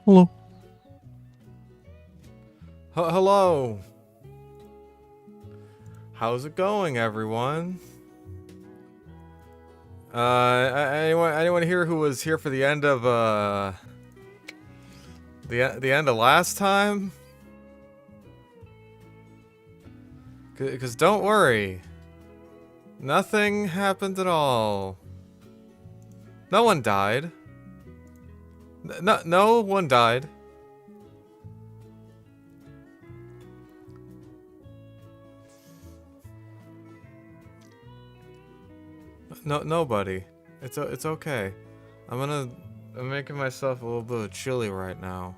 Hello. Hello. How's it going, everyone? Anyone here who was here for the end of the end of last time? Cause don't worry, nothing happened at all. No one died. No one died. Nobody. It's okay. I'm making myself a little bit chilly right now.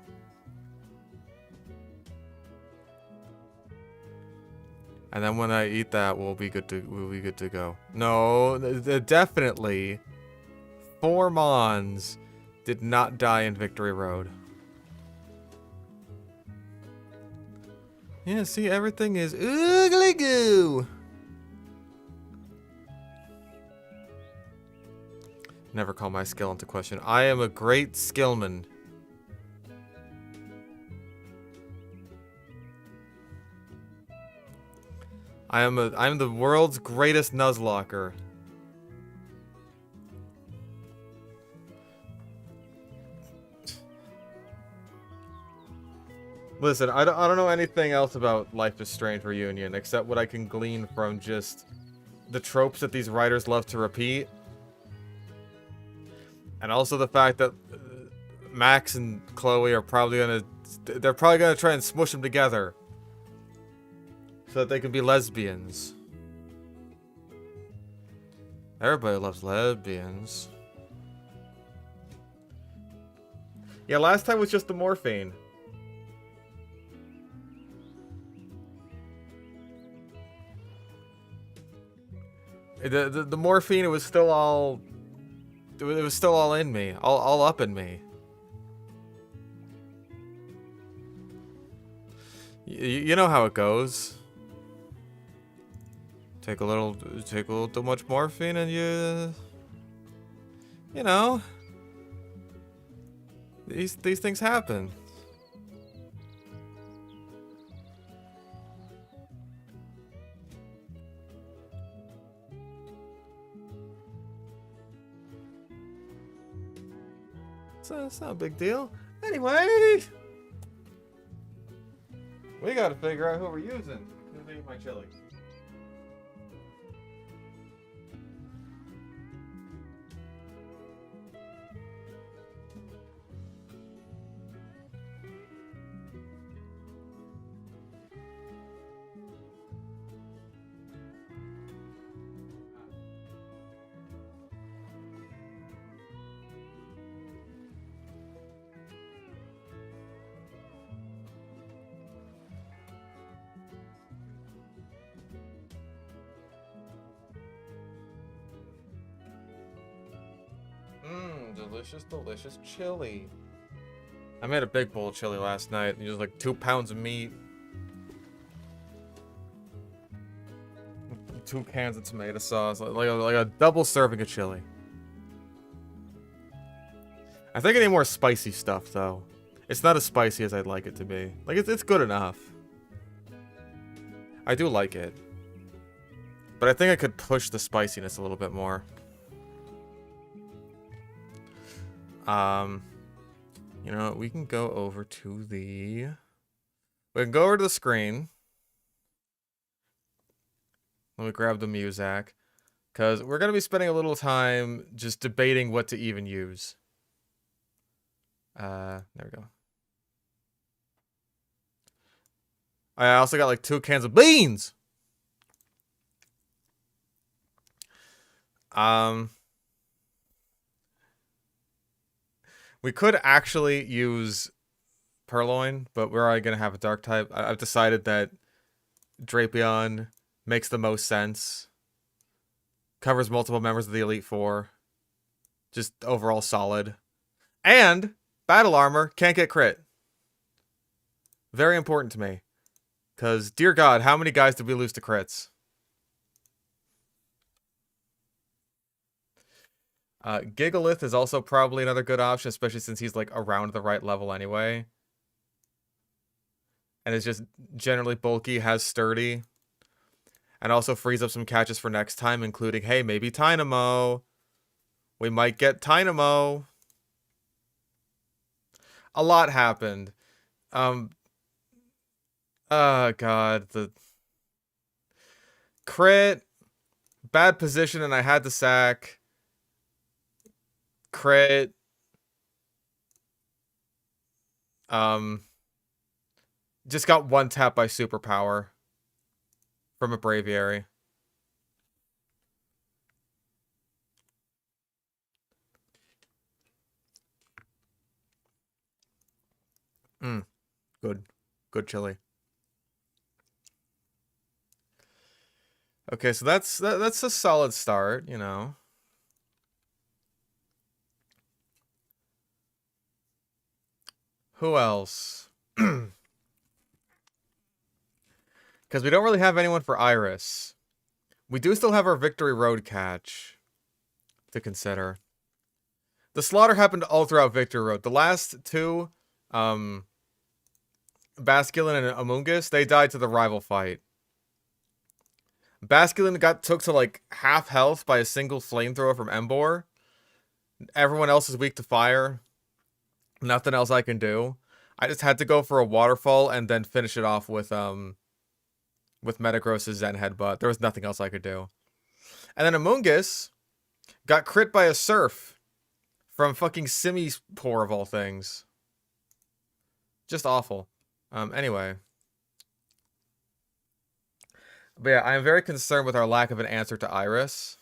And then when I eat that, we'll be good to go. No, definitely 4 Mons did not die in Victory Road. Yeah, see, everything is oogly goo. Never call my skill into question. I am a great skillman. I'm the world's greatest Nuzlocker. Listen, I don't know anything else about Life is Strange Reunion except what I can glean from just the tropes that these writers love to repeat. And also the fact that Max and Chloe are probably gonna try and smush them together so that they can be lesbians. Everybody loves lesbians. Yeah, last time was just the morphine. The morphine, it was still all in me, all up in me. You know how it goes. Take a little too much morphine and you know, these things happen. So it's not a big deal. Anyway, we gotta figure out who we're using. Who's eating my chili? Delicious, delicious chili. I made a big bowl of chili last night. Used like 2 pounds of meat. 2 cans of tomato sauce. Like a double serving of chili. I think I need more spicy stuff, though. It's not as spicy as I'd like it to be. Like, it's good enough. I do like it. But I think I could push the spiciness a little bit more. You know, we can go over to the... We can go over to the screen. Let me grab the Muzak. Because we're going to be spending a little time just debating what to even use. There we go. I also got like 2 cans of beans! We could actually use Purloin, but we're already going to have a dark type. I've decided that Drapion makes the most sense. Covers multiple members of the Elite Four. Just overall solid. And battle armor can't get crit. Very important to me. Because, dear God, how many guys did we lose to crits? Gigalith is also probably another good option, especially since he's like around the right level anyway. And is just generally bulky, has sturdy. And also frees up some catches for next time, including, hey, maybe Tynamo. We might get Tynamo. A lot happened. Oh god, the crit, bad position, and I had to sack. Crit. Just got one tap by superpower from a Braviary. Good. Good chili. Okay, so that's a solid start, you know. Who else? Because we don't really have anyone for Iris. We do still have our Victory Road catch to consider. The slaughter happened all throughout Victory Road. The last two, Basculin and Amoonguss, they died to the rival fight. Basculin took to like half health by a single flamethrower from Embor. Everyone else is weak to fire. Nothing else I can do. I just had to go for a waterfall and then finish it off with Metagross's Zen Headbutt. There was nothing else I could do. And then Amoonguss got crit by a Surf from fucking Simi's Pour of all things. Just awful. Anyway. But yeah, I am very concerned with our lack of an answer to Iris.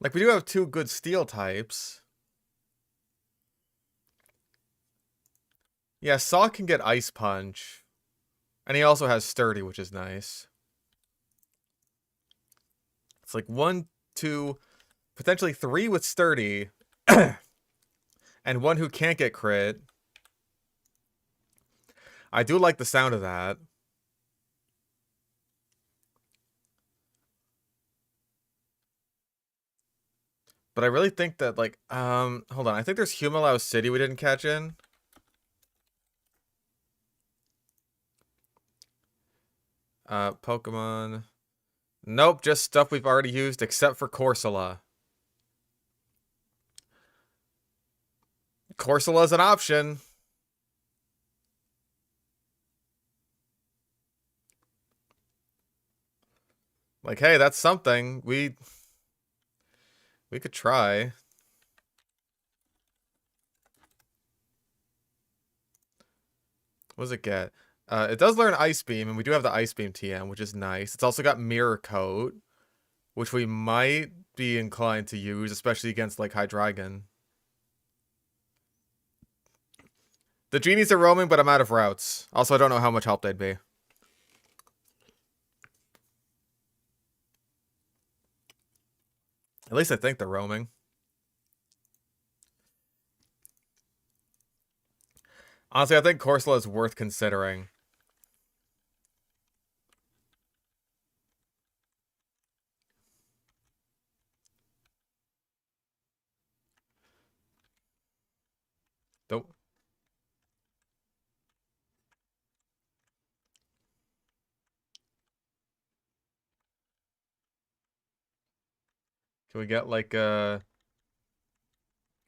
Like, we do have two good steel types. Yeah, Saw can get Ice Punch. And he also has Sturdy, which is nice. It's like 1, 2, potentially 3 with Sturdy. And one who can't get crit. I do like the sound of that. But I really think that, like, hold on. I think there's Humalao City we didn't catch in. Pokemon. Nope, just stuff we've already used except for Corsola. Corsola's an option. Like, hey, that's something. We could try. What does it get? It does learn Ice Beam, and we do have the Ice Beam TM, which is nice. It's also got Mirror Coat, which we might be inclined to use, especially against, like, Hydreigon. The Genies are roaming, but I'm out of routes. Also, I don't know how much help they'd be. At least I think they're roaming. Honestly, I think Corsola is worth considering. Don't. Can we get, like,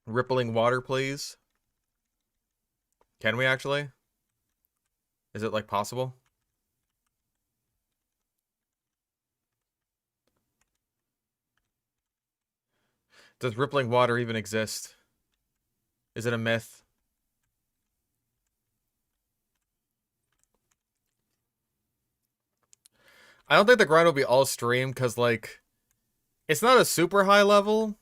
Rippling Water, please? Can we actually? Is it, like, possible? Does Rippling Water even exist? Is it a myth? I don't think the grind will be all stream, because, like, it's not a super high level.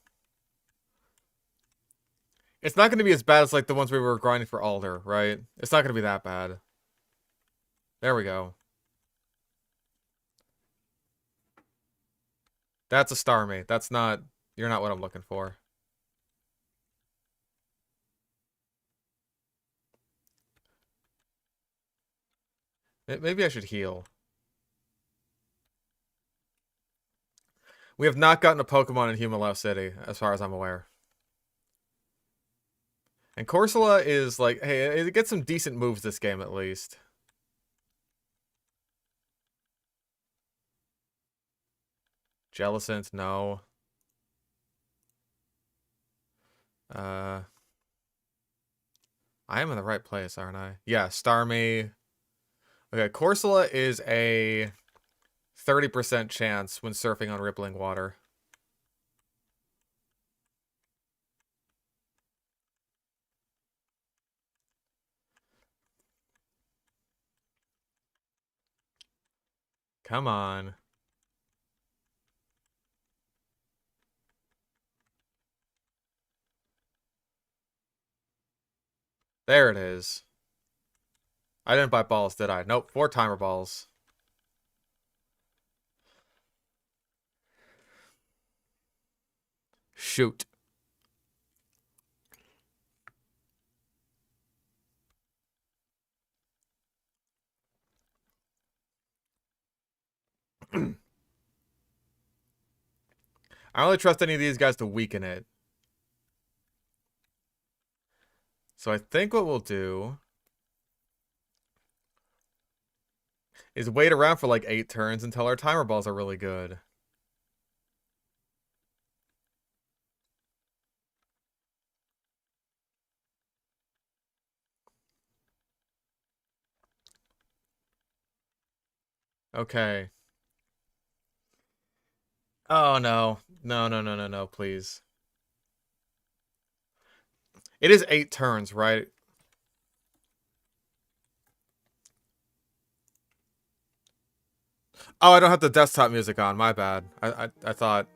It's not going to be as bad as, like, the ones we were grinding for Alder, right? It's not going to be that bad. There we go. That's a Starmie. That's not... You're not what I'm looking for. Maybe I should heal. We have not gotten a Pokemon in Humalao City, as far as I'm aware. And Corsola is like, hey, it gets some decent moves this game at least. Jellicent, no. I am in the right place, aren't I? Yeah, Starmie. Okay, Corsola is a 30% chance when surfing on rippling water. Come on. There it is. I didn't buy balls, did I? Nope, 4 timer balls. Shoot. I only trust any of these guys to weaken it. So I think what we'll do is wait around for like 8 turns until our timer balls are really good. Okay. Oh no. No, please. It is 8 turns, right? Oh, I don't have the desktop music on. My bad. I thought...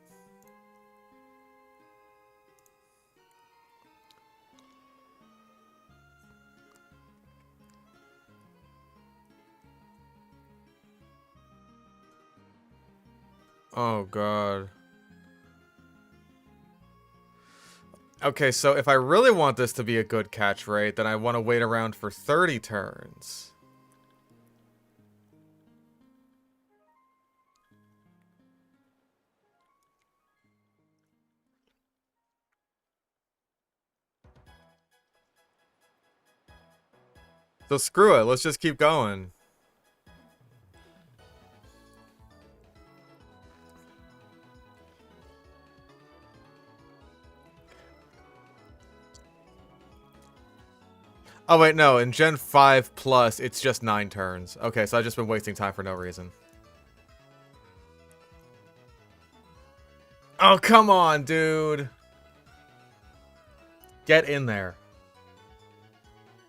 Oh, God. Okay, so if I really want this to be a good catch rate, then I want to wait around for 30 turns. So screw it. Let's just keep going. Oh, wait, no. In Gen 5 Plus, it's just 9 turns. Okay, so I've just been wasting time for no reason. Oh, come on, dude. Get in there.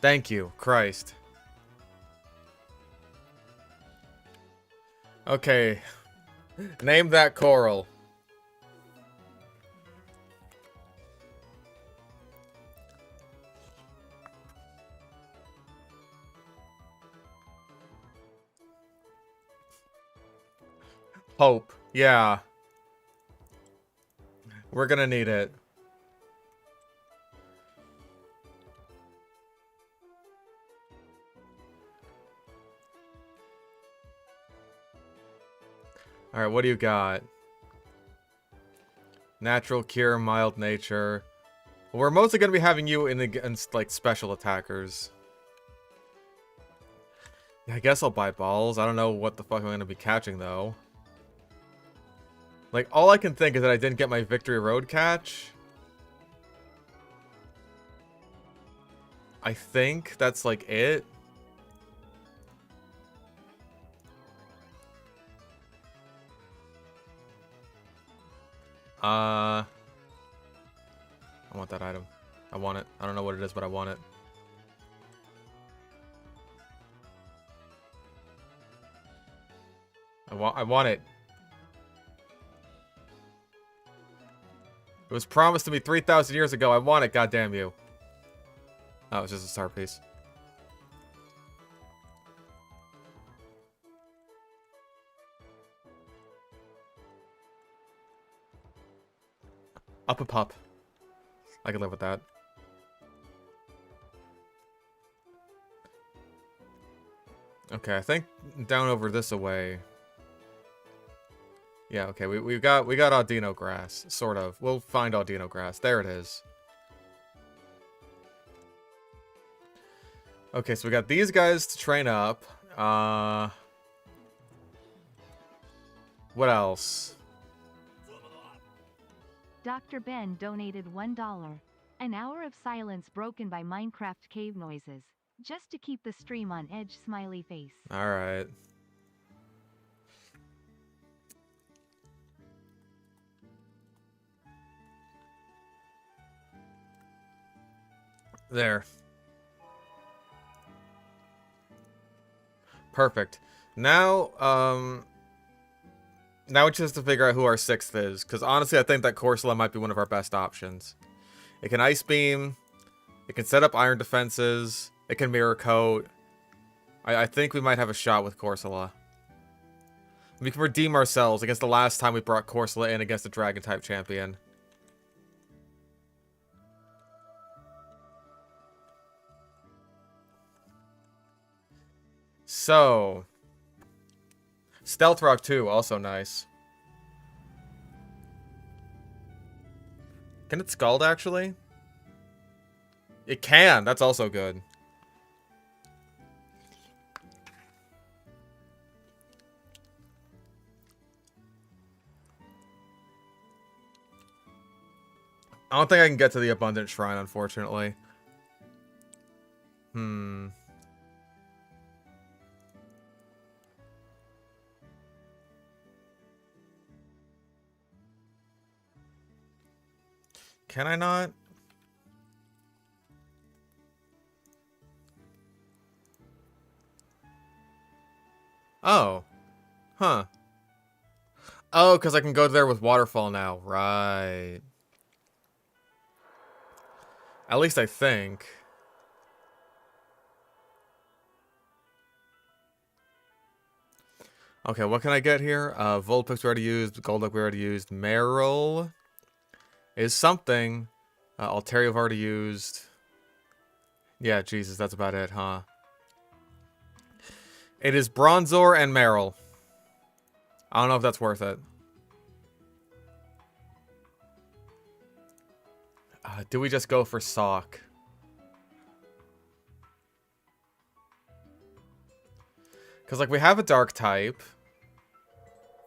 Thank you, Christ. Okay. Name that coral. Hope. Yeah. We're gonna need it. Alright, what do you got? Natural cure, mild nature. Well, we're mostly gonna be having you in against, like, special attackers. Yeah, I guess I'll buy balls. I don't know what the fuck I'm gonna be catching, though. Like, all I can think is that I didn't get my Victory Road catch. I think that's, like, it. I want that item. I want it. I don't know what it is, but I want it. I want it. It was promised to me 3,000 years ago. I want it, goddamn you. Oh, it's just a star piece. Up a pup. I can live with that. Okay, I think down over this away. Yeah, okay, we got Audino grass, sort of. We'll find Audino grass. There it is. Okay, so we got these guys to train up. What else? Dr. Ben donated $1. An hour of silence broken by Minecraft cave noises. Just to keep the stream on edge, smiley face. Alright. There. Perfect. Now, now it's just to figure out who our 6th is. Because honestly, I think that Corsola might be one of our best options. It can Ice Beam. It can set up Iron Defenses. It can Mirror Coat. I think we might have a shot with Corsola. We can redeem ourselves against the last time we brought Corsola in against a Dragon-type champion. So, Stealth Rock too, also nice. Can it Scald, actually? It can, that's also good. I don't think I can get to the Abundant Shrine, unfortunately. Can I not? Oh. Huh. Oh, because I can go there with Waterfall now. Right. At least I think. Okay, what can I get here? Vulpix we already used. Golduck we already used. Meryl is something. Altaria I've already used. Yeah, Jesus, that's about it, huh? It is Bronzor and Meryl. I don't know if that's worth it. Do we just go for Sock? Because, like, we have a Dark type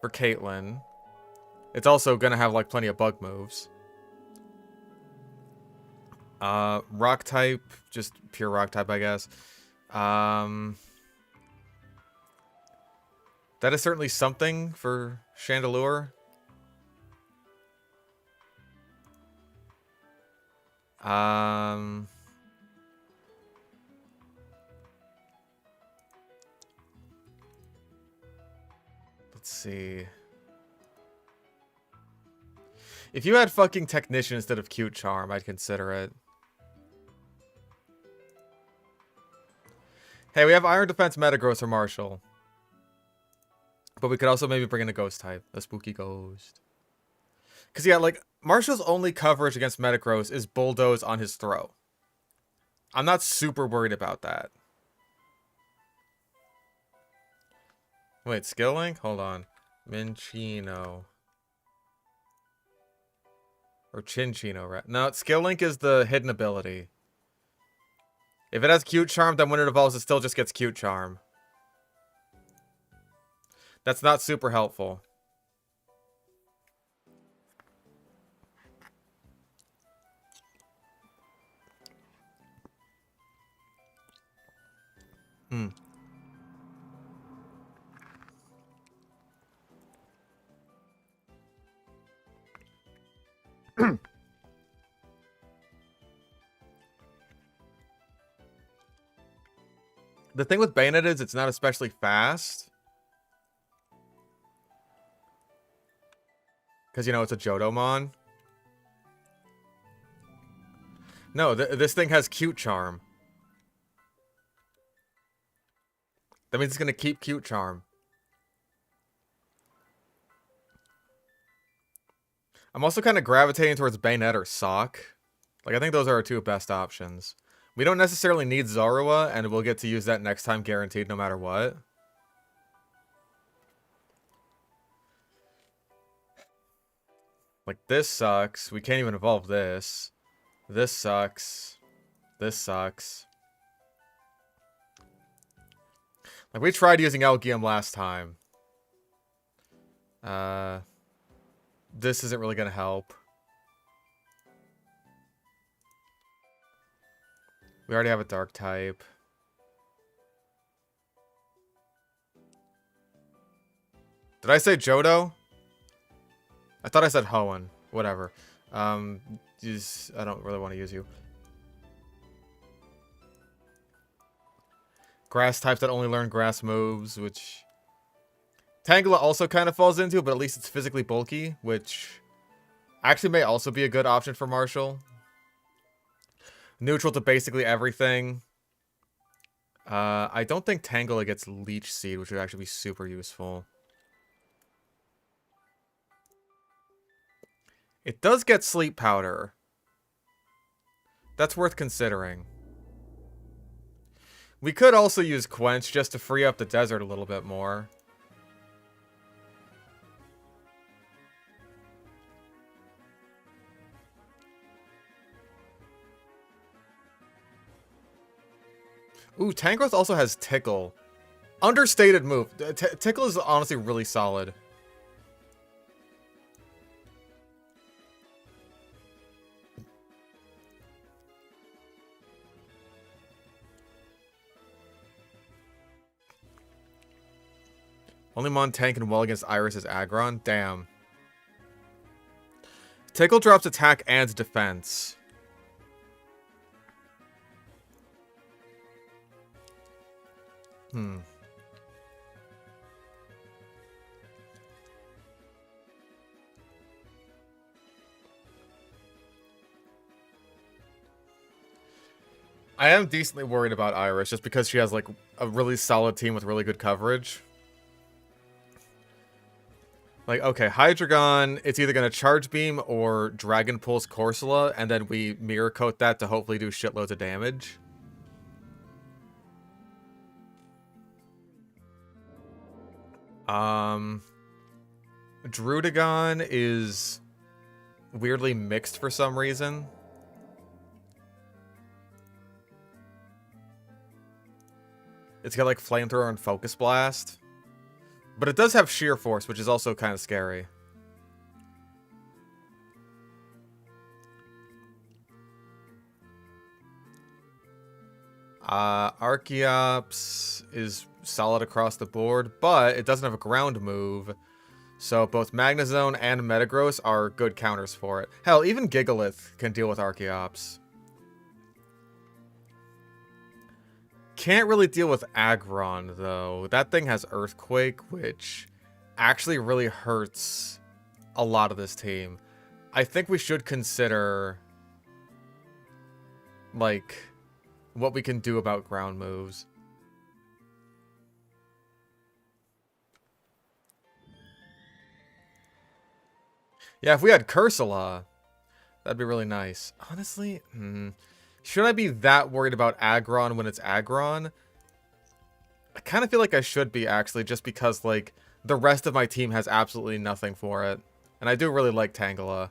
for Caitlyn. It's also going to have, like, plenty of bug moves. Rock type, just pure Rock type, I guess. That is certainly something for Chandelure. Let's see. If you had fucking Technician instead of Cute Charm, I'd consider it. Hey, we have Iron Defense, Metagross, or Marshall. But we could also maybe bring in a Ghost type. A Spooky Ghost. Because, yeah, like, Marshall's only coverage against Metagross is Bulldoze on his throw. I'm not super worried about that. Wait, Skill Link? Hold on. Minchino. Or Chinchino, right? No, Skill Link is the hidden ability. If it has Cute Charm, then when it evolves, it still just gets Cute Charm. That's not super helpful. The thing with Bayonet is it's not especially fast. Because, you know, it's a Johtomon. No, this thing has Cute Charm. That means it's going to keep Cute Charm. I'm also kind of gravitating towards Bayonet or Sock. Like, I think those are our two best options. We don't necessarily need Zorua, and we'll get to use that next time guaranteed no matter what. Like, this sucks. We can't even evolve this. This sucks. This sucks. Like, we tried using Elgium last time. This isn't really gonna help. We already have a dark type. Did I say Johto? I thought I said Hoenn. Whatever. I don't really want to use you. Grass types that only learn grass moves, which Tangela also kind of falls into, but at least it's physically bulky, which actually may also be a good option for Marshall. Neutral to basically everything. I don't think Tangela gets Leech Seed, which would actually be super useful. It does get Sleep Powder. That's worth considering. We could also use Quench just to free up the desert a little bit more. Ooh, Tangrowth also has Tickle. Understated move. Tickle is honestly really solid. Only Mon tank and well against Iris is Aggron? Damn. Tickle drops attack and defense. I am decently worried about Iris just because she has like a really solid team with really good coverage. Like, okay, Hydreigon, it's either going to Charge Beam or Dragon Pulse Corsola, and then we Mirror Coat that to hopefully do shitloads of damage. Druddigon is weirdly mixed for some reason. It's got like Flamethrower and Focus Blast. But it does have Sheer Force, which is also kind of scary. Archeops is solid across the board, but it doesn't have a ground move. So both Magnezone and Metagross are good counters for it. Hell, even Gigalith can deal with Archeops. Can't really deal with Aggron, though. That thing has Earthquake, which actually really hurts a lot of this team. I think we should consider, like, what we can do about ground moves. Yeah, if we had Corsola, that'd be really nice. Honestly, should I be that worried about Aggron when it's Aggron? I kind of feel like I should be, actually, just because, like, the rest of my team has absolutely nothing for it. And I do really like Tangela.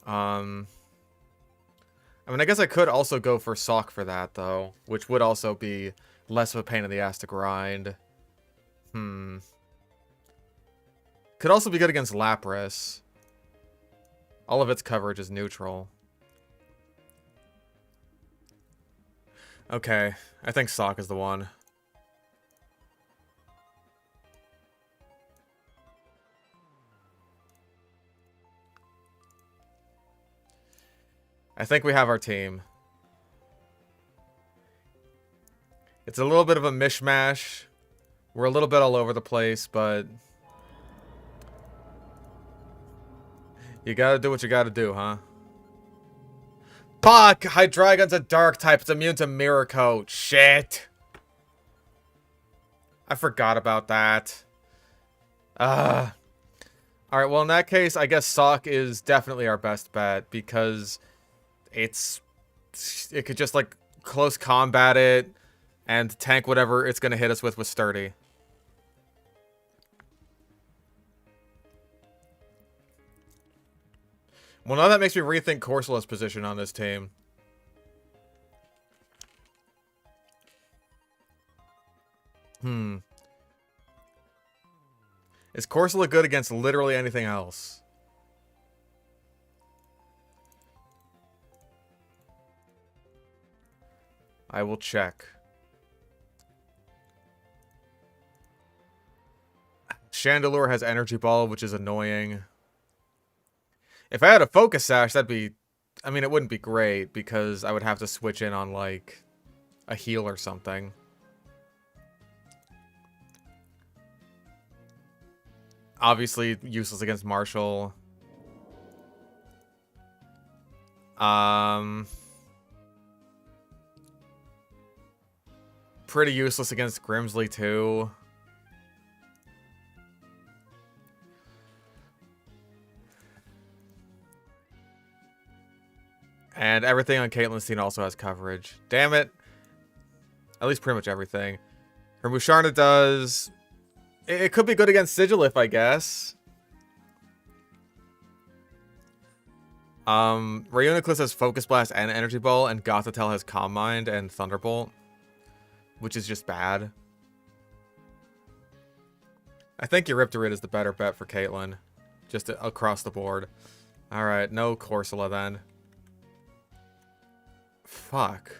I mean, I guess I could also go for Sock for that, though, which would also be less of a pain in the ass to grind. Could also be good against Lapras. All of its coverage is neutral. Okay, I think Sock is the one. I think we have our team. It's a little bit of a mishmash. We're a little bit all over the place, but you gotta do what you gotta do, huh? Fuck! Hydreigon's a dark type. It's immune to Mirror Coat. Shit! I forgot about that. Alright, well in that case, I guess Sock is definitely our best bet because it could just like close combat it and tank whatever it's gonna hit us with sturdy. Well, now that makes me rethink Corsola's position on this team. Is Corsola good against literally anything else? I will check. Chandelure has Energy Ball, which is annoying. If I had a Focus Sash, that'd be... I mean, it wouldn't be great, because I would have to switch in on, like, a heal or something. Obviously, useless against Marshall. Pretty useless against Grimsley, too. And everything on Caitlyn's team also has coverage. Damn it. At least pretty much everything. Her Musharna does... It could be good against Sigilif, I guess. Rayuniclus has Focus Blast and Energy Ball, and Gothitelle has Calm Mind and Thunderbolt. Which is just bad. I think Eurypterid is the better bet for Caitlyn. Just across the board. Alright, no Corsola then. Fuck.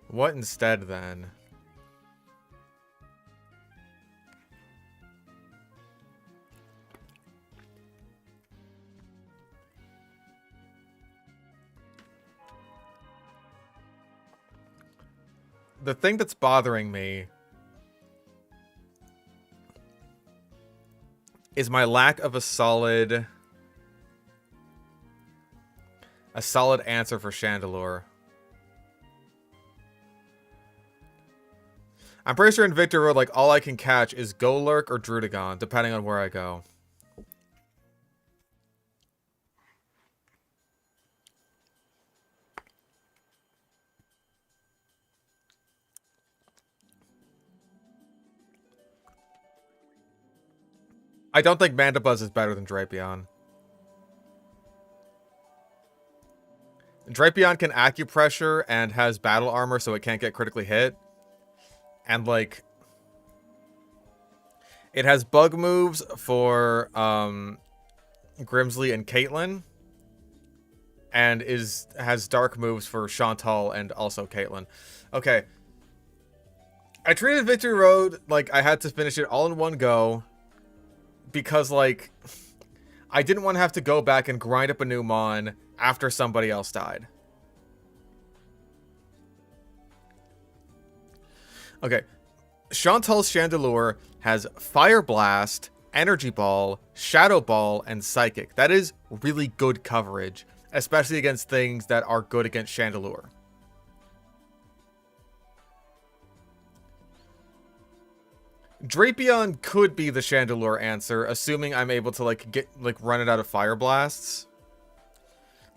What instead then? The thing that's bothering me is my lack of a solid answer for Chandelure. I'm pretty sure in Victory Road, like, all I can catch is Golurk or Druddigon, depending on where I go. I don't think Mandibuzz is better than Drapion. Drapion can Acupressure and has Battle Armor, so it can't get critically hit. And, like... It has Bug moves for, Grimsley and Caitlyn. And has Dark moves for Chantal and also Caitlyn. Okay. I treated Victory Road like I had to finish it all in one go. Because, like, I didn't want to have to go back and grind up a new Mon after somebody else died. Okay. Chantal's Chandelure has Fire Blast, Energy Ball, Shadow Ball, and Psychic. That is really good coverage, especially against things that are good against Chandelure. Drapion could be the Chandelure answer, assuming I'm able to, like, run it out of Fire Blasts.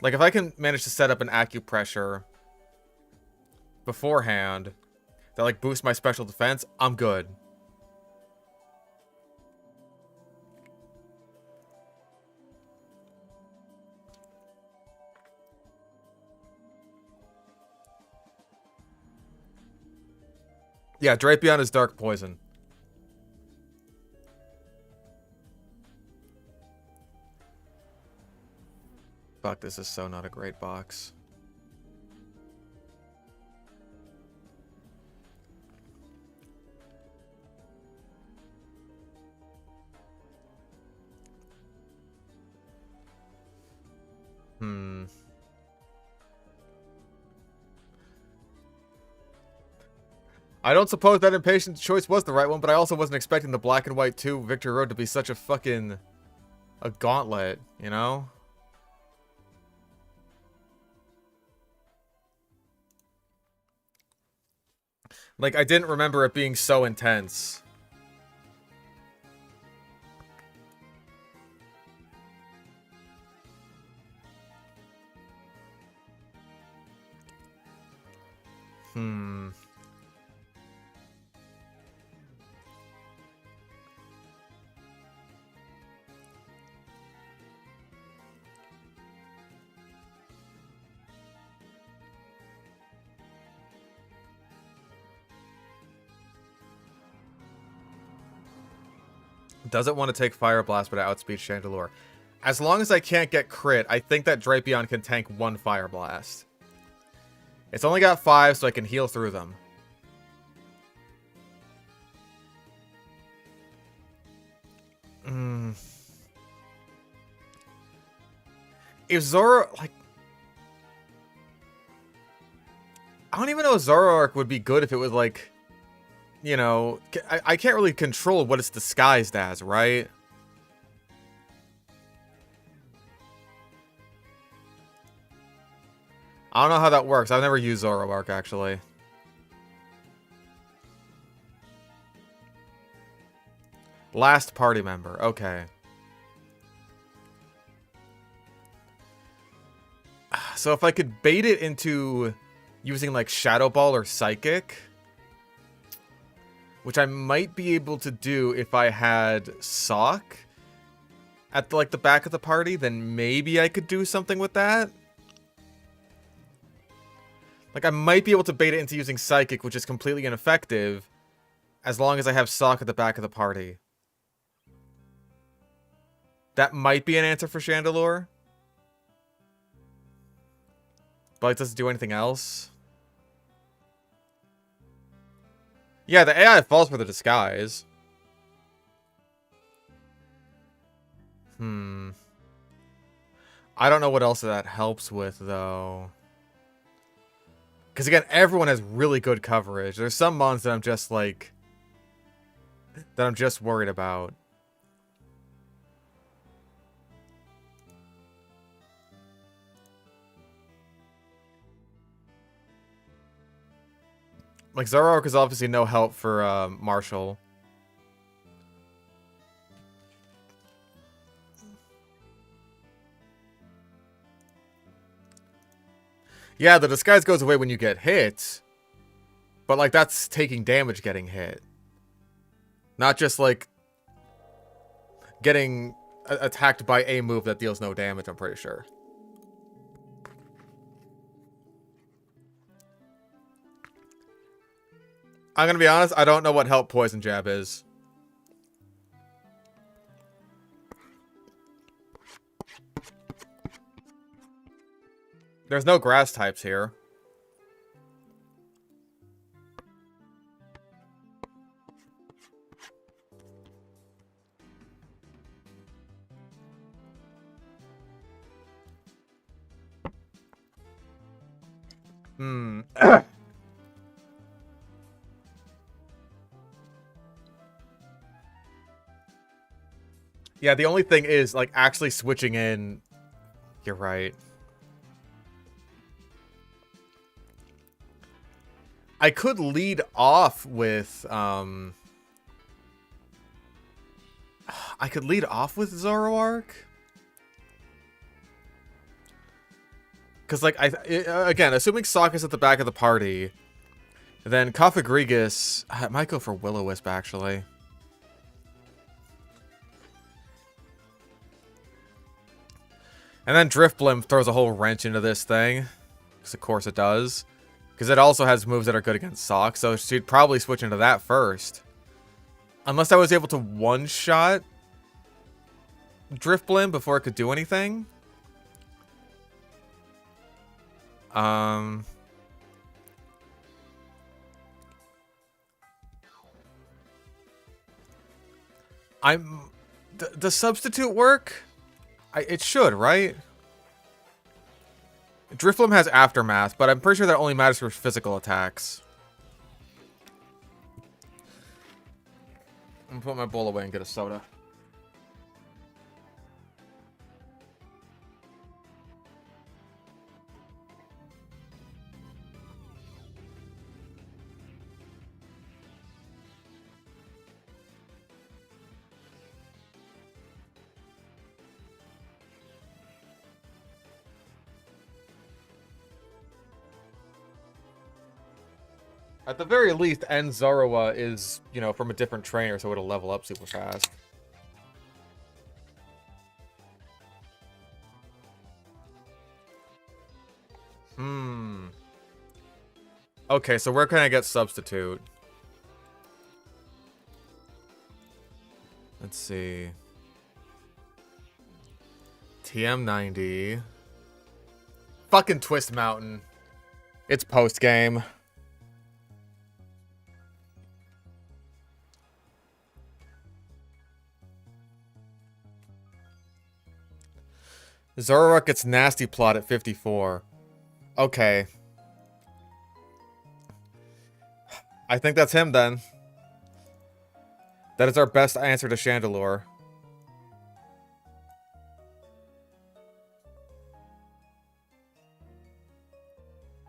Like, if I can manage to set up an Acupressure beforehand that, like, boosts my special defense, I'm good. Yeah, Drapion is Dark Poison. Fuck, this is so not a great box. I don't suppose that impatient choice was the right one, but I also wasn't expecting the Black and White 2 Victory Road to be such a fucking... a gauntlet, you know? Like, I didn't remember it being so intense. Hmm. Doesn't want to take Fire Blast, but I outspeed Chandelure. As long as I can't get crit, I think that Drapion can tank 1 Fire Blast. It's only got 5, so I can heal through them. If Zoro, like... I don't even know if Zoroark would be good if it was, like... You know, I can't really control what it's disguised as, right? I don't know how that works. I've never used Zoroark, actually. Last party member. Okay. So if I could bait it into using, like, Shadow Ball or Psychic... Which I might be able to do if I had Sock at, like, the back of the party, then maybe I could do something with that. Like, I might be able to bait it into using Psychic, which is completely ineffective, as long as I have Sock at the back of the party. That might be an answer for Chandelure. But it doesn't do anything else. Yeah, the AI falls for the disguise. I don't know what else that helps with, though. Because, again, everyone has really good coverage. There's some mons that I'm just, like... that I'm just worried about. Like, Zoroark is obviously no help for, Marshall. Yeah, the disguise goes away when you get hit. But, like, that's taking damage getting hit. Not just, like, getting attacked by a move that deals no damage, I'm pretty sure. I'm gonna be honest, I don't know what help Poison Jab is. There's no grass types here. Yeah, the only thing is, like, actually switching in... You're right. I could lead off with, I could lead off with Zoroark. Because, like, again, assuming Sokka is at the back of the party, then Cofagrigus... I might go for Will-O-Wisp, actually. And then Driftblim throws a whole wrench into this thing. Because of course it does. Because it also has moves that are good against Sock. So she'd probably switch into that first. Unless I was able to one-shot Driftblim before it could do anything. The substitute work? It should, right? Drifblim has Aftermath, but I'm pretty sure that only matters for physical attacks. I'm gonna put my bowl away and get a soda. At the very least, N Zoroa is, you know, from a different trainer, so it'll level up super fast. Okay, so where can I get substitute? Let's see. TM90. Fucking Twist Mountain. It's post-game. Zoroark gets Nasty Plot at 54. Okay. I think that's him then. That is our best answer to Chandelure.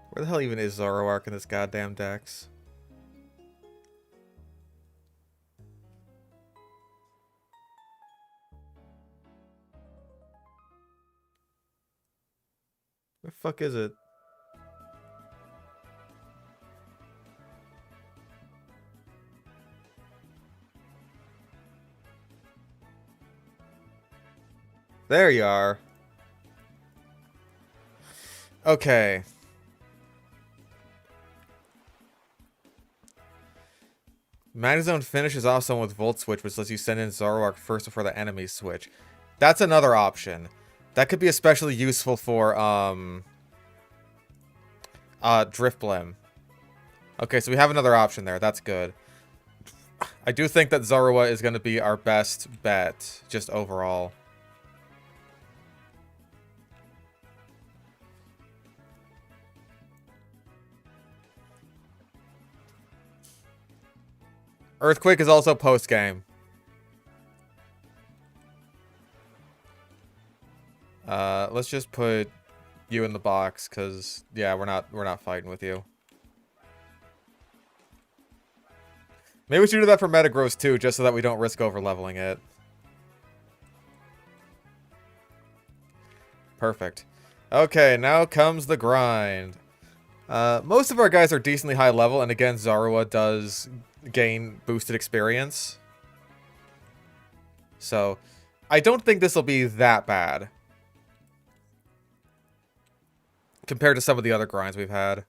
Where the hell even is Zoroark in this goddamn dex? Where the fuck is it? There you are. Okay. Magnezone finishes off someone with Volt Switch, which lets you send in Zoroark first before the enemies switch. That's another option. That could be especially useful for, Drifblim. Okay, so we have another option there. That's good. I do think that Zoroa is going to be our best bet, just overall. Earthquake is also post-game. Let's just put you in the box, because, yeah, we're not fighting with you. Maybe we should do that for Metagross too, just so that we don't risk over-leveling it. Perfect. Okay, now comes the grind. Most of our guys are decently high level, and again, Zoroa does gain boosted experience. So, I don't think this will be that bad. Compared to some of the other grinds we've had.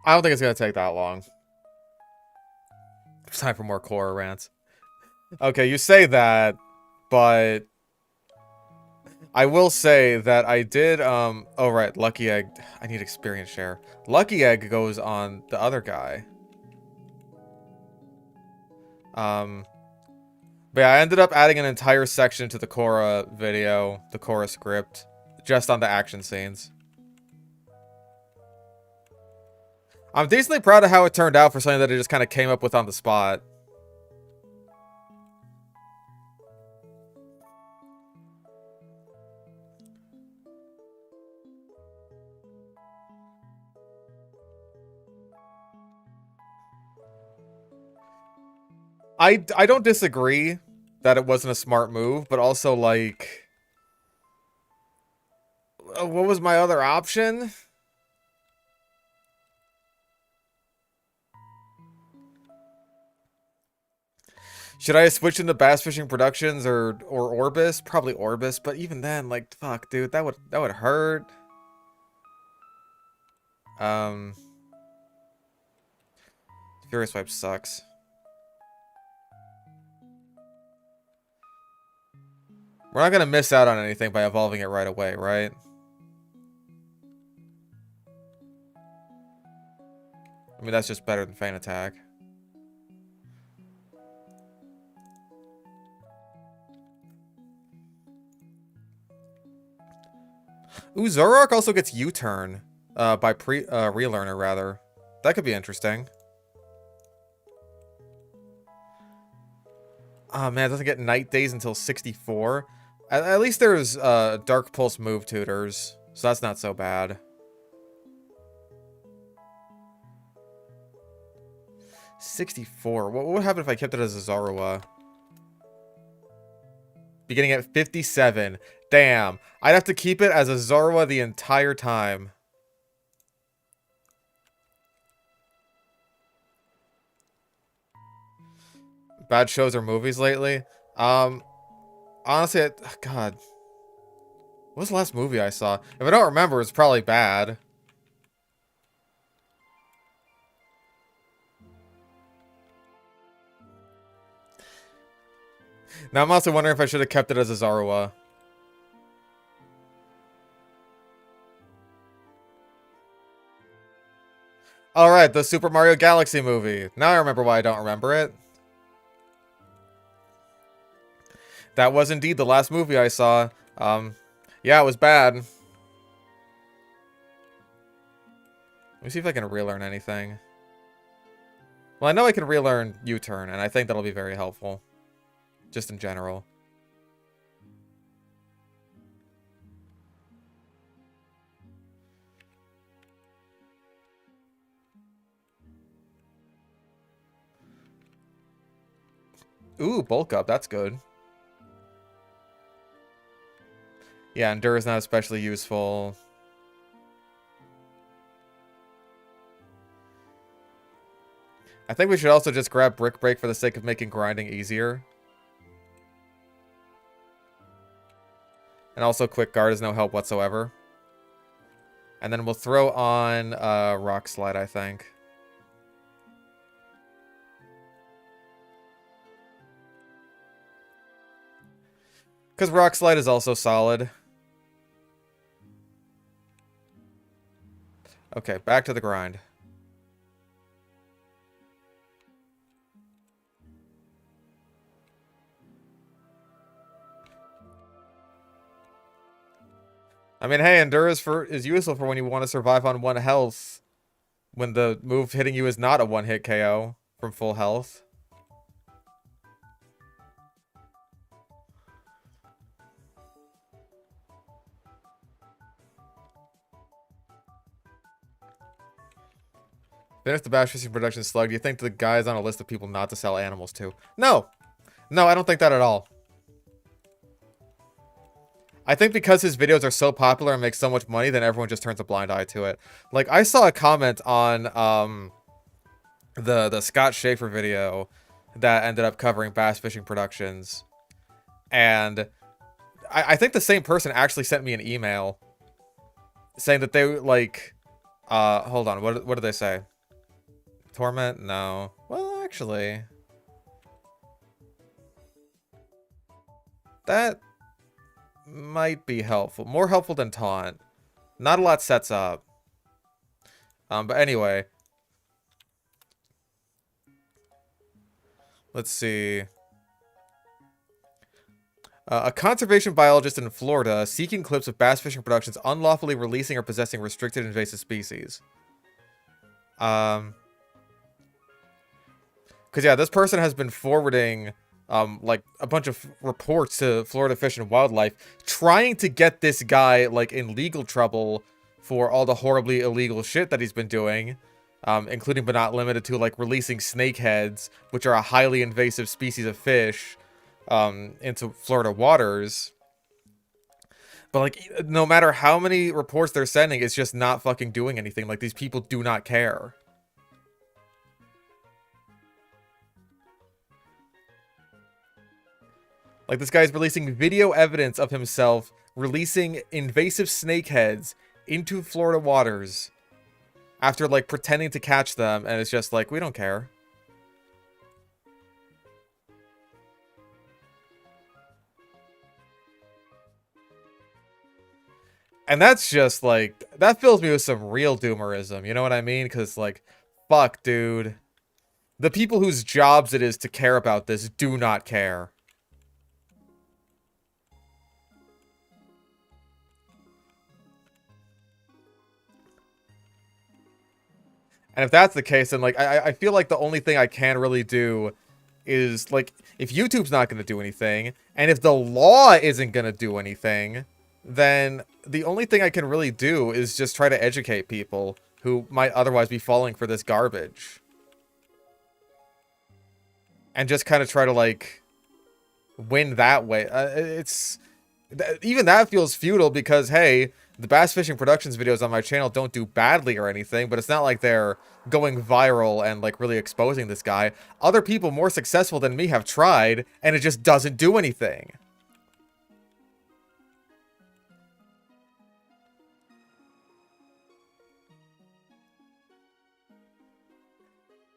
I don't think it's going to take that long. It's time for more Korra rants. Okay, you say that, but I will say that I did, oh right, Lucky Egg. I need experience share. Lucky Egg goes on the other guy. But yeah, I ended up adding an entire section to the Korra video, the Korra script, just on the action scenes. I'm decently proud of how it turned out for something that it just kind of came up with on the spot. I don't disagree that it wasn't a smart move, but also, like, what was my other option? Should I have switched into Bass Fishing Productions or Orbis? Probably Orbis, but even then, like, fuck, dude, that would hurt. Furious Swipe sucks. We're not gonna miss out on anything by evolving it right away, right? I mean, that's just better than Feint Attack. Ooh, Zoroark also gets U-Turn by Relearner, rather. That could be interesting. Oh man, it doesn't get Night Days until 64. At least there's Dark Pulse move tutors, so that's not so bad. 64. What would happen if I kept it as a Zorua? Beginning at 57. Damn. I'd have to keep it as a Zorua the entire time. Bad shows or movies lately? Honestly, God. What was the last movie I saw? If I don't remember, it's probably bad. Now I'm also wondering if I should have kept it as a Zorua. Alright, the Super Mario Galaxy movie. Now I remember why I don't remember it. That was indeed the last movie I saw. Yeah, it was bad. Let me see if I can relearn anything. Well, I know I can relearn U-turn, and I think that'll be very helpful. Just in general. Ooh, bulk up, that's good. Yeah, Endure is not especially useful. I think we should also just grab Brick Break for the sake of making grinding easier. And also Quick Guard is no help whatsoever. And then we'll throw on Rock Slide, I think. Because Rock Slide is also solid. Okay, back to the grind. I mean, hey, Endure is useful for when you want to survive on 1 health. When the move hitting you is not a 1-hit KO from full health. Finish the bass fishing production slug. Do you think the guy's on a list of people not to sell animals to? No! No, I don't think that at all. I think because his videos are so popular and make so much money, then everyone just turns a blind eye to it. Like, I saw a comment on the Scott Schaefer video that ended up covering bass fishing productions. And I think the same person actually sent me an email saying that they, like... hold on, what did they say? Torment? No. Well, actually... that... might be helpful. More helpful than Taunt. Not a lot sets up. But anyway. Let's see. A conservation biologist in Florida seeking clips of bass fishing productions unlawfully releasing or possessing restricted invasive species. Because, yeah, this person has been forwarding... like, a bunch of reports to Florida Fish and Wildlife trying to get this guy, like, in legal trouble for all the horribly illegal shit that he's been doing, including but not limited to, like, releasing snakeheads, which are a highly invasive species of fish, into Florida waters. But, like, no matter how many reports they're sending, it's just not fucking doing anything. Like, these people do not care. Like, this guy's releasing video evidence of himself releasing invasive snakeheads into Florida waters after, like, pretending to catch them, and it's just like, we don't care. And that's just, like, that fills me with some real doomerism, you know what I mean? Because, like, fuck, dude. The people whose jobs it is to care about this do not care. And if that's the case, then, like, I feel like the only thing I can really do is, like, if YouTube's not going to do anything, and if the law isn't going to do anything, then the only thing I can really do is just try to educate people who might otherwise be falling for this garbage. and just kind of try to, like, win that way. Even that feels futile because, hey, the Bass Fishing Productions videos on my channel don't do badly or anything, but it's not like they're going viral and, like, really exposing this guy. Other people more successful than me have tried, and it just doesn't do anything.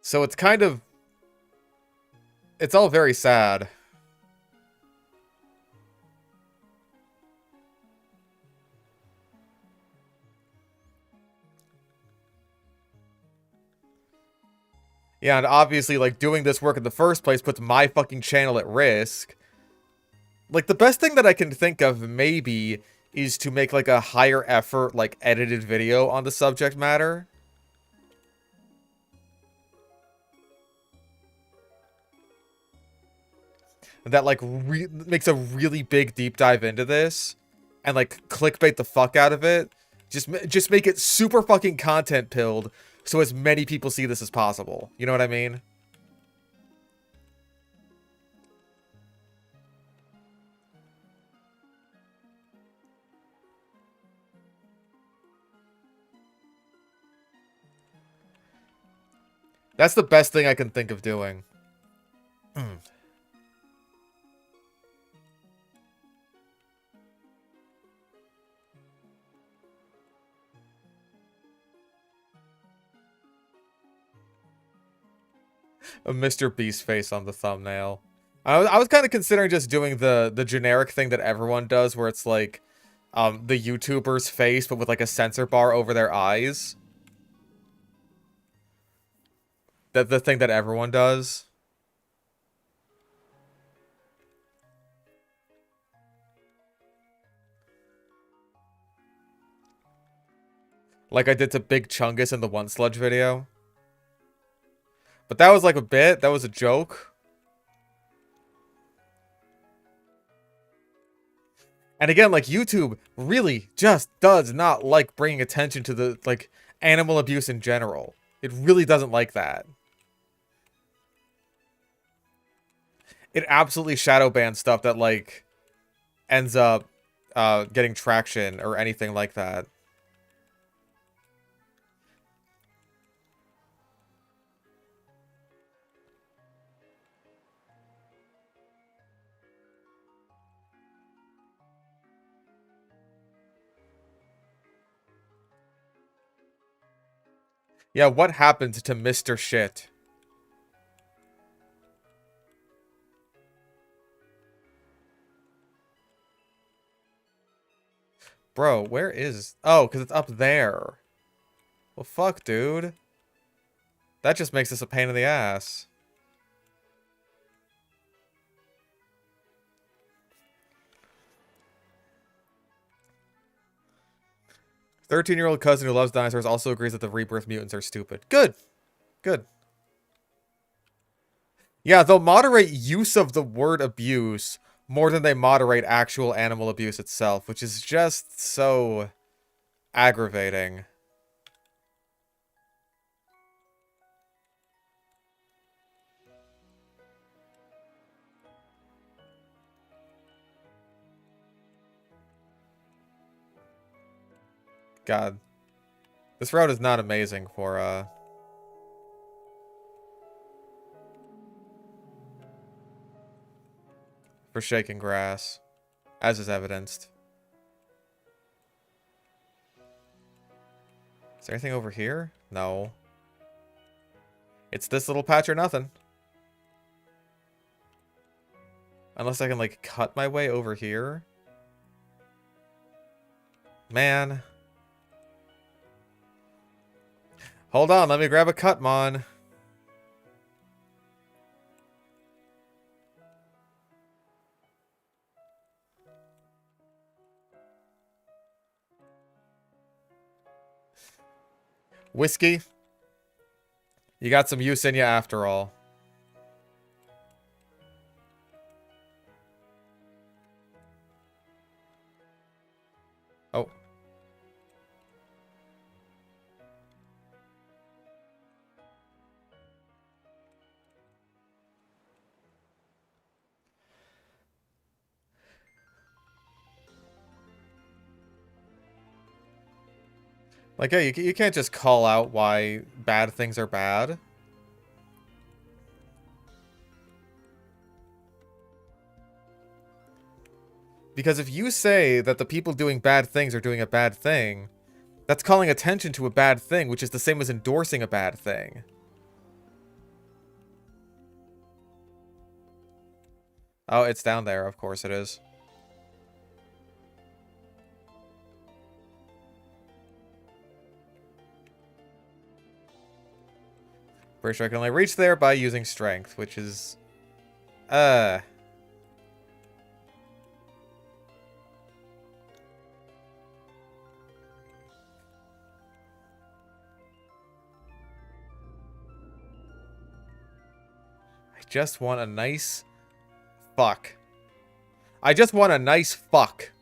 So it's kind of... it's all very sad. Yeah, and obviously, like, doing this work in the first place puts my fucking channel at risk. Like, the best thing that I can think of, maybe, is to make, like, a higher effort, like, edited video on the subject matter. That, like, makes a really big deep dive into this. And, like, clickbait the fuck out of it. Just make it super fucking content-pilled, so as many people see this as possible. You know what I mean? That's the best thing I can think of doing. A Mr. Beast face on the thumbnail. I was kind of considering just doing the generic thing that everyone does, where it's like, the YouTuber's face, but with like a censor bar over their eyes. The thing that everyone does. Like I did to Big Chungus in the One Sludge video. But that was like a bit. That was a joke. And again, like, YouTube really just does not like bringing attention to the, like, animal abuse in general. It really doesn't like that. It absolutely shadow bans stuff that, like, ends up getting traction or anything like that. Yeah, what happened to Mr. Shit? Bro, where is... oh, because it's up there. Well, fuck, dude. That just makes this a pain in the ass. "13-year-old cousin who loves dinosaurs also agrees that the rebirth mutants are stupid." Good. Good. Yeah, they'll moderate use of the word abuse more than they moderate actual animal abuse itself, which is just so aggravating. God. This route is not amazing for shaking grass, as is evidenced. Is there anything over here? No. It's this little patch or nothing. Unless I can, like, cut my way over here. Man. Hold on, let me grab a Cutmon. Whiskey, you got some use in you after all. Oh. Like, yeah, you can't just call out why bad things are bad. Because if you say that the people doing bad things are doing a bad thing, that's calling attention to a bad thing, which is the same as endorsing a bad thing. Oh, it's down there. Of course it is. Pretty sure I can only reach there by using strength, which is... I just want a nice... fuck. I just want a nice fuck.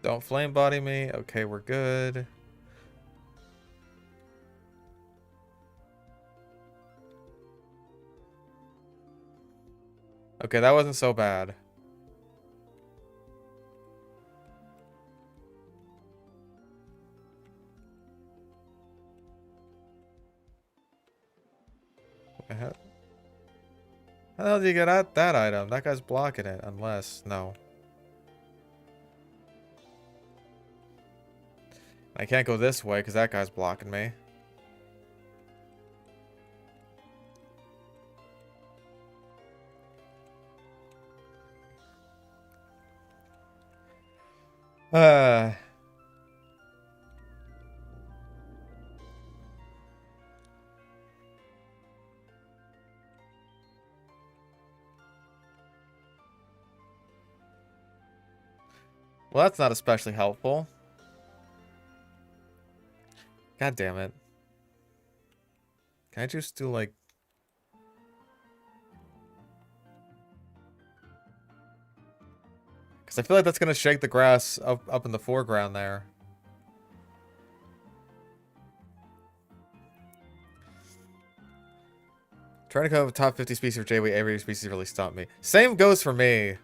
Don't flame body me. Okay, we're good. Okay, that wasn't so bad. How the hell do you get out that item? That guy's blocking it, unless... no. I can't go this way, because that guy's blocking me. Well, that's not especially helpful. God damn it. Can I just do, like... because I feel like that's going to shake the grass up in the foreground there. Trying to come up with top 50 species for JW, every species really stumped me. Same goes for me.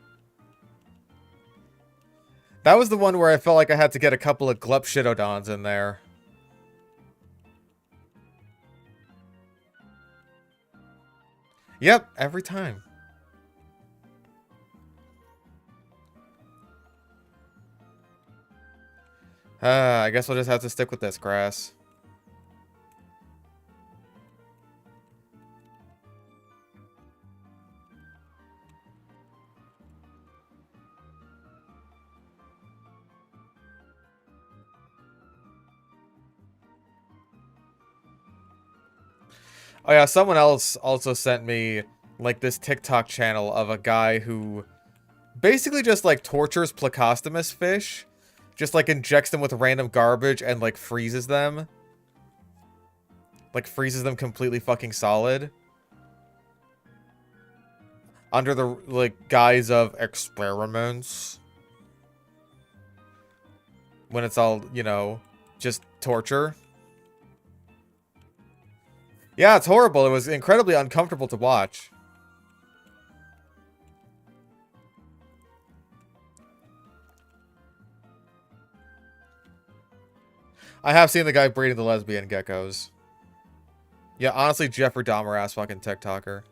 That was the one where I felt like I had to get a couple of Glup-Shitodons in there. Yep, every time. I guess we'll just have to stick with this grass. Oh yeah, someone else also sent me, like, this TikTok channel of a guy who basically just, like, tortures Plecostomus fish. Just, like, injects them with random garbage and, like, freezes them. Like, freezes them completely fucking solid. Under the, like, guise of experiments. When it's all, you know, just torture. Yeah, it's horrible. It was incredibly uncomfortable to watch. I have seen the guy breeding the lesbian geckos. Yeah, honestly, Jeffrey Dahmer ass fucking TikToker.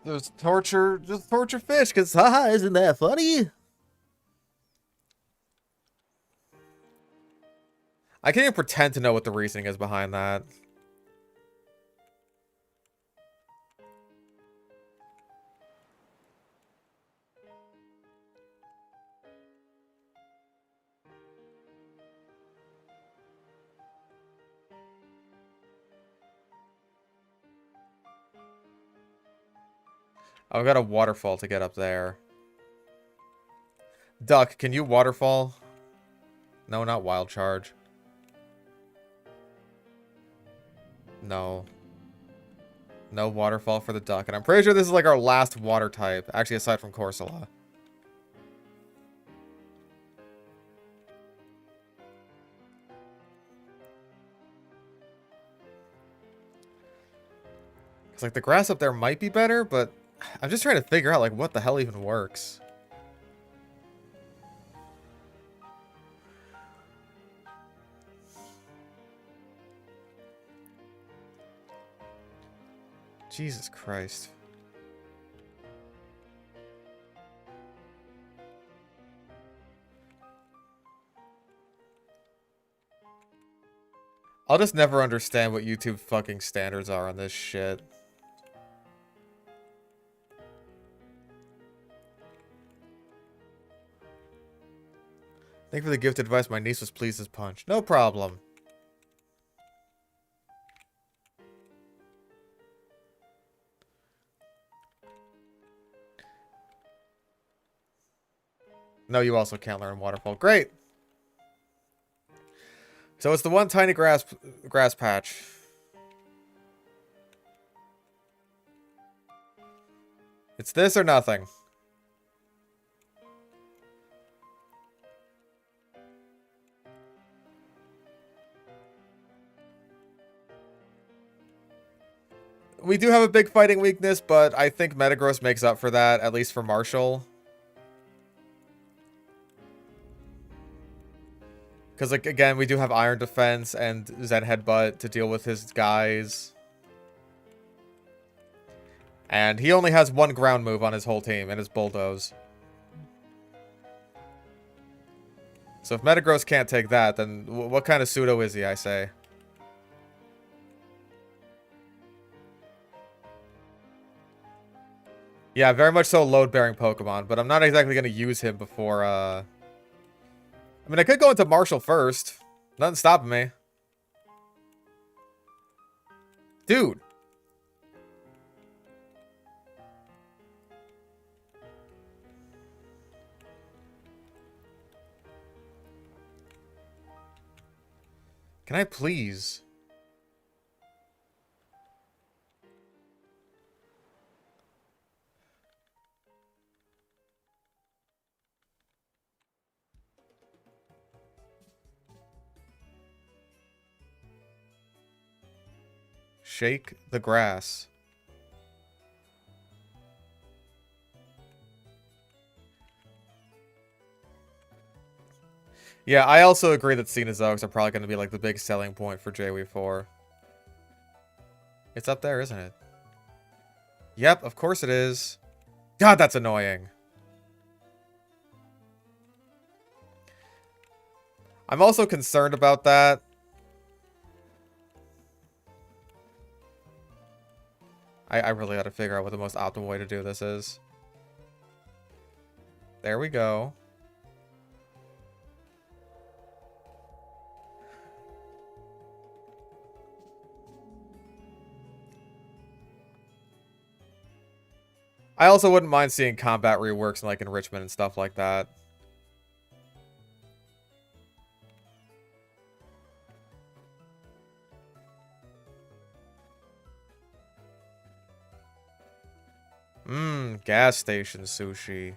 Just torture fish, because haha, isn't that funny? I can't even pretend to know what the reasoning is behind that. I've got a waterfall to get up there. Duck, can you waterfall? No, not wild charge. No. No waterfall for the duck. And I'm pretty sure this is like our last water type. Actually, aside from Corsola. It's like the grass up there might be better, but I'm just trying to figure out like what the hell even works. Jesus Christ. I'll just never understand what YouTube fucking standards are on this shit. Thank you for the gifted advice. My niece was pleased as punch. No problem. No, you also can't learn waterfall. Great. So it's the one tiny grass patch. It's this or nothing. We do have a big fighting weakness, but I think Metagross makes up for that, at least for Marshall. Because, like, again, we do have Iron Defense and Zen Headbutt to deal with his guys. And he only has one ground move on his whole team, and it's Bulldoze. So if Metagross can't take that, then what kind of pseudo is he, I say? Yeah, very much so load-bearing Pokemon, but I'm not exactly going to use him before, I mean, I could go into Marshall first. Nothing stopping me. Dude. Can I please? Shake the grass. Yeah, I also agree that Cenozoics are probably going to be like the big selling point for JW4. It's up there, isn't it? Yep, of course it is. God, that's annoying. I'm also concerned about that. I really got to figure out what the most optimal way to do this is. There we go. I also wouldn't mind seeing combat reworks and like enrichment and stuff like that. Gas station sushi.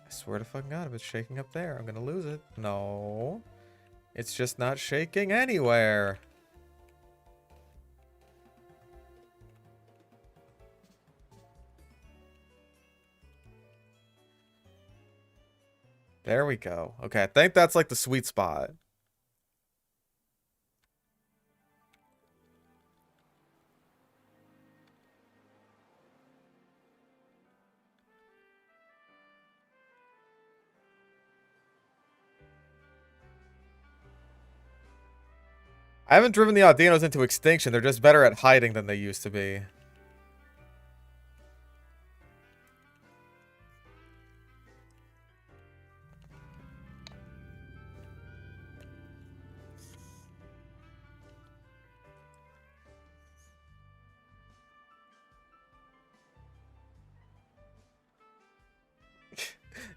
I swear to fucking God, if it's shaking up there, I'm gonna lose it. No. It's just not shaking anywhere. There we go. Okay, I think that's like the sweet spot. I haven't driven the Audinos into extinction. They're just better at hiding than they used to be.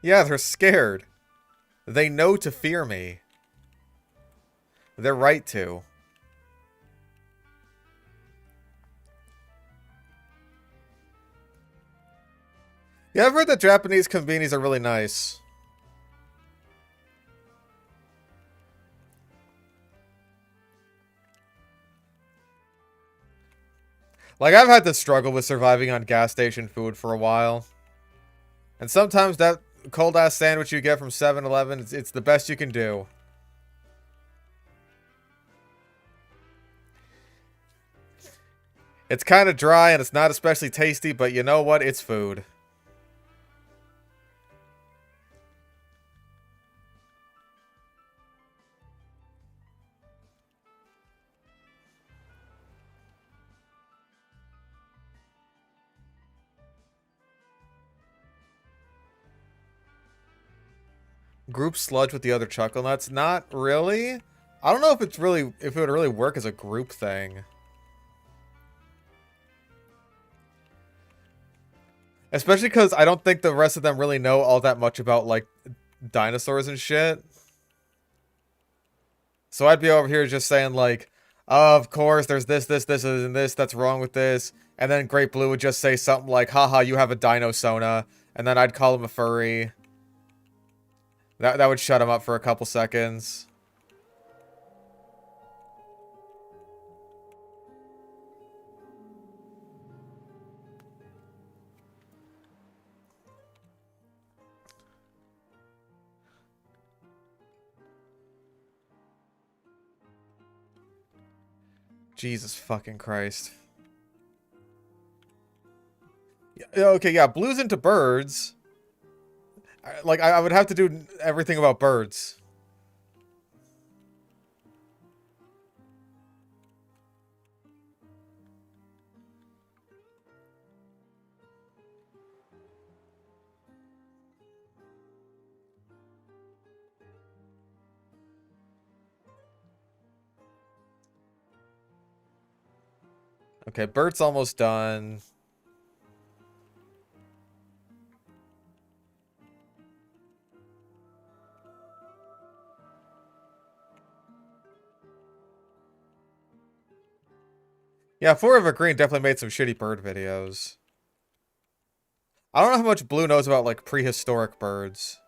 Yeah, they're scared. They know to fear me. They're right to. Yeah, I've heard that Japanese konbinis are really nice. Like, I've had to struggle with surviving on gas station food for a while. And sometimes that cold-ass sandwich you get from 7-Eleven, it's the best you can do. It's kind of dry and it's not especially tasty, but you know what? It's food. Group sludge with the other chuckle nuts? Not really. I don't know if it would really work as a group thing. Especially because I don't think the rest of them really know all that much about, like, dinosaurs and shit. So I'd be over here just saying, like, oh, of course, there's this, and this that's wrong with this. And then Great Blue would just say something like, haha, you have a dino-sona. And then I'd call him a furry. That would shut him up for a couple seconds. Jesus fucking Christ. Yeah, okay, yeah, Blue's into birds. Like, I would have to do everything about birds. Okay, Bert's almost done. Yeah, FireRed definitely made some shitty bird videos. I don't know how much Blue knows about, like, prehistoric birds.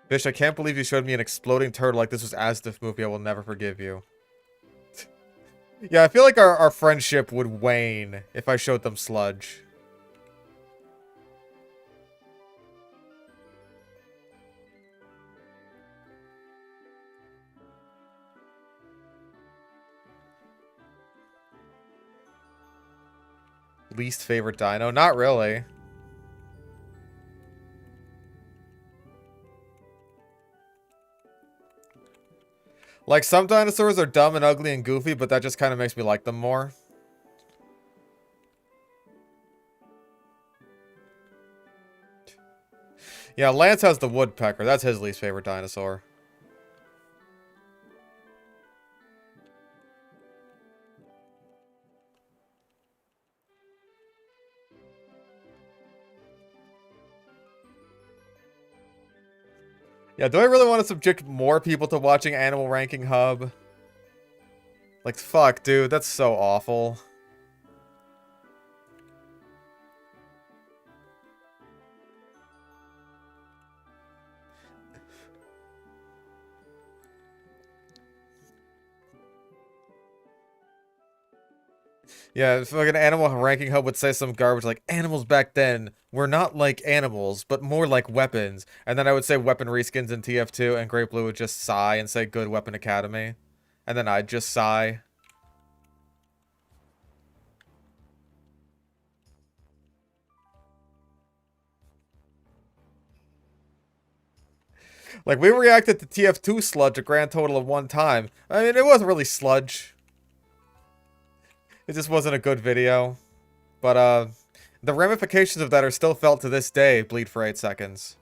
Bish, I can't believe you showed me an exploding turtle like this was Asdif movie. I will never forgive you. Yeah, I feel like our friendship would wane if I showed them sludge. Least favorite dino? Not really. Like, some dinosaurs are dumb and ugly and goofy, but that just kind of makes me like them more. Yeah, Lance has the woodpecker. That's his least favorite dinosaur. Yeah, do I really want to subject more people to watching Animal Ranking Hub? Like, fuck, dude, that's so awful. Yeah, if like an Animal Ranking Hub would say some garbage like, animals back then were not like animals, but more like weapons. And then I would say weapon reskins in TF2, and Great Blue would just sigh and say Good Weapon Academy. And then I'd just sigh. Like, we reacted to TF2 sludge a grand total of 1 time. I mean, it wasn't really sludge. It just wasn't a good video. But, The ramifications of that are still felt to this day, bleed for 8 seconds.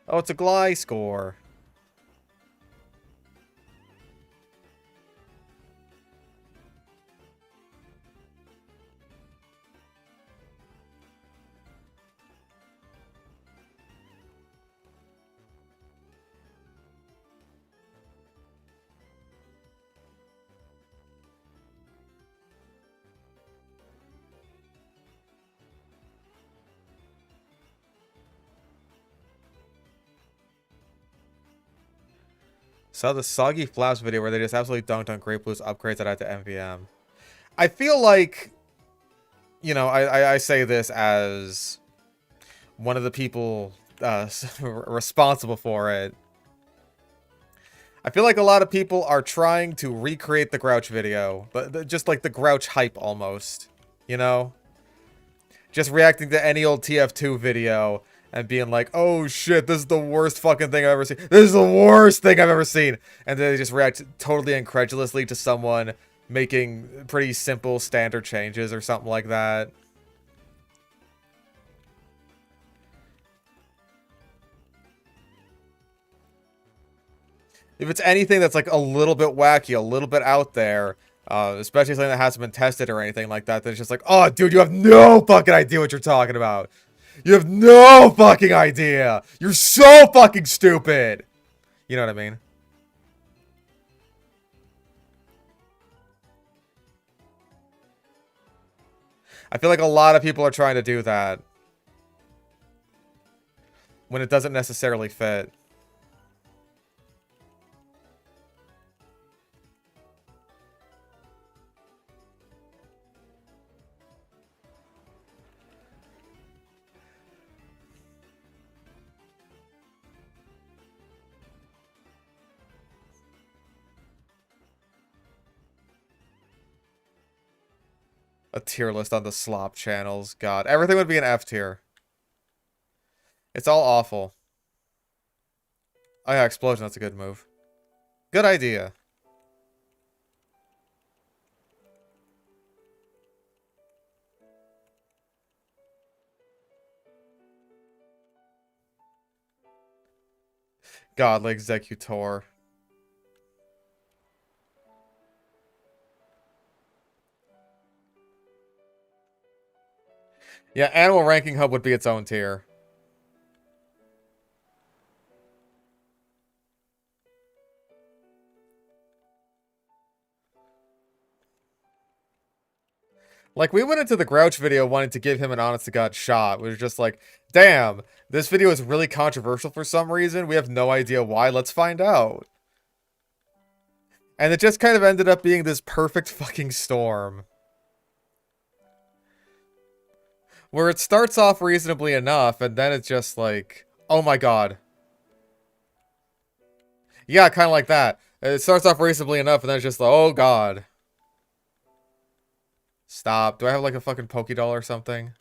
Oh, it's a Gly score. Saw the Soggy Flaps video where they just absolutely dunked on Great Blue's upgrades that had to MVM. I feel like, you know, I say this as one of the people responsible for it. I feel like a lot of people are trying to recreate the Grouch video, but just like the Grouch hype almost, you know? Just reacting to any old TF2 video and being like, oh shit, this is the worst fucking thing I've ever seen. This is the worst thing I've ever seen. And then they just react totally incredulously to someone making pretty simple standard changes or something like that. If it's anything that's like a little bit wacky, a little bit out there, especially something that hasn't been tested or anything like that, then it's just like, oh dude, you have no fucking idea what you're talking about. You have no fucking idea. You're so fucking stupid. You know what I mean? I feel like a lot of people are trying to do that when it doesn't necessarily fit. A tier list on the slop channels. God, everything would be an F tier. It's all awful. Oh yeah, explosion, that's a good move. Good idea. Godly Executor. Yeah, Animal Ranking Hub would be its own tier. Like, we went into the Grouch video wanting to give him an honest-to-God shot. We were just like, damn, this video is really controversial for some reason. We have no idea why. Let's find out. And it just kind of ended up being this perfect fucking storm. Where it starts off reasonably enough, and then it's just like, oh my god. Yeah, kind of like that. It starts off reasonably enough, and then it's just like, oh god. Stop. Do I have like a fucking Pokédoll or something?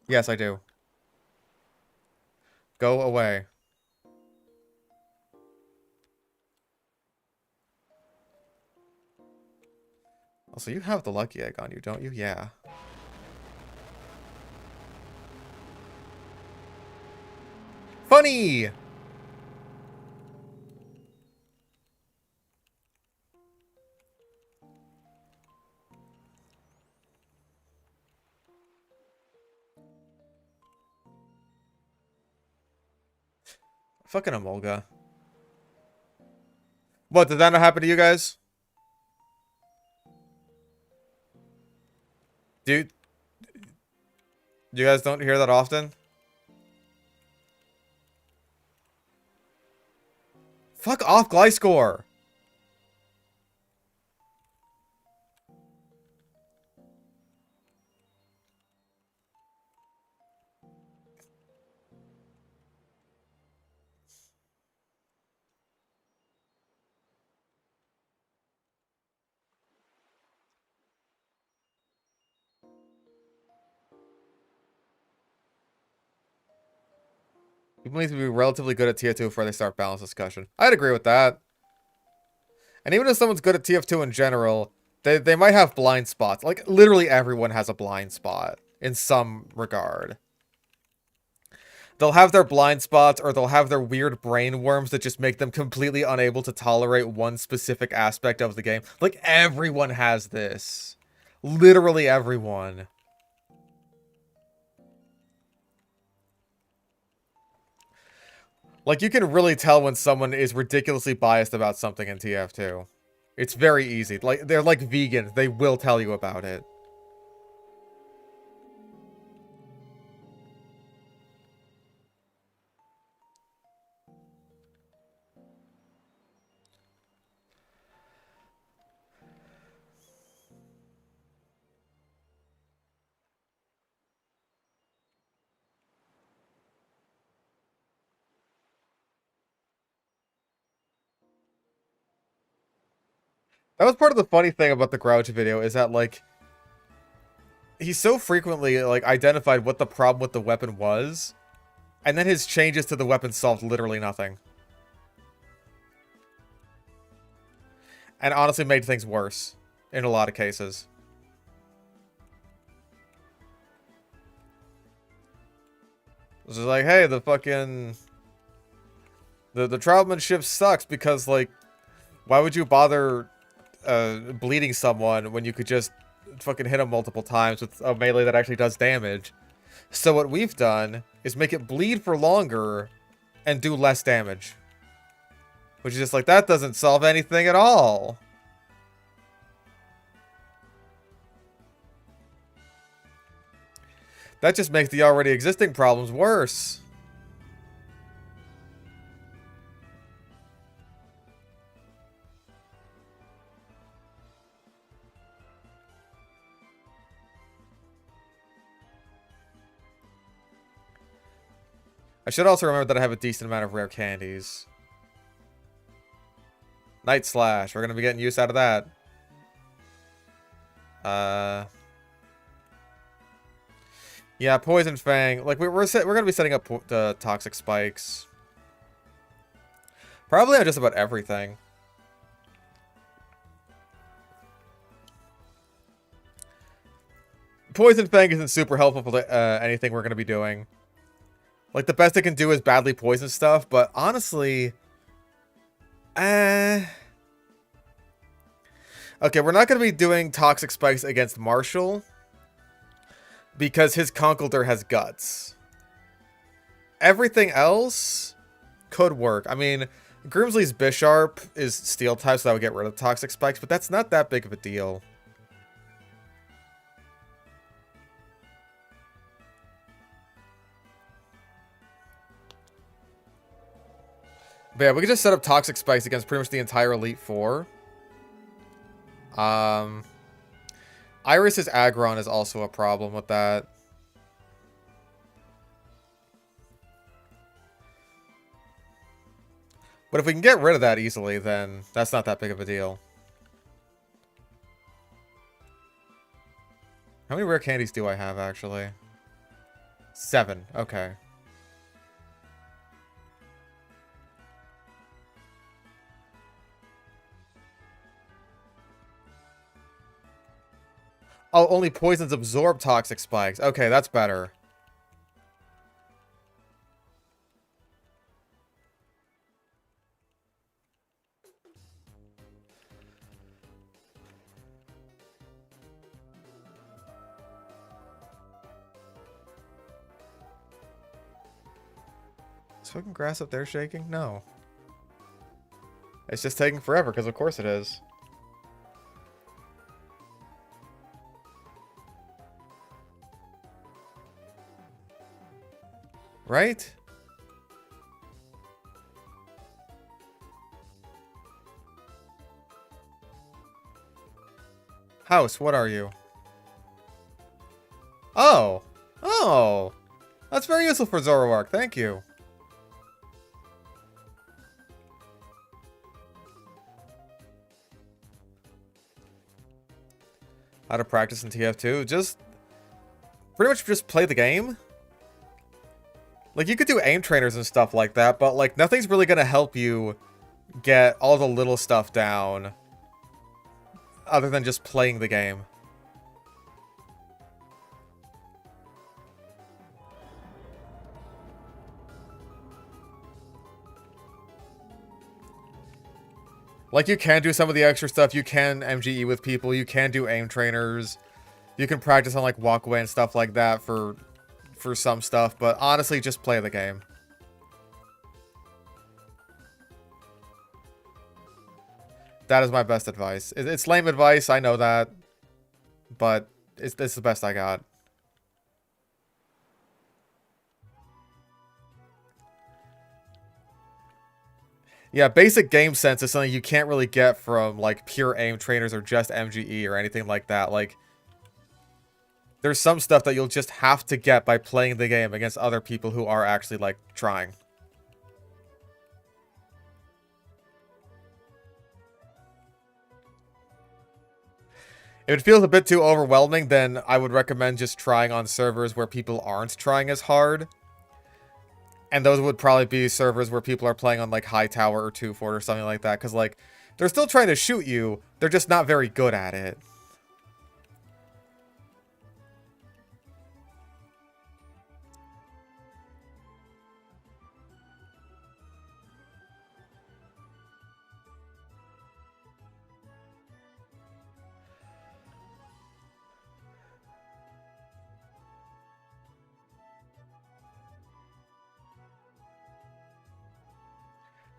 Yes, I do. Go away. Also, you have the lucky egg on you, don't you? Yeah. Funny! Fucking Emolga. What, did that not happen to you guys? Dude, you guys don't hear that often? Fuck off, Gliscor! People need to be relatively good at TF2 before they start balance discussion. I'd agree with that. And even if someone's good at TF2 in general, they might have blind spots. Like, literally everyone has a blind spot in some regard. They'll have their blind spots, or they'll have their weird brain worms that just make them completely unable to tolerate one specific aspect of the game. Like, everyone has this. Literally everyone. Like, you can really tell when someone is ridiculously biased about something in TF2. It's very easy. Like, they're like vegans. They will tell you about it. That was part of the funny thing about the Grouch video, is that, like, he so frequently, like, identified what the problem with the weapon was, and then his changes to the weapon solved literally nothing. And honestly made things worse, in a lot of cases. It's just like, hey, the fucking... The travelmanship sucks because, like, why would you bother bleeding someone when you could just fucking hit them multiple times with a melee that actually does damage? So what we've done is make it bleed for longer and do less damage. Which is just like, that doesn't solve anything at all. That just makes the already existing problems worse. I should also remember that I have a decent amount of rare candies. Night Slash. We're going to be getting use out of that. Yeah, Poison Fang. Like, we're going to be setting up the Toxic Spikes. Probably on just about everything. Poison Fang isn't super helpful for anything we're going to be doing. Like, the best it can do is badly poison stuff, but honestly... Okay, we're not going to be doing Toxic Spikes against Marshall, because his Conkeldurr has Guts. Everything else could work. I mean, Grimsley's Bisharp is Steel type, so that would get rid of Toxic Spikes, but that's not that big of a deal. But yeah, we could just set up Toxic Spikes against pretty much the entire Elite Four. Iris's Aggron is also a problem with that. But if we can get rid of that easily, then that's not that big of a deal. How many rare candies do I have, actually? 7. Okay. Oh, only poisons absorb Toxic Spikes. Okay, that's better. Is fucking grass up there shaking? No. It's just taking forever, because of course it is. Right? House, what are you? Oh! Oh! That's very useful for Zoroark, thank you. How to practice in TF2? Just... pretty much just play the game. Like, you could do aim trainers and stuff like that, but, like, nothing's really gonna help you get all the little stuff down other than just playing the game. Like, you can do some of the extra stuff. You can MGE with people. You can do aim trainers. You can practice on, like, walkaway and stuff like that for some stuff. But honestly, just play the game. That is my best advice. It's lame advice, I know that. But it's the best I got. Yeah, basic game sense is something you can't really get from, like, pure aim trainers or just MGE or anything like that. Like, there's some stuff that you'll just have to get by playing the game against other people who are actually, like, trying. If it feels a bit too overwhelming, then I would recommend just trying on servers where people aren't trying as hard. And those would probably be servers where people are playing on, like, High Tower or 2 Fort or something like that. Because, like, they're still trying to shoot you. They're just not very good at it.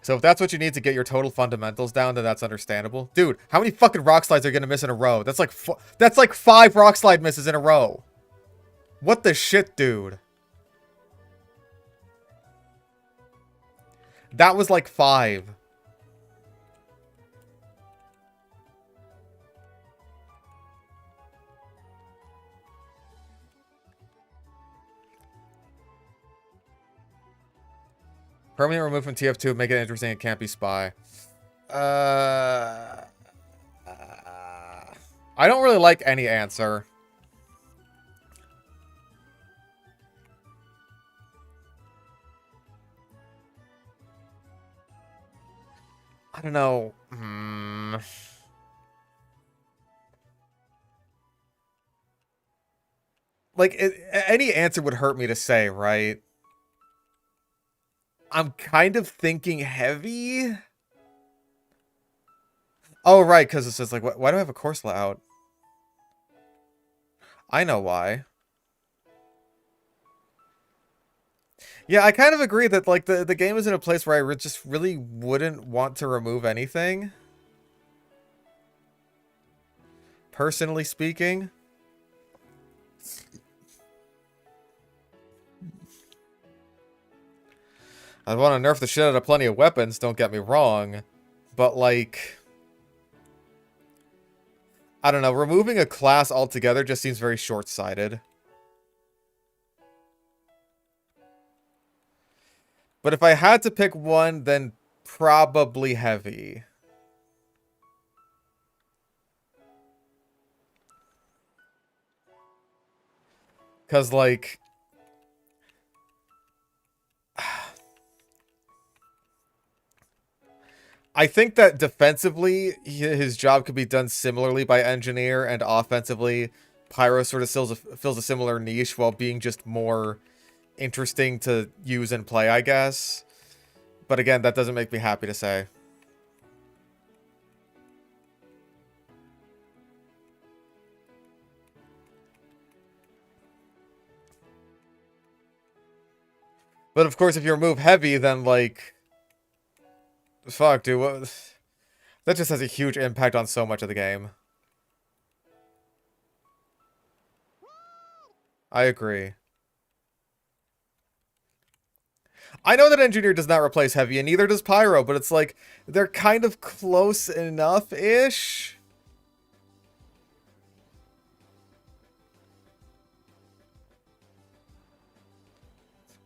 So if that's what you need to get your total fundamentals down, then that's understandable. Dude, how many fucking rock slides are you gonna miss in a row? That's like 5 rock slide misses in a row. What the shit, dude? That was like 5. Permanent remove from TF2, make it interesting, it can't be spy. I don't really like any answer. I don't know. Like, any answer would hurt me to say, right? I'm kind of thinking heavy. Oh, right, because it says, like, why do I have a Corsola out? I know why. Yeah, I kind of agree that, like, the game is in a place where I just really wouldn't want to remove anything. Personally speaking. I want to nerf the shit out of plenty of weapons, don't get me wrong. But, like, I don't know, removing a class altogether just seems very short-sighted. But if I had to pick one, then probably heavy. Because, like, I think that defensively, his job could be done similarly by Engineer, and offensively, Pyro sort of fills a similar niche while being just more interesting to use and play, I guess. But again, that doesn't make me happy to say. But of course, if you remove heavy, then, like, fuck, dude, what? That just has a huge impact on so much of the game. I agree. I know that Engineer does not replace heavy, and neither does Pyro, but it's like, they're kind of close enough-ish.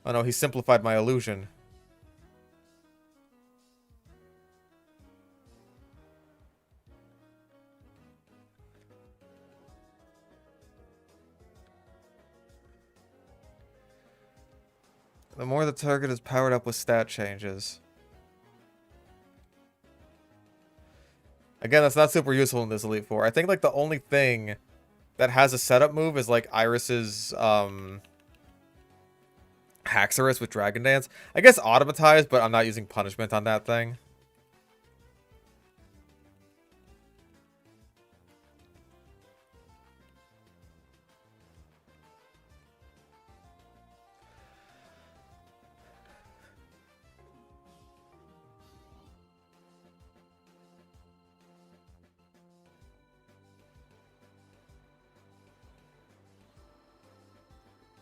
Oh no, he simplified my illusion. The more the target is powered up with stat changes. Again, that's not super useful in this Elite Four. I think like the only thing that has a setup move is like Iris's Haxorus with Dragon Dance. I guess Automatize, but I'm not using Punishment on that thing.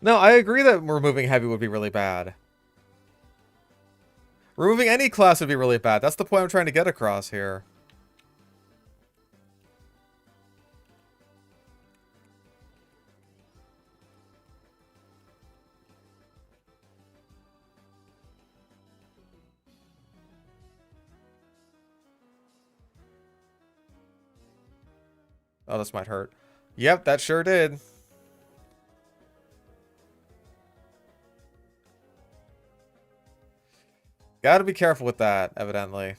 No, I agree that removing heavy would be really bad. Removing any class would be really bad. That's the point I'm trying to get across here. Oh, this might hurt. Yep, that sure did. Gotta be careful with that, evidently.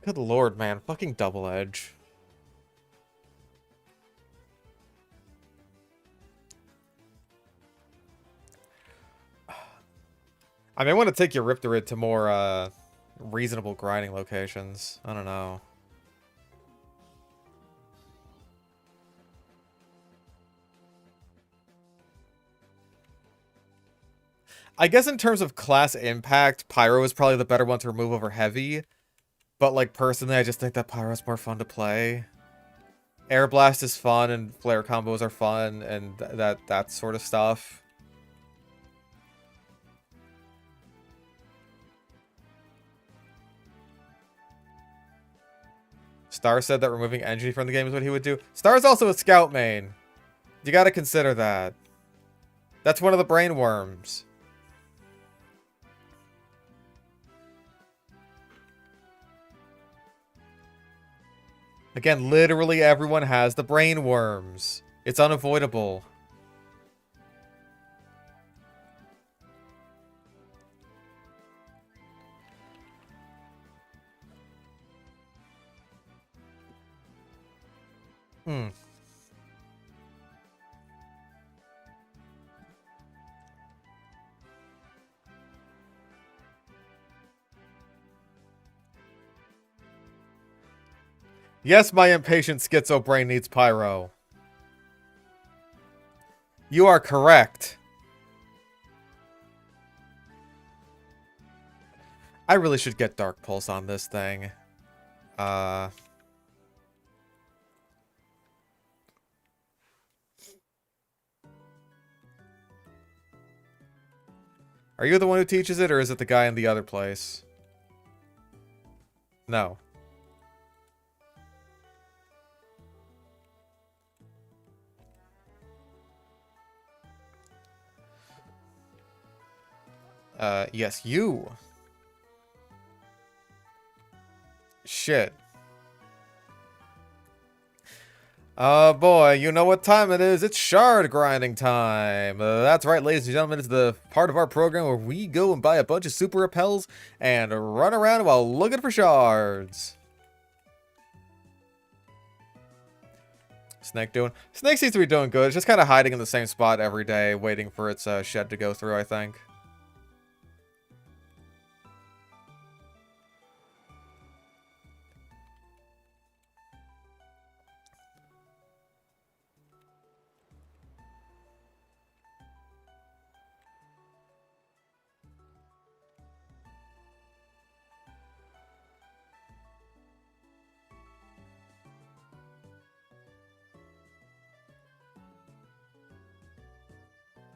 Good lord, man. Fucking double edge. I may want to take your Riptoride to more, reasonable grinding locations. I don't know. I guess in terms of class impact, Pyro is probably the better one to remove over Heavy. But, like, personally, I just think that Pyro's more fun to play. Air Blast is fun, and Flare combos are fun, and that sort of stuff. Star said that removing Entry from the game is what he would do. Star's also a Scout main. You gotta consider that. That's one of the brain worms. Again, literally everyone has the brain worms. It's unavoidable. Yes, my impatient schizo brain needs Pyro. You are correct. I really should get Dark Pulse on this thing. Are you the one who teaches it, or is it the guy in the other place? No. Yes, you. Shit. Oh boy, you know what time it is. It's shard grinding time. That's right, ladies and gentlemen. It's the part of our program where we go and buy a bunch of super repels and run around while looking for shards. Snake seems to be doing good. It's just kind of hiding in the same spot every day, waiting for its shed to go through, I think.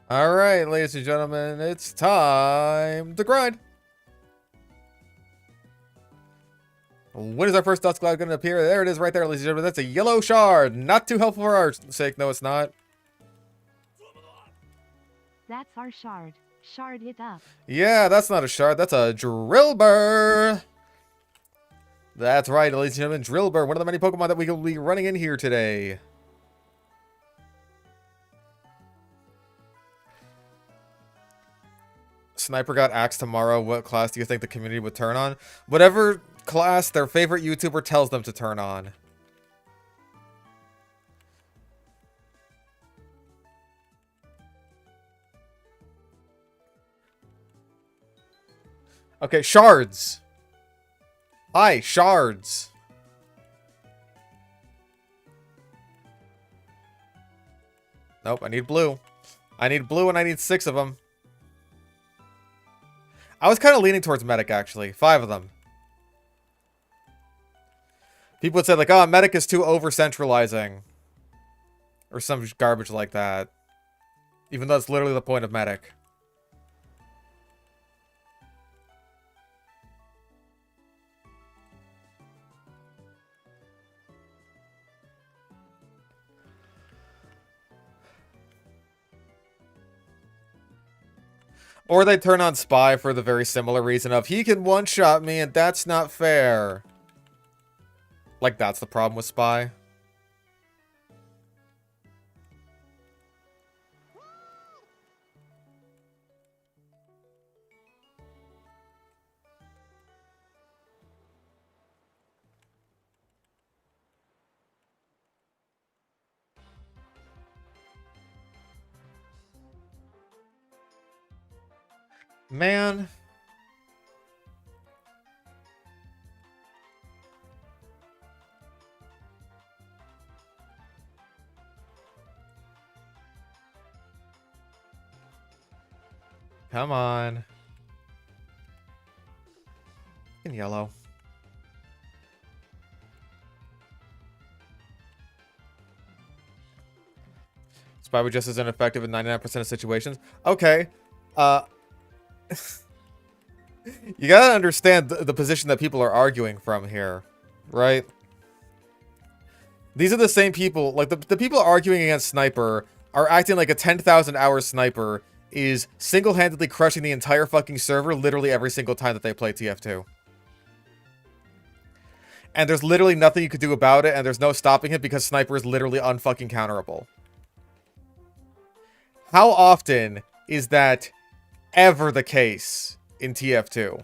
Alright, ladies and gentlemen, it's time to grind. When is our first dust cloud going to appear? There it is right there, ladies and gentlemen. That's a yellow shard. Not too helpful for our sake. No, it's not. That's our shard. shard it up. Yeah, that's not a shard. That's a Drillbur. That's right, ladies and gentlemen. Drillbur, one of the many Pokemon that we will be running in here today. Sniper got axed tomorrow. What class do you think the community would turn on? Whatever class their favorite YouTuber tells them to turn on. Okay, shards. Hi, shards. Nope, I need blue. I need blue and I need 6 of them. I was kind of leaning towards medic, actually. 5 of them. People would say, like, oh, medic is too over-centralizing. Or some garbage like that. Even though it's literally the point of medic. Or they turn on Spy for the very similar reason of, he can one-shot me and that's not fair. Like, that's the problem with Spy. Man. Come on. In yellow. Spy was just as ineffective in 99% of situations. Okay. You gotta understand the position that people are arguing from here, right? These are the same people, like the people arguing against Sniper are acting like a 10,000 hour Sniper is single-handedly crushing the entire fucking server literally every single time that they play TF2. And there's literally nothing you could do about it, and there's no stopping it because Sniper is literally unfucking counterable. How often is that ever the case in TF2?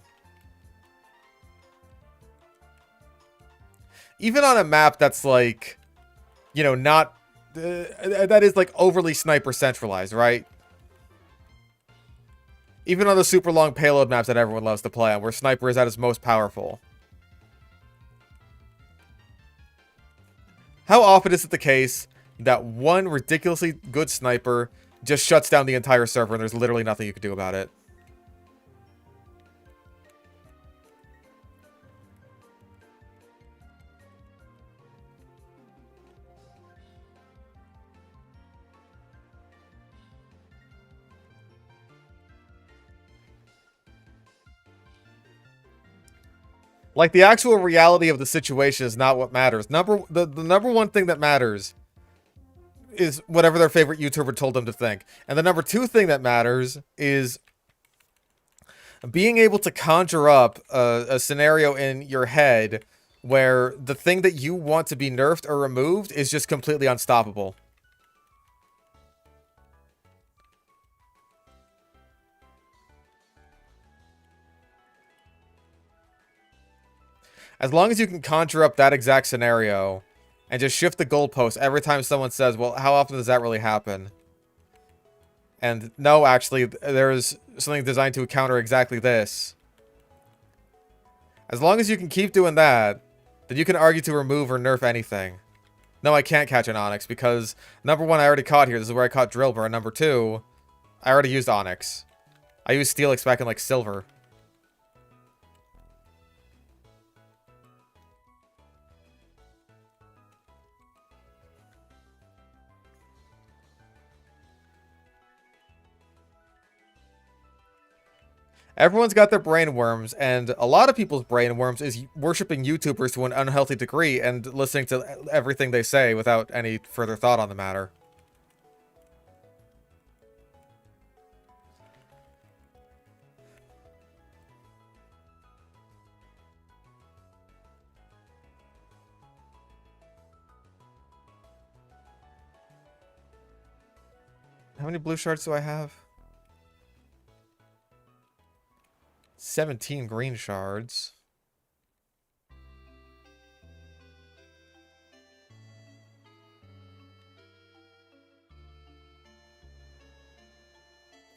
Even on a map that's like, you know, not that is like overly Sniper centralized, right? Even on the super long payload maps that everyone loves to play on, where Sniper is at its most powerful. How often is it the case that one ridiculously good Sniper just shuts down the entire server and there's literally nothing you can do about it? Like, the actual reality of the situation is not what matters. The number one thing that matters is whatever their favorite YouTuber told them to think. And the number 2 thing that matters is being able to conjure up a scenario in your head where the thing that you want to be nerfed or removed is just completely unstoppable. As long as you can conjure up that exact scenario and just shift the goalpost every time someone says, well, how often does that really happen? And no, actually, there's something designed to counter exactly this. As long as you can keep doing that, then you can argue to remove or nerf anything. No, I can't catch an Onyx because, number 1, I already caught here. This is where I caught Drillbur. And number 2, I already used Onyx. I used Steelix back in, like, Silver. Everyone's got their brain worms, and a lot of people's brain worms is worshipping YouTubers to an unhealthy degree and listening to everything they say without any further thought on the matter. How many blue shards do I have? 17 green shards.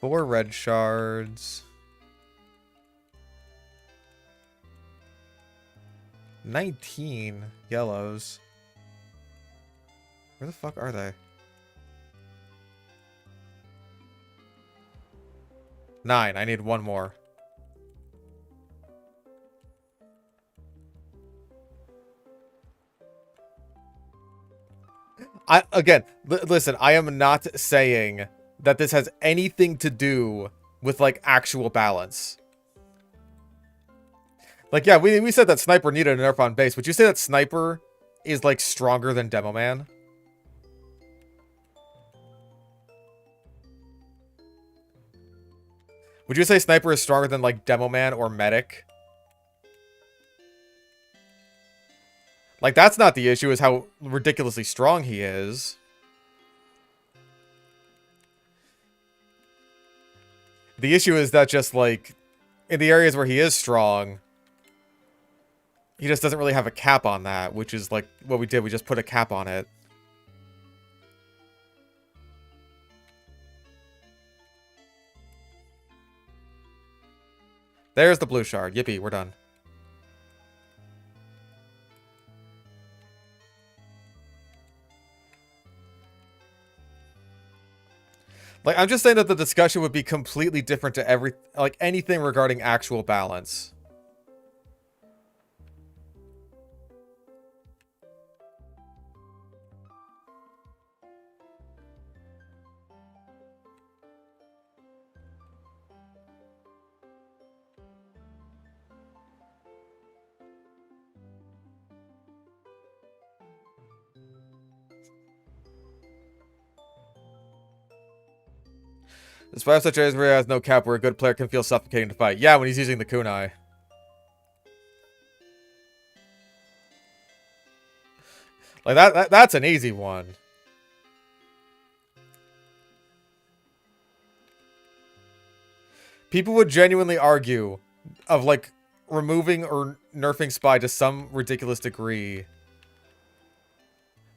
Four red shards. 19 yellows. Where the fuck are they? 9. I need one more. Listen, I am not saying that this has anything to do with, like, actual balance. Like, yeah, we said that Sniper needed a nerf on base. Would you say that Sniper is, like, stronger than Demo Man? Would you say Sniper is stronger than, like, Demo Man or Medic? Like, that's not the issue, is how ridiculously strong he is. The issue is that just, like, in the areas where he is strong, he just doesn't really have a cap on that, which is, like, what we did. We just put a cap on it. There's the blue shard. Yippee, we're done. Like, I'm just saying that the discussion would be completely different to anything regarding actual balance. Despite such areas where he has no cap, where a good player can feel suffocating to fight. Yeah, when he's using the kunai. Like, that's an easy one. People would genuinely argue of, like, removing or nerfing Spy to some ridiculous degree.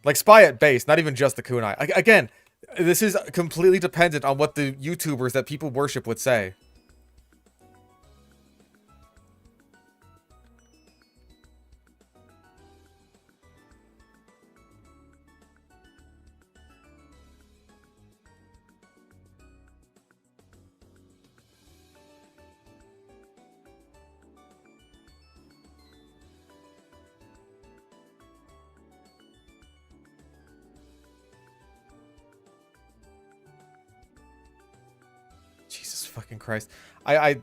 Like, Spy at base, not even just the kunai. Again, this is completely dependent on what the YouTubers that people worship would say. Fucking Christ. I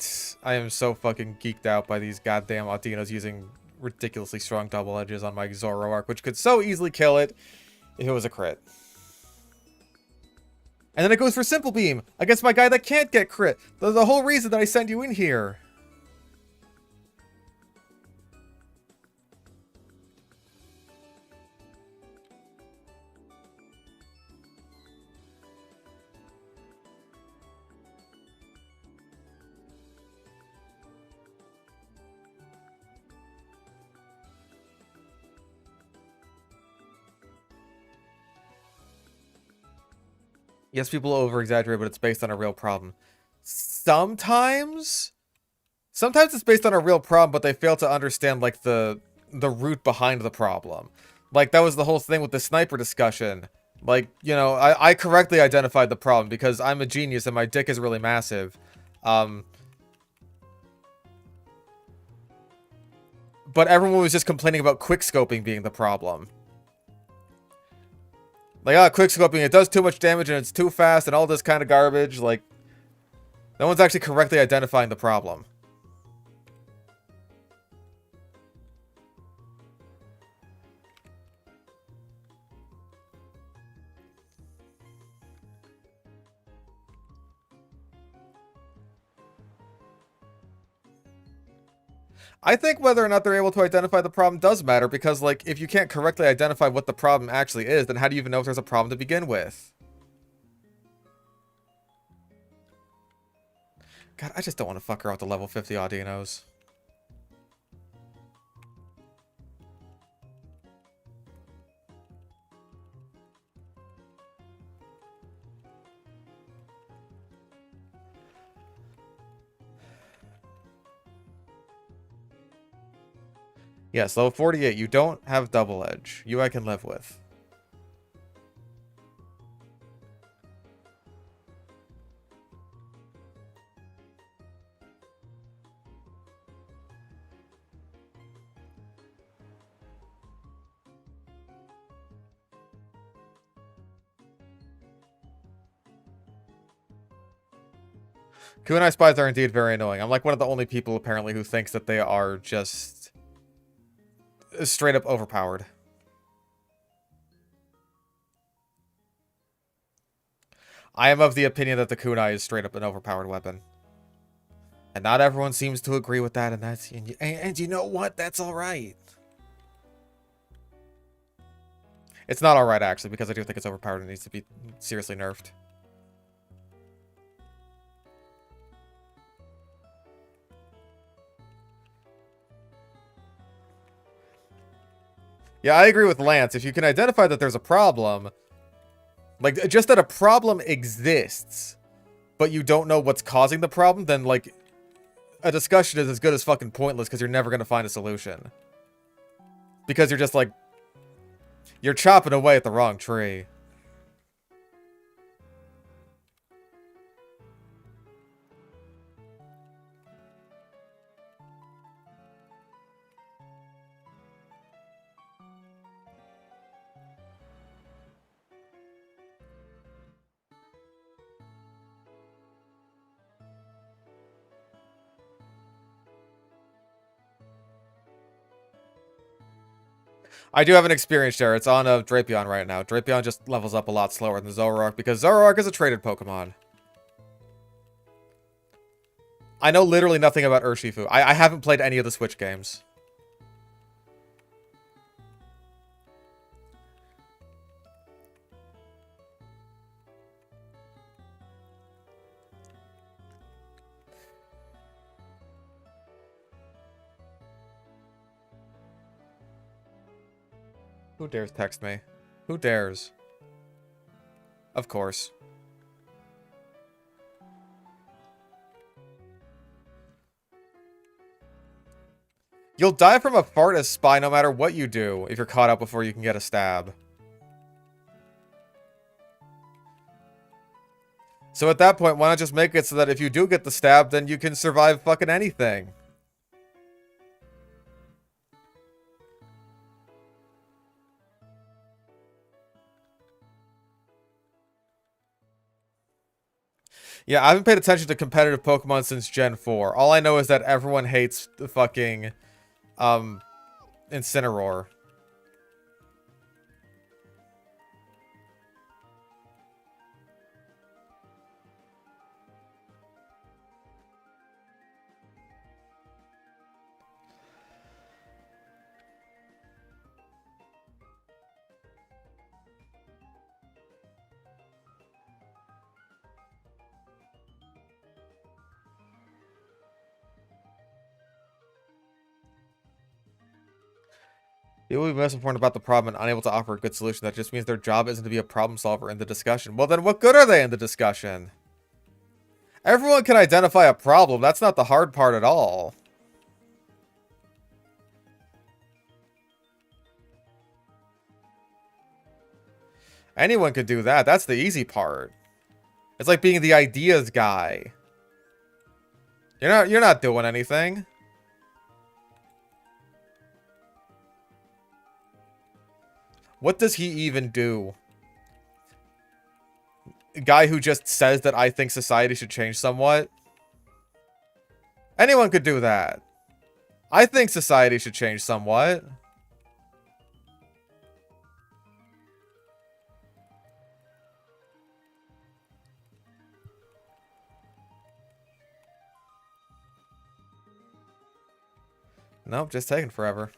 am so fucking geeked out by these goddamn Audinos using ridiculously strong double edges on my Zoroark, which could so easily kill it if it was a crit. And then it goes for Simple Beam against my guy that can't get crit. The whole reason that I send you in here. Yes, people over-exaggerate, but it's based on a real problem. Sometimes it's based on a real problem, but they fail to understand, like, the root behind the problem. Like, that was the whole thing with the Sniper discussion. Like, you know, I correctly identified the problem because I'm a genius and my dick is really massive. But everyone was just complaining about quickscoping being the problem. Like, quickscoping, it does too much damage and it's too fast and all this kind of garbage. Like, no one's actually correctly identifying the problem. I think whether or not they're able to identify the problem does matter because, like, if you can't correctly identify what the problem actually is, then how do you even know if there's a problem to begin with? God, I just don't want to fuck around with the level 50 Audinos. Yes, level 48. You don't have double edge. You I can live with. Kunai spies are indeed very annoying. I'm like one of the only people apparently who thinks that they are just straight up overpowered. I am of the opinion that the kunai is straight up an overpowered weapon. And not everyone seems to agree with that, and that's and you know what? That's alright. It's not alright actually, because I do think it's overpowered and needs to be seriously nerfed. Yeah, I agree with Lance. If you can identify that there's a problem, like, just that a problem exists, but you don't know what's causing the problem, then, like, a discussion is as good as fucking pointless because you're never going to find a solution. Because you're just, like, you're chopping away at the wrong tree. I do have an experience share. It's on a Drapion right now. Drapion just levels up a lot slower than Zoroark because Zoroark is a traded Pokemon. I know literally nothing about Urshifu. I haven't played any of the Switch games. Who dares text me? Who dares? Of course. You'll die from a fart as spy no matter what you do if you're caught up before you can get a stab. So at that point, why not just make it so that if you do get the stab, then you can survive fucking anything? Yeah, I haven't paid attention to competitive Pokemon since Gen 4. All I know is that everyone hates the fucking, Incineroar. People will be misinformed about the problem and unable to offer a good solution. That just means their job isn't to be a problem solver in the discussion. Well, then what good are they in the discussion? Everyone can identify a problem. That's not the hard part at all. Anyone could do that. That's the easy part. It's like being the ideas guy. You're not doing anything. What does he even do? A guy who just says that I think society should change somewhat? Anyone could do that. I think society should change somewhat. Nope, just taking forever.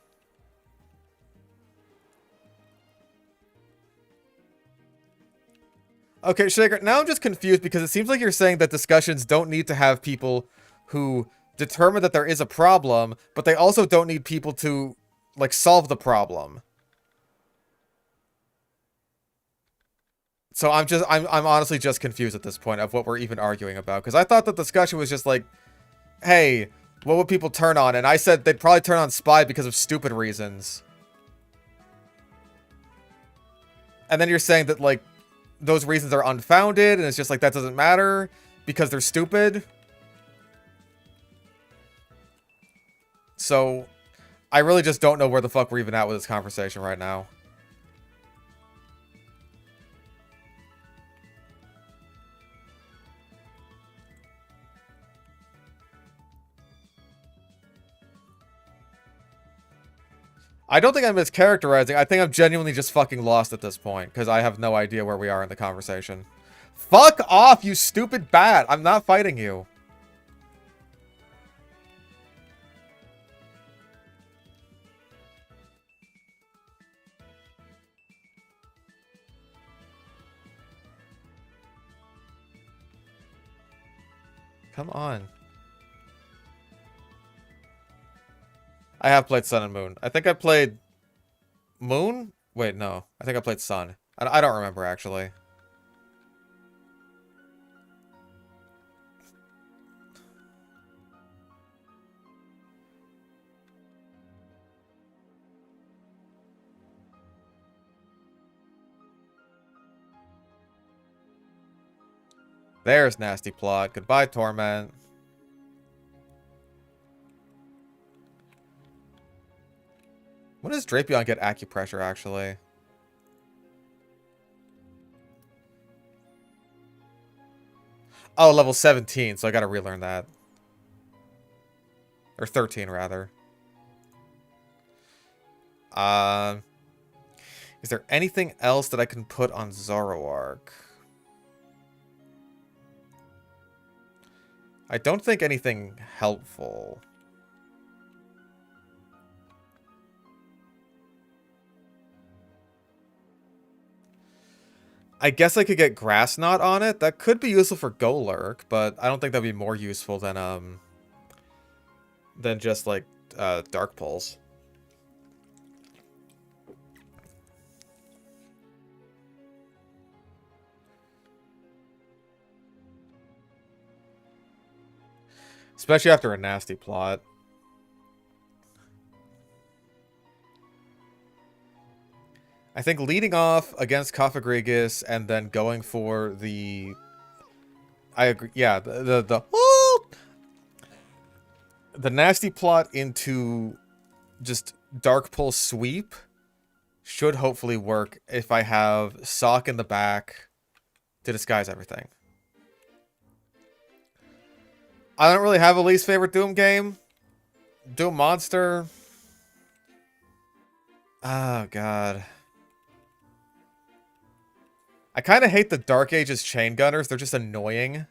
Okay, Shaker, now I'm just confused because it seems like you're saying that discussions don't need to have people who determine that there is a problem, but they also don't need people to, like, solve the problem. So I'm honestly just confused at this point of what we're even arguing about. Because I thought the discussion was just like, hey, what would people turn on? And I said they'd probably turn on Spy because of stupid reasons. And then you're saying that, like, those reasons are unfounded, and it's just like, that doesn't matter because they're stupid. So, I really just don't know where the fuck we're even at with this conversation right now. I don't think I'm mischaracterizing. I think I'm genuinely just fucking lost at this point, because I have no idea where we are in the conversation. Fuck off, you stupid bat! I'm not fighting you. Come on. I have played Sun and Moon. I think I played Moon? Wait, no. I think I played Sun. I don't remember, actually. There's Nasty Plot. Goodbye, Torment. When does Drapion get acupressure, actually? Oh, level 17, so I gotta relearn that. Or 13, rather. Is there anything else that I can put on Zoroark? I don't think anything helpful. I guess I could get Grass Knot on it. That could be useful for Golurk, but I don't think that'd be more useful than just like Dark Pulse. Especially after a Nasty Plot. I think leading off against Cofagrigus and then going for the... I agree. Yeah, the Nasty Plot into just Dark Pulse Sweep should hopefully work if I have Sock in the back to disguise everything. I don't really have a least favorite Doom game. Doom monster. Oh, God. I kind of hate the Dark Ages Chain Gunners. They're just annoying.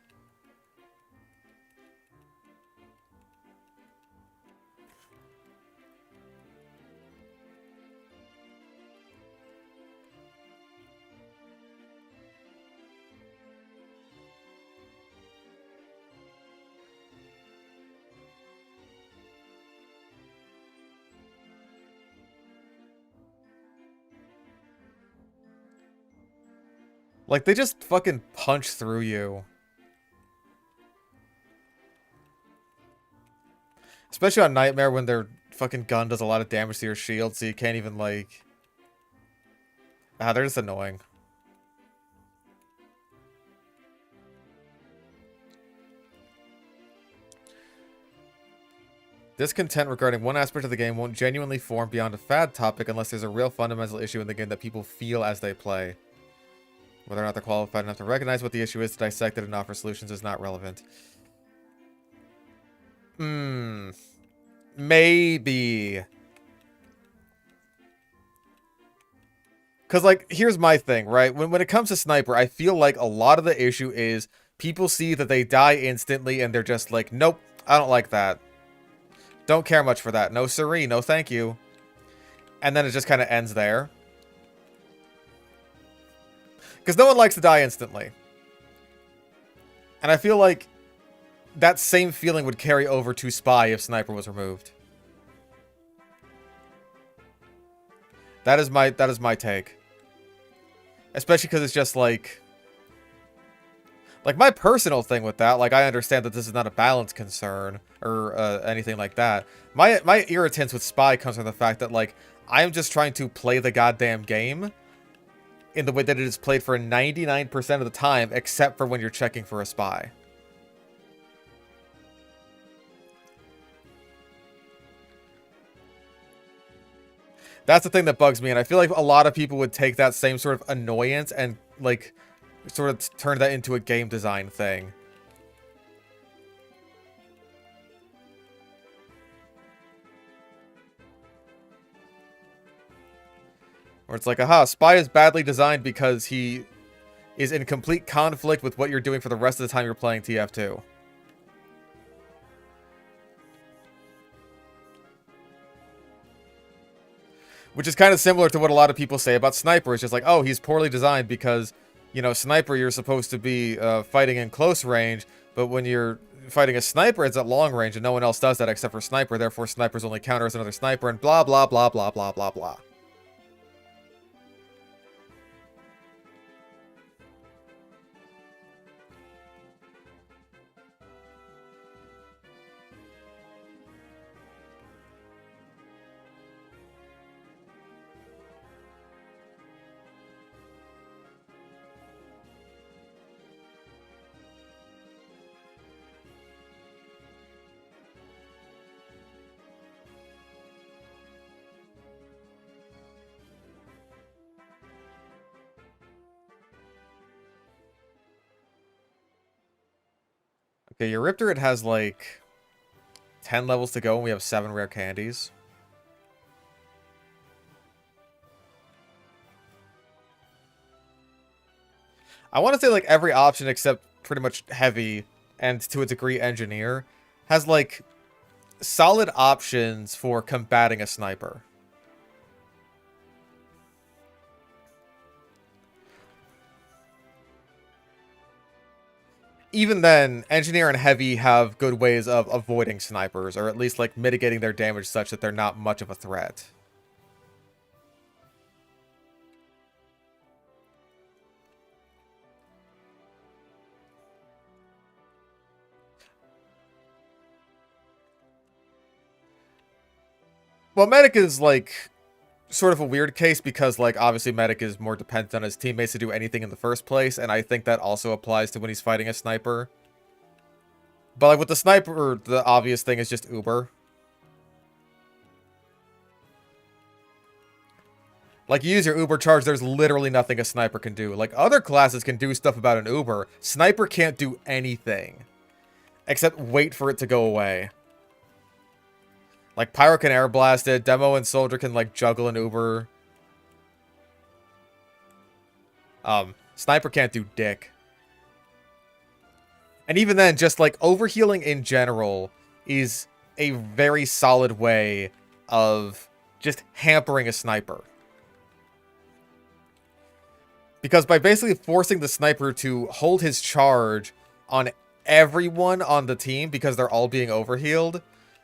Like, they just fucking punch through you. Especially on Nightmare when their fucking gun does a lot of damage to your shield, so you can't even, like... Ah, they're just annoying. Discontent regarding one aspect of the game won't genuinely form beyond a fad topic unless there's a real fundamental issue in the game that people feel as they play. Whether or not they're qualified enough to recognize what the issue is, to dissect it and offer solutions is not relevant. Maybe. Because, like, here's my thing, right? When it comes to Sniper, I feel like a lot of the issue is people see that they die instantly and they're just like, nope, I don't like that. Don't care much for that. No siree, no thank you. And then it just kind of ends there. Because no one likes to die instantly. And I feel like that same feeling would carry over to Spy if Sniper was removed. That is my take. Especially because it's just like my personal thing with that, like, I understand that this is not a balance concern or anything like that. My irritance with Spy comes from the fact that, like, I am just trying to play the goddamn game in the way that it is played for 99% of the time, except for when you're checking for a Spy. That's the thing that bugs me, and I feel like a lot of people would take that same sort of annoyance and, like, sort of turn that into a game design thing. Where it's like, aha, Spy is badly designed because he is in complete conflict with what you're doing for the rest of the time you're playing TF2. Which is kind of similar to what a lot of people say about Sniper. It's just like, oh, he's poorly designed because, you know, Sniper, you're supposed to be fighting in close range, but when you're fighting a Sniper, it's at long range, and no one else does that except for Sniper, therefore Sniper's only counters another Sniper, and blah, blah, blah, blah, blah, blah, blah. Okay, your Riptorite has, like, 10 levels to go, and we have 7 rare candies. I want to say, like, every option except pretty much Heavy, and to a degree Engineer, has, like, solid options for combating a Sniper. Even then, Engineer and Heavy have good ways of avoiding Snipers, or at least, like, mitigating their damage such that they're not much of a threat. Well, Medic is, like, sort of a weird case because, like, obviously Medic is more dependent on his teammates to do anything in the first place, and I think that also applies to when he's fighting a Sniper. But, like, with the Sniper, the obvious thing is just Uber. Like, you use your Uber charge, there's literally nothing a Sniper can do. Like, other classes can do stuff about an Uber. Sniper can't do anything. Except wait for it to go away. Like, Pyro can air blast it, Demo and Soldier can, like, juggle an Uber. Sniper can't do dick. And even then, just, like, overhealing in general is a very solid way of just hampering a Sniper. Because by basically forcing the Sniper to hold his charge on everyone on the team because they're all being overhealed,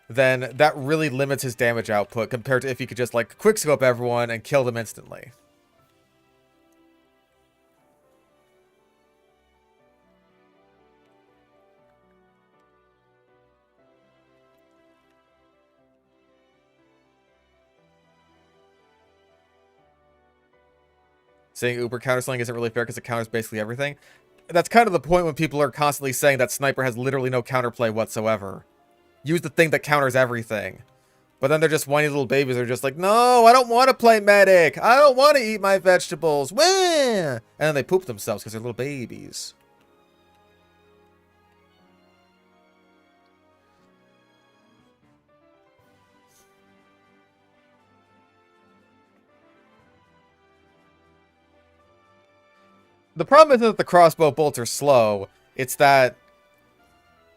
then that really limits his damage output compared to if he could just, like, quickscope everyone and kill them instantly. Saying Uber counterslinging isn't really fair because it counters basically everything. That's kind of the point when people are constantly saying that Sniper has literally no counterplay whatsoever. Use the thing that counters everything. But then they're just whiny little babies. They're just like, no, I don't want to play Medic. I don't want to eat my vegetables. Wah! And then they poop themselves because they're little babies. The problem isn't that the crossbow bolts are slow. It's that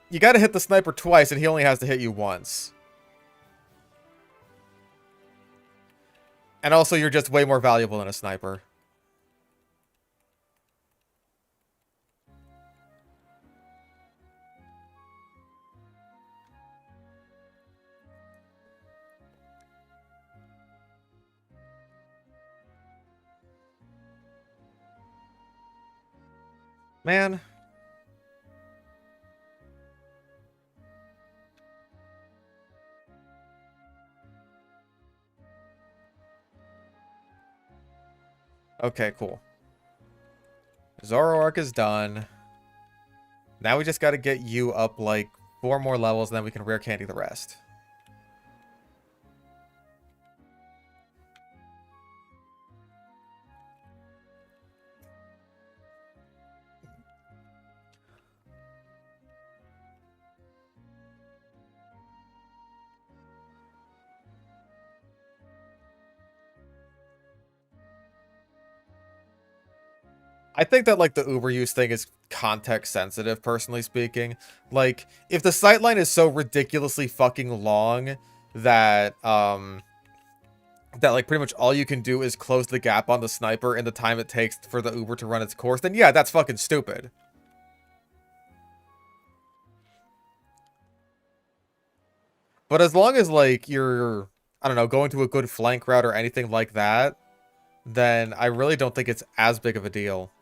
you gotta hit the Sniper twice and he only has to hit you once. And also, you're just way more valuable than a Sniper. Man. Okay, cool. Zoroark is done. Now we just gotta get you up like 4 more levels, and then we can rare candy the rest. I think that, like, the Uber use thing is context sensitive, personally speaking. Like, if the sightline is so ridiculously fucking long that, that, like, pretty much all you can do is close the gap on the sniper in the time it takes for the Uber to run its course, then yeah, that's fucking stupid. But as long as, like, you're, I don't know, going to a good flank route or anything like that, then I really don't think it's as big of a deal.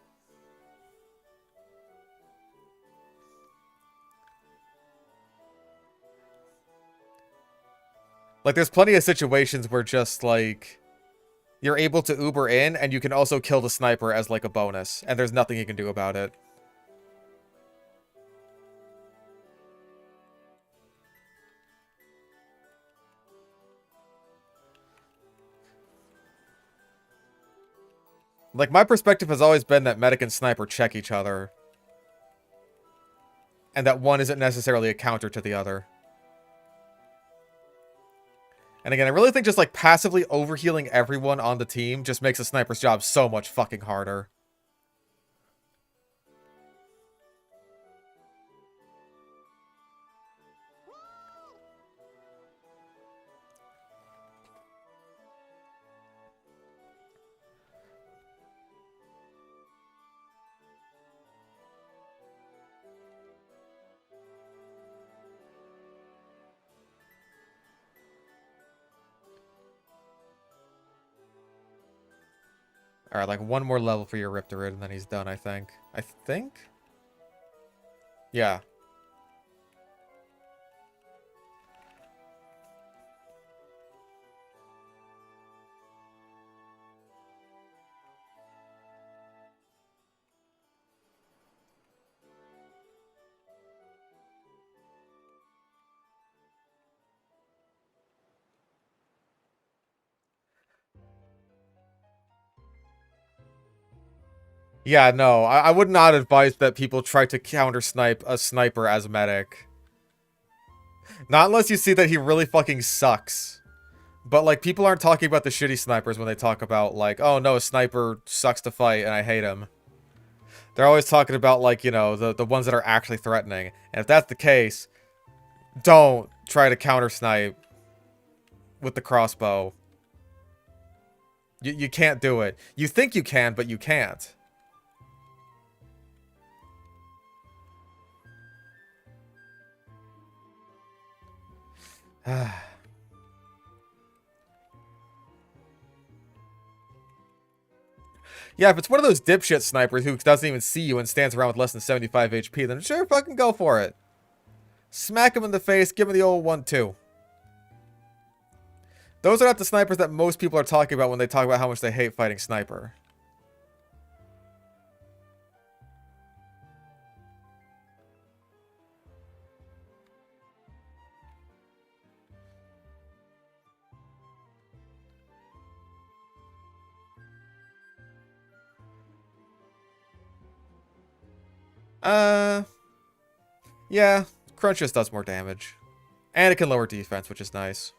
Like, there's plenty of situations where just, like, you're able to Uber in, and you can also kill the sniper as, like, a bonus, and there's nothing you can do about it. Like, my perspective has always been that medic and sniper check each other. And that one isn't necessarily a counter to the other. And again, I really think just, like, passively overhealing everyone on the team just makes a sniper's job so much fucking harder. Alright, like, one more level for your Riptoride, and then he's done, I think. I think? Yeah. Yeah, no, I would not advise that people try to counter-snipe a sniper as medic. Not unless you see that he really fucking sucks. But, like, people aren't talking about the shitty snipers when they talk about, like, oh no, a sniper sucks to fight and I hate him. They're always talking about, like, you know, the ones that are actually threatening. And if that's the case, don't try to counter-snipe with the crossbow. You can't do it. You think you can, but you can't. Yeah, if it's one of those dipshit snipers who doesn't even see you and stands around with less than 75 HP, then sure, fucking go for it. Smack him in the face, give him the old 1-2. Those are not the snipers that most people are talking about when they talk about how much they hate fighting sniper. Yeah, Crunch just does more damage. And it can lower defense, which is nice.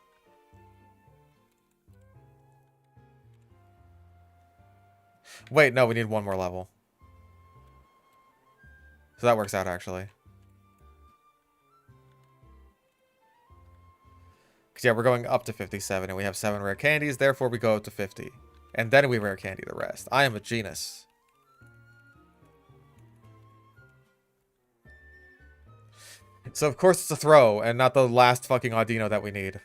Wait, no, we need one more level. So that works out, actually. Because, yeah, we're going up to 57, and we have 7 rare candies, therefore we go up to 50. And then we rare candy the rest. I am a genius. So, of course, it's a throw, and not the last fucking Audino that we need.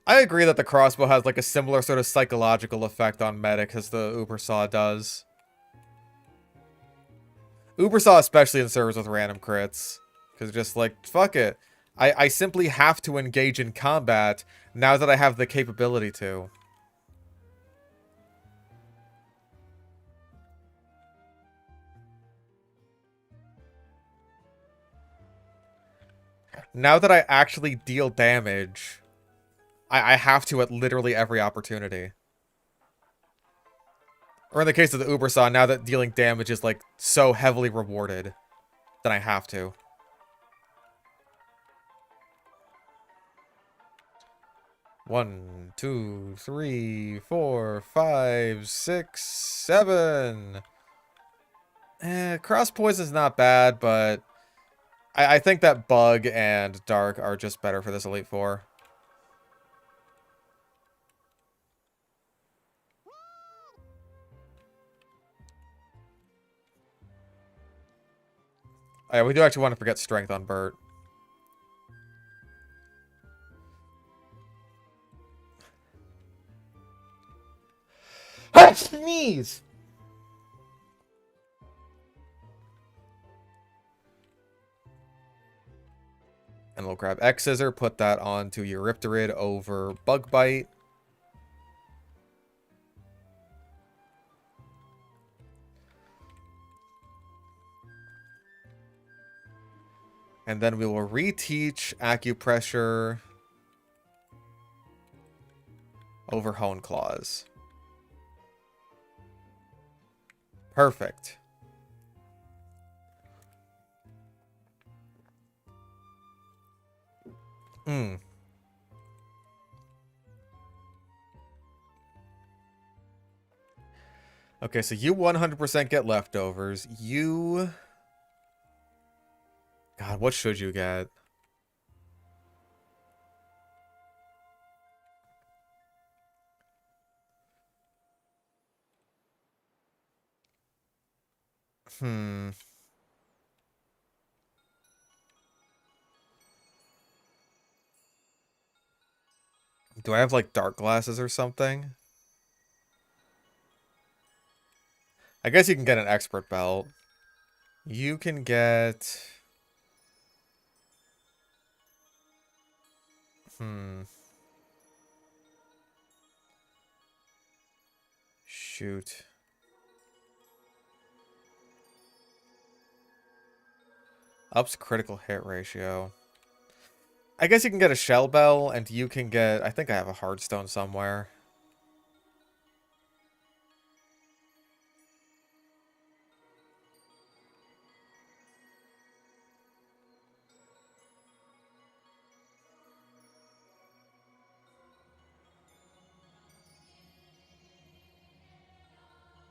I agree that the crossbow has like a similar sort of psychological effect on medic as the Uber Saw does. Uber Saw especially in servers with random crits. Because just like, fuck it. I simply have to engage in combat now that I have the capability to. Now that I actually deal damage, I have to at literally every opportunity. Or in the case of the Uber Saw, now that dealing damage is like so heavily rewarded, then I have to. One, two, three, four, five, six, seven. Cross poison's not bad, but I think that Bug and Dark are just better for this Elite Four. Oh, yeah, we do actually want to forget Strength on Bert. Sneeze! And we'll grab X Scissor, put that onto Eurypterid over Bug Bite. And then we will reteach Acupressure over Hone Claws. Perfect. Okay, so you 100% get leftovers. You... God, what should you get? Do I have, like, dark glasses or something? I guess you can get an expert belt. You can get... Shoot. Ups critical hit ratio. I guess you can get a Shell Bell, and you can get... I think I have a Hardstone somewhere.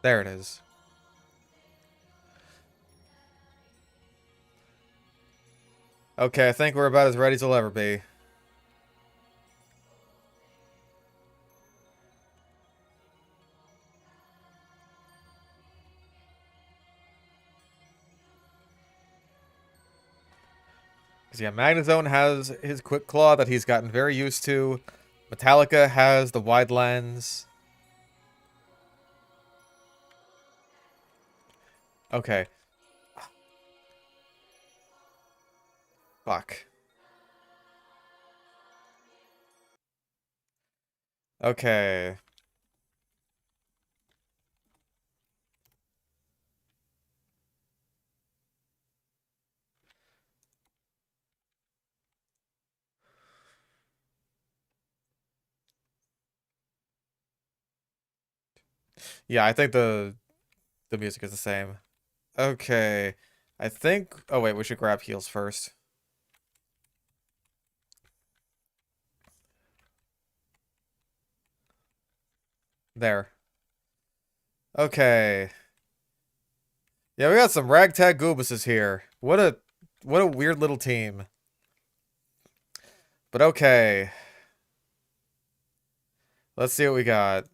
There it is. Okay, I think we're about as ready as we'll ever be. Because, yeah, Magnezone has his Quick Claw that he's gotten very used to. Metallica has the Wide Lens. Okay. Fuck. Okay. Yeah, I think the music is the same. Okay. I think... Oh, wait, we should grab heals first. There. Okay. Yeah, we got some ragtag Goobuses here. What a weird little team. But okay. Let's see what we got.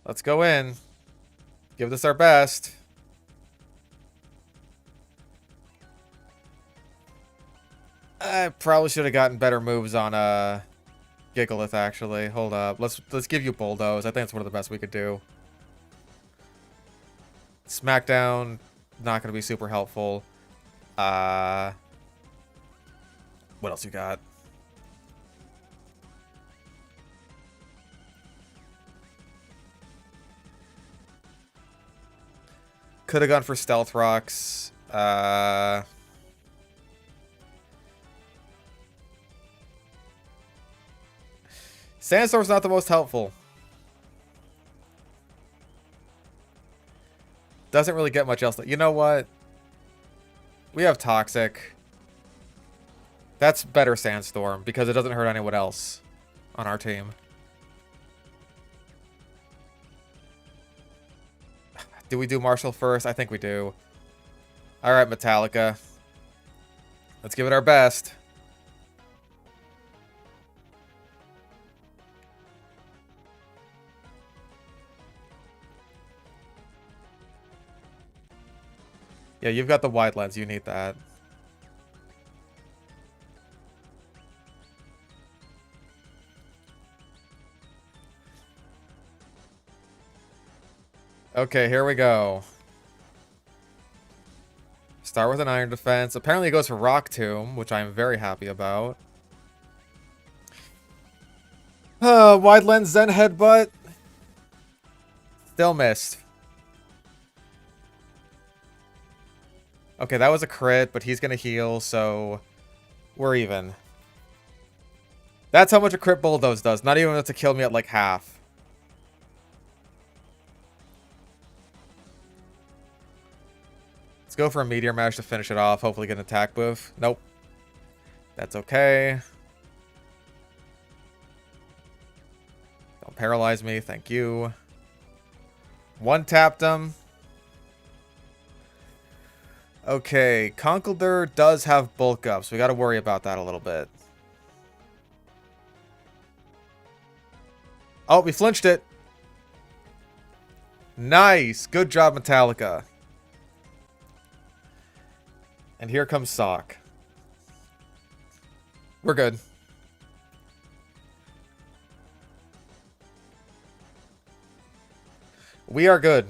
Let's go in. Give this our best. I probably should have gotten better moves on Gigalith, actually. Hold up. Let's give you Bulldoze. I think it's one of the best we could do. Smackdown, not going to be super helpful. What else you got? Could have gone for Stealth Rocks. Sandstorm's not the most helpful. Doesn't really get much else. You know what? We have Toxic. That's better Sandstorm because it doesn't hurt anyone else on our team. Do we do Marshall first? I think we do. Alright, Metallica. Let's give it our best. Yeah, you've got the wide lens. You need that. Okay, here we go. Start with an Iron Defense. Apparently it goes for Rock Tomb, which I am very happy about. Wide Lens Zen Headbutt. Still missed. Okay, that was a crit, but he's gonna heal, so we're even. That's how much a crit Bulldoze does. Not even enough to kill me at like half. Let's go for a Meteor Mash to finish it off. Hopefully get an attack buff. Nope. That's okay. Don't paralyze me. Thank you. One tapped him. Okay. Conkeldurr does have bulk up, so we got to worry about that a little bit. Oh, we flinched it. Nice. Good job, Metallica. And here comes Sock. We're good. We are good.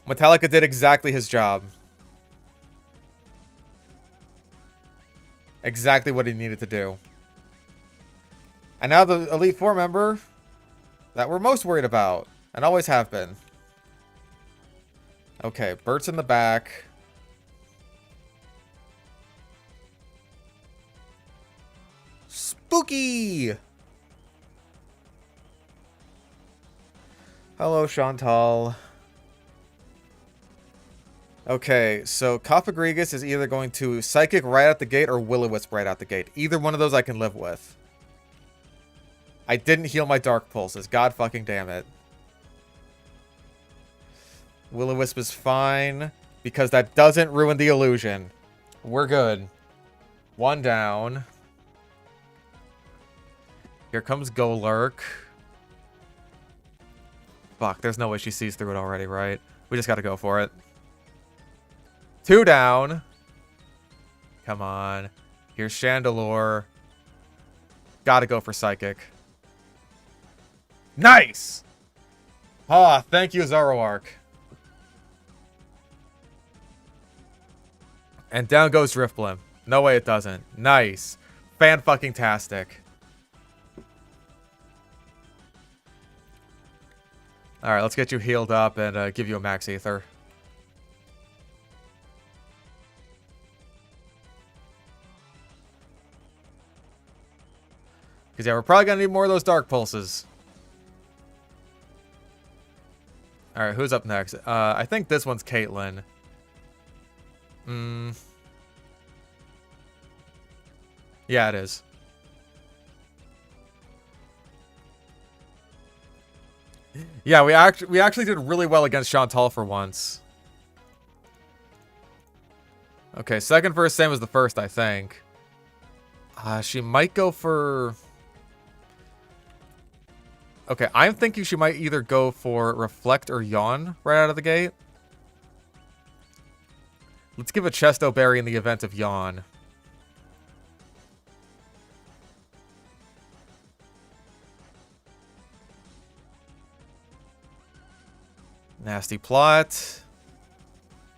Metallica did exactly his job. Exactly what he needed to do. And now the Elite Four member that we're most worried about. And always have been. Okay, Bert's in the back. Spooky! Hello, Chantal. Okay, so Cofagrigus is either going to Psychic right out the gate or Will-O-Wisp right out the gate. Either one of those I can live with. I didn't heal my Dark Pulses. God fucking damn it. Will-O-Wisp is fine because that doesn't ruin the illusion. We're good. One down. Here comes Golurk. Fuck, there's no way she sees through it already, right? We just gotta go for it. Two down. Come on. Here's Chandelure. Gotta go for Psychic. Nice! Ah, thank you, Zoroark. And down goes Drifblim. No way it doesn't. Nice. Fan-fucking-tastic. Alright, let's get you healed up and give you a Max Ether. Because, yeah, we're probably going to need more of those Dark Pulses. Alright, who's up next? I think this one's Caitlyn. Yeah, it is. Yeah, we actually did really well against Chantal for once. Okay, second verse, same as the first, I think. She might go for... Okay, I'm thinking she might either go for Reflect or Yawn right out of the gate. Let's give a Chesto Berry in the event of Yawn. Nasty plot.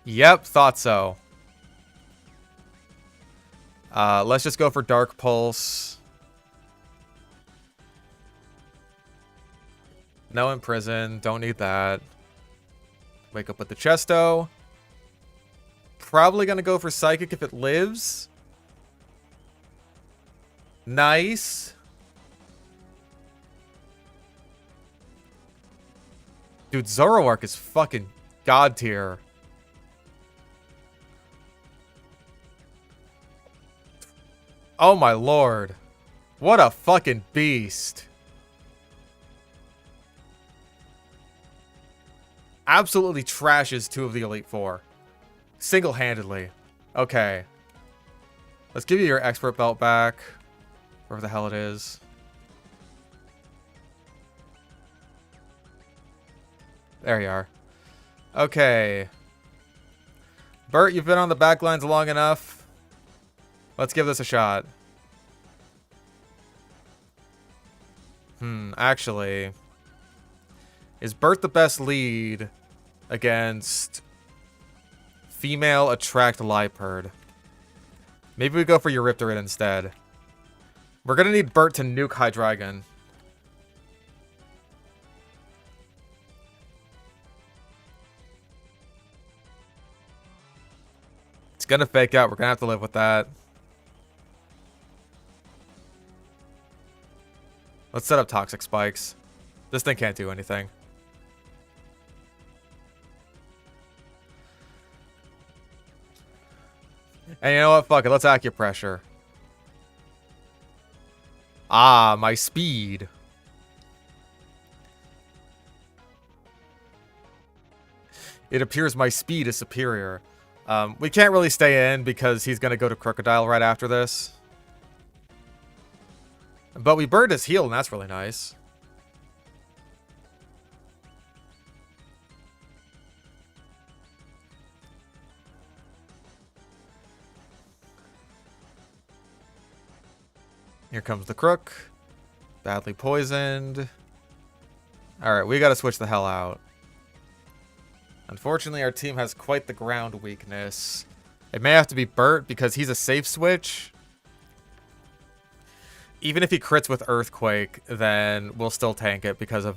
Yep, thought so. Let's just go for Dark Pulse. No Imprison. Don't need that. Wake up with the Chesto. Probably going to go for Psychic if it lives. Nice. Dude, Zoroark is fucking god tier. Oh my lord. What a fucking beast. Absolutely trashes 2 of the Elite Four. Single-handedly. Okay. Let's give you your Expert Belt back. Wherever the hell it is. There you are. Okay. Bert, you've been on the back lines long enough. Let's give this a shot. Actually. Is Bert the best lead against female attract Liepard? Maybe we go for Eurypterid instead. We're gonna need Bert to nuke Hydreigon. It's gonna fake out. We're gonna have to live with that. Let's set up Toxic Spikes. This thing can't do anything. And you know what? Fuck it. Let's Acupressure. Ah, my speed. It appears my speed is superior. We can't really stay in because he's going to go to Crocodile right after this. But we burned his heal, and that's really nice. Here comes the Crook. Badly poisoned. Alright, we gotta switch the hell out. Unfortunately, our team has quite the ground weakness. It may have to be Bert because he's a safe switch. Even if he crits with Earthquake, then we'll still tank it because of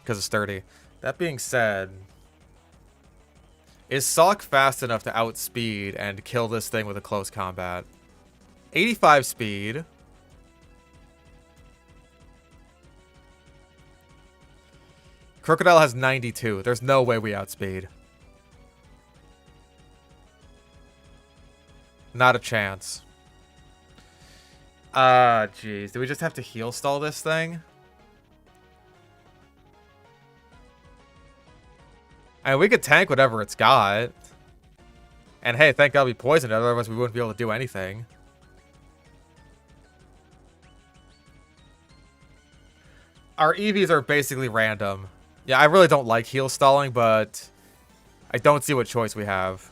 Sturdy. That being said, is Sock fast enough to outspeed and kill this thing with a close combat? 85 speed. Crocodile has 92. There's no way we outspeed. Not a chance. Jeez. Do we just have to heal stall this thing? I mean, we could tank whatever it's got. And hey, thank God we poisoned it, otherwise we wouldn't be able to do anything. Our EVs are basically random. Yeah, I really don't like heal stalling, but I don't see what choice we have.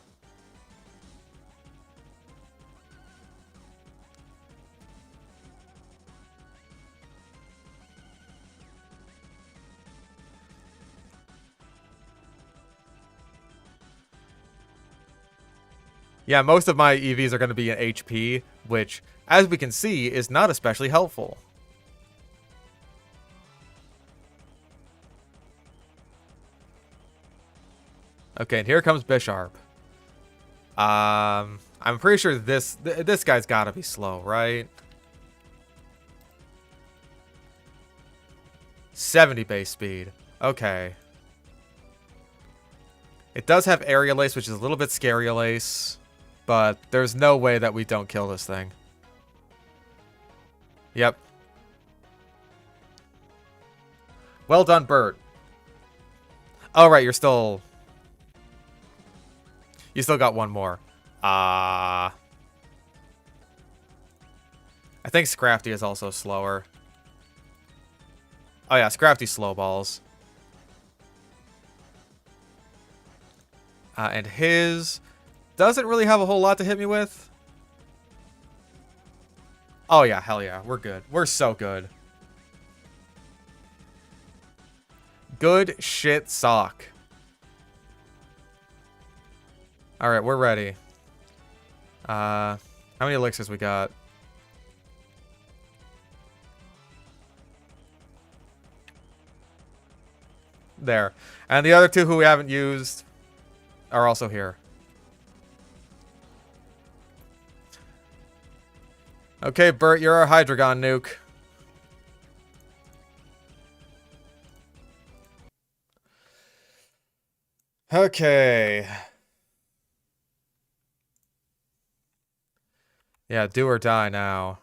Yeah, most of my EVs are going to be in HP, which, as we can see, is not especially helpful. Okay, and here comes Bisharp. I'm pretty sure this guy's got to be slow, right? 70 base speed. Okay. It does have Aerial Ace, which is a little bit Scarial Ace. But there's no way that we don't kill this thing. Yep. Well done, Bert. Oh, right, you still got one more. I think Scrafty is also slower. Oh yeah, Scrafty slow balls. And his doesn't really have a whole lot to hit me with. Oh yeah, hell yeah. We're good. We're so good. Good shit sock. Alright, we're ready. How many elixirs we got? There. And the other two who we haven't used are also here. Okay, Bert, you're our Hydreigon nuke. Okay. Yeah, do or die now.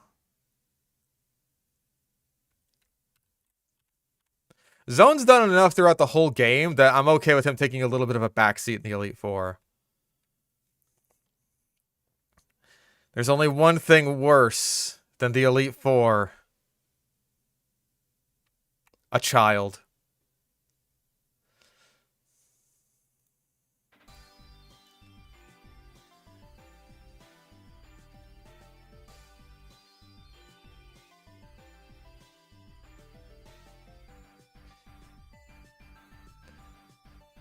Zone's done enough throughout the whole game that I'm okay with him taking a little bit of a backseat in the Elite Four. There's only one thing worse than the Elite Four. A child.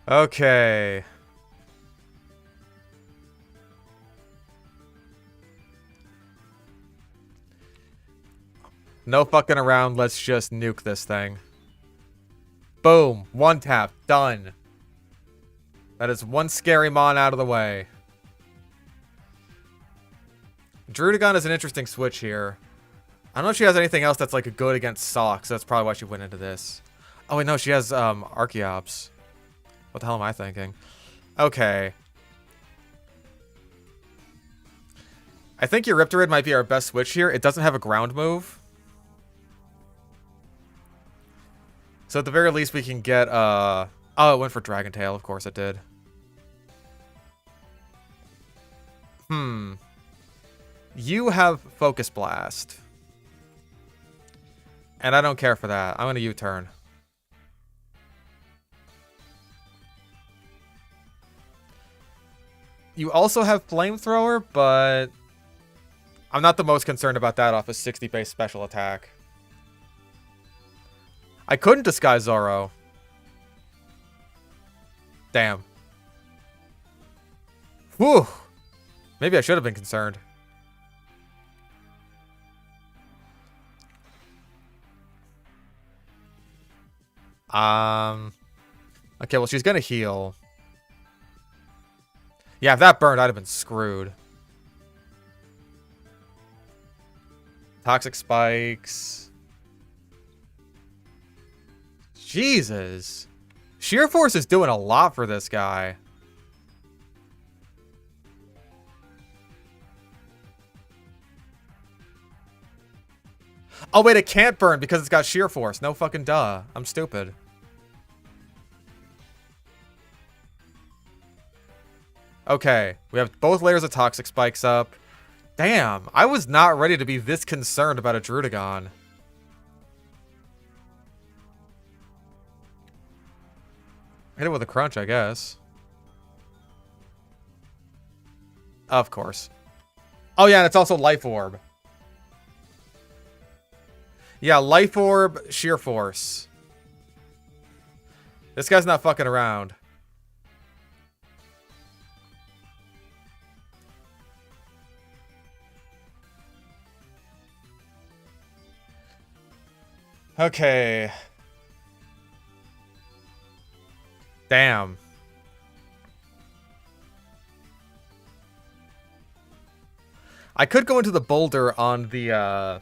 Okay. No fucking around, let's just nuke this thing. Boom. One tap. Done. That is one scary mon out of the way. Druddigon is an interesting switch here. I don't know if she has anything else that's like good against Sock, so that's probably why she went into this. Oh wait, no, she has Archeops. What the hell am I thinking? Okay. I think Eurypterid might be our best switch here. It doesn't have a ground move. So at the very least we can get oh, it went for Dragon Tail, of course it did. You have Focus Blast. And I don't care for that. I'm gonna U-turn. You also have Flamethrower, but I'm not the most concerned about that off a 60 base special attack. I couldn't disguise Zoro. Damn. Whew. Maybe I should have been concerned. Okay, well, she's gonna heal. Yeah, if that burned, I'd have been screwed. Toxic Spikes. Jesus. Sheer Force is doing a lot for this guy. Oh, wait, it can't burn because it's got Sheer Force. No fucking duh. I'm stupid. Okay, we have both layers of Toxic Spikes up. Damn, I was not ready to be this concerned about a Druddigon. Hit it with a crunch, I guess. Of course. Oh yeah, and it's also Life Orb. Yeah, Life Orb, Sheer Force. This guy's not fucking around. Okay. Damn. I could go into the boulder on the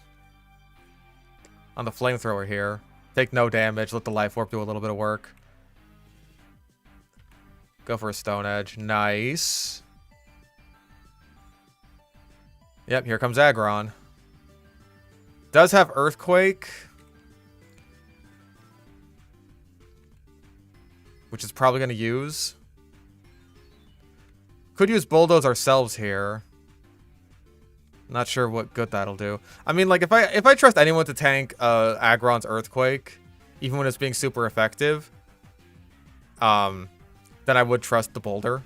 flamethrower here. Take no damage, let the Life Orb do a little bit of work. Go for a Stone Edge. Nice. Yep, here comes Aggron. Does have Earthquake, which is probably going to use. Could use Bulldoze ourselves here. Not sure what good that'll do. I mean, like, if I trust anyone to tank Aggron's Earthquake, even when it's being super effective, then I would trust the Boulder.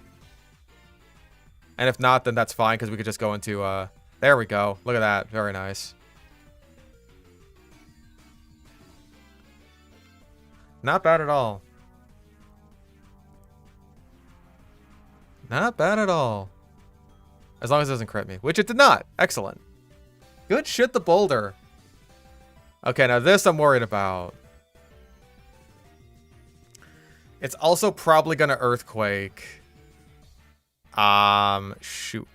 And if not, then that's fine, because we could just go into, there we go. Look at that. Very nice. Not bad at all. Not bad at all. As long as it doesn't crit me, which it did not. Excellent. Good shit, the Boulder. Okay, now this I'm worried about. It's also probably gonna Earthquake. Shoot.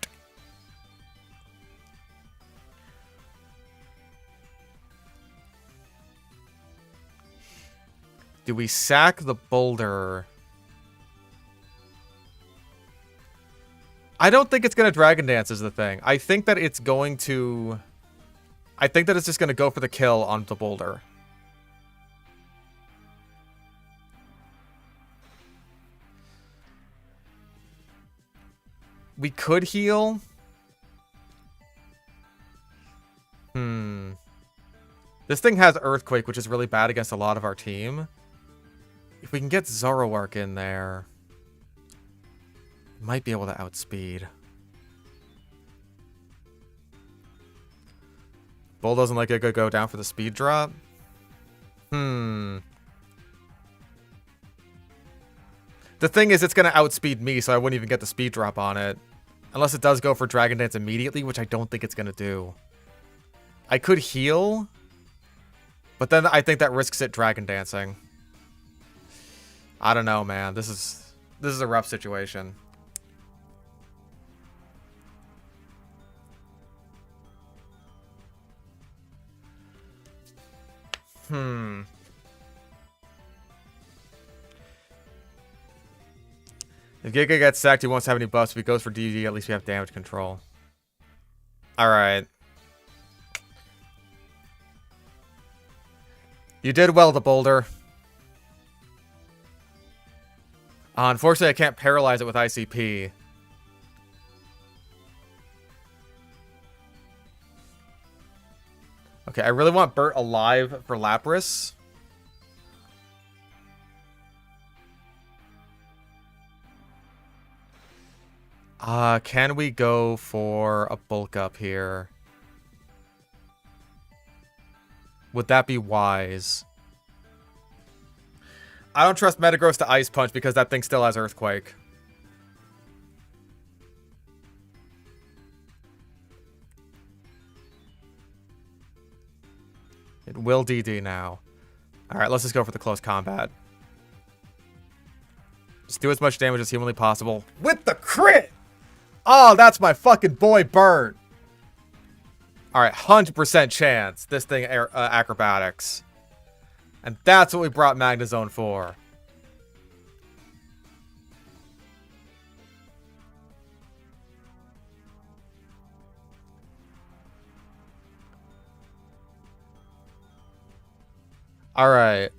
Do we sack the Boulder? I don't think it's going to Dragon Dance is the thing. I think that it's going to... I think that it's just going to go for the kill on the Boulder. We could heal. This thing has Earthquake, which is really bad against a lot of our team. If we can get Zoroark in there... might be able to outspeed. Bull doesn't like it, go down for the speed drop. The thing is, it's going to outspeed me, so I wouldn't even get the speed drop on it. Unless it does go for Dragon Dance immediately, which I don't think it's going to do. I could heal, but then I think that risks it Dragon Dancing. I don't know, man. This is a rough situation. If Giga gets sacked, he won't have any buffs. If he goes for DD, at least we have damage control. Alright. You did well, the Boulder. Unfortunately, I can't paralyze it with ICP. Okay, I really want Bert alive for Lapras. Can we go for a bulk up here? Would that be wise? I don't trust Metagross to Ice Punch because that thing still has Earthquake. It will DD now. Alright, let's just go for the close combat. Just do as much damage as humanly possible. With the crit! Oh, that's my fucking boy Bert. Alright, 100% chance this thing acrobatics. And that's what we brought Magnezone for. Alright,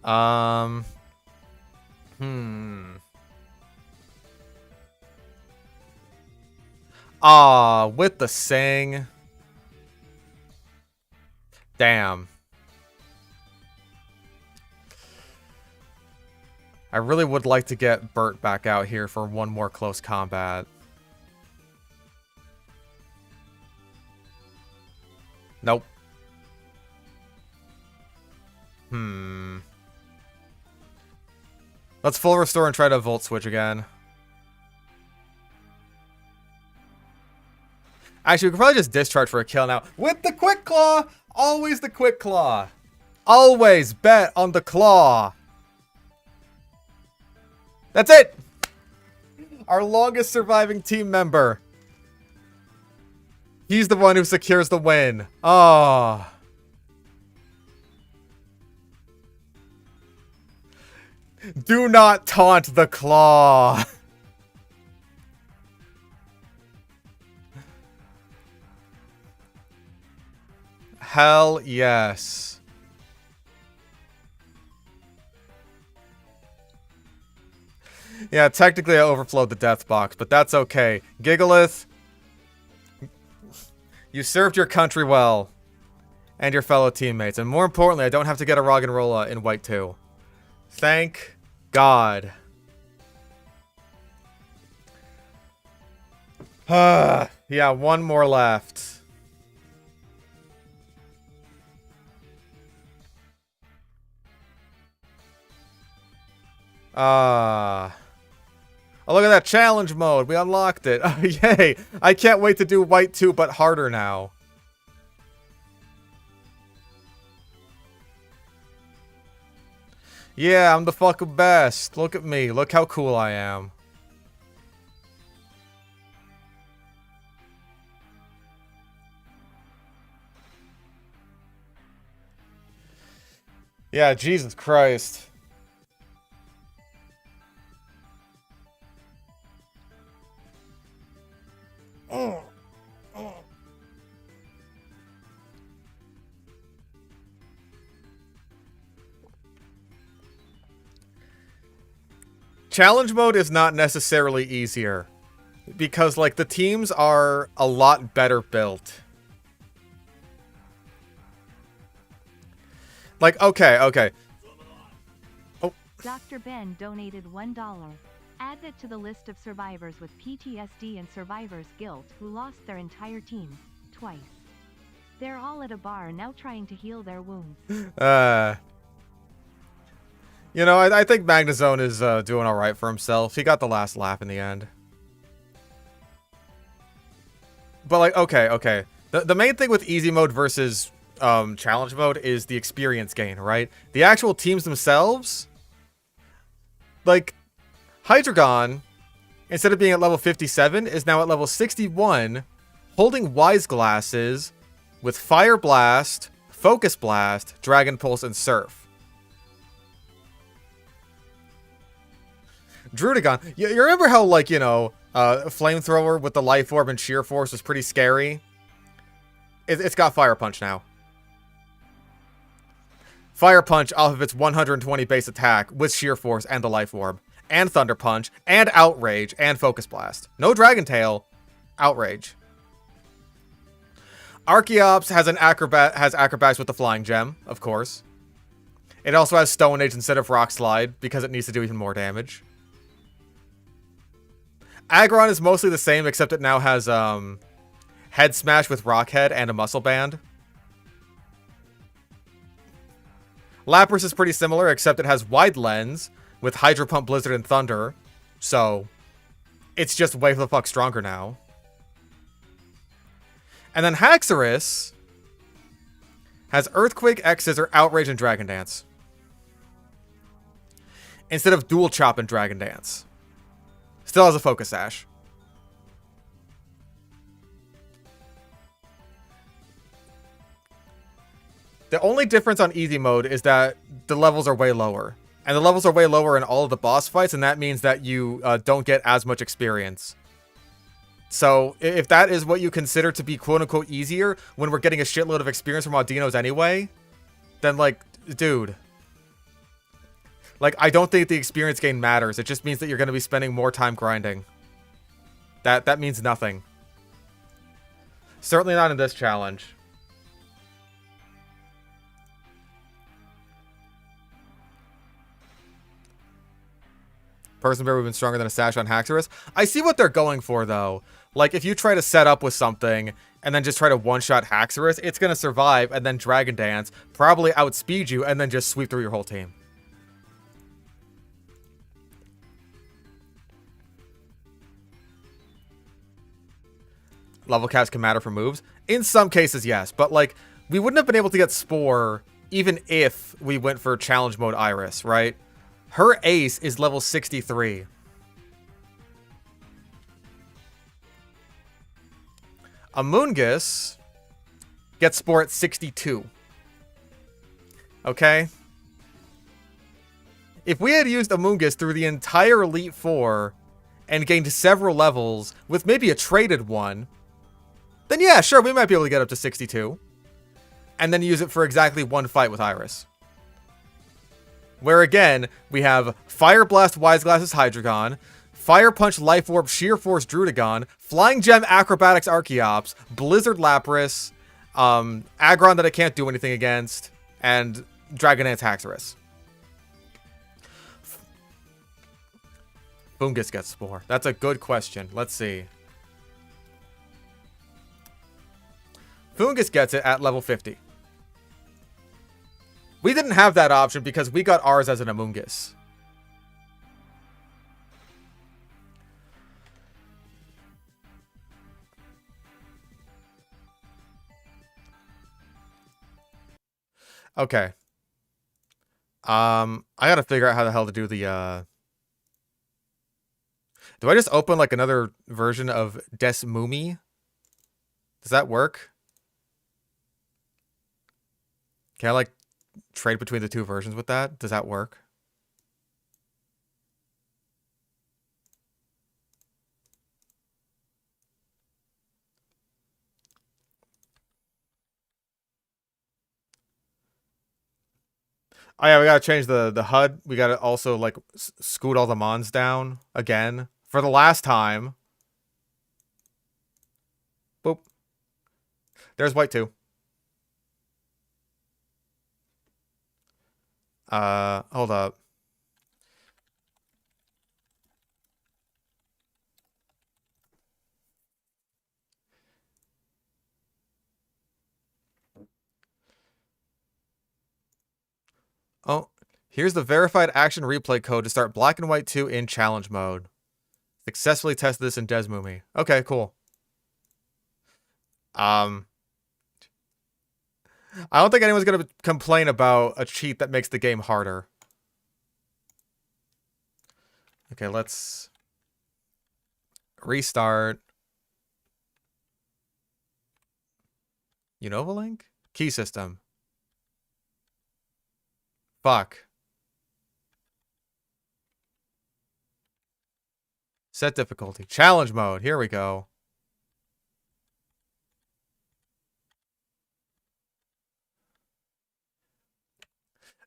with the Sing. Damn. I really would like to get Bert back out here for one more close combat. Nope. Let's full restore and try to Volt Switch again. Actually, we could probably just discharge for a kill now. With the Quick Claw! Always the Quick Claw. Always bet on the Claw. That's it! Our longest surviving team member. He's the one who secures the win. Oh. Do not taunt the Claw. Hell yes. Yeah, technically I overflowed the death box, but that's okay. Gigalith, You served your country well. And your fellow teammates. And more importantly, I don't have to get a Roggenrola in white too. Thank God. Yeah, one more left. Oh, look at that challenge mode. We unlocked it. Oh, yay. I can't wait to do white 2, but harder now. Yeah, I'm the fucking best. Look at me. Look how cool I am. Yeah, Jesus Christ. Challenge mode is not necessarily easier. Because, like, the teams are a lot better built. Like, okay. Oh. Dr. Ben donated $1. Add that to the list of survivors with PTSD and survivor's guilt who lost their entire team, twice. They're all at a bar now trying to heal their wounds. You know, I think Magnezone is doing alright for himself. He got the last laugh in the end. But, like, okay. The main thing with easy mode versus challenge mode is the experience gain, right? The actual teams themselves, like, Hydreigon, instead of being at level 57, is now at level 61, holding Wise Glasses with Fire Blast, Focus Blast, Dragon Pulse, and Surf. Druddigon, you remember how, like, you know, Flamethrower with the Life Orb and Sheer Force was pretty scary? It's got Fire Punch now. Fire Punch off of its 120 base attack with Sheer Force and the Life Orb. And Thunder Punch, and Outrage, and Focus Blast. No Dragon Tail, Outrage. Archeops has Acrobatics with the Flying Gem, of course. It also has Stone Age instead of Rock Slide, because it needs to do even more damage. Aggron is mostly the same, except it now has Head Smash with Rock Head and a Muscle Band. Lapras is pretty similar, except it has Wide Lens with Hydro Pump, Blizzard, and Thunder. So, it's just way the fuck stronger now. And then Haxorus has Earthquake, X-Scissor, Outrage, and Dragon Dance. Instead of Dual Chop and Dragon Dance. Still has a Focus Sash. The only difference on easy mode is that the levels are way lower. And the levels are way lower in all of the boss fights, and that means that you don't get as much experience. So, if that is what you consider to be quote-unquote easier, when we're getting a shitload of experience from Audinos anyway, then, like, dude. Like, I don't think the experience gain matters. It just means that you're going to be spending more time grinding. That means nothing. Certainly not in this challenge. Person Bear would have been stronger than a Sash on Haxorus. I see what they're going for, though. Like, if you try to set up with something and then just try to one-shot Haxorus, it's going to survive and then Dragon Dance, probably outspeed you, and then just sweep through your whole team. Level caps can matter for moves. In some cases, yes. But, like, we wouldn't have been able to get Spore even if we went for Challenge Mode Iris, right? Her ace is level 63. Amoonguss gets Spore at 62. Okay? If we had used Amoonguss through the entire Elite Four and gained several levels with maybe a traded one, then yeah, sure, we might be able to get up to 62. And then use it for exactly one fight with Iris. Where again, we have Fire Blast Wise Glasses Hydreigon, Fire Punch, Life Orb, Sheer Force, Drudagon, Flying Gem, Acrobatics, Archeops, Blizzard, Lapras, Aggron that I can't do anything against, and Dragonance, Haxorus. Foongus gets Spore. That's a good question. Let's see. Foongus gets it at level 50. We didn't have that option because we got ours as an Amoonguss. Okay. I gotta figure out how the hell to do the, Do I just open, like, another version of Desmumi? Does that work? Can I, like, trade between the two versions with that? Does that work? Oh yeah, we gotta change the HUD. We gotta also, like, scoot all the mons down again for the last time. Boop. There's white too. Hold up. Oh, here's the verified action replay code to start Black and White 2 in challenge mode. Successfully tested this in Desmumi. Okay, cool. I don't think anyone's gonna complain about a cheat that makes the game harder. Okay, let's restart. Unova link? Key system. Fuck. Set difficulty. Challenge mode. Here we go.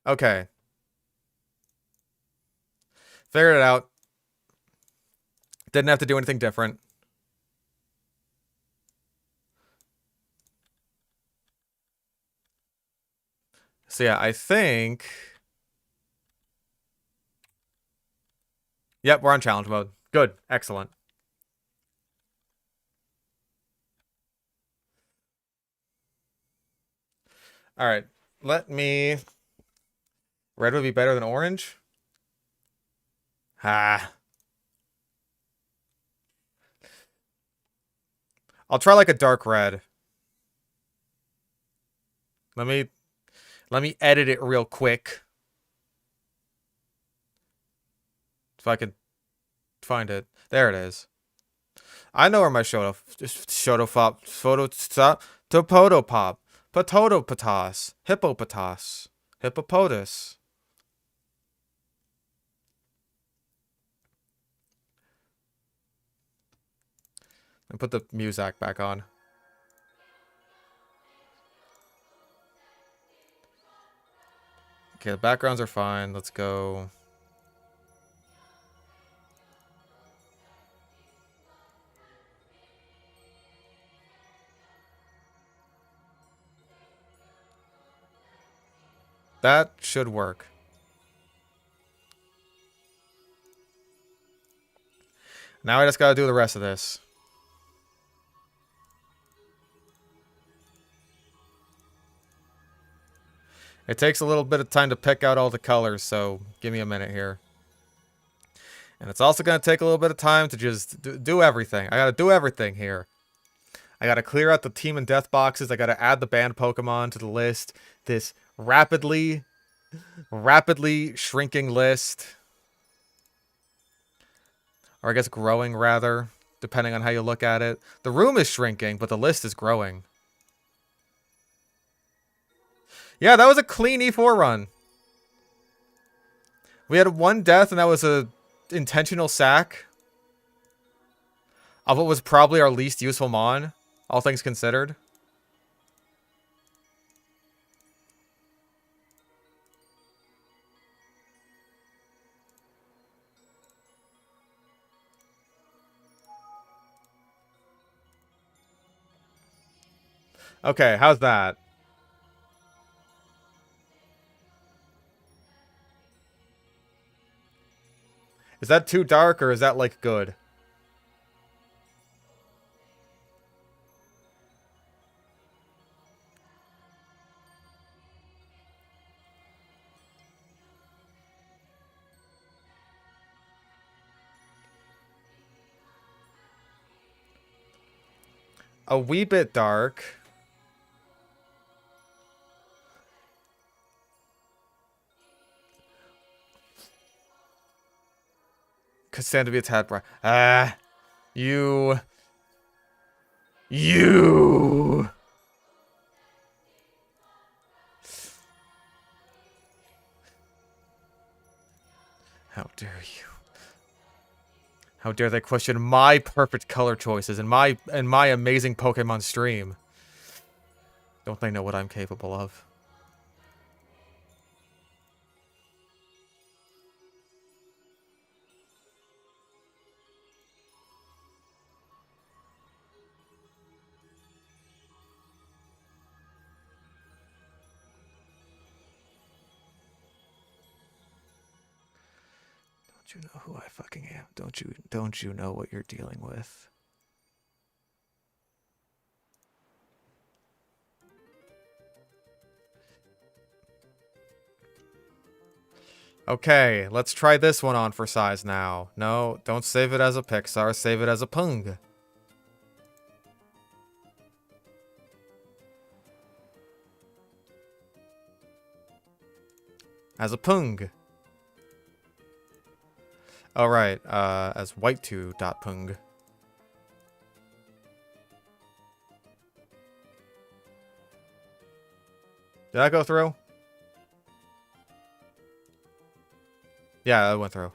Okay. Figured it out. Didn't have to do anything different. So yeah, I think... Yep, we're on challenge mode. Good. Excellent. Alright. Let me... Red would be better than orange? Ah. I'll try like a dark red. Let me edit it real quick. If I can find it. There it is. I know where my Shotofop photo stop Topodopop. Pototopatos. Hippopotas. Hippopotas. And put the music back on. Okay, the backgrounds are fine. Let's go. That should work. Now I just gotta do the rest of this. It takes a little bit of time to pick out all the colors, so give me a minute here. And it's also going to take a little bit of time to just do everything. I got to do everything here. I got to clear out the team and death boxes. I got to add the banned Pokemon to the list. This rapidly shrinking list. Or I guess growing, rather, depending on how you look at it. The room is shrinking, but the list is growing. Yeah, that was a clean E4 run. We had one death, and that was a intentional sack of what was probably our least useful mon, all things considered. Okay, how's that? Is that too dark or is that like good? A wee bit dark. Could stand to be a tad bright. Ah, you. How dare you? How dare they question my perfect color choices and my amazing Pokemon stream? Don't they know what I'm capable of? Don't you know who I fucking am? Don't you know what you're dealing with? Okay, let's try this one on for size now. No, don't save it as a Pixar, save it as a Pung. As a Pung. Alright, as White2.Pung. Did that go through? Yeah, that went through.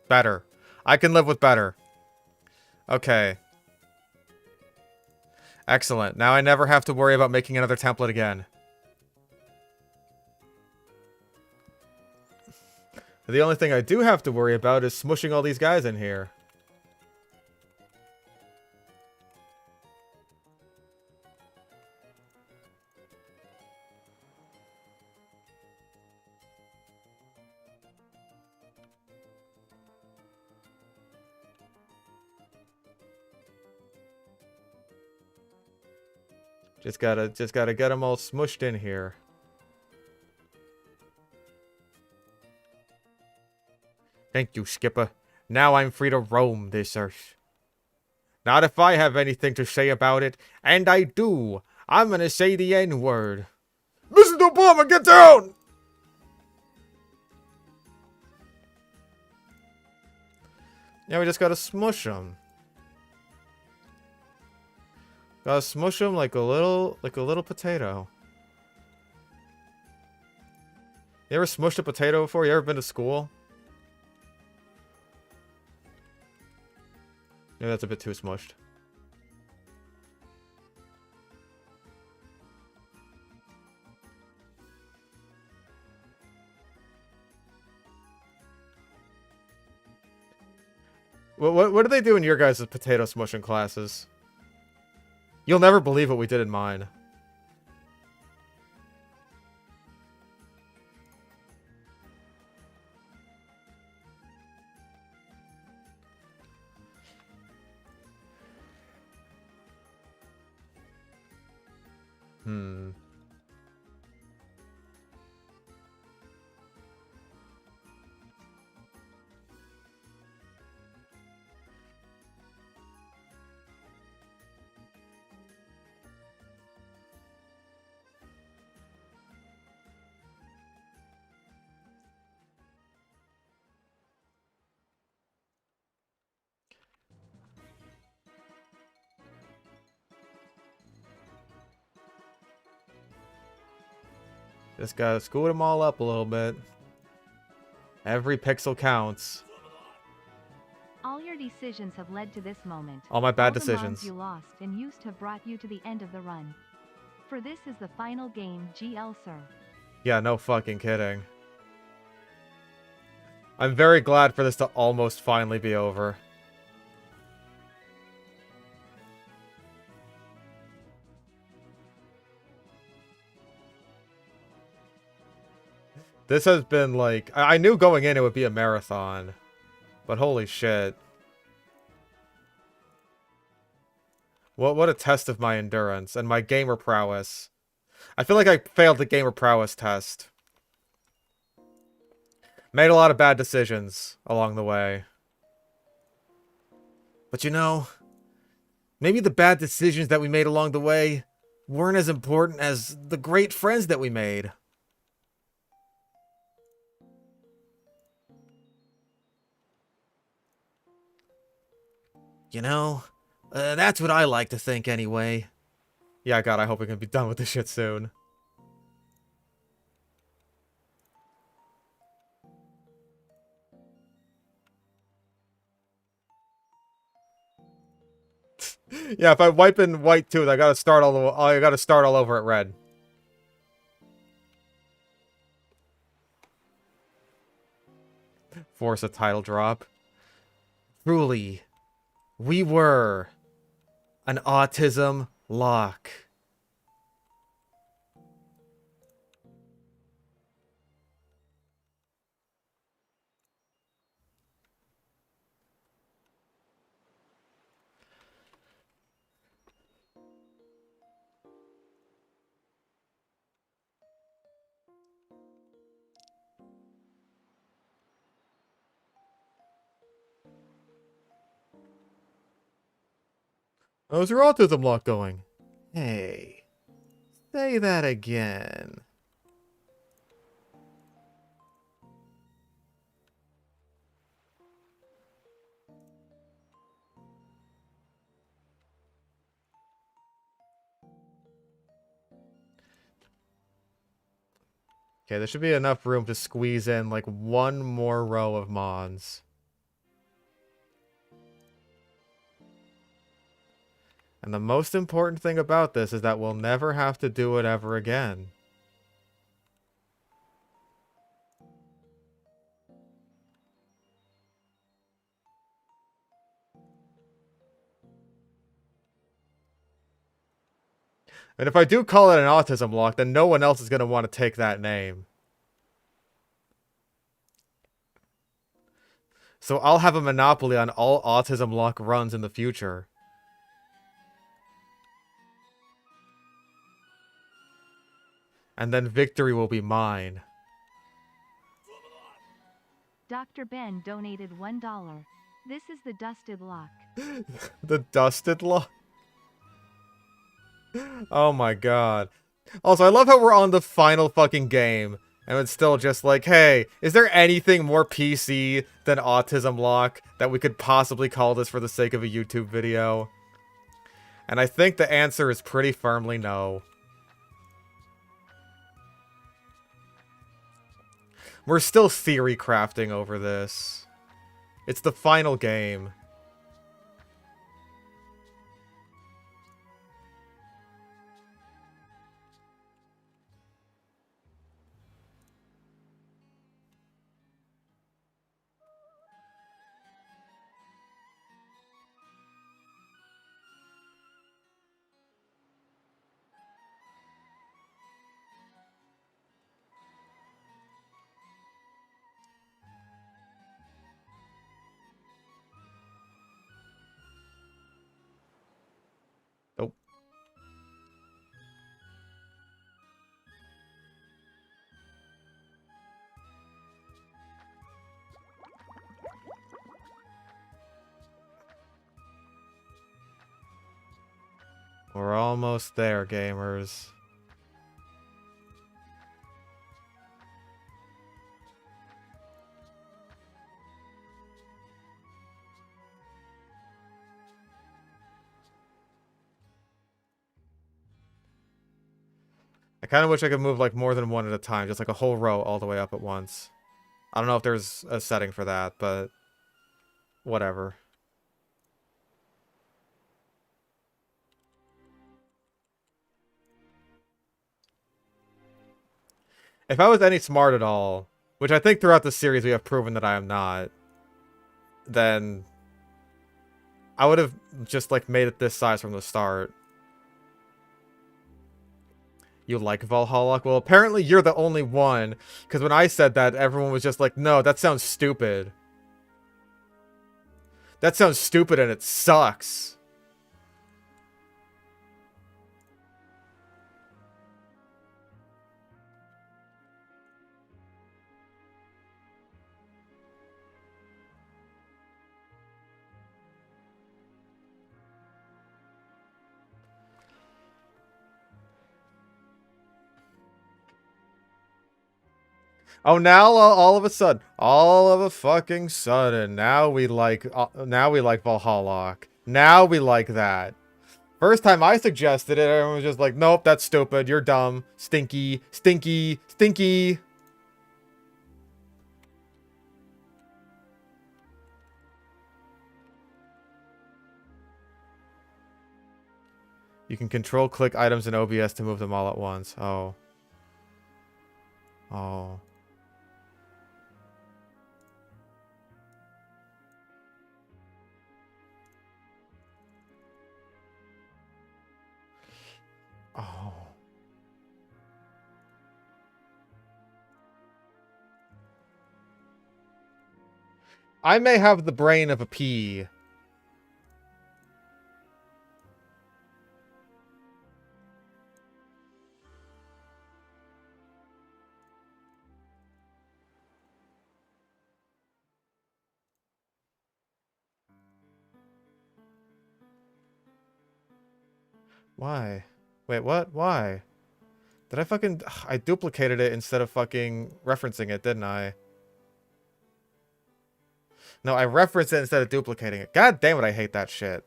Better. I can live with better. Okay. Excellent. Now I never have to worry about making another template again. The only thing I do have to worry about is smushing all these guys in here. Just gotta get them all smushed in here. Thank you, Skipper. Now I'm free to roam this earth. Not if I have anything to say about it, and I do. I'm gonna say the N-word. Mr. Obama, get down! Yeah, we just gotta smush them. Gotta smush them like a little potato. You ever smushed a potato before? You ever been to school? Maybe that's a bit too smushed. What do they do in your guys' potato smushing classes? You'll never believe what we did in mine. Just gotta scoot them all up a little bit. Every pixel counts. All your decisions have led to this moment. All my bad the decisions. mons you lost and used have brought you to the end of the run. For this is the final game, GL sir. Yeah, no fucking kidding. I'm very glad for this to almost finally be over. This has been like... I knew going in it would be a marathon. But holy shit. What a test of my endurance and my gamer prowess. I feel like I failed the gamer prowess test. Made a lot of bad decisions along the way. But you know, maybe the bad decisions that we made along the way weren't as important as the great friends that we made. You know, that's what I like to think anyway. Yeah, God, I hope we can be done with this shit soon. Yeah, if I wipe in white tooth, I gotta start all over at red. Force a title drop. Truly, we were an autism lock. How's your autism lock going? Hey, say that again. Okay, there should be enough room to squeeze in like one more row of mons. And the most important thing about this is that we'll never have to do it ever again. And if I do call it an autism lock, then no one else is going to want to take that name. So I'll have a monopoly on all autism lock runs in the future. And then victory will be mine. Dr. Ben donated $1. This is the dusted lock. The dusted lock? Oh my god. Also, I love how we're on the final fucking game. And it's still just like, hey, is there anything more PC than Autism Lock that we could possibly call this for the sake of a YouTube video? And I think the answer is pretty firmly no. We're still theory crafting over this. It's the final game. Nope. We're almost there, gamers. I kind of wish I could move like more than one at a time, just like a whole row all the way up at once. I don't know if there's a setting for that, but whatever. If I was any smart at all, which I think throughout the series we have proven that I am not, then I would have just like made it this size from the start. You like Valhalla? Well, apparently you're the only one. Because when I said that, everyone was just like, no, that sounds stupid. That sounds stupid and it sucks. Oh, now all of a fucking sudden, now we like Valhalla. Now we like that. First time I suggested it, everyone was just like, nope, that's stupid. You're dumb. Stinky, stinky, stinky. You can control click items in OBS to move them all at once. Oh. Oh. Oh. I may have the brain of a pea. Why? Wait, what? Why? Did I fucking... I duplicated it instead of fucking referencing it, didn't I? No, I referenced it instead of duplicating it. God damn it, I hate that shit.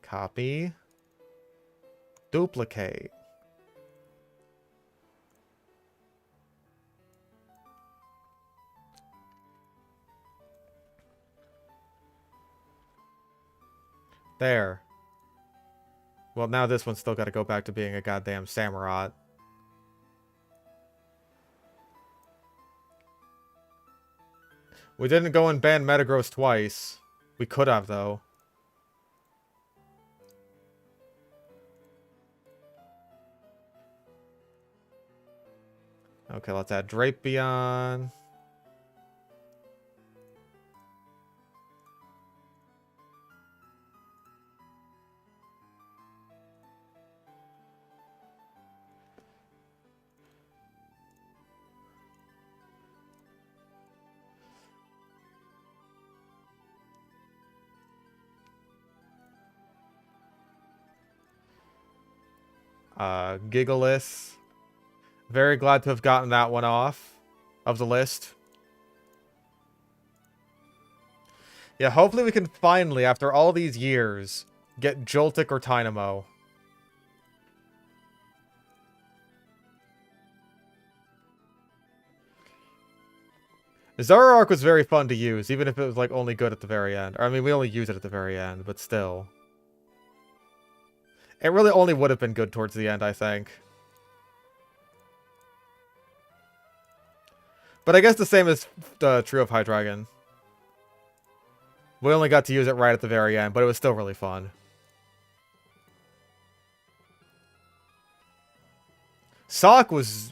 Copy. Duplicate. There. Well, now this one's still got to go back to being a goddamn Samurott. We didn't go and ban Metagross twice. We could have, though. Okay, let's add Drapion. Gigalith. Very glad to have gotten that one off of the list. Yeah, hopefully we can finally, after all these years, get Joltik or Tynamo. Zoroark was very fun to use, even if it was like only good at the very end. Or, I mean, we only use it at the very end, but still. It really only would have been good towards the end, I think. But I guess the same is true of Hydreigon. We only got to use it right at the very end, but it was still really fun. Sock was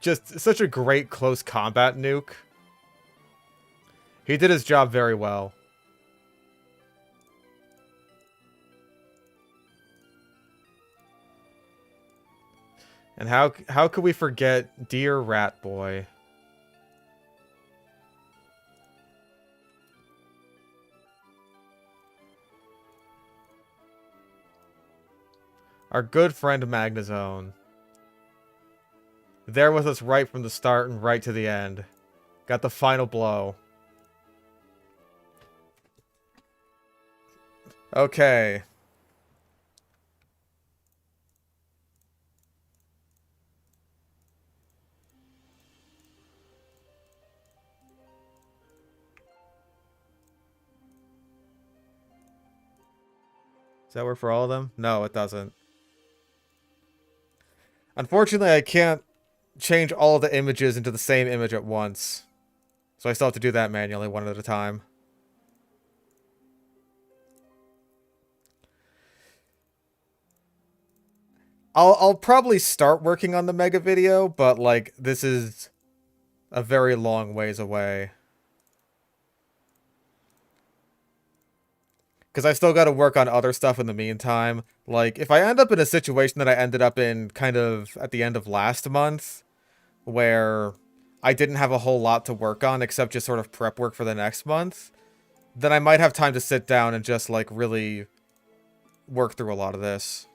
just such a great close combat nuke. He did his job very well. And how could we forget Dear Rat Boy? Our good friend Magnezone. There with us right from the start and right to the end. Got the final blow. Okay. Does that work for all of them? No, it doesn't. Unfortunately, I can't change all of the images into the same image at once. So I still have to do that manually, one at a time. I'll probably start working on the mega video, but like this is a very long ways away. Because I've still got to work on other stuff in the meantime. Like, if I end up in a situation that I ended up in kind of at the end of last month, where I didn't have a whole lot to work on except just sort of prep work for the next month, then I might have time to sit down and just, like, really work through a lot of this.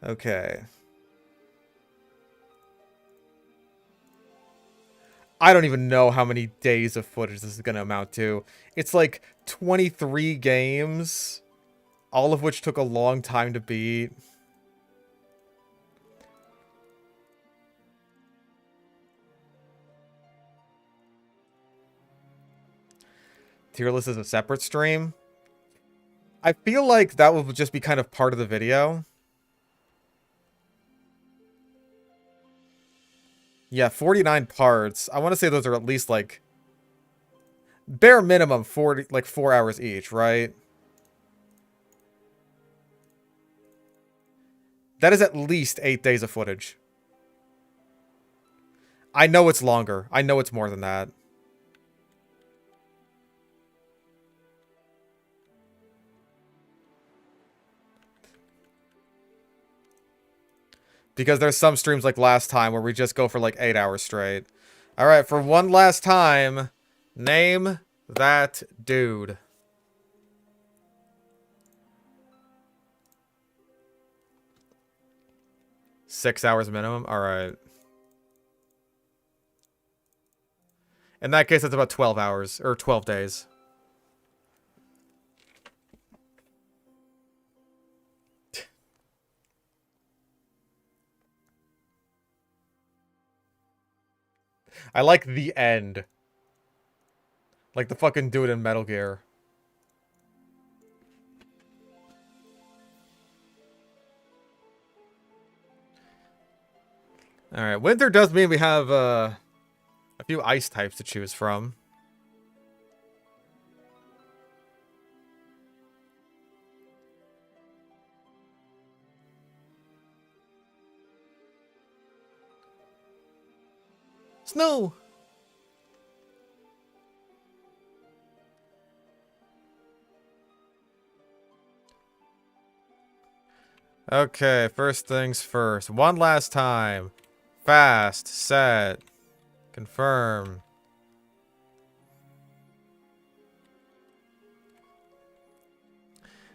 Okay. I don't even know how many days of footage this is going to amount to. It's like 23 games, all of which took a long time to beat. Tier list is a separate stream. I feel like that would just be kind of part of the video. Yeah, 49 parts. I want to say those are at least like bare minimum 4 hours each, right? That is at least 8 days of footage. I know it's longer. I know it's more than that. Because there's some streams like last time where we just go for like 8 hours straight. Alright, for one last time, name that dude. Six hours minimum? Alright. In that case, it's about 12 hours, or 12 days. I like the end. Like the fucking dude in Metal Gear. Alright, winter does mean we have a few ice types to choose from. Snow! Okay, first things first. One last time. Fast, set, confirm.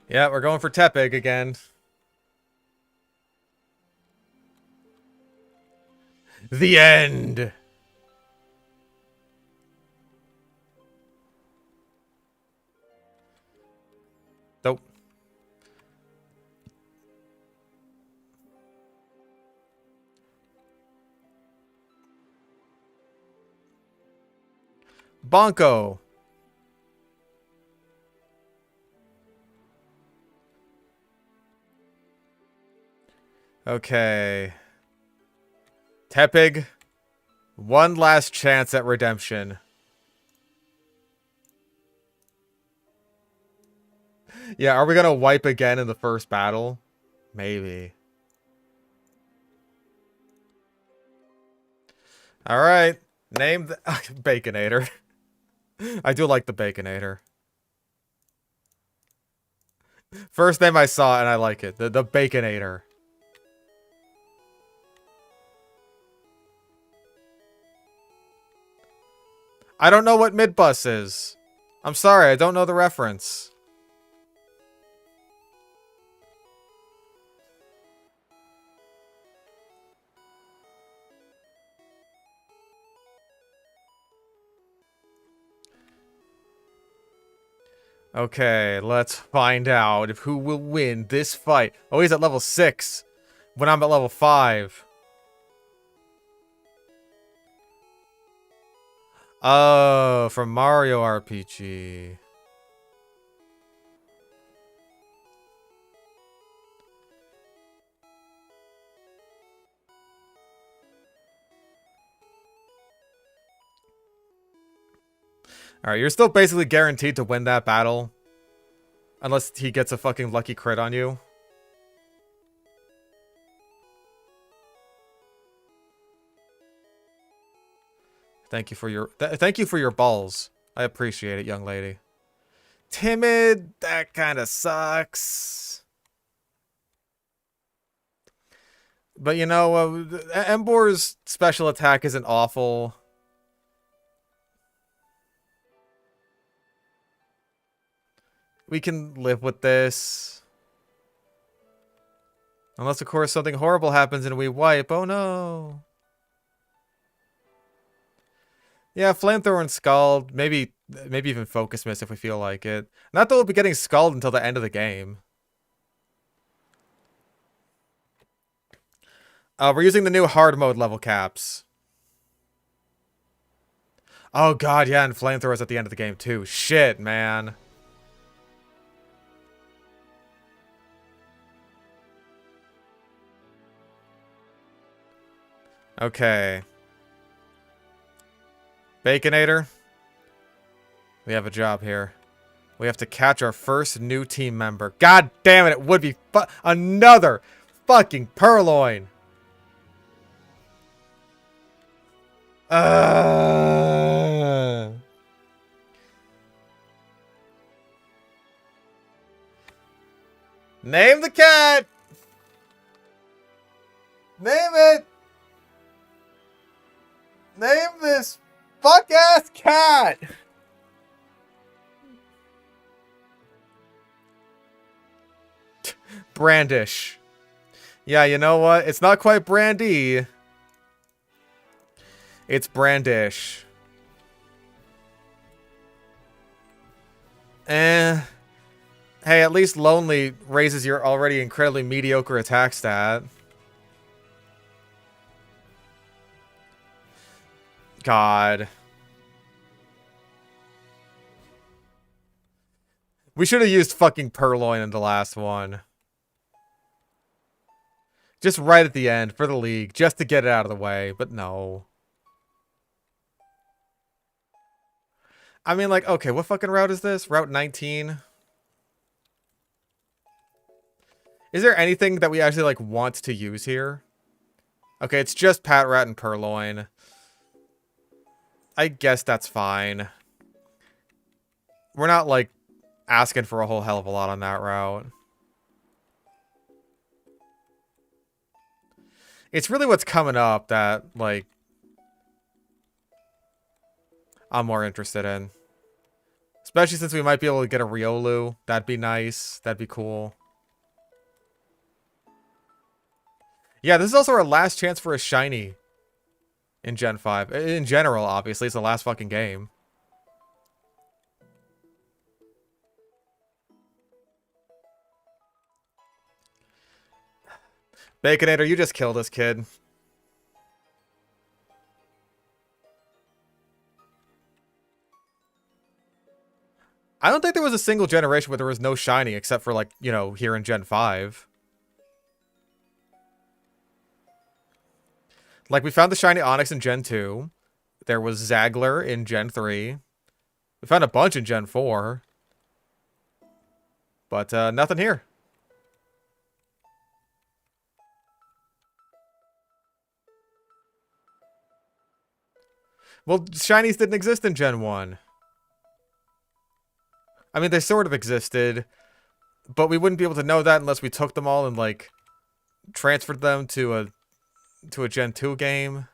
Yeah, we're going for Tepig again. The end! Nope. Bonko. Okay. Tepig. One last chance at redemption. Yeah, are we gonna wipe again in the first battle? Maybe. Alright. Name the... Baconator. I do like the Baconator. First name I saw and I like it. The Baconator. I don't know what mid-bus is. I'm sorry, I don't know the reference. Okay, let's find out if who will win this fight. Oh, he's at level 6. When I'm at level 5. Oh, from Mario RPG. Alright, you're still basically guaranteed to win that battle. Unless he gets a fucking lucky crit on you. Thank you for your balls. I appreciate it, young lady. Timid, that kind of sucks. But you know, Embor's special attack isn't awful. We can live with this. Unless, of course, something horrible happens and we wipe. Oh no. Yeah, Flamethrower and Scald. Maybe even Focus Mist if we feel like it. Not that we'll be getting Scald until the end of the game. We're using the new hard mode level caps. Oh god, yeah, and Flamethrower's at the end of the game too. Shit, man. Okay. Baconator. We have a job here. We have to catch our first new team member. God damn it, it would be another fucking Purloin. Name the cat. Name it. Name this fuck-ass cat! Brandish. Yeah, you know what? It's not quite Brandy. It's Brandish. Hey, at least Lonely raises your already incredibly mediocre attack stat. God. We should have used fucking Purloin in the last one. Just right at the end for the league, just to get it out of the way, but no. I mean, like, okay, what fucking route is this? Route 19? Is there anything that we actually, like, want to use here? Okay, it's just Patrat and Purloin. I guess that's fine. We're not, like, asking for a whole hell of a lot on that route. It's really what's coming up that, like, I'm more interested in. Especially since we might be able to get a Riolu. That'd be nice. That'd be cool. Yeah, this is also our last chance for a shiny. In Gen 5. In general, obviously. It's the last fucking game. Baconator, you just killed this kid. I don't think there was a single generation where there was no shiny except for, like, you know, here in Gen 5. Like, we found the shiny Onyx in Gen 2. There was Zagler in Gen 3. We found a bunch in Gen 4. But, nothing here. Well, shinies didn't exist in Gen 1. I mean, they sort of existed. But we wouldn't be able to know that unless we took them all and, like, transferred them to a Gen 2 game.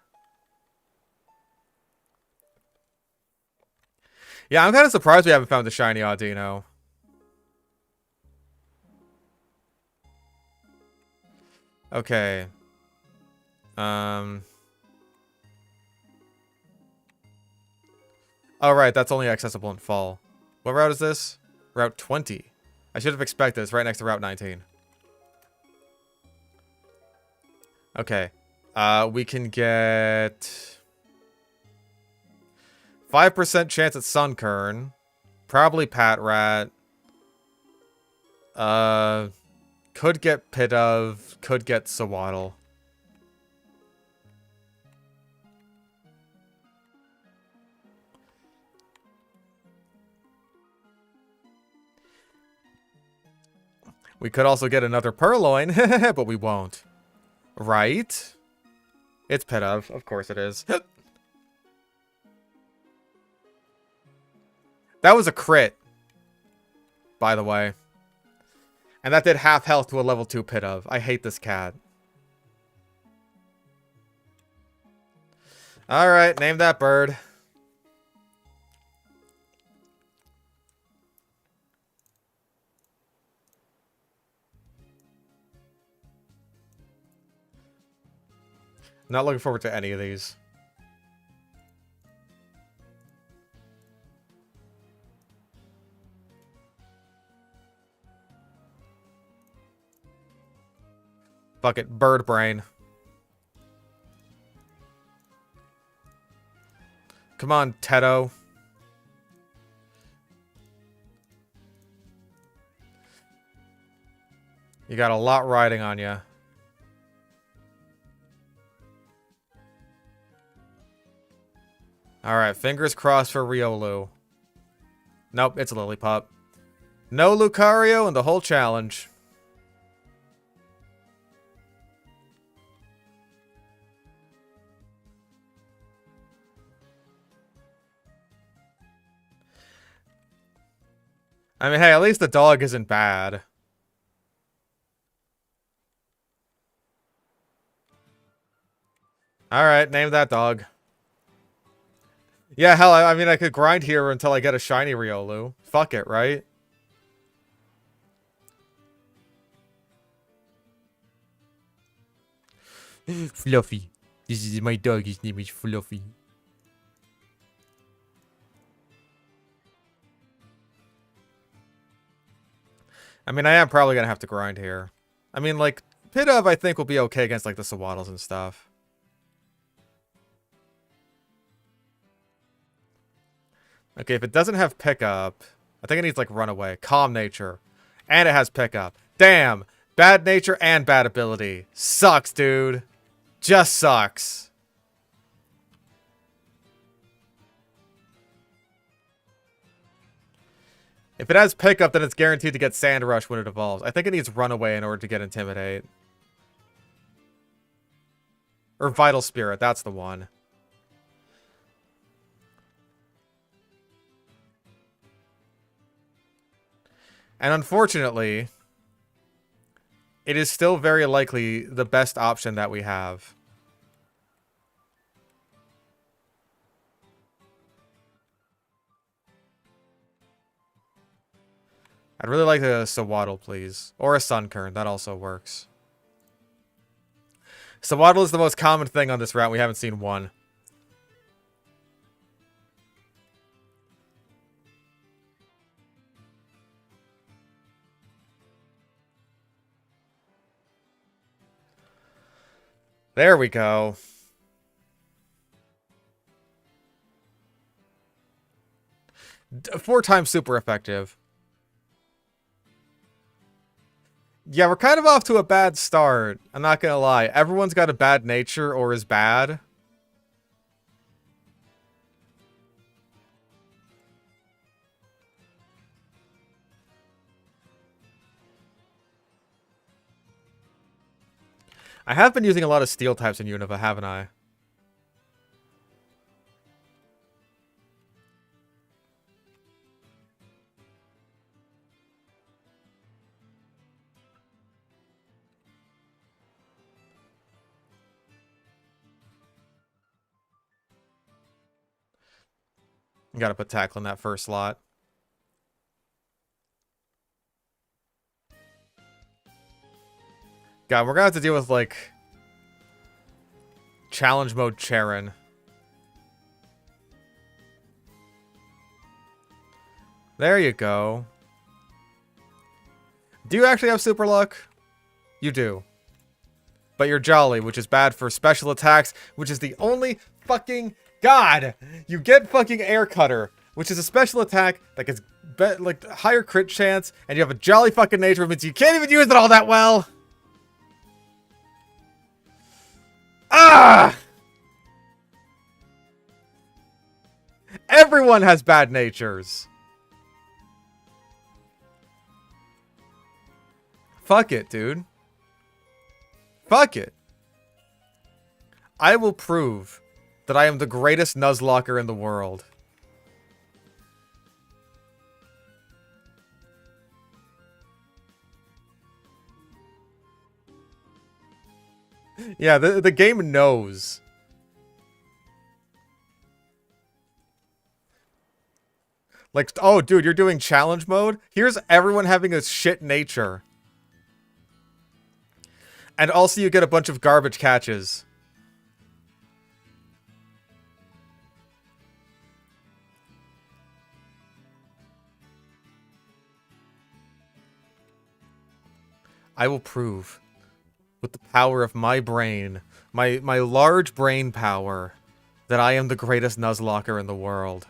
Yeah, I'm kind of surprised we haven't found a shiny Audino. Okay. Oh, right, that's only accessible in fall. What route is this? Route 20. I should have expected this right next to Route 19. Okay. We can get 5% chance at Sunkern. Probably Patrat. Could get Pidove. Could get Sawaddle. We could also get another Purloin, but we won't. Right? It's Pidove. Of course it is. That was a crit, by the way. And that did half health to a level 2 Pidove. I hate this cat. Alright, name that bird. Not looking forward to any of these. Fuck it, bird brain. Come on, Teto. You got a lot riding on you. Alright, fingers crossed for Riolu. Nope, it's Lillipup. No Lucario and the whole challenge. I mean, hey, at least the dog isn't bad. Alright, name that dog. Yeah, hell, I mean, I could grind here until I get a shiny Riolu. Fuck it, right? Fluffy. This is my dog, his name is Fluffy. I mean, I am probably gonna have to grind here. I mean, like, Pidove, I think, will be okay against, like, the Sawaddles and stuff. Okay, if it doesn't have pickup, I think it needs, like, Runaway. Calm Nature. And it has pickup. Damn! Bad nature and bad ability. Sucks, dude. Just sucks. If it has pickup, then it's guaranteed to get Sand Rush when it evolves. I think it needs Runaway in order to get Intimidate. Or Vital Spirit, that's the one. And unfortunately, it is still very likely the best option that we have. I'd really like a Sawaddle, please. Or a Sunkern, that also works. Sawaddle is the most common thing on this route. We haven't seen one. There we go. Four times super effective. Yeah, we're kind of off to a bad start. I'm not gonna lie. Everyone's got a bad nature or is bad. I have been using a lot of steel types in Unova, haven't I? Gotta put Tackle in that first slot. God, we're gonna have to deal with, like, challenge mode Charon. There you go. Do you actually have super luck? You do. But you're Jolly, which is bad for special attacks, which is the only fucking... God! You get fucking Air Cutter, which is a special attack that gets like higher crit chance, and you have a Jolly fucking nature, which means you can't even use it all that well! Ah! Everyone has bad natures. Fuck it, dude. Fuck it. I will prove that I am the greatest Nuzlocker in the world. Yeah, the game knows. Like, oh, dude, you're doing challenge mode? Here's everyone having a shit nature. And also you get a bunch of garbage catches. I will prove, with the power of my brain, my large brain power, that I am the greatest Nuzlocker in the world.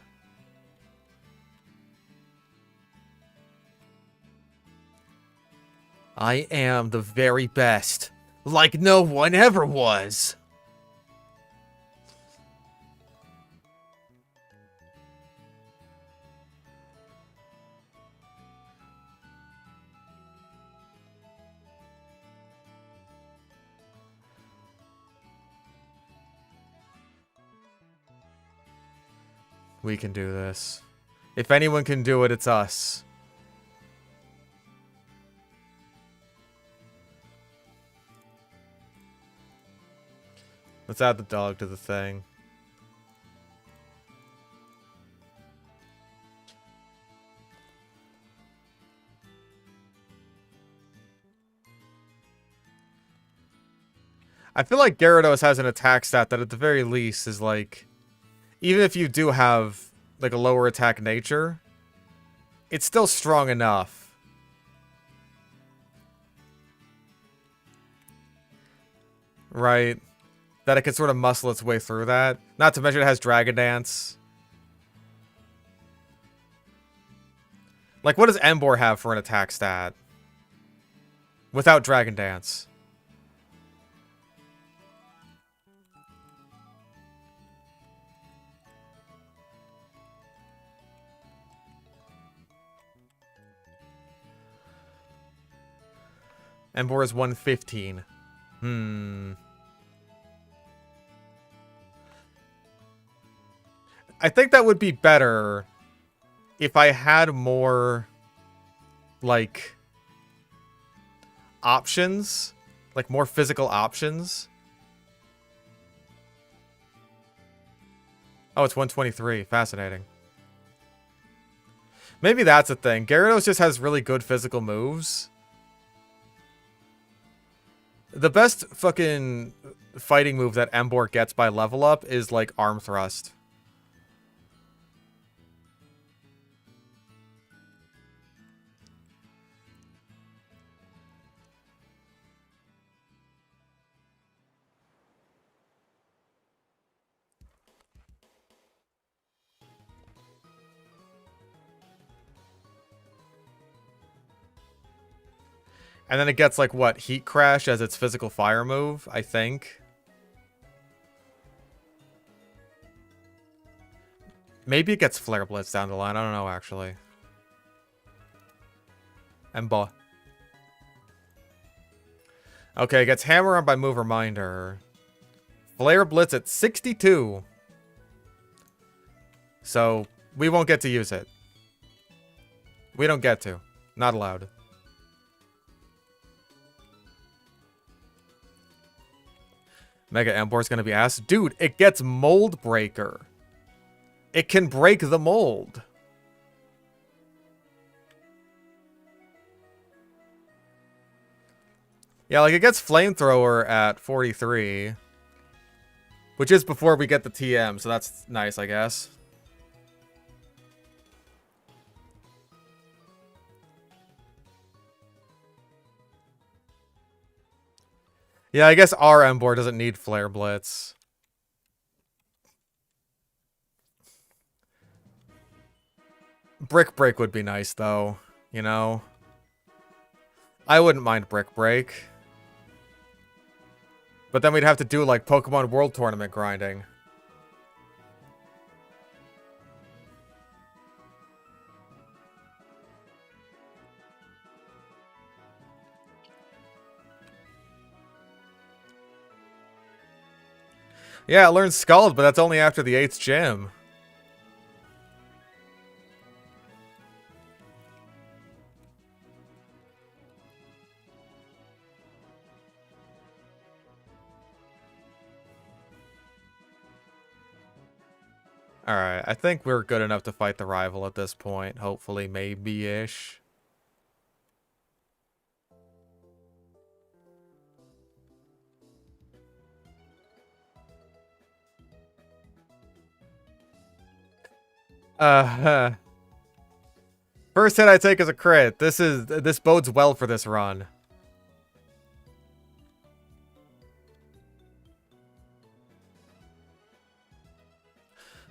I am the very best, like no one ever was. We can do this. If anyone can do it, it's us. Let's add the dog to the thing. I feel like Gyarados has an attack stat that at the very least is like, even if you do have like a lower attack nature, it's still strong enough. Right? That it can sort of muscle its way through that. Not to mention it has Dragon Dance. Like, what does Emboar have for an attack stat? Without Dragon Dance. Emboar is 115. I think that would be better if I had more, like, options. Like, more physical options. Oh, it's 123. Fascinating. Maybe that's a thing. Gyarados just has really good physical moves. The best fucking fighting move that Emboar gets by level up is, like, Arm Thrust. And then it gets, like, what? Heat Crash as its physical fire move, I think. Maybe it gets Flare Blitz down the line. I don't know, actually. Emboar. Okay, it gets Hammer On by Move Reminder. Flare Blitz at 62. So, we won't get to use it. We don't get to. Not allowed. Mega Emboar's gonna be ass. Dude, it gets Mold Breaker. It can break the mold. Yeah, like it gets Flamethrower at 43. Which is before we get the TM, so that's nice, I guess. Yeah, I guess our Emboar doesn't need Flare Blitz. Brick Break would be nice, though. You know? I wouldn't mind Brick Break. But then we'd have to do, like, Pokemon World Tournament grinding. Yeah, I learned Scald, but that's only after the 8th gym. Alright, I think we're good enough to fight the rival at this point. Hopefully, maybe-ish. First hit I take is a crit. This bodes well for this run.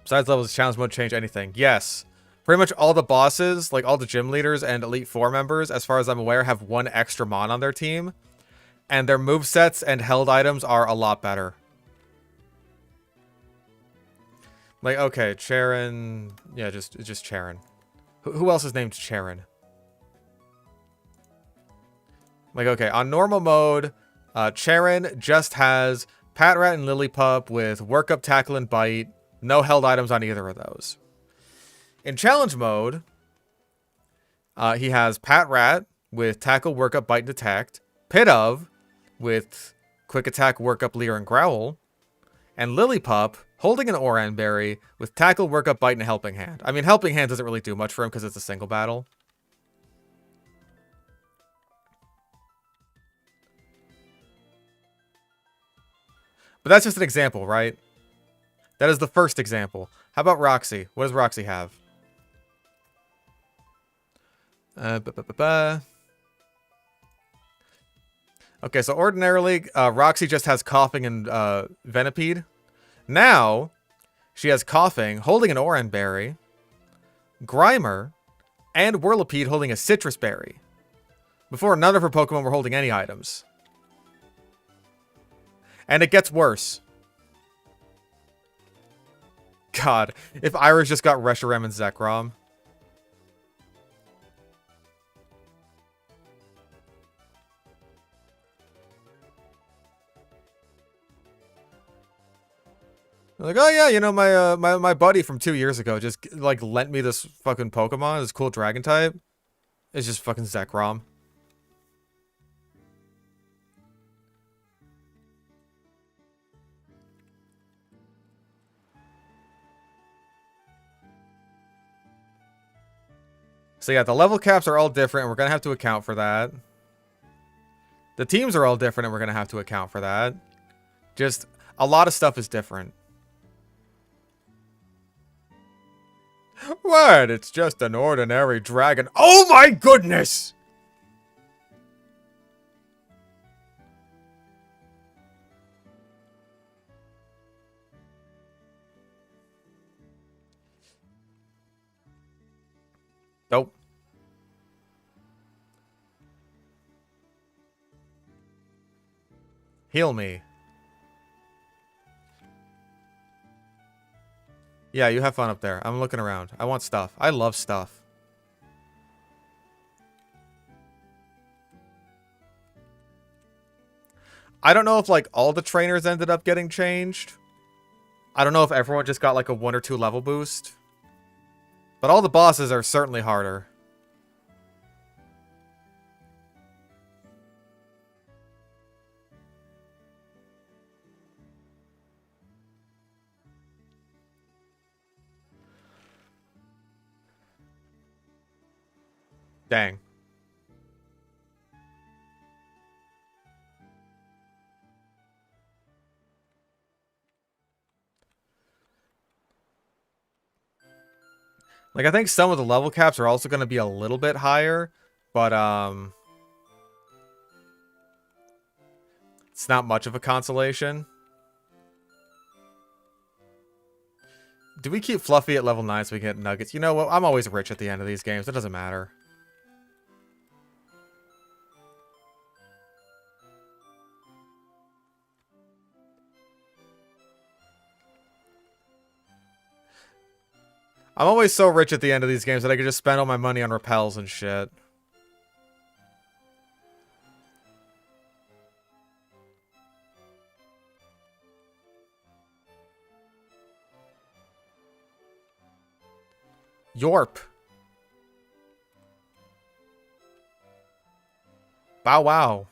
Besides levels, challenge mode change anything. Yes. Pretty much all the bosses, like all the gym leaders and Elite 4 members, as far as I'm aware, have 1 extra mon on their team. And their movesets and held items are a lot better. Like, okay, Charon... Yeah, just Charon. Who else is named Charon? Like, okay, on normal mode, Charon just has Patrat and Lillipup with Work Up, Tackle, and Bite. No held items on either of those. In challenge mode, he has Patrat with Tackle, Work Up, Bite, and Detect. Pit of with Quick Attack, Work Up, Leer, and Growl. And Lillipup holding an Oran Berry with Tackle, Work Up, Bite, and a Helping Hand. I mean, Helping Hand doesn't really do much for him because it's a single battle. But that's just an example, right? That is the first example. How about Roxy? What does Roxy have? Okay, so ordinarily, Roxy just has Coughing and Venipede. Now, she has Coughing, holding an Oran Berry, Grimer, and Whirlipede holding a Citrus Berry. Before, none of her Pokemon were holding any items. And it gets worse. God, if Iris just got Reshiram and Zekrom. Like, oh yeah, you know, my buddy from 2 years ago just, like, lent me this fucking Pokemon, this cool dragon type. It's just fucking Zekrom. So yeah, the level caps are all different, and we're gonna have to account for that. The teams are all different, and we're gonna have to account for that. Just, a lot of stuff is different. What? It's just an ordinary dragon. Oh my goodness! Nope. Heal me. Yeah, you have fun up there. I'm looking around. I want stuff. I love stuff. I don't know if, like, all the trainers ended up getting changed. I don't know if everyone just got, like, a 1 or 2 level boost. But all the bosses are certainly harder. Dang. Like, I think some of the level caps are also going to be a little bit higher, but, it's not much of a consolation. Do we keep Fluffy at level 9 so we can get nuggets? You know what? I'm always rich at the end of these games. It doesn't matter. I'm always so rich at the end of these games that I can just spend all my money on repels and shit. Yorp. Bow wow.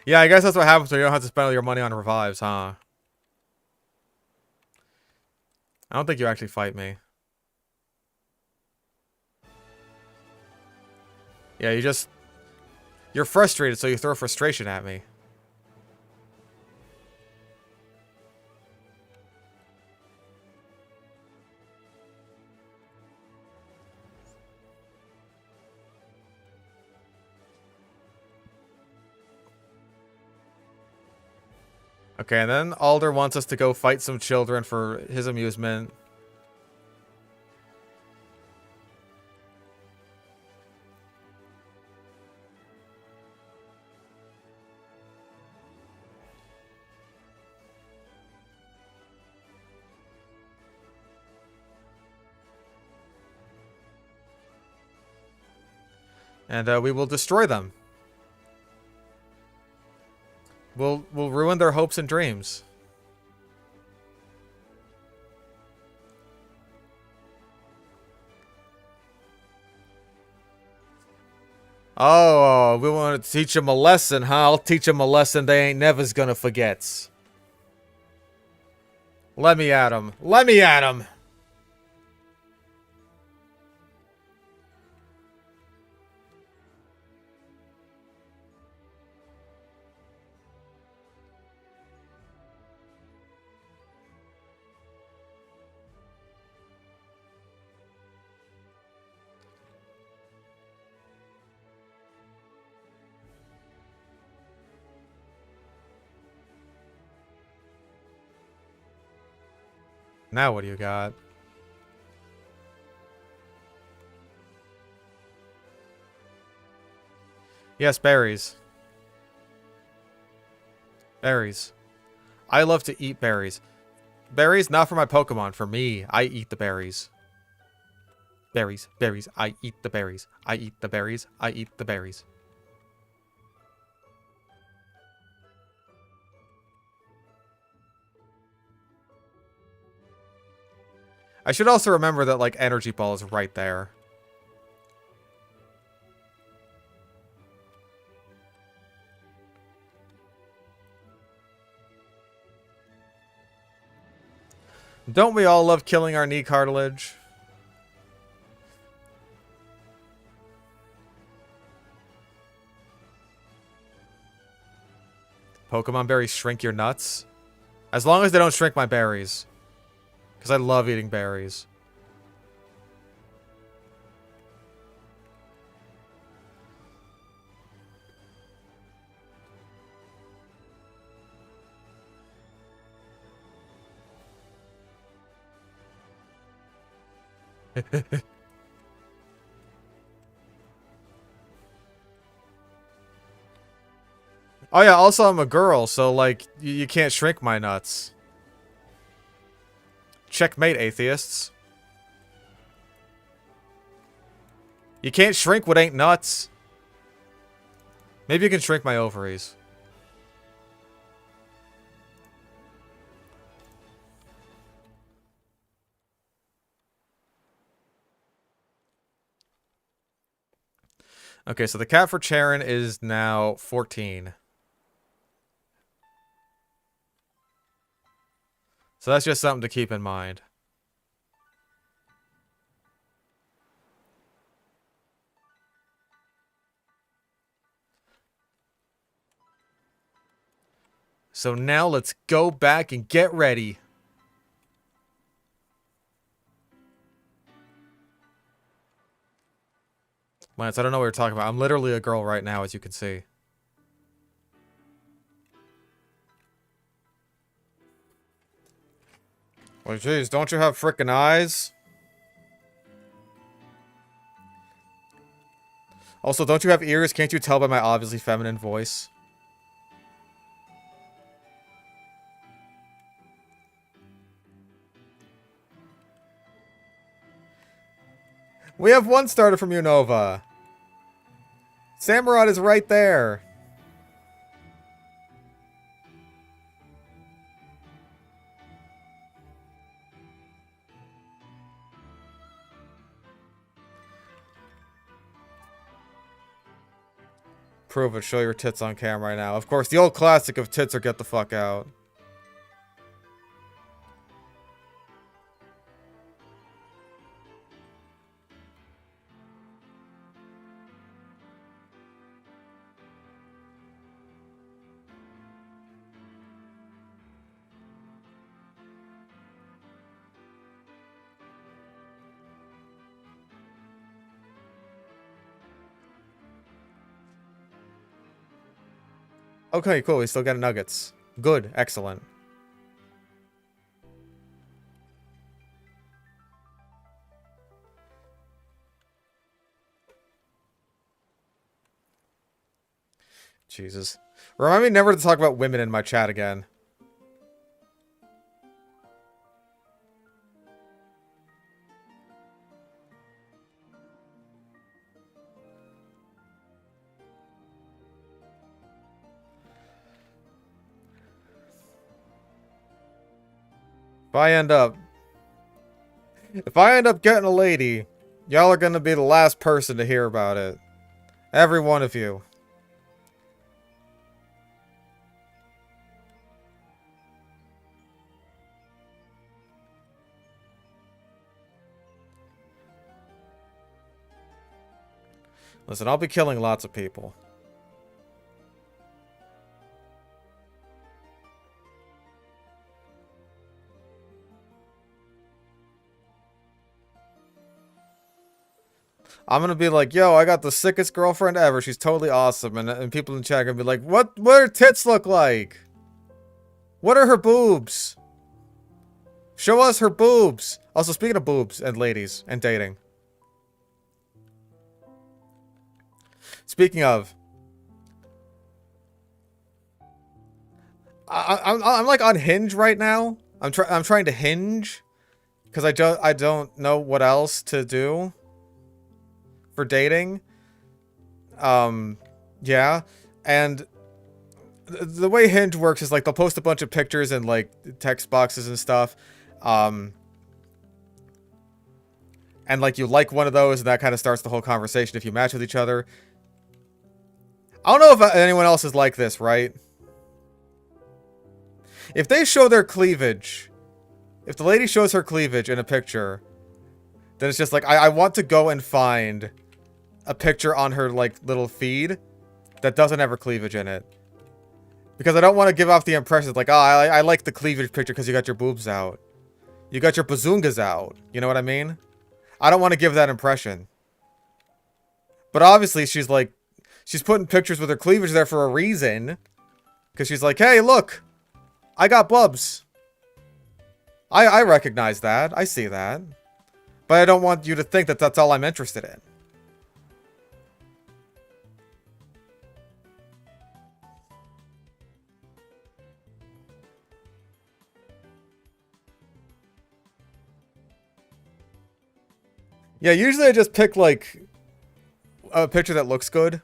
Yeah, I guess that's what happens when you don't have to spend all your money on revives, huh? I don't think you actually fight me. Yeah, you're frustrated, so you throw frustration at me. Okay, and then Alder wants us to go fight some children for his amusement. And we will destroy them. We'll ruin their hopes and dreams. Oh, we want to teach them a lesson, huh? I'll teach them a lesson they ain't never's gonna forget. Let me at him. Let me at him. Now what do you got? Yes, berries. Berries. I love to eat berries. Berries, not for my Pokemon. For me, I eat the berries. Berries, berries. I eat the berries. I eat the berries. I eat the berries. I should also remember that, like, Energy Ball is right there. Don't we all love killing our knee cartilage? Pokemon berries shrink your nuts? As long as they don't shrink my berries. Because I love eating berries. Oh yeah, also I'm a girl, so like, you can't shrink my nuts. Checkmate, atheists. You can't shrink what ain't nuts. Maybe you can shrink my ovaries. Okay, so the cat for Charon is now 14. So that's just something to keep in mind. So now let's go back and get ready. Lance, I don't know what you're talking about. I'm literally a girl right now, as you can see. Well, jeez, don't you have frickin' eyes? Also, don't you have ears? Can't you tell by my obviously feminine voice? We have one starter from Unova. Samurott is right there. Prove it. Show your tits on camera right now. Of course, the old classic of tits or get the fuck out. Okay, cool. We still got nuggets. Good. Excellent. Jesus. Remind me never to talk about women in my chat again. If I end up getting a lady, y'all are gonna be the last person to hear about it. Every one of you. Listen, I'll be killing lots of people. I'm gonna be like, yo, I got the sickest girlfriend ever. She's totally awesome. And people in chat are gonna be like, what do her tits look like? What are her boobs? Show us her boobs. Also, speaking of boobs and ladies and dating. Speaking of, I'm like on Hinge right now. I'm trying to hinge because I don't know what else to do for dating. Yeah, and the way Hinge works is like they'll post a bunch of pictures and like text boxes and stuff. And like you like one of those and that kind of starts the whole conversation if you match with each other. I don't know if anyone else is like this, right? If they show their cleavage, if the lady shows her cleavage in a picture, then it's just like, I want to go and find a picture on her, like, little feed that doesn't have her cleavage in it. Because I don't want to give off the impression, like, oh, I like the cleavage picture because you got your boobs out. You got your bazoongas out. You know what I mean? I don't want to give that impression. But obviously, she's like, she's putting pictures with her cleavage there for a reason. Because she's like, hey, look. I got bubs. I recognize that. I see that. But I don't want you to think that that's all I'm interested in. Yeah, usually I just pick, like, a picture that looks good.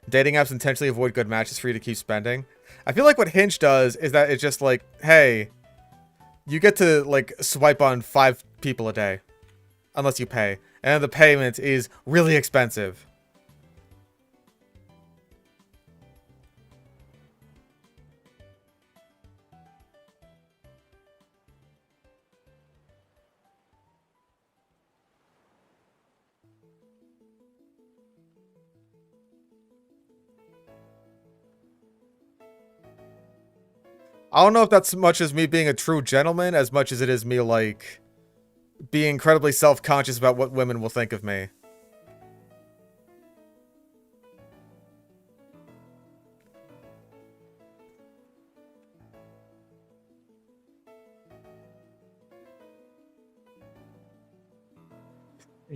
Dating apps intentionally avoid good matches for you to keep spending. I feel like what Hinge does is that it's just like, hey, you get to, like, swipe on 5 people a day. Unless you pay. And the payment is really expensive. I don't know if that's as much as me being a true gentleman as much as it is me, like, being incredibly self-conscious about what women will think of me.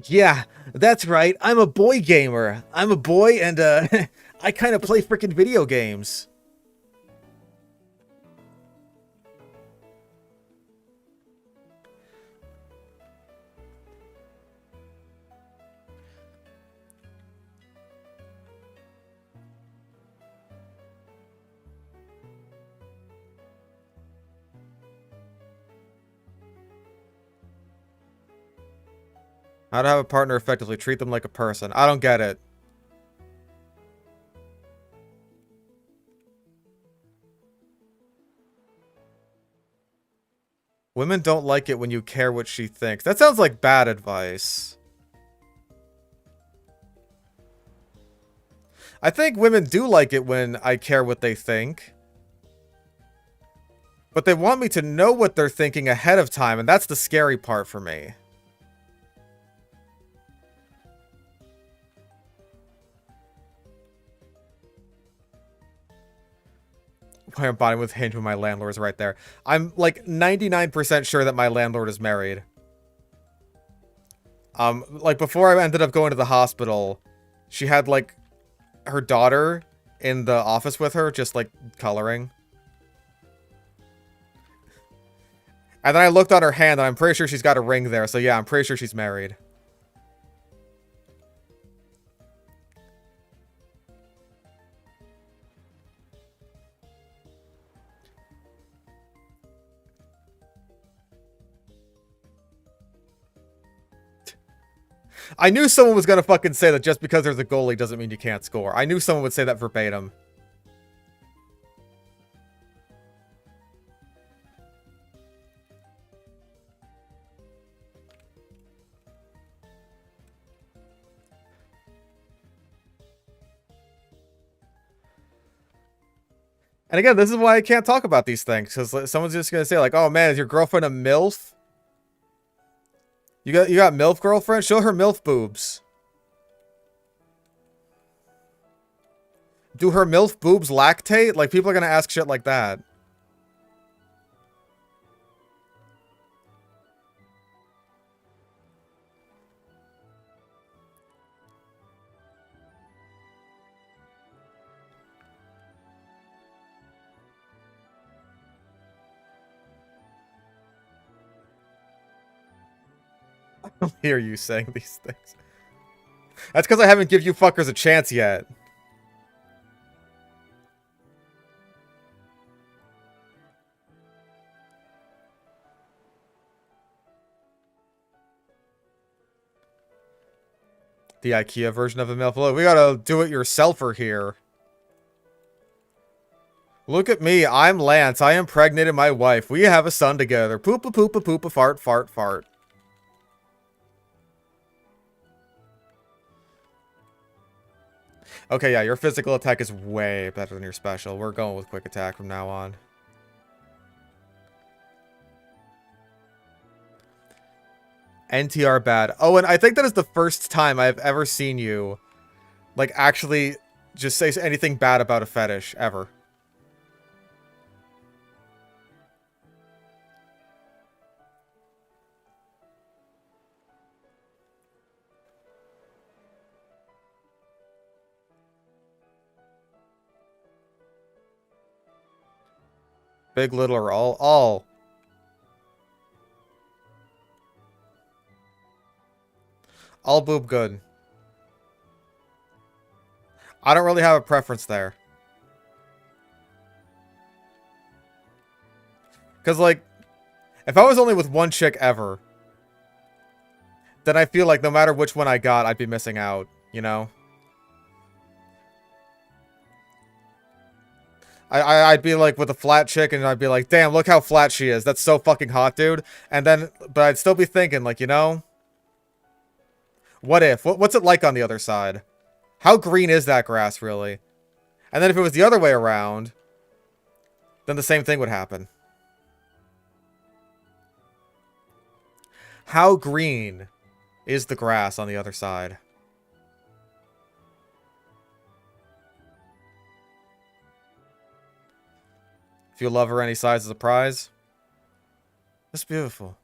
Yeah, that's right. I'm a boy gamer. I'm a boy and, I kind of play freaking video games. How to have a partner effectively. Treat them like a person. I don't get it. Women don't like it when you care what she thinks. That sounds like bad advice. I think women do like it when I care what they think. But they want me to know what they're thinking ahead of time, and that's the scary part for me. Why I'm bonding with Hinge when my landlord's right there. I'm like 99% sure that my landlord is married. Like before I ended up going to the hospital, she had like her daughter in the office with her, just like coloring. And then I looked on her hand and I'm pretty sure she's got a ring there. So yeah, I'm pretty sure she's married. I knew someone was gonna fucking say that just because there's a goalie doesn't mean you can't score. I knew someone would say that verbatim. And again, this is why I can't talk about these things, because someone's just gonna say like, "Oh man, is your girlfriend a MILF? You got MILF girlfriend? Show her MILF boobs." Do her MILF boobs lactate? Like, people are gonna ask shit like that. I don't hear you saying these things. That's because I haven't give you fuckers a chance yet. The IKEA version of a MILF. Look, we gotta do it yourselfer here. Look at me, I'm Lance. I impregnated my wife. We have a son together. Poopa poopa poopa fart fart fart. Okay, yeah, your physical attack is way better than your special. We're going with quick attack from now on. NTR bad. Oh, and I think that is the first time I've ever seen you, like, actually just say anything bad about a fetish, ever. Big, little, or all? All. All boob good. I don't really have a preference there. Because, like, if I was only with one chick ever, then I feel like no matter which one I got, I'd be missing out, you know? I'd be like with a flat chick and I'd be like, damn, look how flat she is. That's so fucking hot, dude. And then, but I'd still be thinking, like, you know, what if? What's it like on the other side? How green is that grass, really? And then if it was the other way around, then the same thing would happen. How green is the grass on the other side? If you love her any size as a prize, that's beautiful.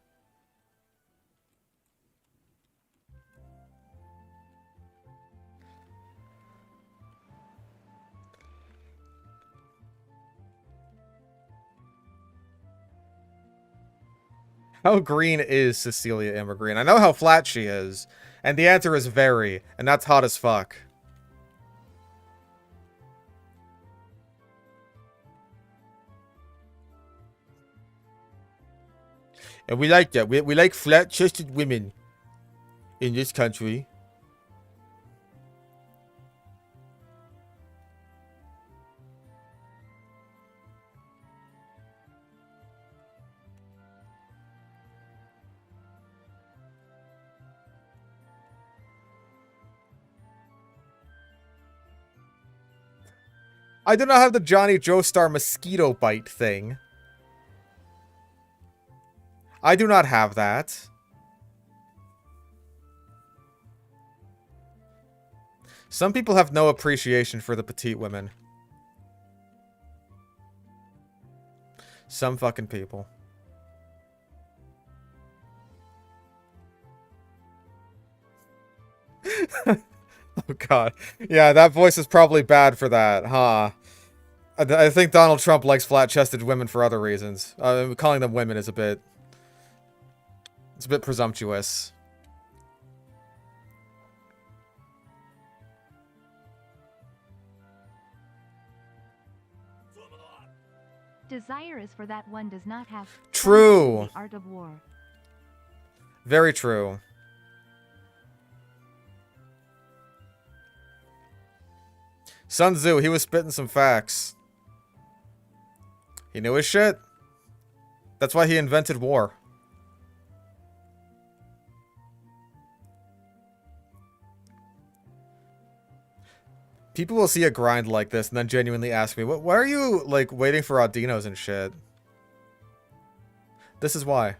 How green is Cecilia Immergreen? I know how flat she is, and the answer is very, and that's hot as fuck. And we like that. We like flat-chested women. In this country. I do not have the Johnny Joestar mosquito bite thing. I do not have that. Some people have no appreciation for the petite women. Some fucking people. Oh god. Yeah, that voice is probably bad for that, huh? I think Donald Trump likes flat-chested women for other reasons. Calling them women is a bit... It's a bit presumptuous. Desire is for that one does not have... True. The art of war. Very true. Sun Tzu, he was spitting some facts. He knew his shit. That's why he invented war. People will see a grind like this and then genuinely ask me, why are you, like, waiting for Audinos and shit? This is why.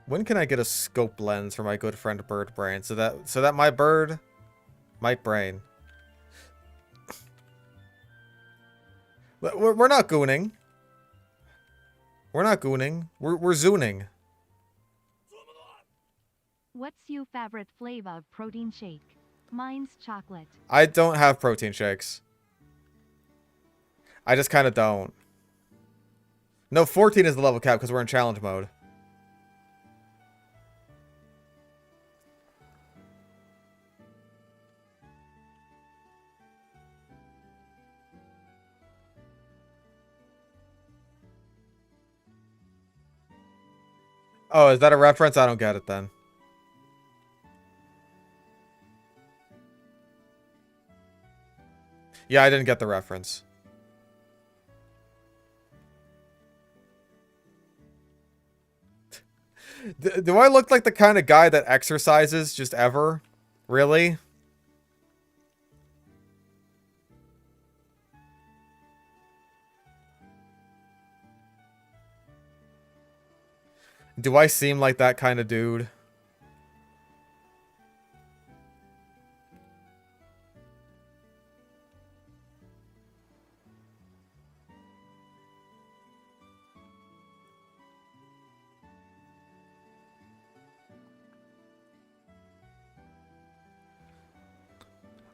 When can I get a scope lens for my good friend Bird Brain so that my bird might brain? We're not gooning. We're not gooning. We're zooning. What's your favorite flavor of protein shake? Mine's chocolate. I don't have protein shakes. I just kind of don't. No, 14 is the level cap because we're in challenge mode. Oh, is that a reference? I don't get it then. Yeah, I didn't get the reference. Do I look like the kind of guy that exercises just ever? Really? Do I seem like that kind of dude?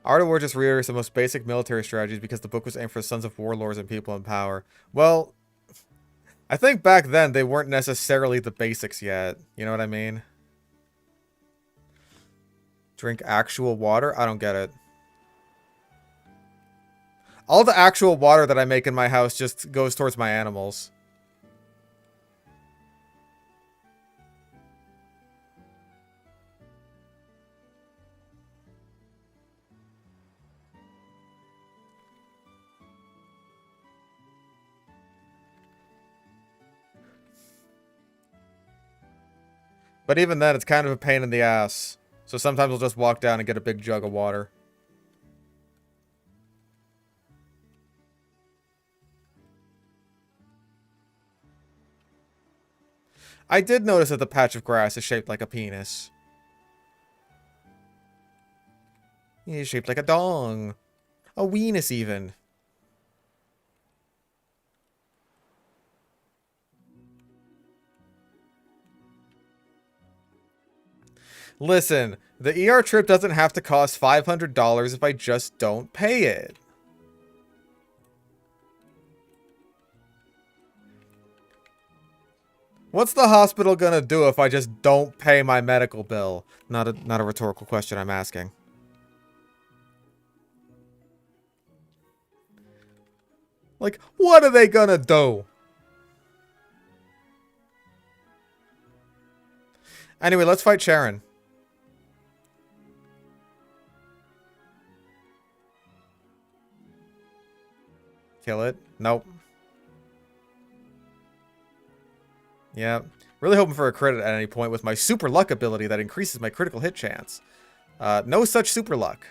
Art of War just reiterates the most basic military strategies because the book was aimed for the sons of warlords and people in power. Well, I think back then they weren't necessarily the basics yet. You know what I mean? Drink actual water? I don't get it. All the actual water that I make in my house just goes towards my animals. But even then, it's kind of a pain in the ass. So sometimes we'll just walk down and get a big jug of water. I did notice that the patch of grass is shaped like a penis. It's shaped like a dong. A weenus even. Listen, the ER trip doesn't have to cost $500 if I just don't pay it. What's the hospital gonna do if I just don't pay my medical bill? Not a rhetorical question I'm asking. Like, what are they gonna do? Anyway, let's fight Sharon. Kill it. Nope. Yeah. Really hoping for a crit at any point with my super luck ability that increases my critical hit chance. No such super luck.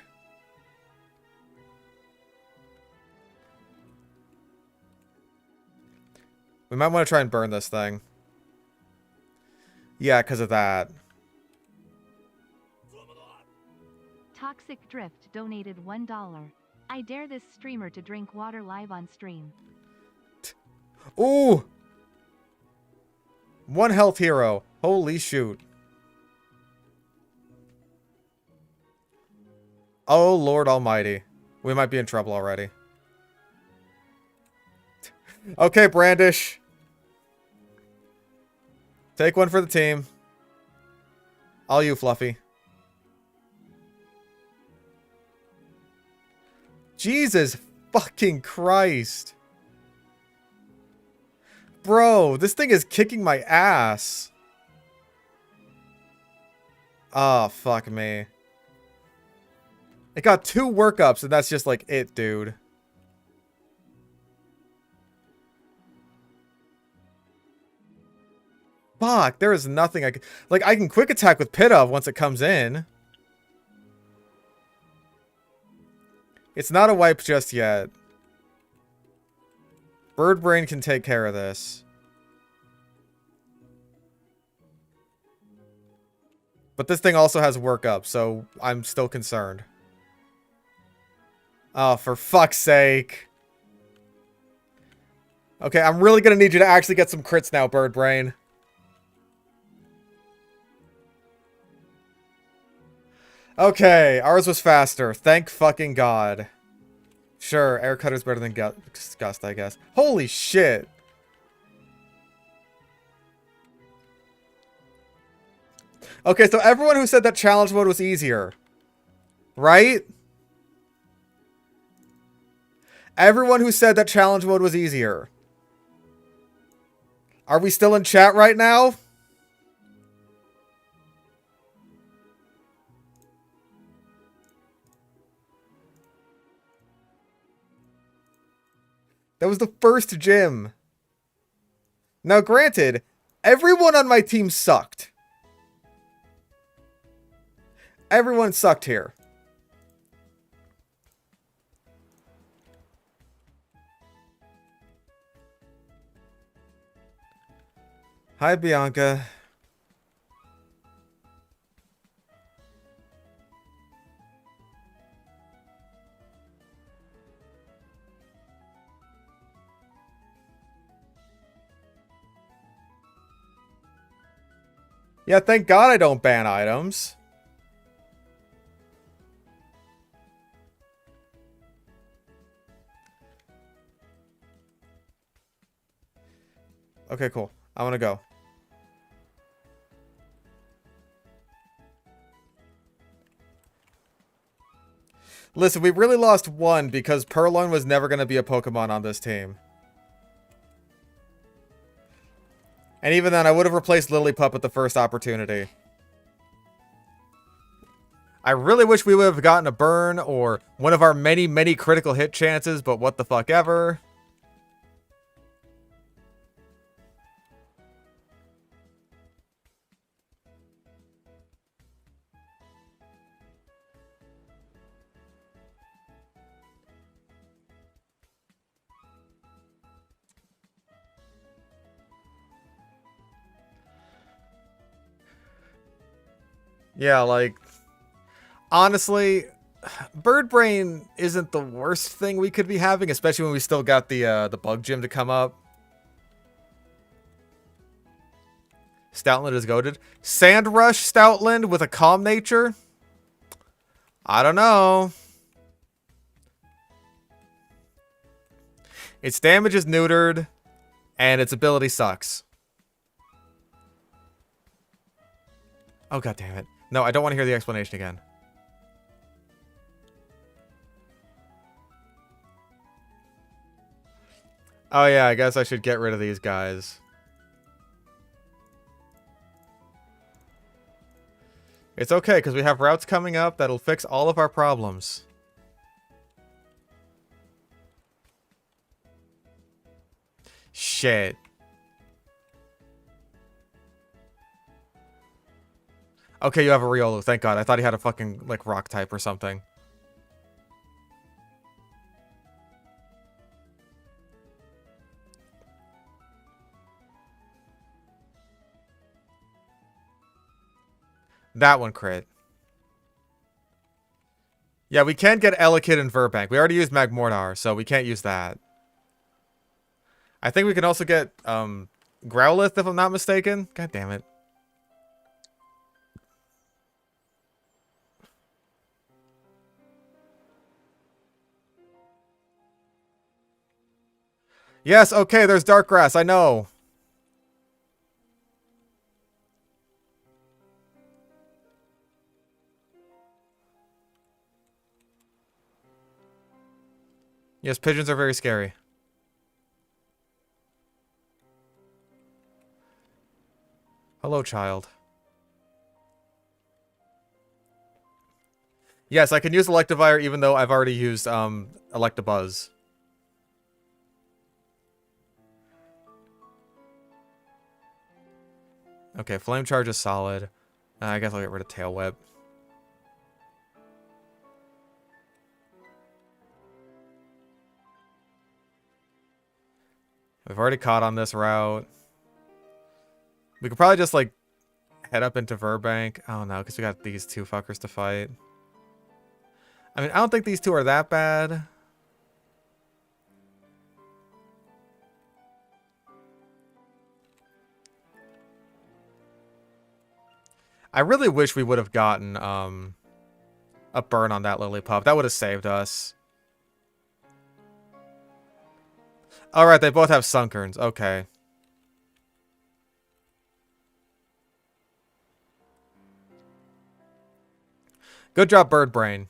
We might want to try and burn this thing. Yeah, because of that. Toxic Drift donated $1. I dare this streamer to drink water live on stream. Ooh! One health hero. Holy shoot. Oh, Lord Almighty. We might be in trouble already. Okay, Brandish. Take one for the team. All you, Fluffy. Jesus fucking Christ. Bro, this thing is kicking my ass. Oh, fuck me. It got 2 workups, and that's just like it, dude. Fuck, there is nothing I can... Like, I can quick attack with Pit of once it comes in. It's not a wipe just yet. Bird Brain can take care of this. But this thing also has workup, so I'm still concerned. Oh, for fuck's sake. Okay, I'm really gonna need you to actually get some crits now, Bird Brain. Okay, ours was faster. Thank fucking God. Sure, Air Cutter's better than Gust, I guess. Holy shit. Okay, so everyone who said that challenge mode was easier. Right? Everyone who said that challenge mode was easier. Are we still in chat right now? That was the first gym. Now, granted, everyone on my team sucked. Everyone sucked here. Hi, Bianca. Yeah, thank God I don't ban items. Okay, cool. I want to go. Listen, we really lost one because Purloin was never going to be a Pokemon on this team. And even then, I would have replaced Lillipup at the first opportunity. I really wish we would have gotten a burn or one of our many, many critical hit chances, but what the fuck ever. Yeah, like, honestly, Bird Brain isn't the worst thing we could be having, especially when we still got the bug gym to come up. Stoutland is goated. Sandrush Stoutland with a calm nature? I don't know. Its damage is neutered, and its ability sucks. Oh, god damn it. No, I don't want to hear the explanation again. Oh yeah, I guess I should get rid of these guys. It's okay, because we have routes coming up that'll fix all of our problems. Shit. Okay, you have a Riolu. Thank God. I thought he had a fucking, like, rock type or something. That one crit. Yeah, we can't get Elekid and Verbank. We already used Magmortar, so we can't use that. I think we can also get Growlithe, if I'm not mistaken. God damn it. Yes, okay, there's Dark Grass, I know. Yes, pigeons are very scary. Hello, child. Yes, I can use Electivire even though I've already used Electabuzz. Okay, Flame Charge is solid. I guess I'll get rid of Tail Whip. We've already caught on this route. We could probably just, like, head up into Verbank. Oh, no, because we got these two fuckers to fight. I mean, I don't think these two are that bad. I really wish we would have gotten a burn on that Lillipup. That would have saved us. Alright, they both have Sunkerns. Okay. Good job, Bird Brain.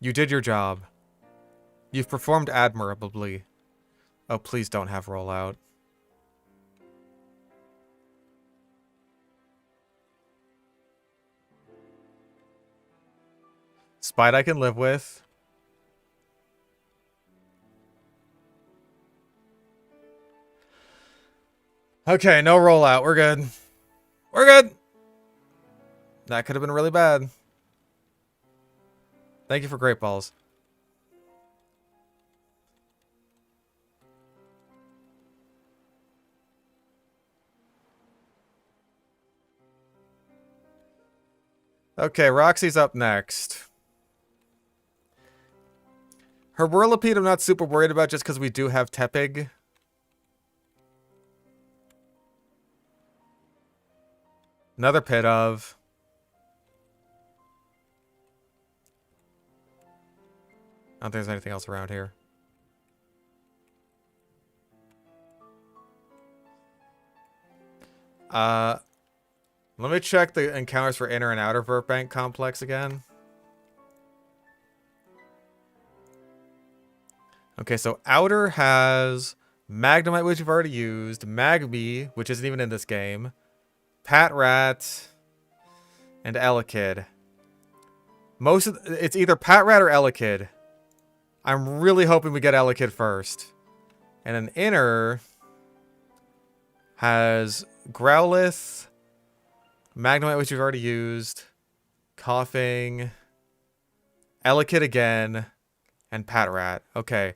You did your job. You've performed admirably. Oh, please don't have rollout. Spite I can live with. Okay, no rollout. We're good. We're good. That could have been really bad. Thank you for Great Balls. Okay, Roxy's up next. Her Whirlipede I'm not super worried about just because we do have Tepig. Another Pit of. I don't think there's anything else around here. Let me check the encounters for inner and outer Verbank complex again. Okay, so outer has Magnemite, which we've already used, Magby, which isn't even in this game, Patrat, and Elekid. Most of it's either Patrat or Elekid. I'm really hoping we get Elekid first. And then inner has Growlithe, Magnemite, which we've already used, Coughing, Elekid again, and Patrat. Okay.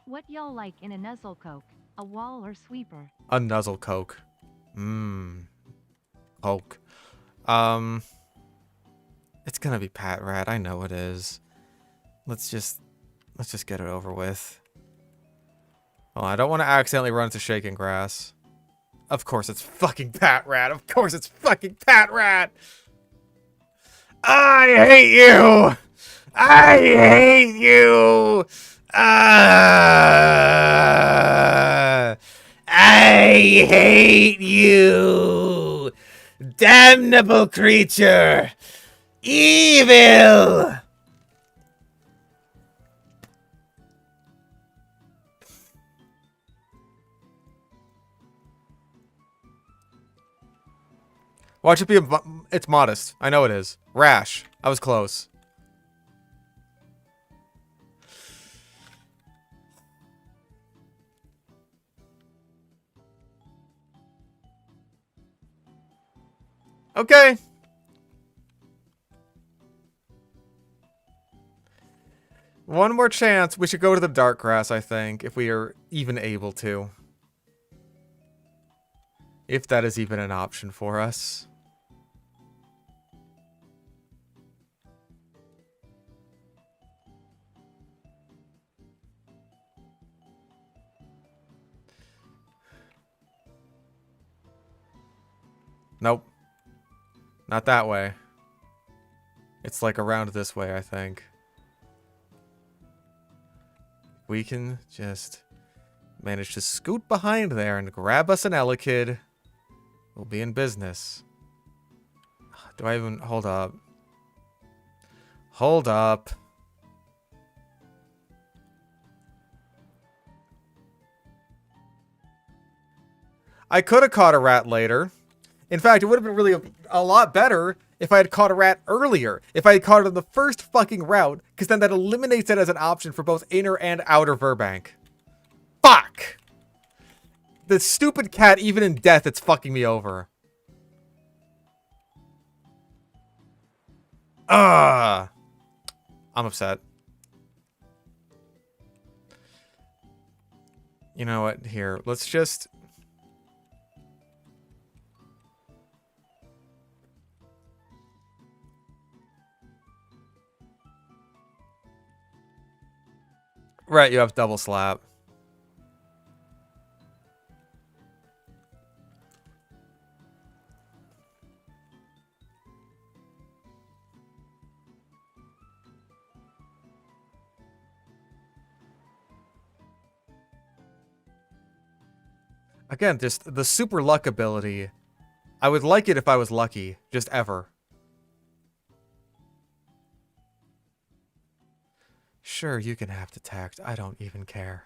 What y'all like in a Nuzlocke? A wall or sweeper? A Nuzlocke. Coke. It's gonna be Patrat. I know it is. Let's just get it over with. Oh, I don't want to accidentally run into Shaking Grass. Of course it's fucking Patrat. Of course it's fucking Patrat. I hate you. I hate you. I hate you, damnable creature, evil. Watch it be it's modest. I know it is. Rash. I was close. Okay. One more chance. We should go to the dark grass, I think, if we are even able to. If that is even an option for us. Nope. Not that way. It's like around this way, I think. We can just manage to scoot behind there and grab us an Elekid. We'll be in business. Do I even... Hold up. Hold up. I could have caught a rat later. In fact, it would have been really a lot better if I had caught a rat earlier. If I had caught it on the first fucking route, because then that eliminates it as an option for both inner and outer Verbank. Fuck! The stupid cat, even in death, it's fucking me over. I'm upset. You know what? Here, let's just... Right, you have double slap. Again, just the super luck ability. I would like it if I was lucky, just ever. Sure, you can have the tact. I don't even care.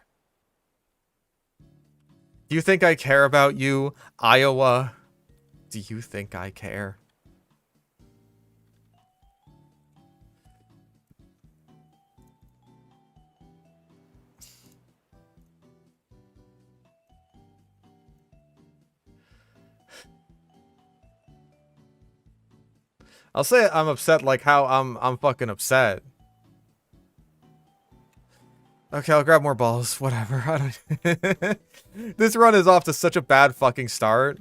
Do you think I care about you, Iowa? Do you think I care? I'll say I'm upset like how I'm fucking upset. Okay, I'll grab more balls. Whatever. I don't... This run is off to such a bad fucking start.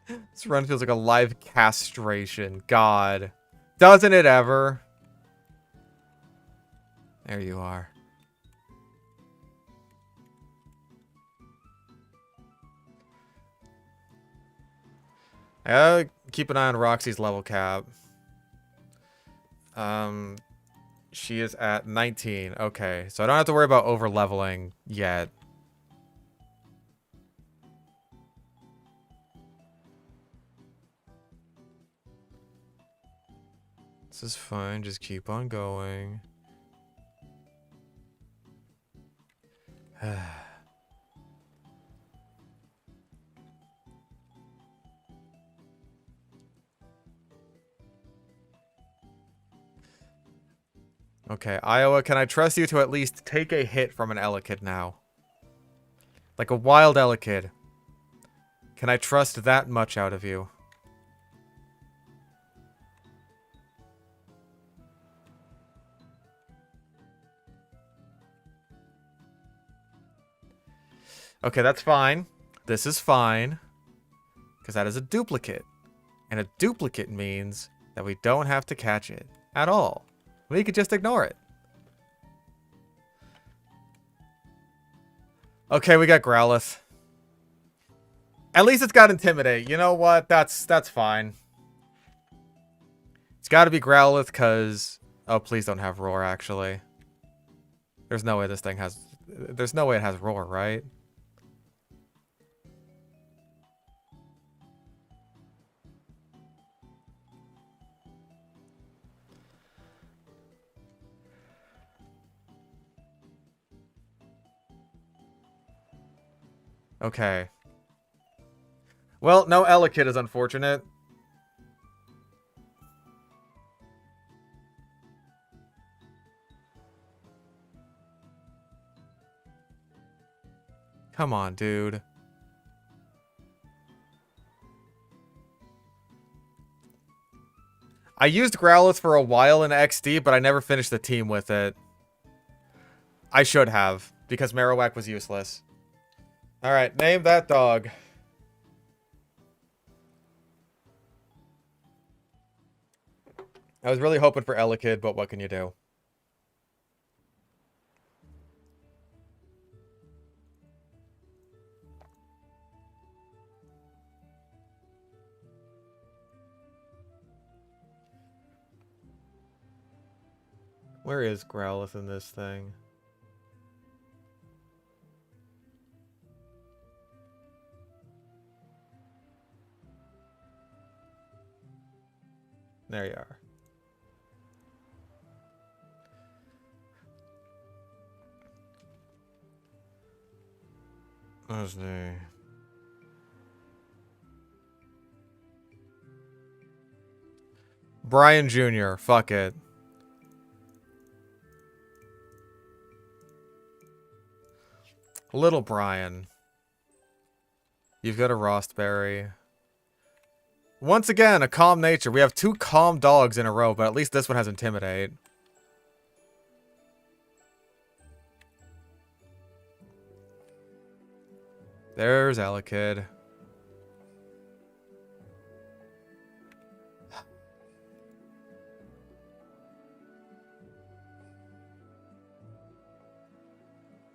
This run feels like a live castration. God. Doesn't it ever? There you are. I gotta keep an eye on Roxy's level cap. She is at 19. Okay, so I don't have to worry about over leveling yet. This is fine. Just keep on going. Okay, Iowa, can I trust you to at least take a hit from an Elekid now? Like a wild Elekid. Can I trust that much out of you? Okay, that's fine. This is fine. Because that is a duplicate. And a duplicate means that we don't have to catch it at all. We could just ignore it. Okay, we got Growlithe. At least it's got Intimidate. You know what? That's fine. It's got to be Growlithe because... Oh, please don't have Roar, actually. There's no way this thing has... There's no way it has Roar, right? Okay. Well, no Elekid is unfortunate. Come on, dude. I used Growlithe for a while in XD, but I never finished the team with it. I should have, because Marowak was useless. Alright, name that dog. I was really hoping for Elekid, but what can you do? Where is Growlithe in this thing? There you are. Let's see. Brian Jr. Fuck it. Little Brian. You've got a Rostberry. Once again, a calm nature. We have 2 calm dogs in a row, but at least this one has Intimidate. There's Elekid.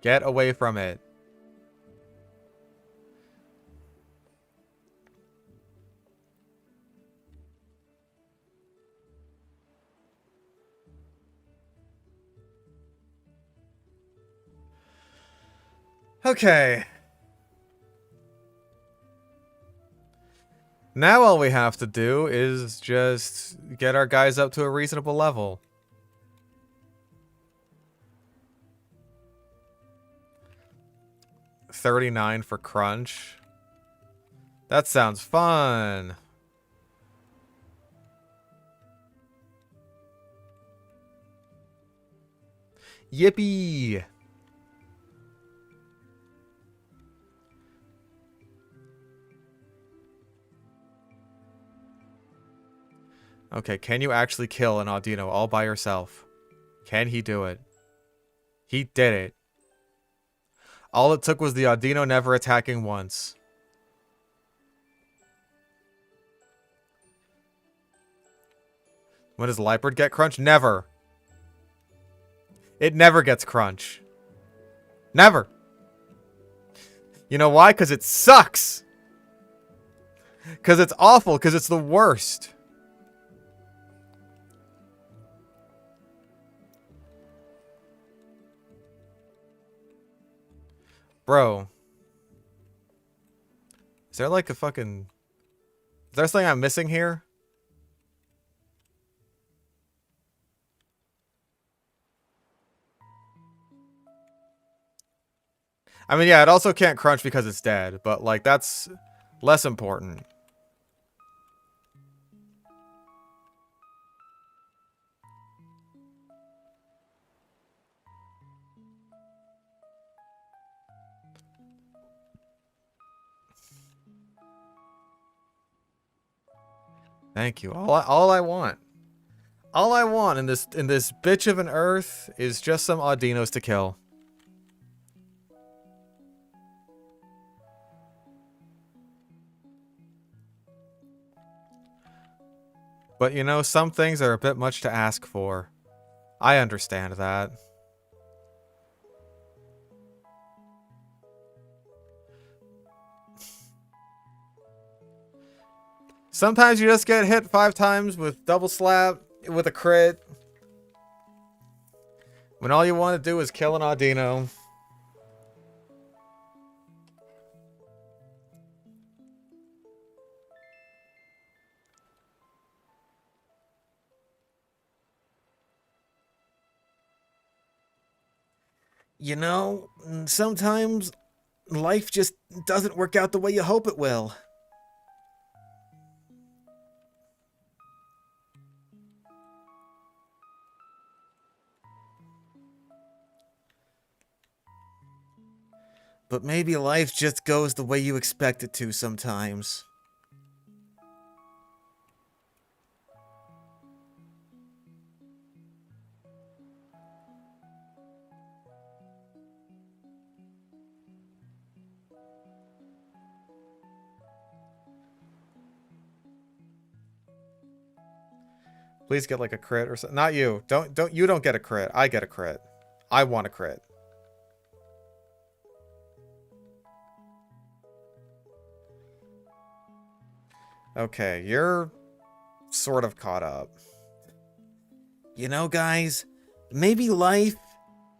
Get away from it. Okay. Now all we have to do is just get our guys up to a reasonable level. $39 for Crunch. That sounds fun. Yippee! Okay, can you actually kill an Audino all by yourself? Can he do it? He did it. All it took was the Audino never attacking once. When does Liepard get Crunch? Never. It never gets Crunch. Never. You know why? Because it sucks. Because it's awful. Because it's the worst. Bro. Is there like a fucking... Is there something I'm missing here? I mean, yeah, it also can't Crunch because it's dead. But, like, that's less important. Thank you. All I want. All I want in this bitch of an earth is just some Audinos to kill. But you know, some things are a bit much to ask for. I understand that. Sometimes you just get hit 5 times with double slap, with a crit. When all you want to do is kill an Audino. You know, sometimes life just doesn't work out the way you hope it will. But maybe life just goes the way you expect it to sometimes. Please get like a crit or something. Not you. You don't get a crit. I get a crit. I want a crit. Okay, you're sort of caught up. You know, guys, maybe life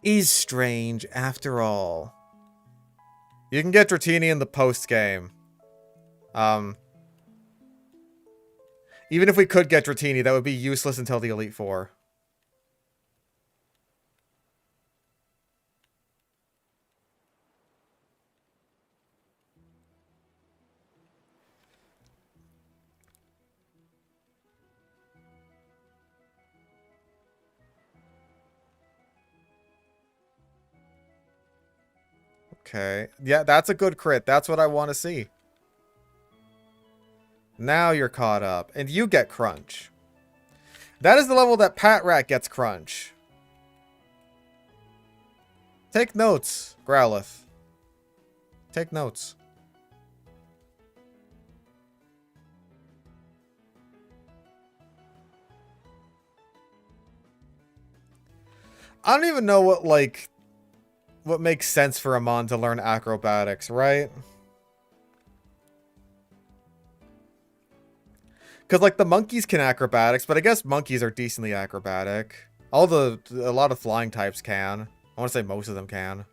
is strange after all. You can get Dratini in the post-game. Even if we could get Dratini, that would be useless until the Elite Four. Okay. Yeah, that's a good crit. That's what I want to see. Now you're caught up. And you get Crunch. That is the level that Patrat gets Crunch. Take notes, Growlithe. Take notes. I don't even know what makes sense for a Mon to learn acrobatics, right? Because, like, the monkeys can acrobatics, but I guess monkeys are decently acrobatic. A lot of flying types can. I want to say most of them can.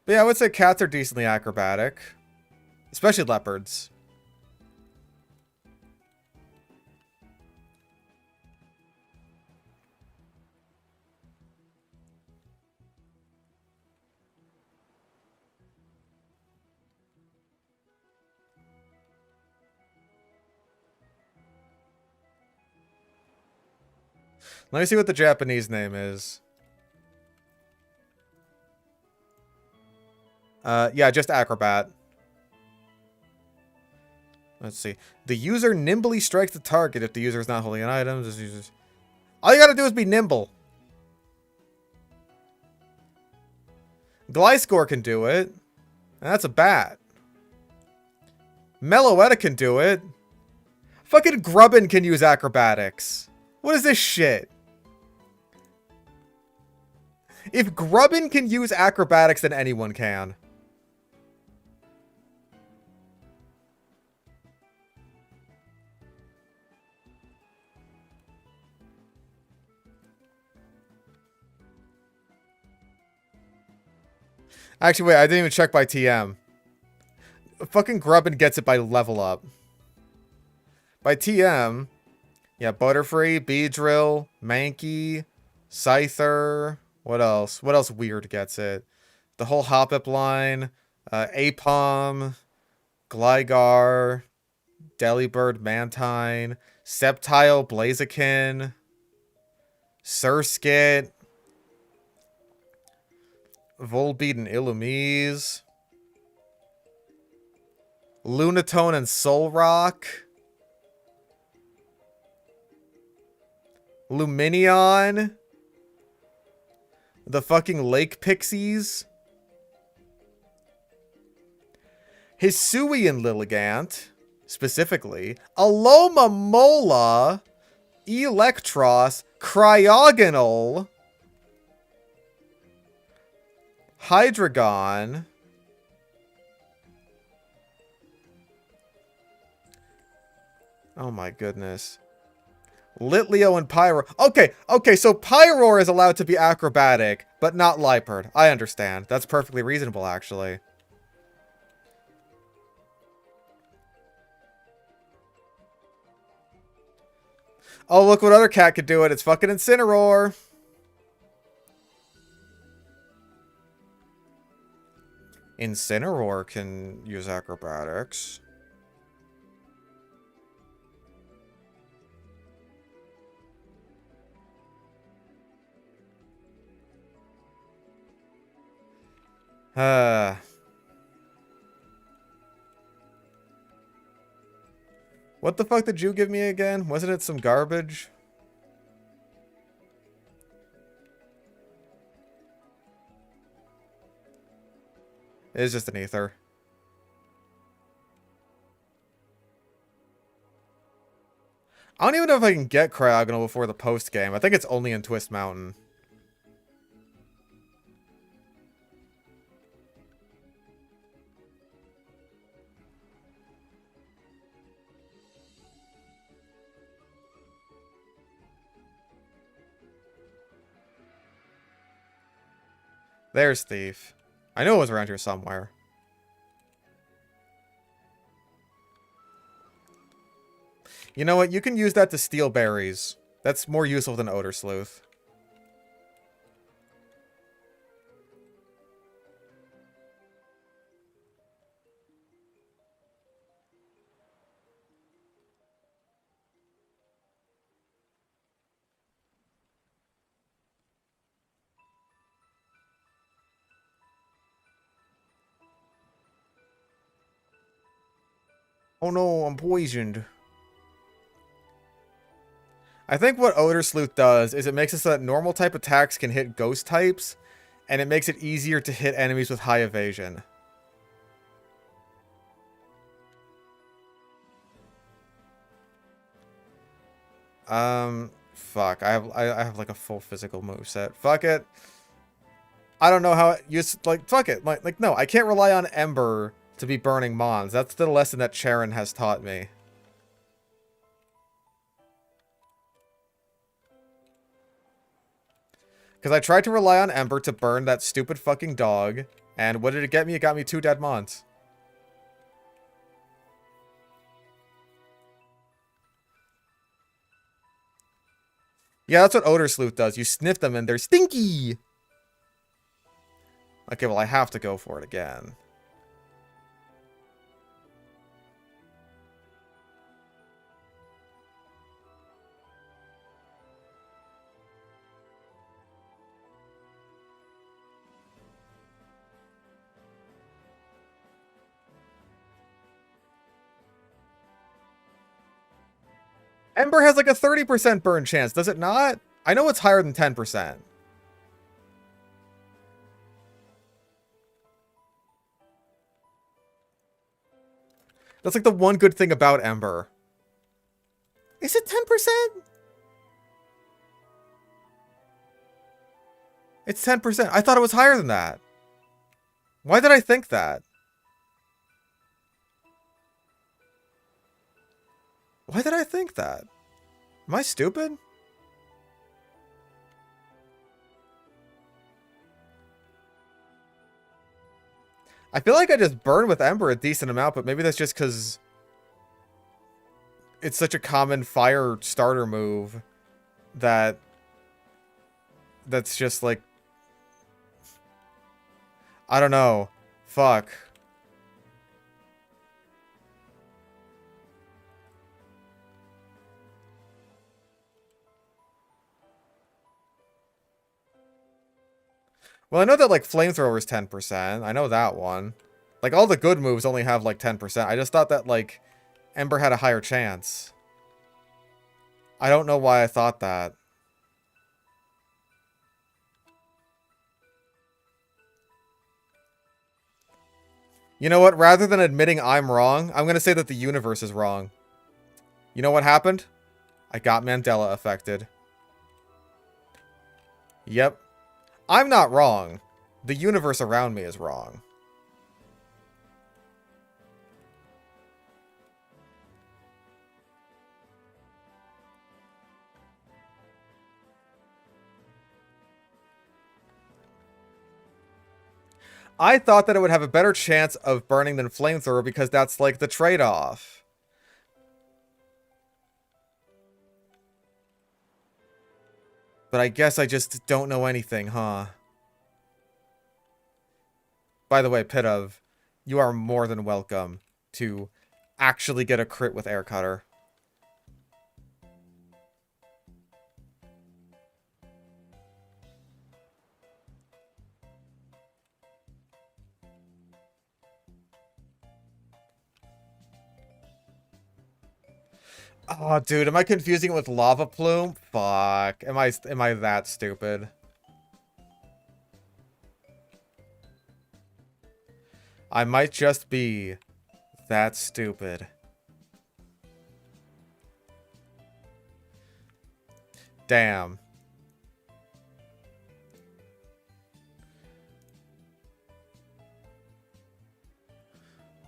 But yeah, I would say cats are decently acrobatic. Especially leopards. Let me see what the Japanese name is. Yeah, just acrobat. Let's see. The user nimbly strikes the target if the user is not holding an item. All you gotta do is be nimble. Gliscor can do it. And that's a bat. Meloetta can do it. Fucking Grubbin can use acrobatics. What is this shit? If Grubbin can use acrobatics, then anyone can. Actually, wait, I didn't even check by TM. Fucking Grubbin gets it by level up. By TM, yeah, Butterfree, Beedrill, Mankey, Scyther. What else? What else weird gets it? The whole Hoppip line, Apom, Gligar, Delibird, Mantine, Sceptile, Blaziken, Surskit, Volbeat and Illumise, Lunatone and Solrock, Lumineon, the fucking Lake Pixies, Hisui and Lilligant, specifically, Alomomola, Electros, Cryogonal, Hydreigon, Oh my goodness. Litleo and Pyro. Okay, so Pyroar is allowed to be acrobatic, but not Liepard. I understand. That's perfectly reasonable, actually. Oh, look what other cat could do it. It's fucking Incineroar. Incineroar can use acrobatics. What the fuck did you give me again? Wasn't it some garbage? It is just an ether. I don't even know if I can get Cryogonal before the post game. I think it's only in Twist Mountain. There's Thief. I know it was around here somewhere. You know what? You can use that to steal berries. That's more useful than Odor Sleuth. Oh no, I'm poisoned. I think what Odor Sleuth does is it makes it so that normal type attacks can hit ghost types, and it makes it easier to hit enemies with high evasion. Fuck. I have like a full physical moveset. Fuck it. I don't know how it used, like, fuck it. Like, no, I can't rely on Ember to be burning Mons. That's the lesson that Charon has taught me. Because I tried to rely on Ember to burn that stupid fucking dog, and what did it get me? It got me 2 dead Mons. Yeah, that's what Odor Sleuth does. You sniff them and they're stinky! Okay, well, I have to go for it again. Ember has like a 30% burn chance, does it not? I know it's higher than 10%. That's like the one good thing about Ember. Is it 10%? It's 10%. I thought it was higher than that. Why did I think that? Why did I think that? Am I stupid? I feel like I just burn with Ember a decent amount, but maybe that's just because it's such a common fire starter move that's just like, I don't know. Fuck. Well, I know that, like, Flamethrower is 10%. I know that one. Like, all the good moves only have, like, 10%. I just thought that, like, Ember had a higher chance. I don't know why I thought that. You know what? Rather than admitting I'm wrong, I'm going to say that the universe is wrong. You know what happened? I got Mandela affected. Yep. I'm not wrong. The universe around me is wrong. I thought that it would have a better chance of burning than flamethrower because that's like the trade-off. But I guess I just don't know anything, huh? By the way, Pitov, you are more than welcome to actually get a crit with Air Cutter. Oh, dude, am I confusing it with Lava Plume? Fuck. Am I that stupid? I might just be that stupid. Damn.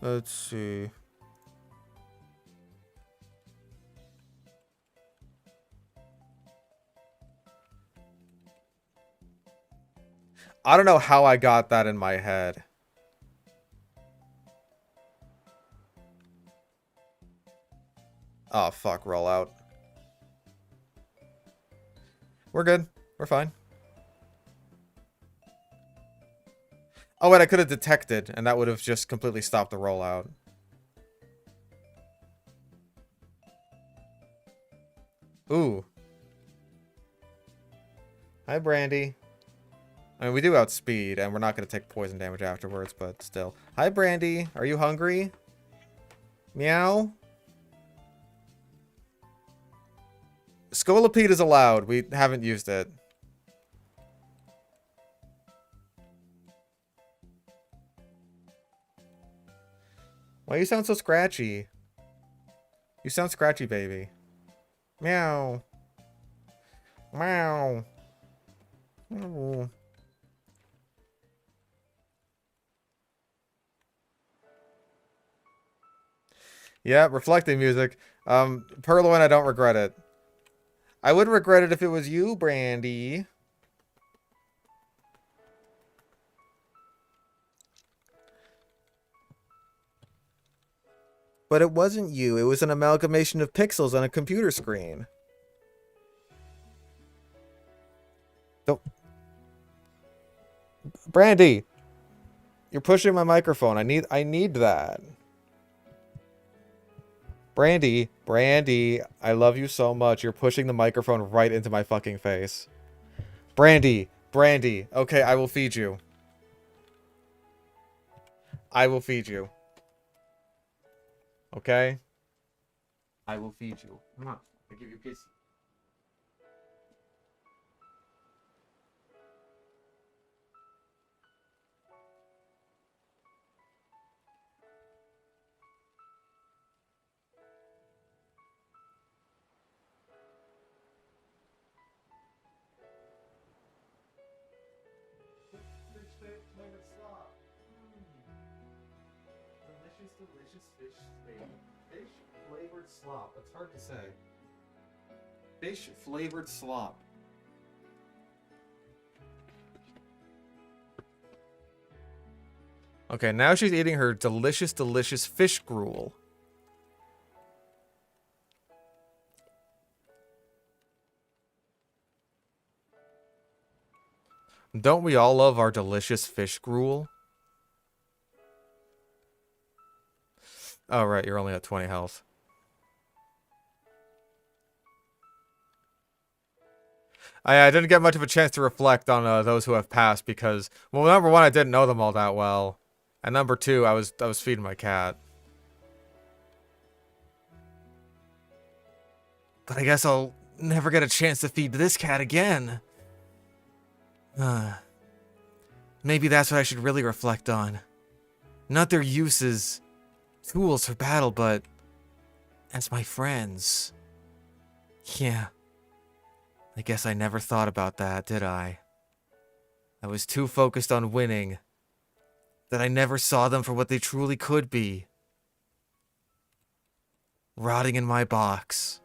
Let's see. I don't know how I got that in my head. Oh, fuck, rollout. We're good. We're fine. Oh, wait, I could have detected, and that would have just completely stopped the rollout. Ooh. Hi, Brandy. I mean, we do outspeed, and we're not going to take poison damage afterwards, but still. Hi, Brandy. Are you hungry? Meow? Scolipede is allowed. We haven't used it. Why you sound so scratchy? You sound scratchy, baby. Meow. Meow. Ooh. Yeah, reflecting music. Purloin, I don't regret it. I wouldn't regret it if it was you, Brandy. But it wasn't you. It was an amalgamation of pixels on a computer screen. Don't... Brandy! You're pushing my microphone. I need that. Brandy, I love you so much. You're pushing the microphone right into my fucking face. Brandy, okay, I will feed you. I will feed you. Okay? I will feed you. Come on, I give you a kiss. Delicious fish flavored slop. That's hard to say. Fish flavored slop. Okay, now she's eating her delicious fish gruel. Don't we all love our delicious fish gruel? Oh, right, you're only at 20 health. I didn't get much of a chance to reflect on those who have passed because, well, number one, I didn't know them all that well. And number two, I was feeding my cat. But I guess I'll never get a chance to feed this cat again. Maybe that's what I should really reflect on. Not their uses, tools for battle, but as my friends. Yeah. I guess I never thought about that, did I? I was too focused on winning that I never saw them for what they truly could be. Rotting in my box.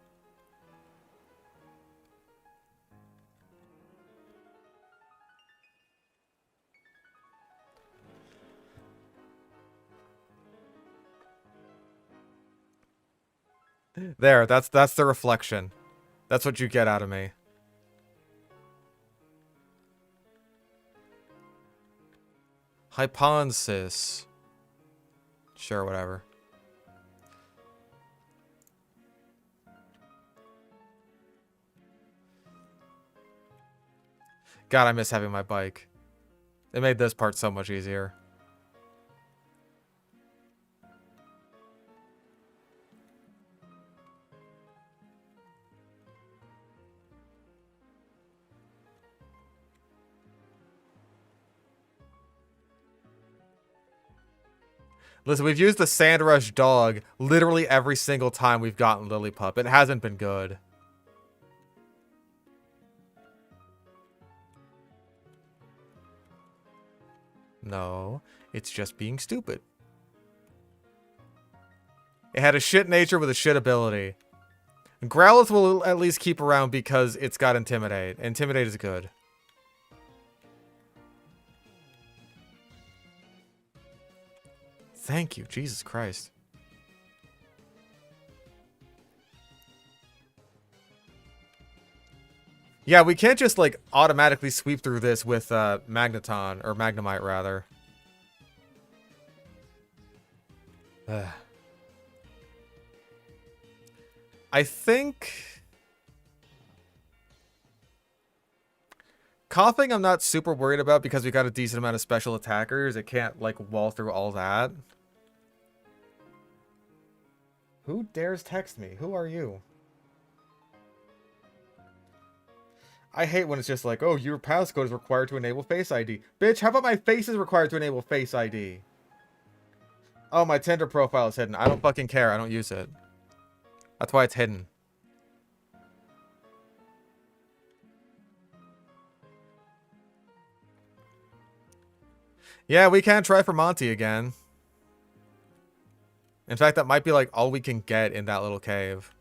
There, that's the reflection. That's what you get out of me. Hyponsis. Sure, whatever. God, I miss having my bike. It made this part so much easier. Listen, we've used the Sand Rush dog literally every single time we've gotten Lillipup. It hasn't been good. No, it's just being stupid. It had a shit nature with a shit ability. Growlithe will at least keep around because it's got Intimidate. Intimidate is good. Thank you, Jesus Christ. Yeah, we can't just, like, automatically sweep through this with, Magneton, or Magnemite, rather. I think... Coughing I'm not super worried about because we got a decent amount of special attackers. It can't, like, wall through all that. Who dares text me? Who are you? I hate when it's just like, oh, your passcode is required to enable Face ID. Bitch, how about my face is required to enable Face ID? Oh, my Tinder profile is hidden. I don't fucking care. I don't use it. That's why it's hidden. Yeah, we can try for Monty again. In fact, that might be like all we can get in that little cave.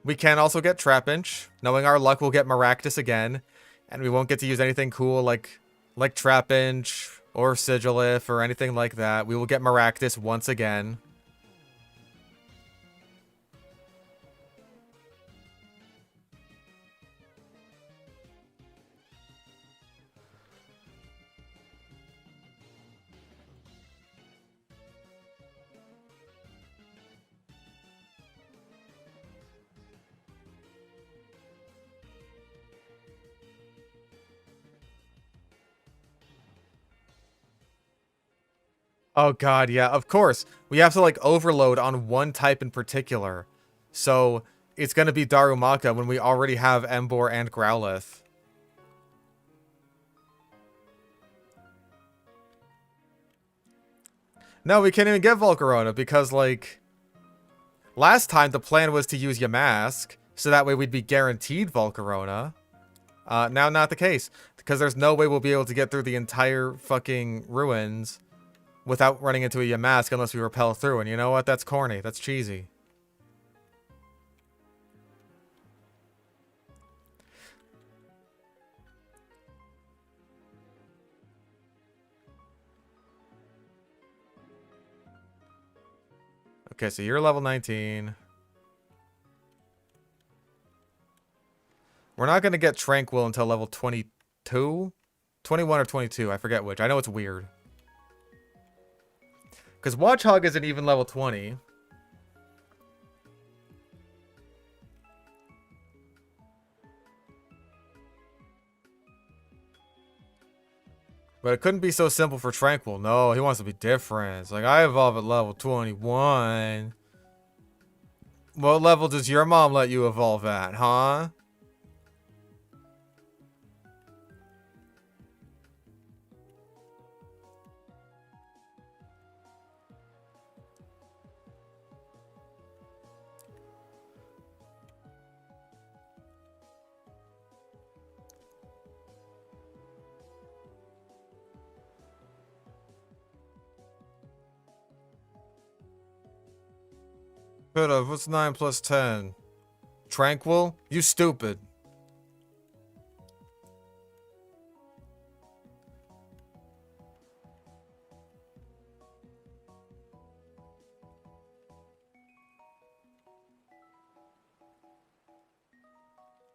We can also get Trapinch. Knowing our luck, we'll get Maractus again. And we won't get to use anything cool like Trapinch or Sigilif or anything like that. We will get Maractus once again. Oh god, yeah, of course. We have to, like, overload on one type in particular. So, it's gonna be Darumaka when we already have Emboar and Growlithe. No, we can't even get Volcarona because, like... Last time, the plan was to use Yamask, so that way we'd be guaranteed Volcarona. Now not the case, because there's no way we'll be able to get through the entire fucking ruins without running into a Yamask unless we repel through. And you know what? That's corny. That's cheesy. Okay, so you're level 19. We're not going to get Tranquil until level 22? 21 or 22, I forget which. I know it's weird. Because Watchog isn't even level 20. But it couldn't be so simple for Tranquil. No, he wants to be different. It's like, I evolve at level 21. What level does your mom let you evolve at, huh? Could've. What's 9 plus 10? Tranquil? You stupid.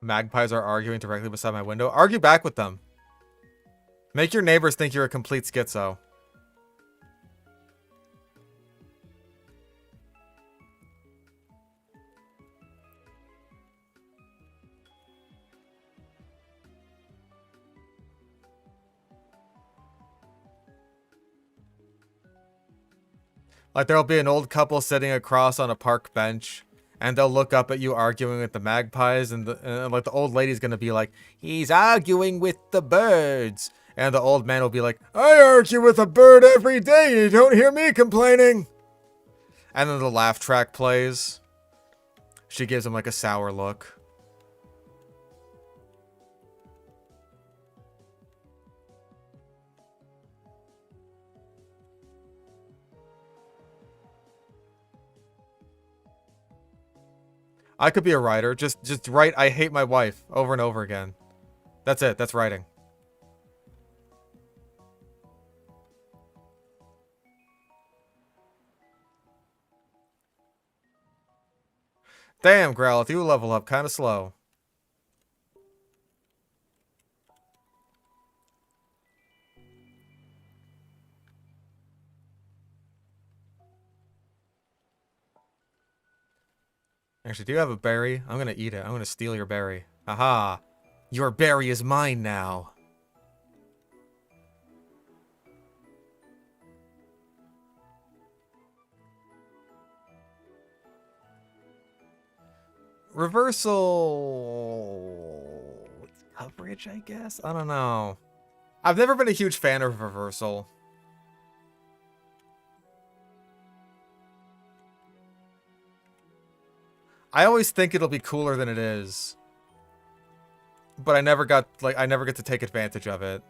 Magpies are arguing directly beside my window. Argue back with them. Make your neighbors think you're a complete schizo. Like, there'll be an old couple sitting across on a park bench, and they'll look up at you arguing with the magpies, and like the old lady's gonna be like, he's arguing with the birds. And the old man will be like, I argue with a bird every day, you don't hear me complaining. And then the laugh track plays. She gives him like a sour look. I could be a writer. Just write, I hate my wife over and over again. That's it. That's writing. Damn, Growlithe, you level up kind of slow. Actually, do you have a berry? I'm gonna eat it. I'm gonna steal your berry. Aha! Your berry is mine now. Reversal coverage, I guess? I don't know. I've never been a huge fan of reversal. I always think it'll be cooler than it is. But I never get to take advantage of it.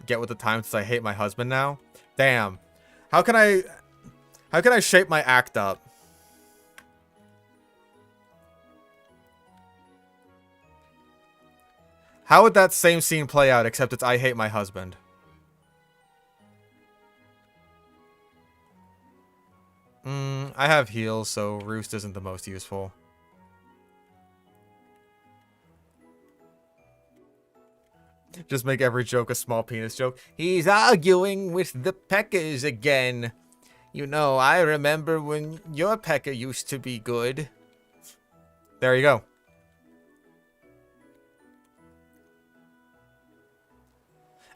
Get with the times since I hate my husband now? Damn. How can I shape my act up? How would that same scene play out, except it's I hate my husband? I have heals, so Roost isn't the most useful. Just make every joke a small penis joke. He's arguing with the peckers again. You know, I remember when your pecker used to be good. There you go.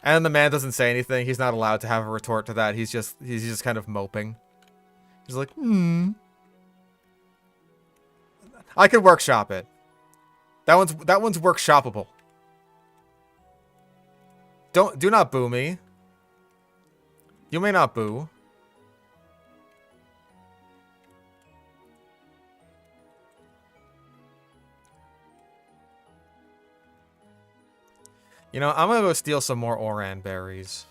And the man doesn't say anything. He's not allowed to have a retort to that. He's just kind of moping. He's like, I can workshop it. That one's workshoppable. Do not boo me. You may not boo. You know, I'm gonna go steal some more Oran berries.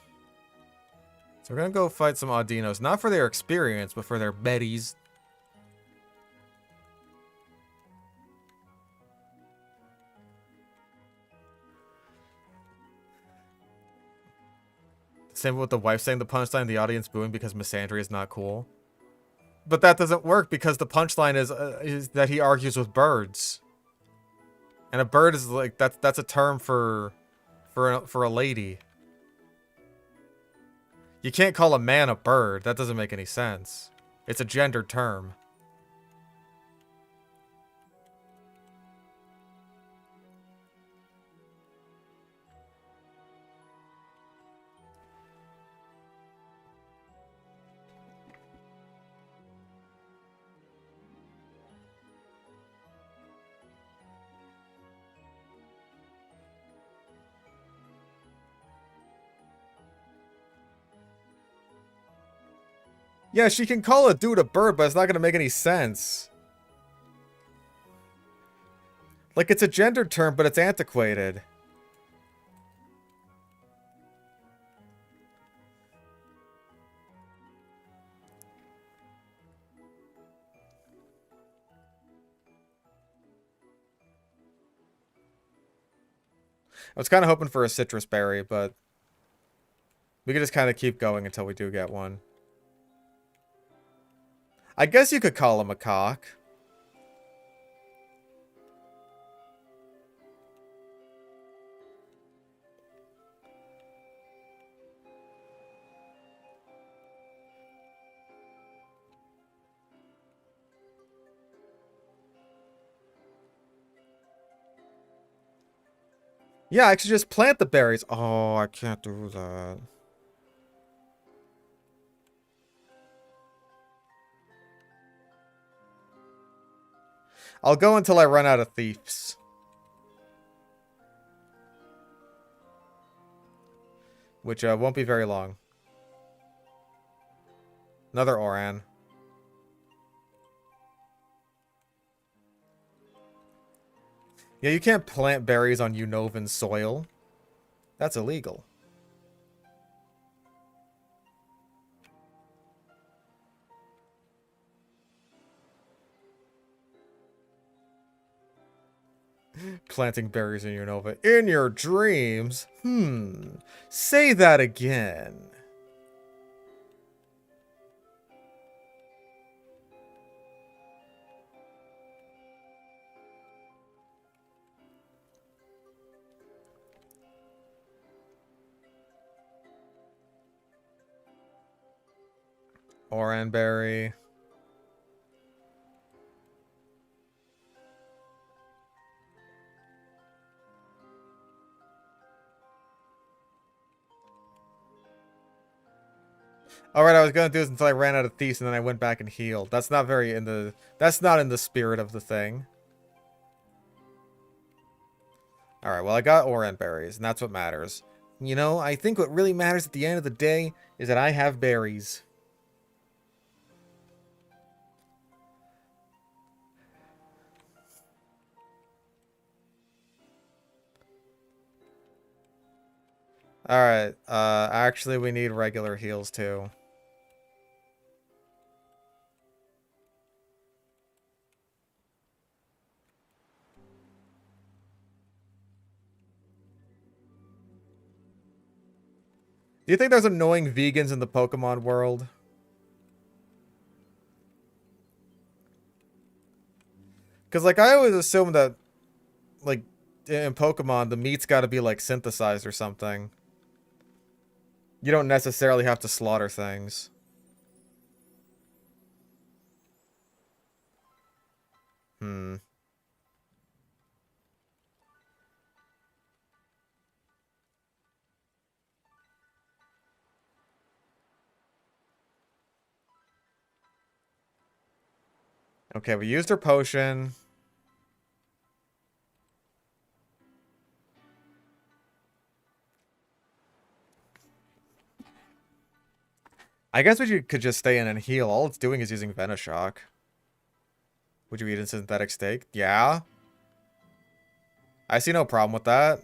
So we're gonna go fight some Audinos. Not for their experience, but for their berries. Same with the wife saying the punchline, the audience booing because Misandry is not cool. But that doesn't work because the punchline is that he argues with birds. And a bird is like, that's a term for a lady. You can't call a man a bird. That doesn't make any sense. It's a gendered term. Yeah, she can call a dude a bird, but it's not going to make any sense. Like, it's a gendered term, but it's antiquated. I was kind of hoping for a citrus berry, but we could just kind of keep going until we do get one. I guess you could call him a cock. Yeah, I should just plant the berries. Oh, I can't do that. I'll go until I run out of thieves. Which won't be very long. Another Oran. Yeah, you can't plant berries on Unovan soil. That's illegal. Planting berries in Unova. In your dreams? Say that again. Oranberry. Alright, I was gonna do this until I ran out of thieves and then I went back and healed. That's not very in the... That's not in the spirit of the thing. Alright, well I got Oran berries, and that's what matters. You know, I think what really matters at the end of the day is that I have berries. Alright, actually we need regular heals too. Do you think there's annoying vegans in the Pokemon world? Because, like, I always assume that, like, in Pokemon, the meat's got to be, like, synthesized or something. You don't necessarily have to slaughter things. Okay, we used our potion. I guess we could just stay in and heal. All it's doing is using Venoshock. Would you eat a synthetic steak? Yeah. I see no problem with that.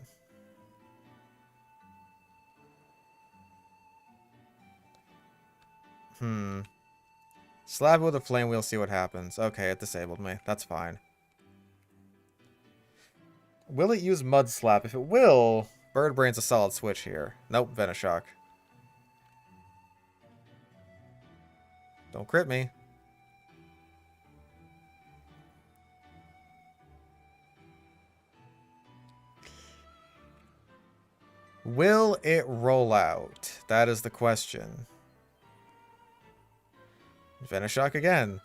Slap it with a flame wheel, see what happens. Okay, it disabled me. That's fine. Will it use Mud Slap? If it will, Bird Brain's a solid switch here. Nope, Venoshock. Don't crit me. Will it roll out? That is the question. Venoshock again.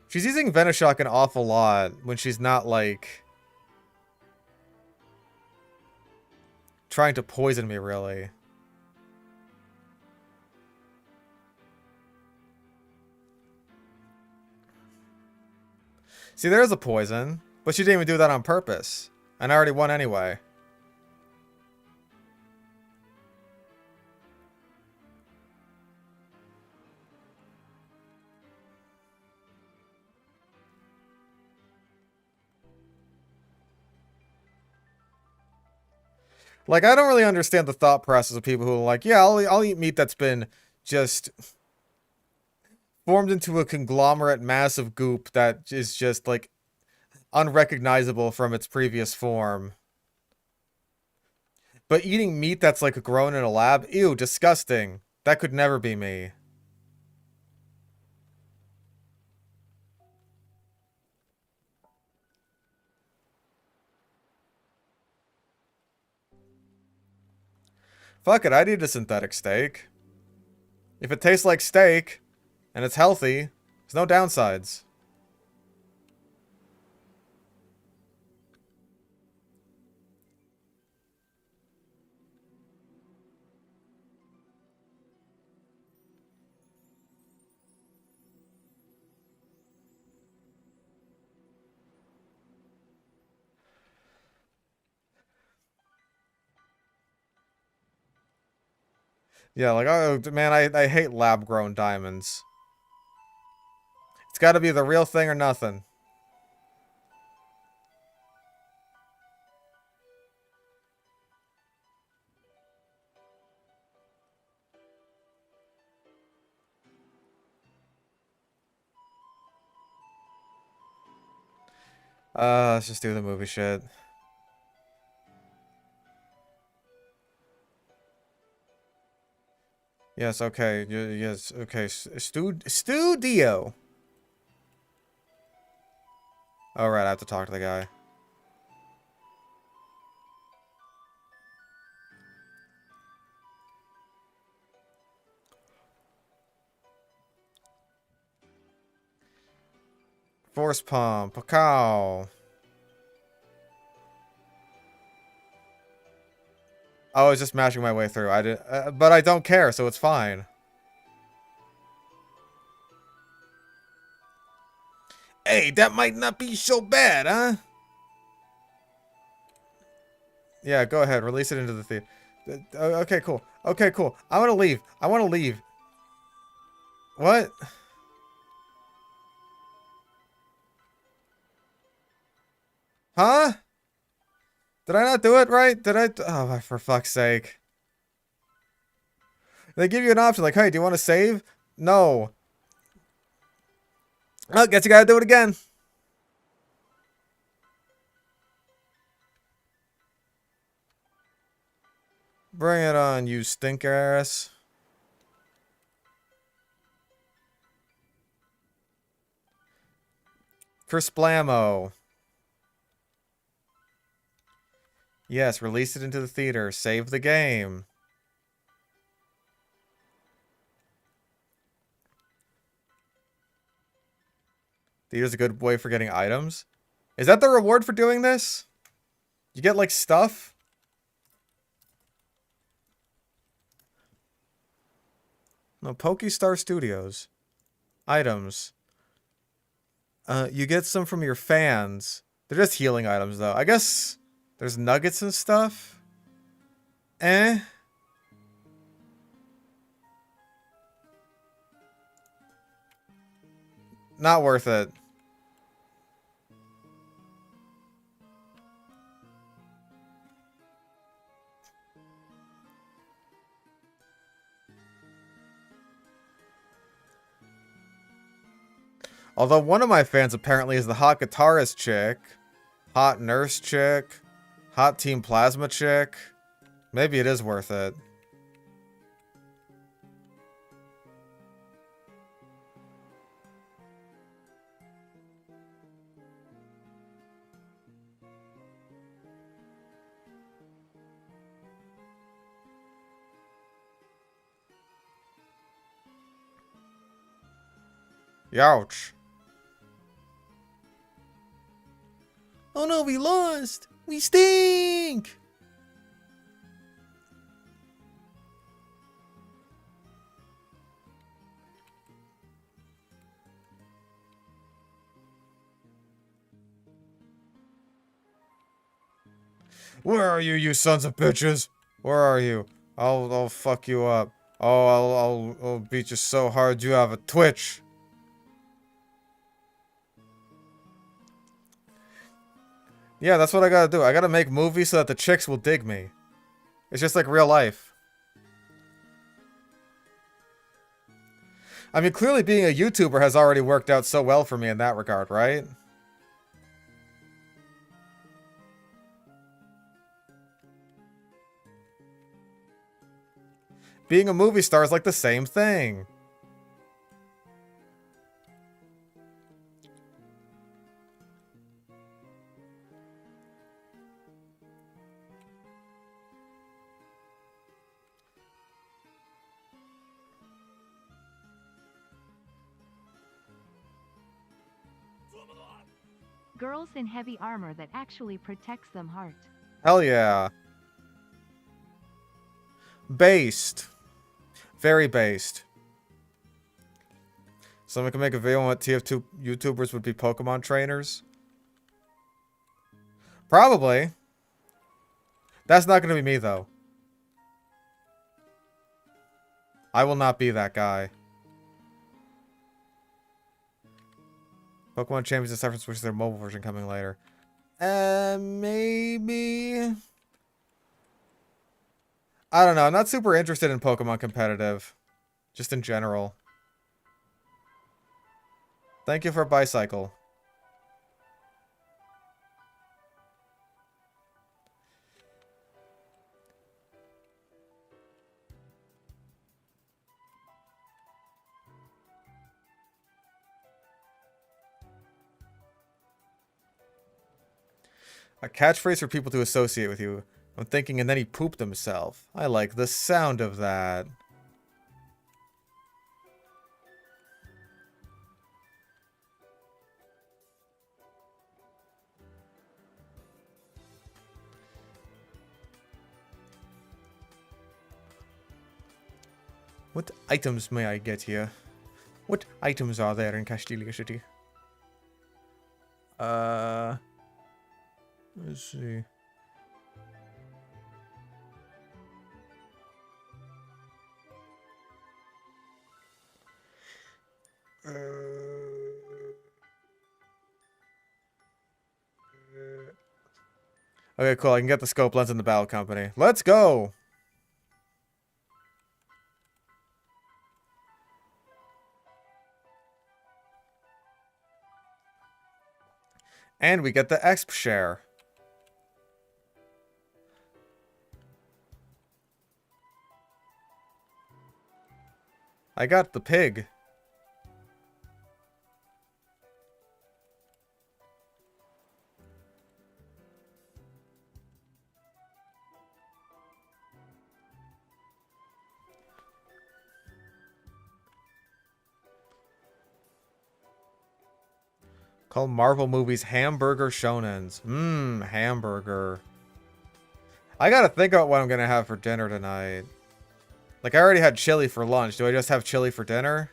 She's using Venoshock an awful lot when she's not, like, trying to poison me, really. See, there's a poison, but she didn't even do that on purpose. And I already won anyway. Like, I don't really understand the thought process of people who are like, yeah, I'll eat meat that's been just formed into a conglomerate mass of goop that is just, like, unrecognizable from its previous form. But eating meat that's like grown in a lab? Ew, disgusting. That could never be me. Fuck it, I'd eat a synthetic steak. If it tastes like steak, and it's healthy, there's no downsides. Yeah, like, oh, man, I hate lab-grown diamonds. It's gotta be the real thing or nothing. Let's just do the movie shit. Yes, okay. Yes, okay. Studio. Alright, I have to talk to the guy. Force pump. Cow. I was just mashing my way through. I did, but I don't care, so it's fine. Hey, that might not be so bad, huh? Yeah, go ahead. Release it into the theater. Okay, cool. Okay, cool. I want to leave. I want to leave. What? Huh? Did I not do it right? Did I? Oh, for fuck's sake. They give you an option like, hey, do you want to save? No. Well, guess you gotta do it again. Bring it on, you stinker ass. For Splammo. Yes, release it into the theater. Save the game. Theater's a good way for getting items. Is that the reward for doing this? You get, like, stuff? No, Pokestar Studios. Items. You get some from your fans. They're just healing items, though. I guess there's nuggets and stuff. Eh? Not worth it. Although one of my fans apparently is the hot guitarist chick, hot nurse chick, hot Team Plasma chick. Maybe it is worth it. Youch. Oh no, we lost! We stink! Where are you, you sons of bitches? Where are you? I'll fuck you up. Oh, I'll beat you so hard you have a twitch. Yeah, that's what I gotta do. I gotta make movies so that the chicks will dig me. It's just like real life. I mean, clearly being a YouTuber has already worked out so well for me in that regard, right? Being a movie star is like the same thing. Girls in heavy armor that actually protects them heart. Hell yeah. Based. Very based. Someone can make a video on what TF2 YouTubers would be Pokemon trainers? Probably. That's not going to be me, though. I will not be that guy. Pokemon Champions and Sapphire Switch their mobile version coming later. Maybe. I don't know. I'm not super interested in Pokemon competitive. Just in general. Thank you for a bicycle. A catchphrase for people to associate with you. I'm thinking, and then he pooped himself. I like the sound of that. What items may I get here? What items are there in Castelia City? Let's see. Okay, cool. I can get the scope lens in the Battle Company. Let's go! And we get the exp share. I got the pig. Call Marvel movies hamburger shonens. Hamburger. I gotta think about what I'm gonna have for dinner tonight. Like, I already had chili for lunch. Do I just have chili for dinner?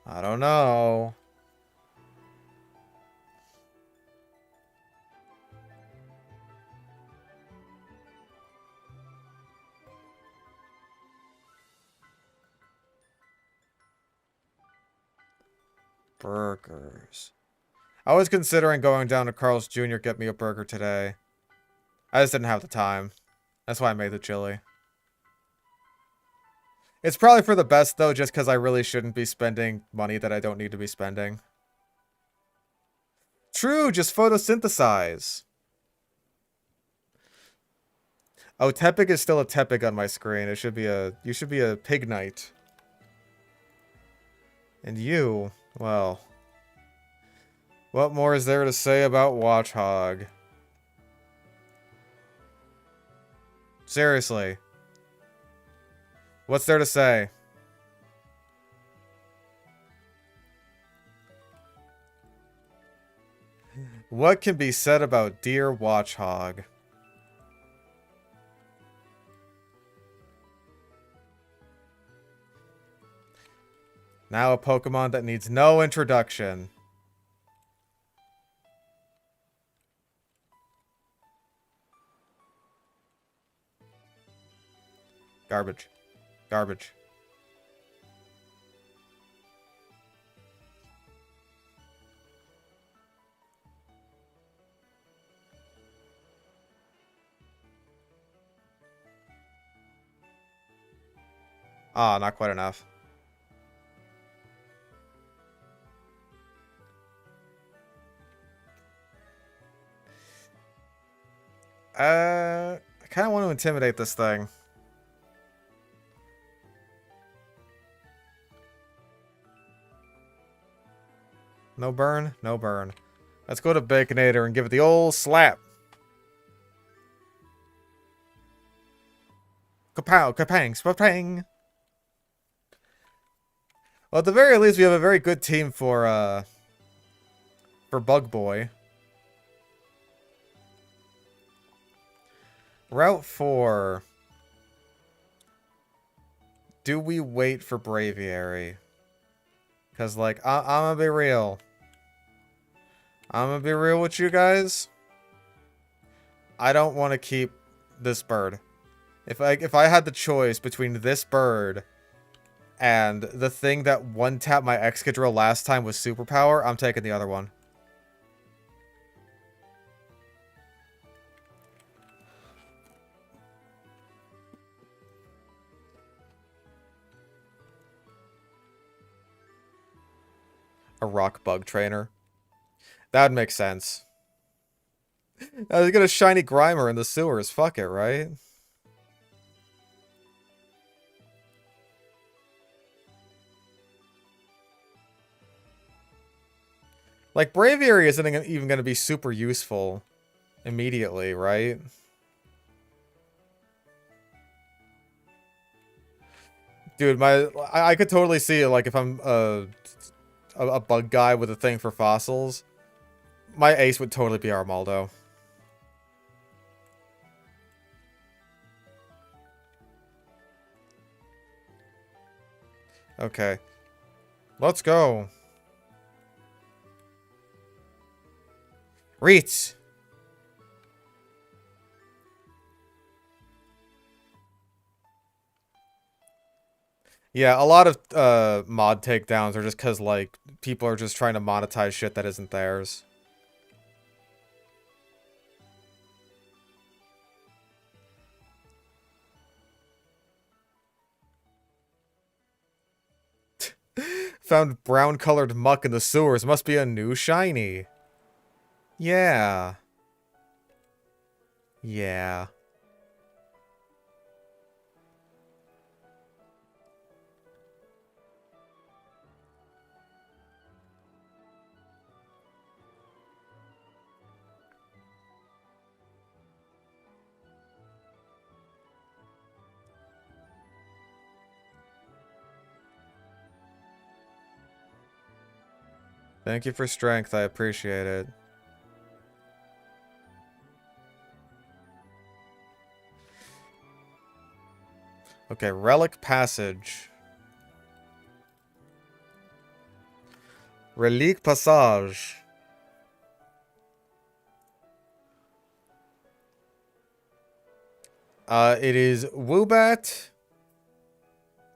I don't know. Burgers. I was considering going down to Carl's Jr. get me a burger today. I just didn't have the time. That's why I made the chili. It's probably for the best, though, just because I really shouldn't be spending money that I don't need to be spending. True, just photosynthesize. Oh, Tepig is still a Tepig on my screen. It should be a... You should be a Pig Knight. And you... Well... What more is there to say about Watchhog? Seriously. What's there to say? What can be said about Dear Watchhog? Now a Pokemon that needs no introduction. Garbage. Garbage. Ah, not quite enough. I kind of want to intimidate this thing. No burn? No burn. Let's go to Baconator and give it the old slap. Kapow, kapang, spapang. Well, at the very least, we have a very good team for Bug Boy. Route 4. Do we wait for Braviary? Because, like, I'm gonna be real. I'm gonna be real with you guys. I don't want to keep this bird. If I had the choice between this bird and the thing that one-tapped my Excadrill last time with Superpower, I'm taking the other one. A rock bug trainer. That would make sense. I was gonna shiny Grimer in the sewers. Fuck it, right? Like, Braviary isn't even gonna be super useful immediately, right? Dude, I could totally see it, like, if I'm a bug guy with a thing for fossils, my ace would totally be Armaldo. Okay. Let's go. Reach! Yeah, a lot of mod takedowns are just because, like, people are just trying to monetize shit that isn't theirs. Found brown-colored muck in the sewers. Must be a new shiny. Yeah. Yeah. Thank you for strength. I appreciate it. Okay, Relic Passage. Relique Passage. It is Woobat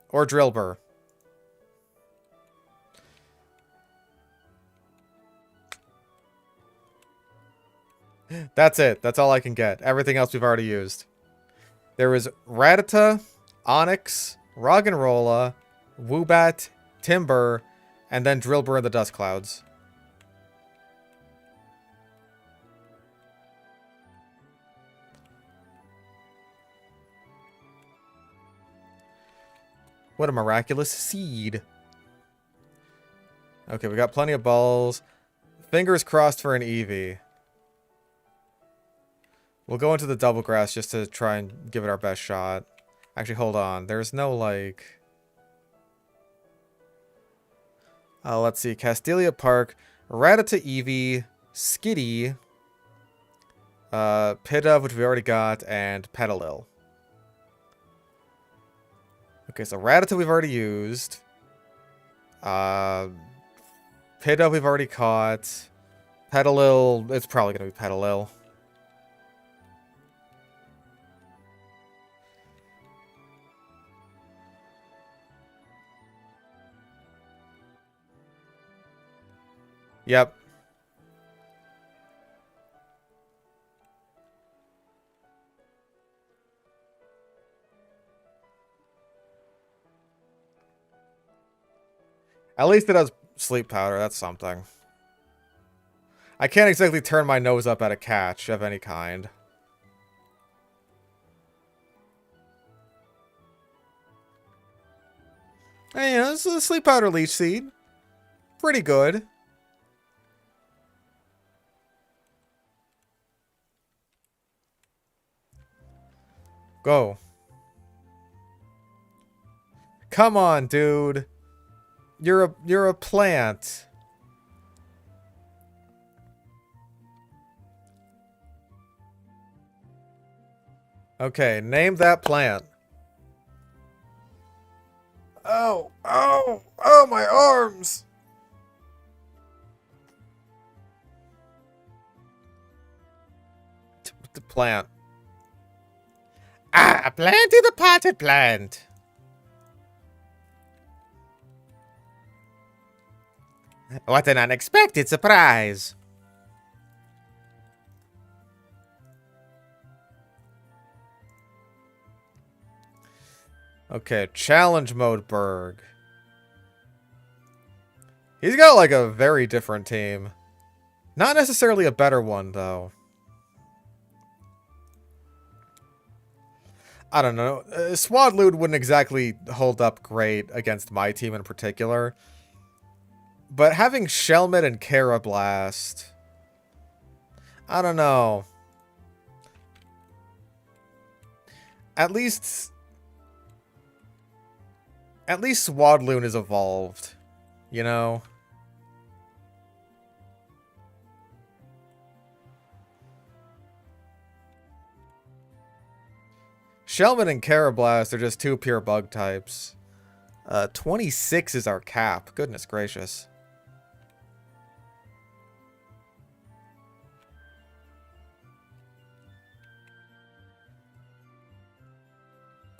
or Drillbur. That's it. That's all I can get. Everything else we've already used. There is Rattata, Onyx, Roggenrola, Woobat, Timber, and then Drillbur in the Dust Clouds. What a miraculous seed. Okay, we got plenty of balls. Fingers crossed for an Eevee. We'll go into the double grass just to try and give it our best shot. Actually, hold on. There's no, like... let's see. Castelia Park, Rattata Eevee, Skitty, Pidove, which we already got, and Petalil. Okay, so Rattata we've already used. Pidove we've already caught. Petalil, it's probably going to be Petalil. Yep. At least it has sleep powder. That's something. I can't exactly turn my nose up at a catch of any kind. Hey, you know, this is a sleep powder leech seed. Pretty good. Go. Come on, dude. You're a plant. Okay, name that plant. Oh, oh, oh, my arms. The plant. Ah, Planty the potted plant. What an unexpected surprise. Okay, challenge mode Berg. He's got like a very different team. Not necessarily a better one, though. I don't know. Swadlood wouldn't exactly hold up great against my team in particular. But having Shelmet and Carablast... I don't know. At least Swadloon is evolved. You know? Shelmet and Carablast are just two pure bug types. 26 is our cap. Goodness gracious.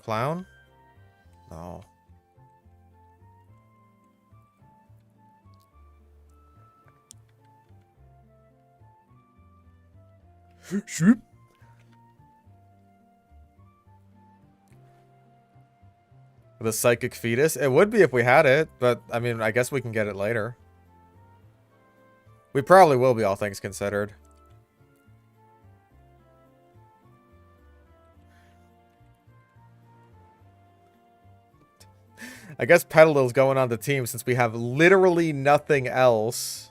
Clown? No. Shoot. The psychic fetus? It would be if we had it, but I mean, I guess we can get it later. We probably will be, all things considered. I guess Petalil's going on the team since we have literally nothing else.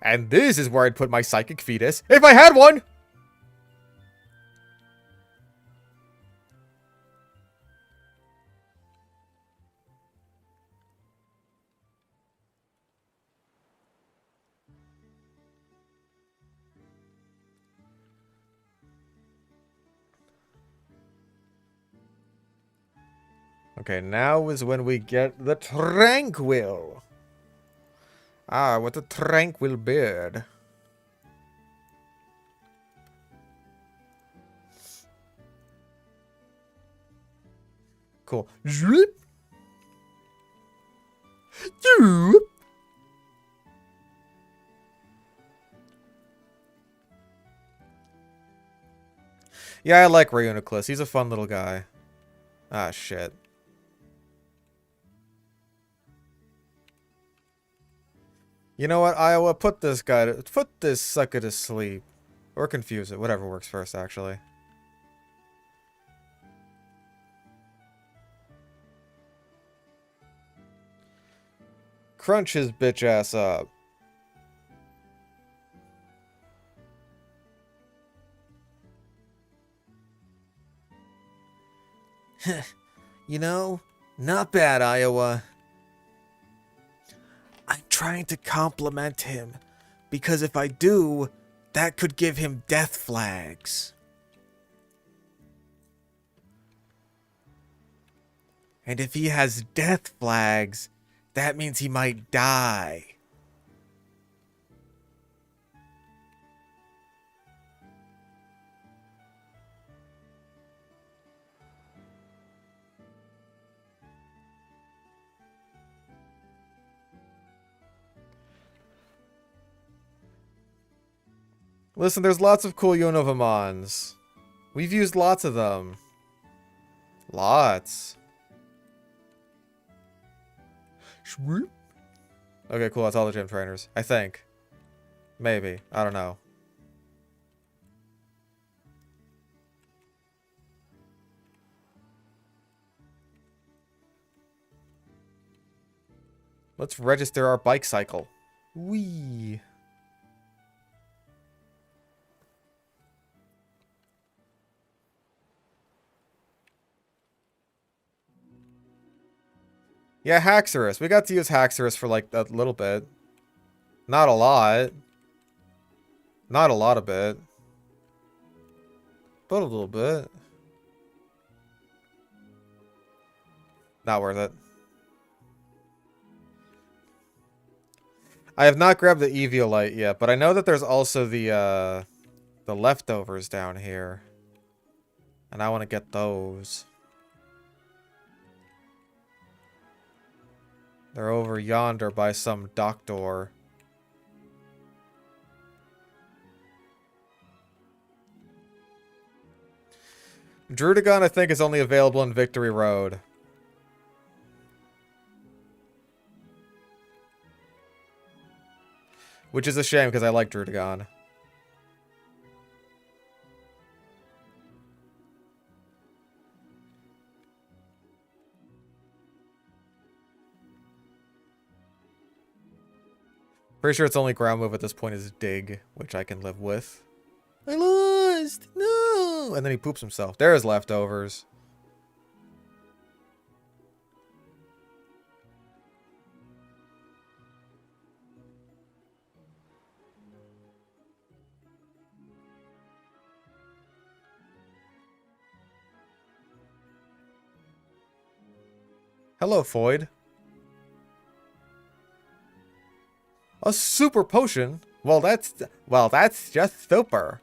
And this is where I'd put my psychic fetus if I had one! Okay, now is when we get the Tranquil. Ah, what a tranquil bird. Cool. Zoop. Zoop. Yeah, I like Reuniclus. He's a fun little guy. Ah, shit. You know what, Iowa? Put this sucker to sleep. Or confuse it. Whatever works first, actually. Crunch his bitch ass up. You know, not bad, Iowa. I'm trying to compliment him, because if I do, that could give him death flags. And if he has death flags, that means he might die. Listen, there's lots of cool Univamons. We've used lots of them. Lots. Okay, cool. That's all the gym trainers. I think. Maybe. I don't know. Let's register our bike cycle. Whee! Yeah, Haxorus. We got to use Haxorus for like a little bit. Not a lot. Not a lot of it. But a little bit. Not worth it. I have not grabbed the Eviolite yet, but I know that there's also the leftovers down here. And I want to get those. They're over yonder by some doctor. Drudagon, I think, is only available in Victory Road. Which is a shame, because I like Drudagon. Pretty sure its only ground move at this point is Dig, which I can live with. I lost! No! And then he poops himself. There's leftovers. Hello, Foyd. A super potion? Well, that's just super.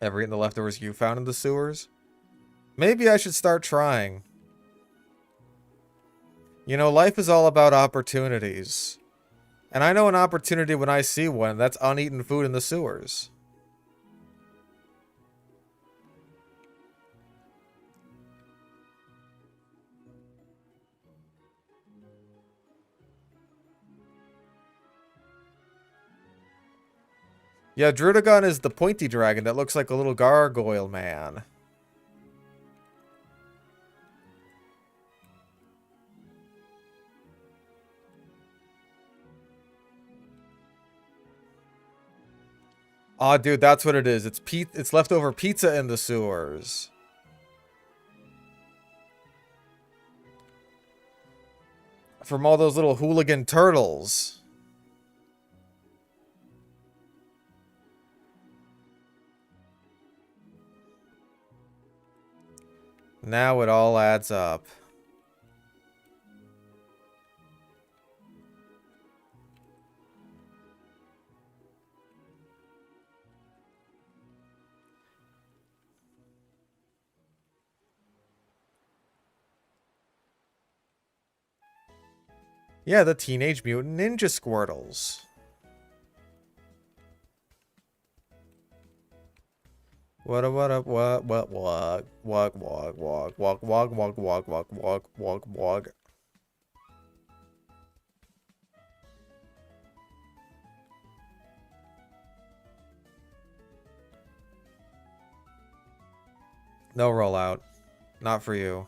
Ever eaten the leftovers you found in the sewers? Maybe I should start trying. You know, life is all about opportunities. And I know an opportunity when I see one. That's uneaten food in the sewers. Yeah, Drudagon is the pointy dragon that looks like a little gargoyle man. Aw, dude, that's what it is. It's leftover pizza in the sewers. From all those little hooligan turtles. Now it all adds up. Yeah, the Teenage Mutant Ninja Squirtles. What walk. No rollout. Not for you.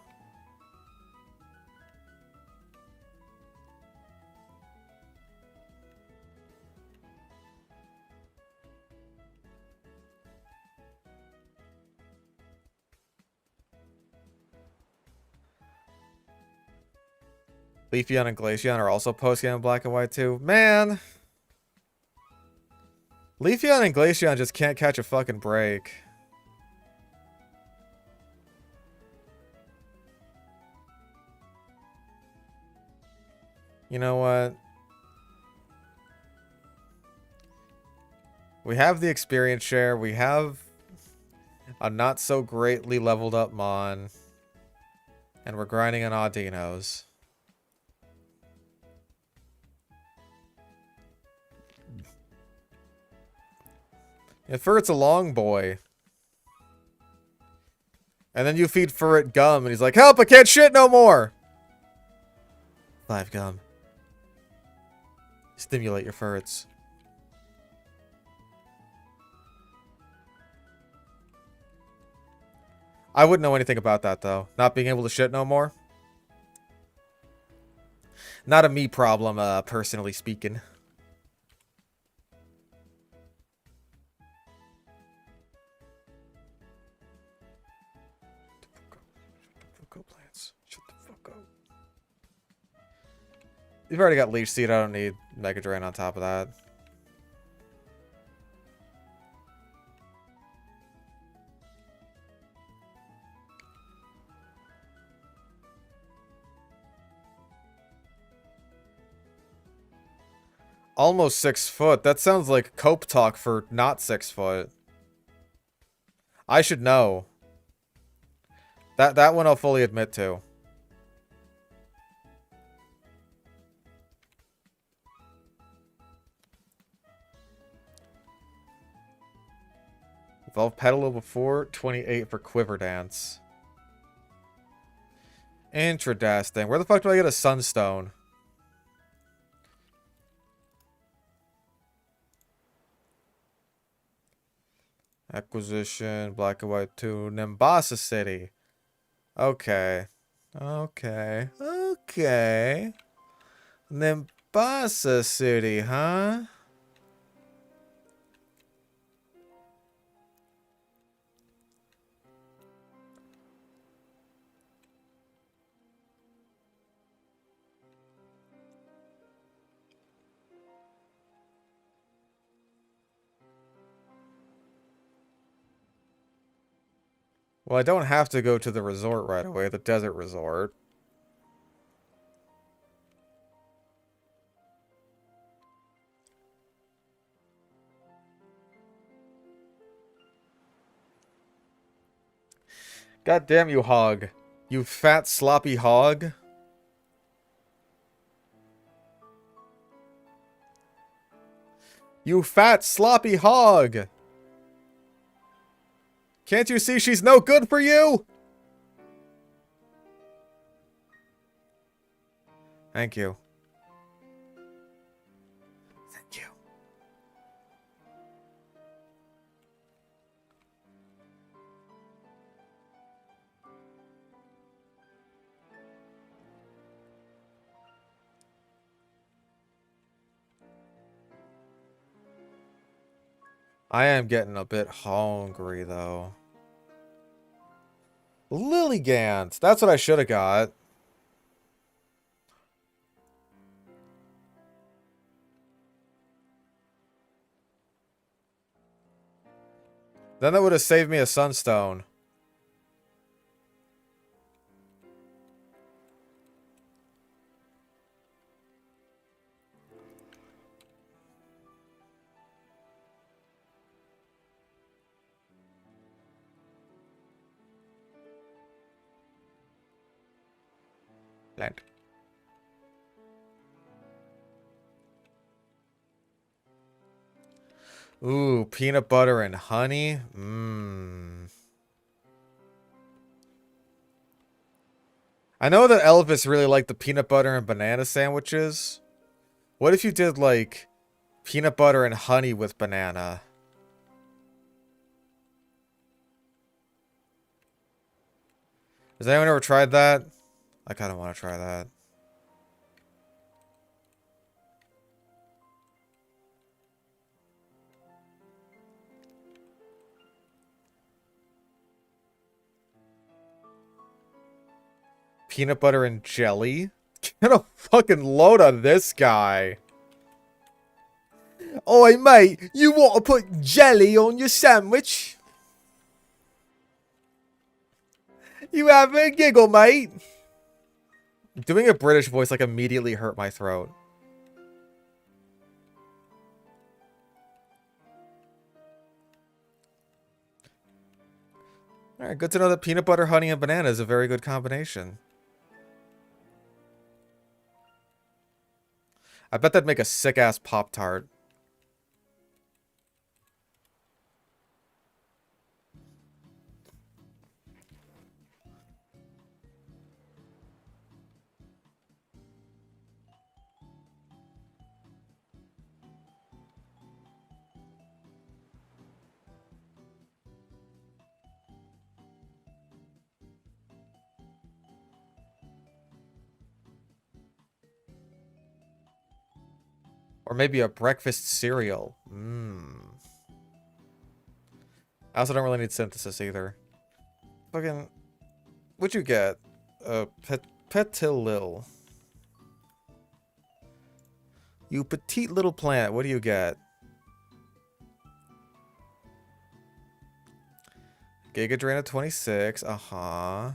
Leafeon and Glaceon are also post-game in black and white too. Man! Leafeon and Glaceon just can't catch a fucking break. You know what? We have the experience share. We have a not so greatly leveled up Mon. And we're grinding on Audinos. And Furret's a long boy. And then you feed Furret gum and he's like, help, I can't shit no more! Live gum. Stimulate your furts. I wouldn't know anything about that, though. Not being able to shit no more. Not a me problem, personally speaking. Go plants. Shut the fuck up. You've already got Leech Seed. I don't need Mega Drain on top of that. Almost 6 foot. That sounds like cope talk for not 6 foot. I should know. That one I'll fully admit to. Evolve Petal level 4, 28 for Quiver Dance. Interesting. Where the fuck do I get a Sunstone? Acquisition, Black and White 2, Nimbasa City. Okay. Okay. Okay. Nimbasa City, huh? Well, I don't have to go to the resort right away, the desert resort. God damn you, hog. You fat, sloppy hog. You fat, sloppy hog! Can't you see she's no good for you? Thank you. Thank you. I am getting a bit hungry, though. Lilligant! That's what I should have got. Then that would have saved me a Sunstone. Land. Ooh, peanut butter and honey? Mmm. I know that Elvis really liked the peanut butter and banana sandwiches. What if you did, like, peanut butter and honey with banana? Has anyone ever tried that? I kind of want to try that. Peanut butter and jelly? Get a fucking load on this guy. Oi, mate, you want to put jelly on your sandwich? You having a giggle, mate? Doing a British voice like immediately hurt my throat. Alright, good to know that peanut butter, honey, and banana is a very good combination. I bet that'd make a sick-ass Pop-Tart. Or maybe a breakfast cereal. I also don't really need synthesis either. Fucking... What'd you get? Petilil. You petite little plant. What do you get? Gigadrana 26. Uh-huh.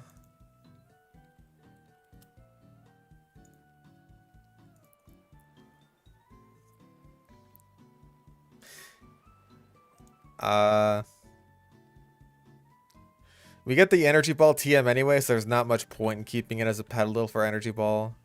We get the energy ball TM anyway, so there's not much point in keeping it as a Petilil for energy ball.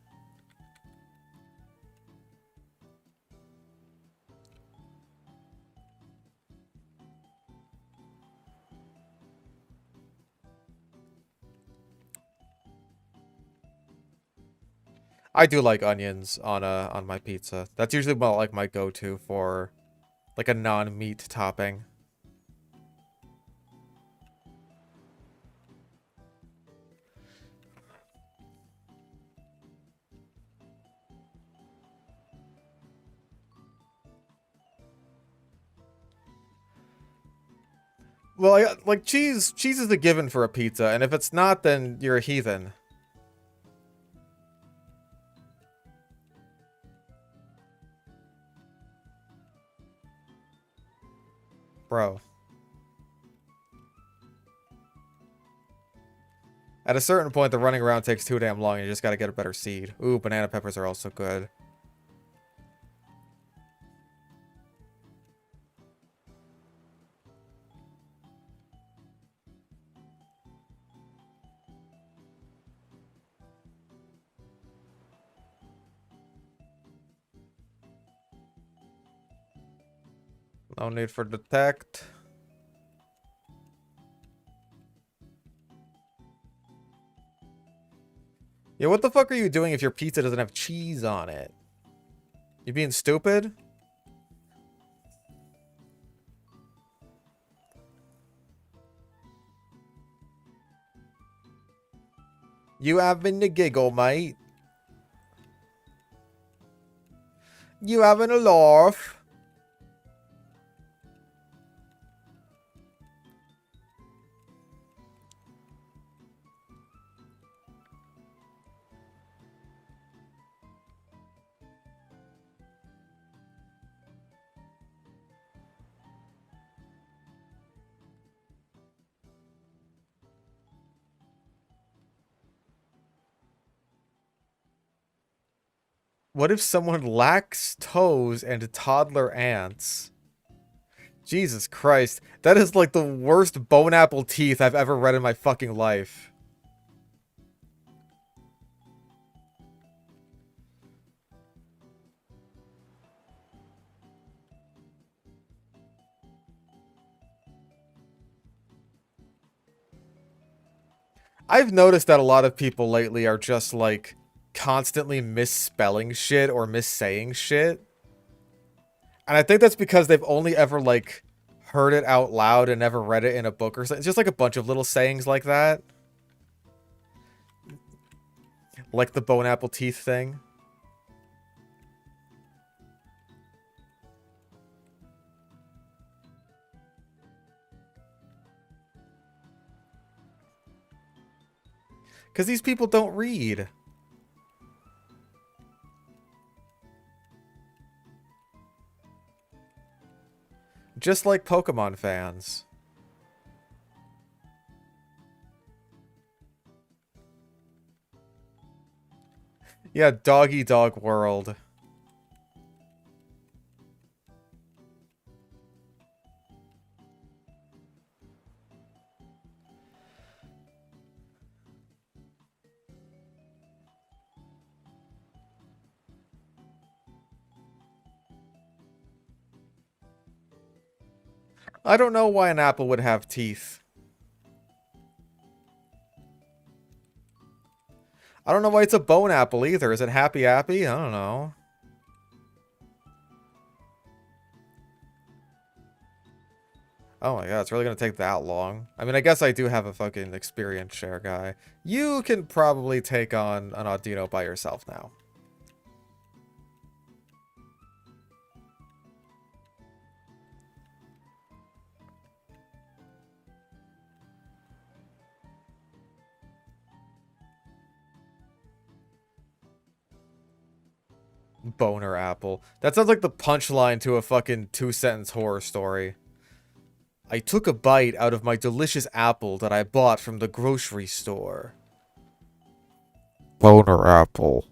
I do like onions on my pizza. That's usually like my go-to for like a non-meat topping. Well, like cheese is a given for a pizza, and if it's not, then you're a heathen. Bro. At a certain point, the running around takes too damn long, and you just gotta get a better seed. Ooh, banana peppers are also good. No need for detect. Yeah, what the fuck are you doing if your pizza doesn't have cheese on it? You being stupid? You having a giggle, mate? You having a laugh? What if someone lacks toes and toddler ants? Jesus Christ. That is like the worst bone apple teeth I've ever read in my fucking life. I've noticed that a lot of people lately are just like constantly misspelling shit or missaying shit. And I think that's because they've only ever like heard it out loud and never read it in a book or something. It's just like a bunch of little sayings like that. Like the bone apple teeth thing. Because these people don't read. Just like Pokemon fans. Yeah, doggy dog world. I don't know why an apple would have teeth. I don't know why it's a bone apple either. Is it happy appy? I don't know. Oh my god, it's really gonna take that long. I mean, I guess I do have a fucking experience share guy. You can probably take on an Audino by yourself now. Boner apple. That sounds like the punchline to a fucking 2-sentence horror story. I took a bite out of my delicious apple that I bought from the grocery store. Boner apple.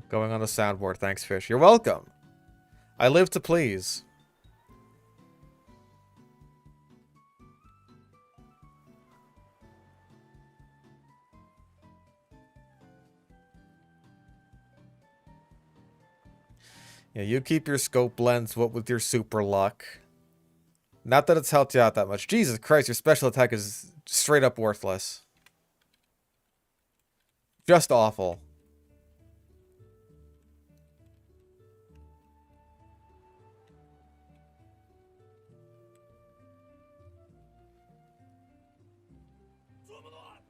Going on the soundboard, thanks, Fish. You're welcome. I live to please. Yeah, you keep your scope blends, what with your super luck. Not that it's helped you out that much. Jesus Christ, your special attack is straight up worthless. Just awful.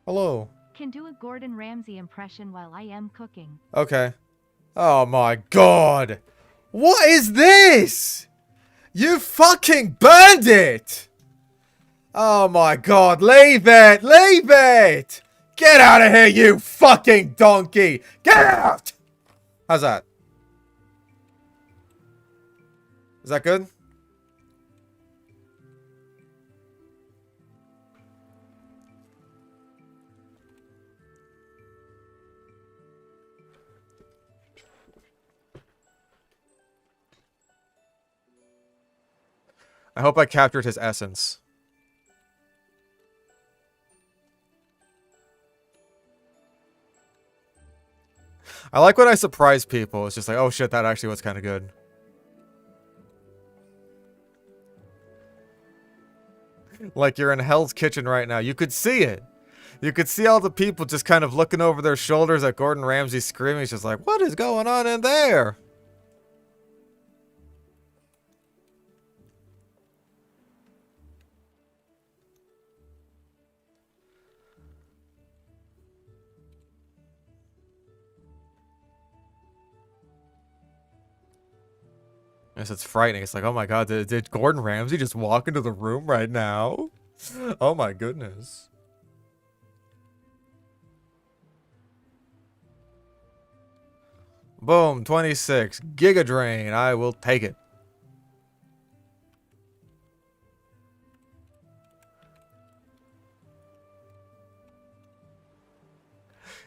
Hello. Can do a Gordon Ramsay impression while I am cooking. Okay. Oh my god. What is this? You fucking burned it! Oh my god, leave it! Leave it! Get out of here, you fucking donkey! Get out! How's that? Is that good? I hope I captured his essence. I like when I surprise people. It's just like, oh shit, that actually was kind of good. Like you're in Hell's Kitchen right now. You could see it. You could see all the people just kind of looking over their shoulders at Gordon Ramsay screaming. He's just like, what is going on in there? Yes, it's frightening. It's like, oh my god, did Gordon Ramsay just walk into the room right now? Oh my goodness. Boom, 26. Giga Drain. I will take it.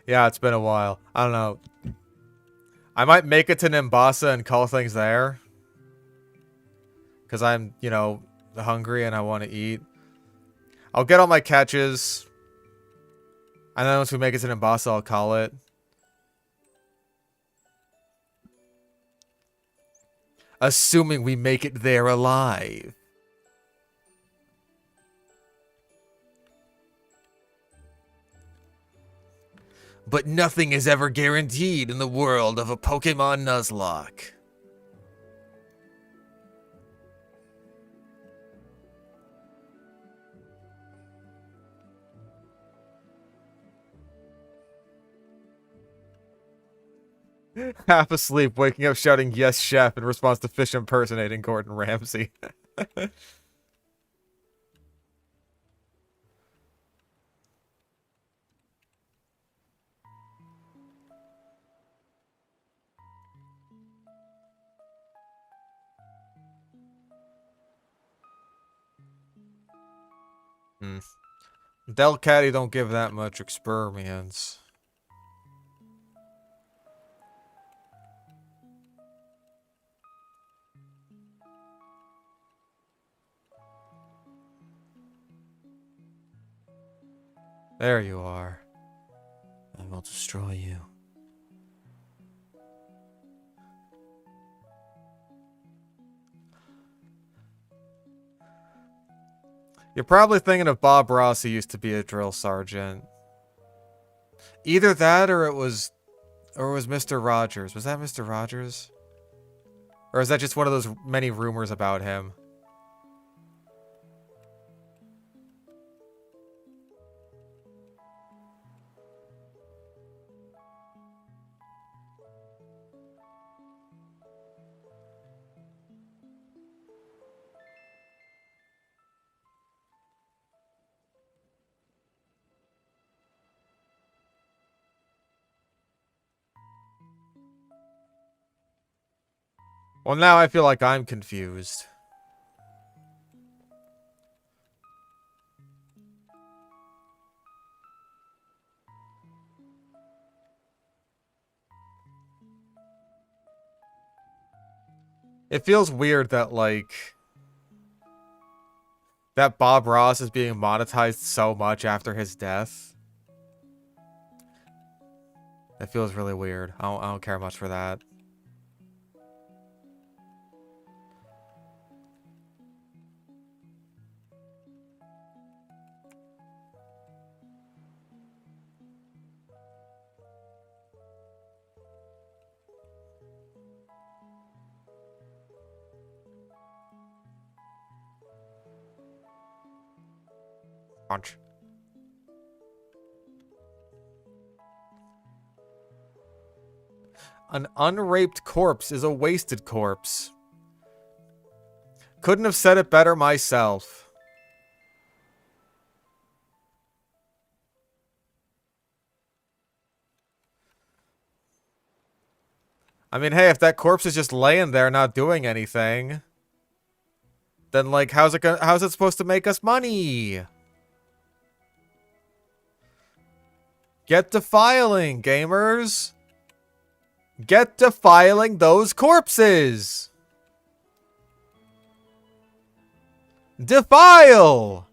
Yeah, it's been a while. I don't know. I might make it to Nimbasa and call things there. Because I'm, you know, hungry and I want to eat. I'll get all my catches. And then once we make it to Nimbasa, I'll call it. Assuming we make it there alive. But nothing is ever guaranteed in the world of a Pokemon Nuzlocke. Half asleep, waking up shouting, yes, chef, in response to Fish impersonating Gordon Ramsay. Delcatty don't give that much experience. There you are. I will destroy you. You're probably thinking of Bob Ross, who used to be a drill sergeant. Either that or it was Mr. Rogers. Was that Mr. Rogers? Or is that just one of those many rumors about him? Well, now I feel like I'm confused. It feels weird that, like, that Bob Ross is being monetized so much after his death. That feels really weird. I don't care much for that. Punch. An unraped corpse is a wasted corpse. Couldn't have said it better myself. I mean, hey, if that corpse is just laying there not doing anything, then, like, how's it supposed to make us money? Get to filing, gamers. Get to filing those corpses. Defile.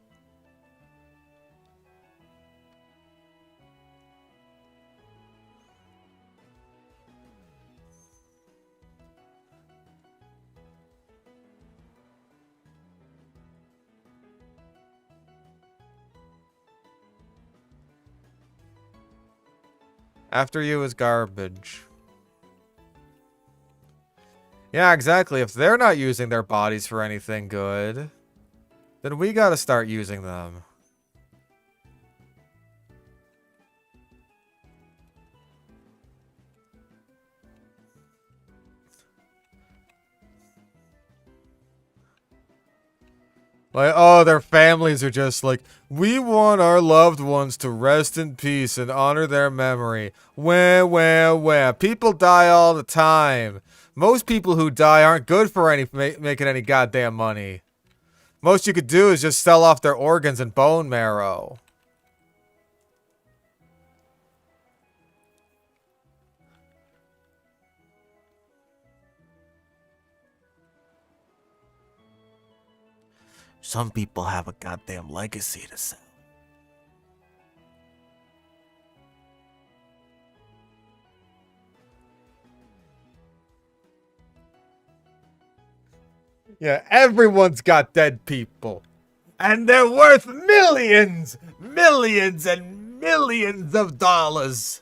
After you is garbage. Yeah, exactly. If they're not using their bodies for anything good, then we gotta start using them. Like, oh, their families are just like, we want our loved ones to rest in peace and honor their memory. Where? People die all the time. Most people who die aren't good for making any goddamn money. Most you could do is just sell off their organs and bone marrow. Some people have a goddamn legacy to sell. Yeah, everyone's got dead people. And they're worth millions! Millions and millions of dollars!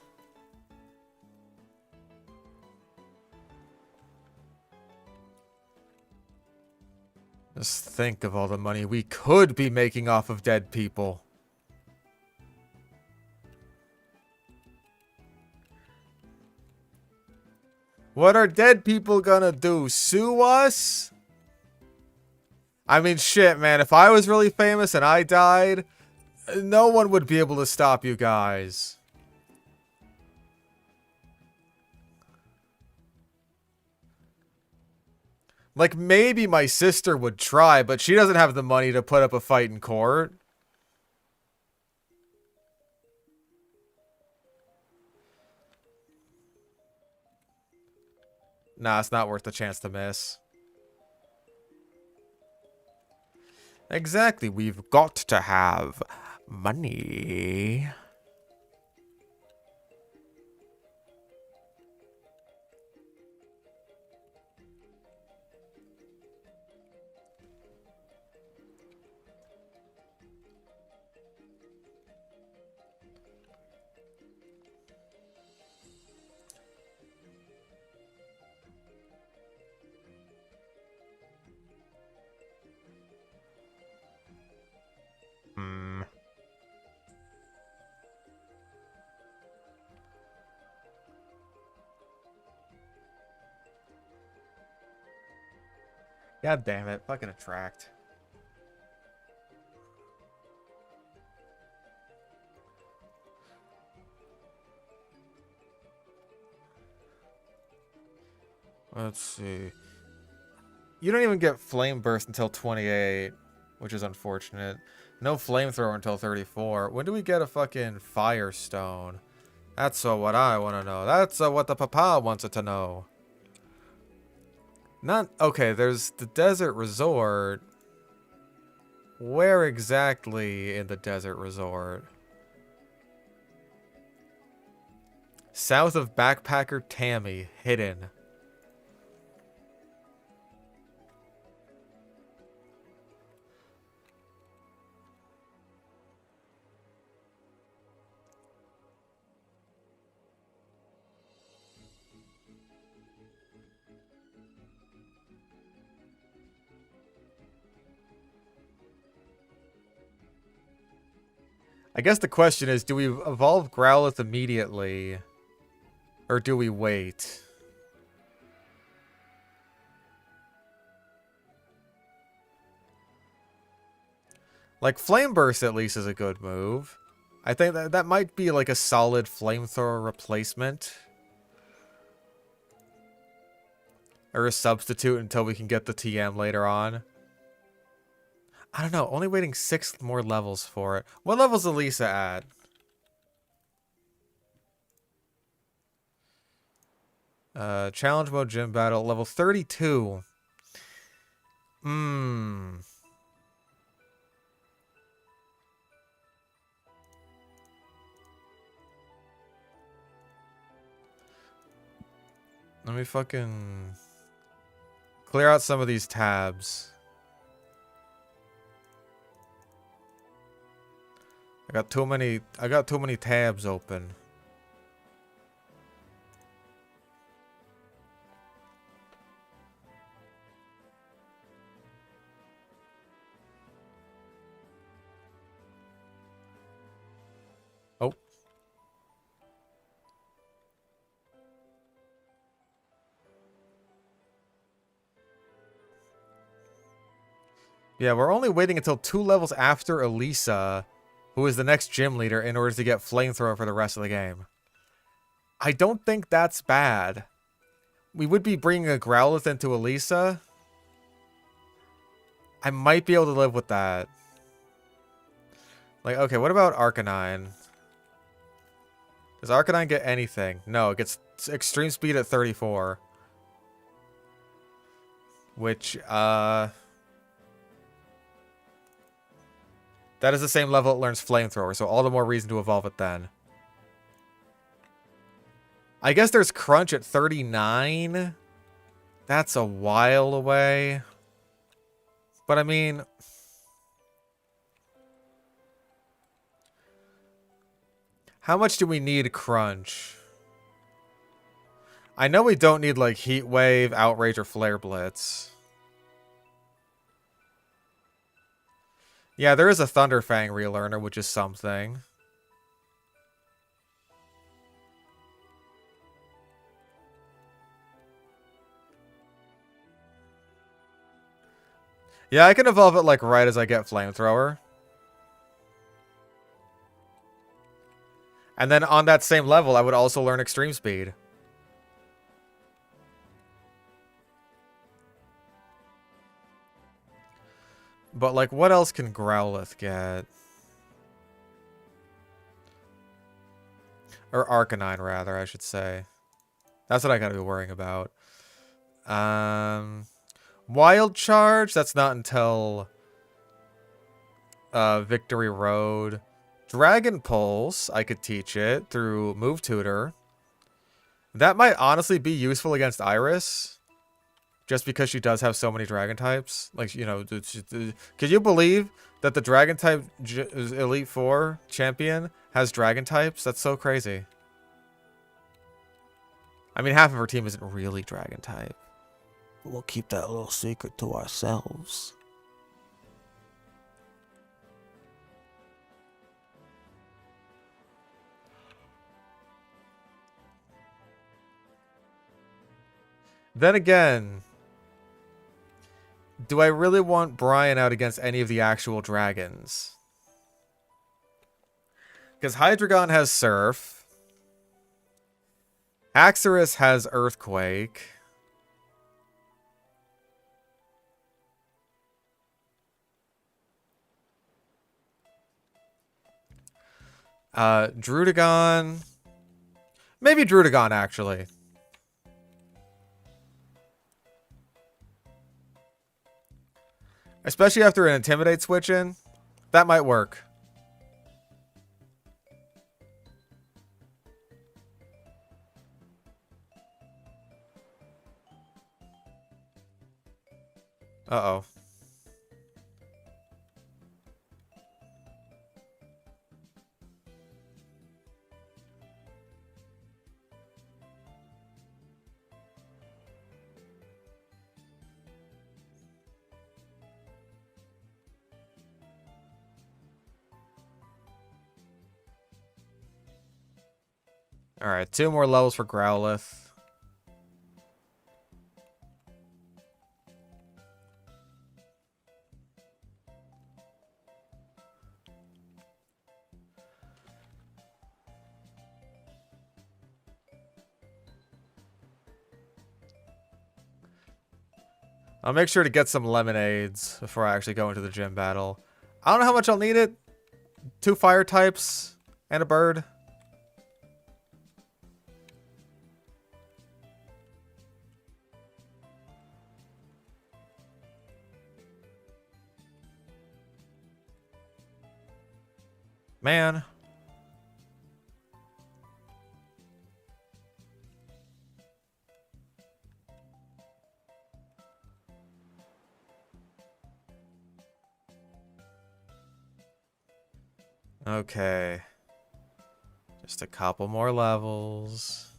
Just think of all the money we could be making off of dead people. What are dead people gonna do? Sue us? I mean, shit, man. If I was really famous and I died, no one would be able to stop you guys. Like, maybe my sister would try, but she doesn't have the money to put up a fight in court. Nah, it's not worth the chance to miss. Exactly, we've got to have money. God damn it. Fucking attract. Let's see. You don't even get Flame Burst until 28, which is unfortunate. No Flamethrower until 34. When do we get a fucking Firestone? That's what I want to know. That's what the papa wants it to know. Not... Okay, there's the Desert Resort. Where exactly in the Desert Resort? South of Backpacker Tammy. Hidden. I guess the question is, do we evolve Growlithe immediately? Or do we wait? Like, Flame Burst at least is a good move. I think that might be like a solid Flamethrower replacement. Or a substitute until we can get the TM later on. I don't know. Only waiting 6 more levels for it. What level's Elisa at? Challenge mode gym battle. Level 32. Let me fucking clear out some of these tabs. I got too many tabs open. Oh. Yeah, we're only waiting until 2 levels after Elisa, who is the next gym leader, in order to get Flamethrower for the rest of the game. I don't think that's bad. We would be bringing a Growlithe into Elisa. I might be able to live with that. Like, okay, what about Arcanine? Does Arcanine get anything? No, it gets extreme speed at 34. Which, that is the same level it learns Flamethrower, so all the more reason to evolve it then. I guess there's Crunch at 39. That's a while away. But I mean... How much do we need Crunch? I know we don't need, like, Heat Wave, Outrage, or Flare Blitz. Yeah, there is a Thunderfang relearner, which is something. Yeah, I can evolve it, like, right as I get Flamethrower. And then on that same level, I would also learn Extreme Speed. But, like, what else can Growlithe get? Or Arcanine, rather, I should say. That's what I gotta be worrying about. Wild Charge? That's not until... Victory Road. Dragon Pulse, I could teach it through Move Tutor. That might honestly be useful against Iris. Just because she does have so many Dragon types. Like, you know, could you believe that the Dragon type Elite Four champion has Dragon types? That's so crazy. I mean, half of her team isn't really Dragon type. We'll keep that little secret to ourselves. Then again, Do I really want Brian out against any of the actual dragons? Because Hydreigon has Surf. Haxorus has Earthquake. Druddigon. Maybe Druddigon, actually. Especially after an Intimidate switch in. That might work. Uh-oh. Alright, 2 more levels for Growlithe. I'll make sure to get some lemonades before I actually go into the gym battle. I don't know how much I'll need it. 2 fire types and a bird. Man. Okay. Just a couple more levels.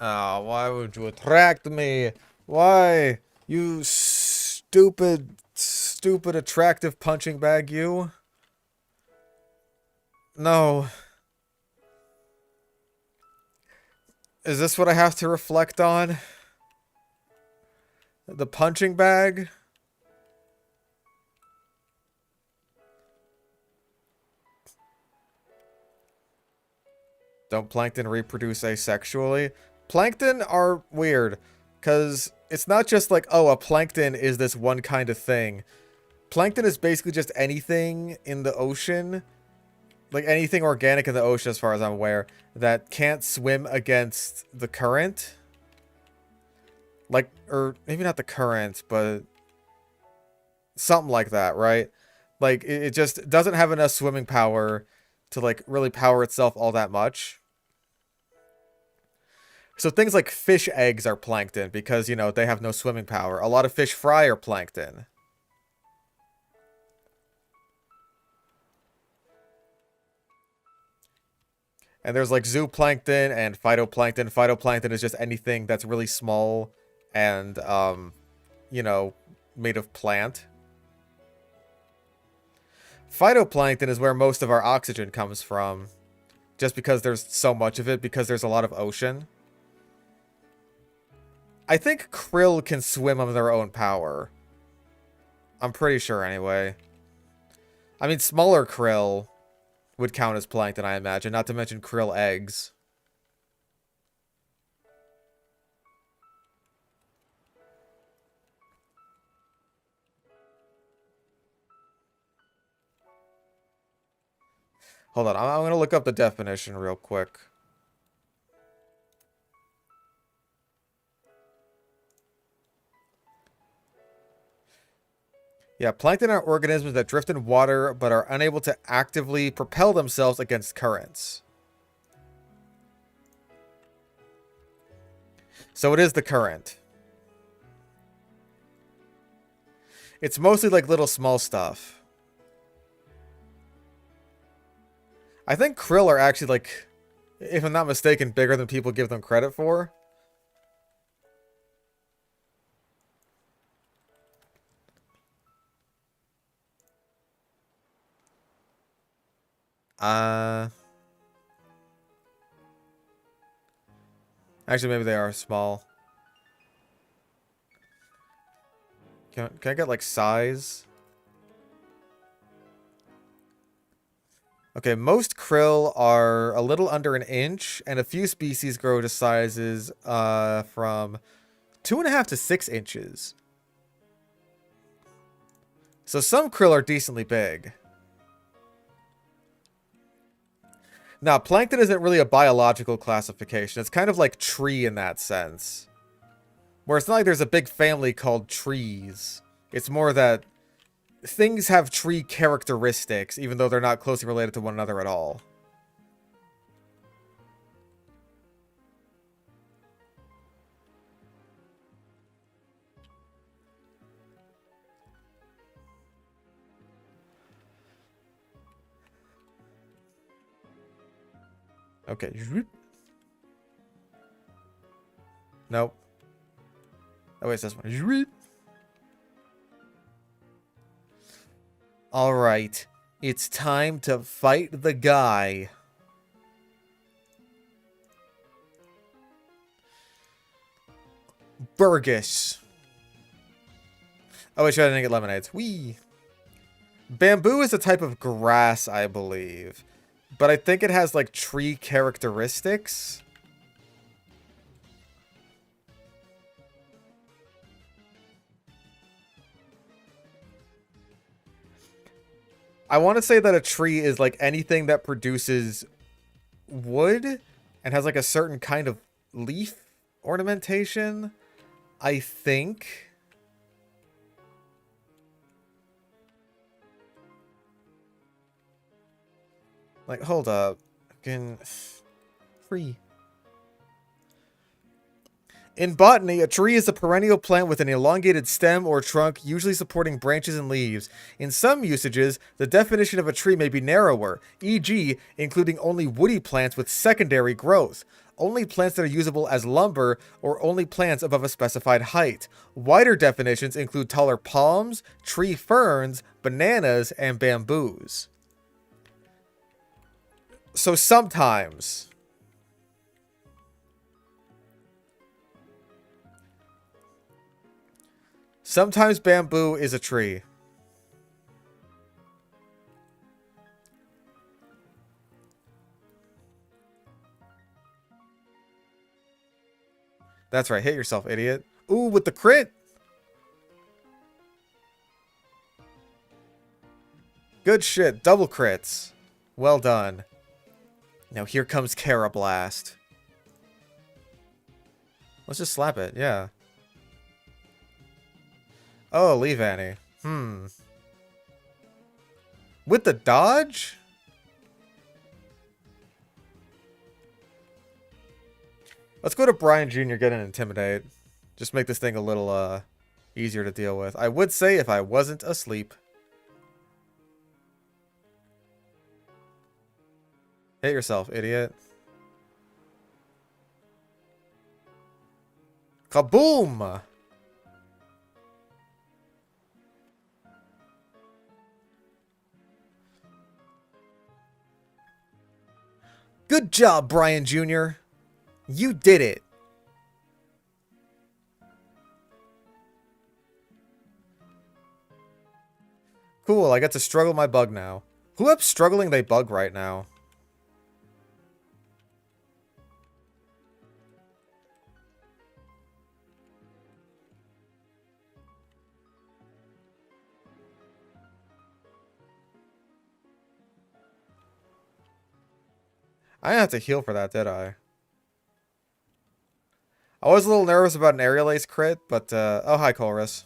Oh, why would you attract me? Why? You stupid, stupid attractive punching bag, you. No. Is this what I have to reflect on? The punching bag? Don't plankton reproduce asexually? Plankton are weird, because it's not just like, oh, a plankton is this one kind of thing. Plankton is basically just anything in the ocean, like anything organic in the ocean as far as I'm aware, that can't swim against the current. Like, or maybe not the current, but something like that, right? Like, it just doesn't have enough swimming power to, like, really power itself all that much. So things like fish eggs are plankton because, you know, they have no swimming power. A lot of fish fry are plankton. And there's like zooplankton and phytoplankton. Phytoplankton is just anything that's really small and, you know, made of plant. Phytoplankton is where most of our oxygen comes from. Just because there's so much of it, because there's a lot of ocean. I think krill can swim on their own power. I'm pretty sure anyway. I mean, smaller krill would count as plankton, I imagine. Not to mention krill eggs. Hold on, I'm going to look up the definition real quick. Yeah, plankton are organisms that drift in water but are unable to actively propel themselves against currents. So it is the current. It's mostly like little small stuff. I think krill are actually, like, if I'm not mistaken, bigger than people give them credit for. Actually, maybe they are small. Can I get, like, size? Okay, most krill are a little under an inch, and a few species grow to sizes from 2.5 to 6 inches. So some krill are decently big. Now, plankton isn't really a biological classification. It's kind of like tree in that sense. Where it's not like there's a big family called trees. It's more that things have tree characteristics, even though they're not closely related to one another at all. Okay. Nope. Oh, wait, it's this one. Alright. It's time to fight the guy. Burgess. Oh, wait, I didn't get lemonades. Whee! Bamboo is a type of grass, I believe. But I think it has, like, tree characteristics. I want to say that a tree is, like, anything that produces wood and has, like, a certain kind of leaf ornamentation. I think. Like, hold up. Tree. In botany, a tree is a perennial plant with an elongated stem or trunk, usually supporting branches and leaves. In some usages, the definition of a tree may be narrower, e.g., including only woody plants with secondary growth, only plants that are usable as lumber, or only plants above a specified height. Wider definitions include taller palms, tree ferns, bananas, and bamboos. So sometimes bamboo is a tree. That's right, hit yourself, idiot. Ooh, with the crit. Good shit, double crits. Well done. Now here comes Carablast. Let's just slap it, yeah. Oh, leave Annie. With the dodge? Let's go to Brian Jr., get an Intimidate. Just make this thing a little easier to deal with. I would say if I wasn't asleep. Hit yourself, idiot. Kaboom! Good job, Brian Jr. You did it. Cool, I get to struggle my bug now. Who up's struggling they bug right now? I didn't have to heal for that, did I? I was a little nervous about an Aerial Ace crit, but, oh, hi, Chorus.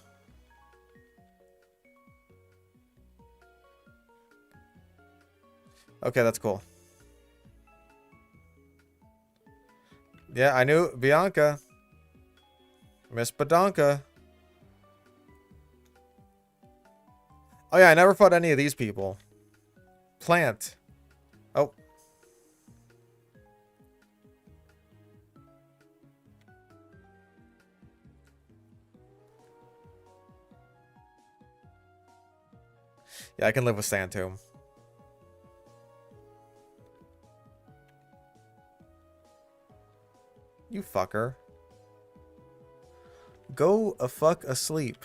Okay, that's cool. Yeah, I knew Bianca. Miss Badonka. Oh yeah, I never fought any of these people. Plant. Oh. Yeah, I can live with Sand Tomb. You fucker. Go a fuck asleep.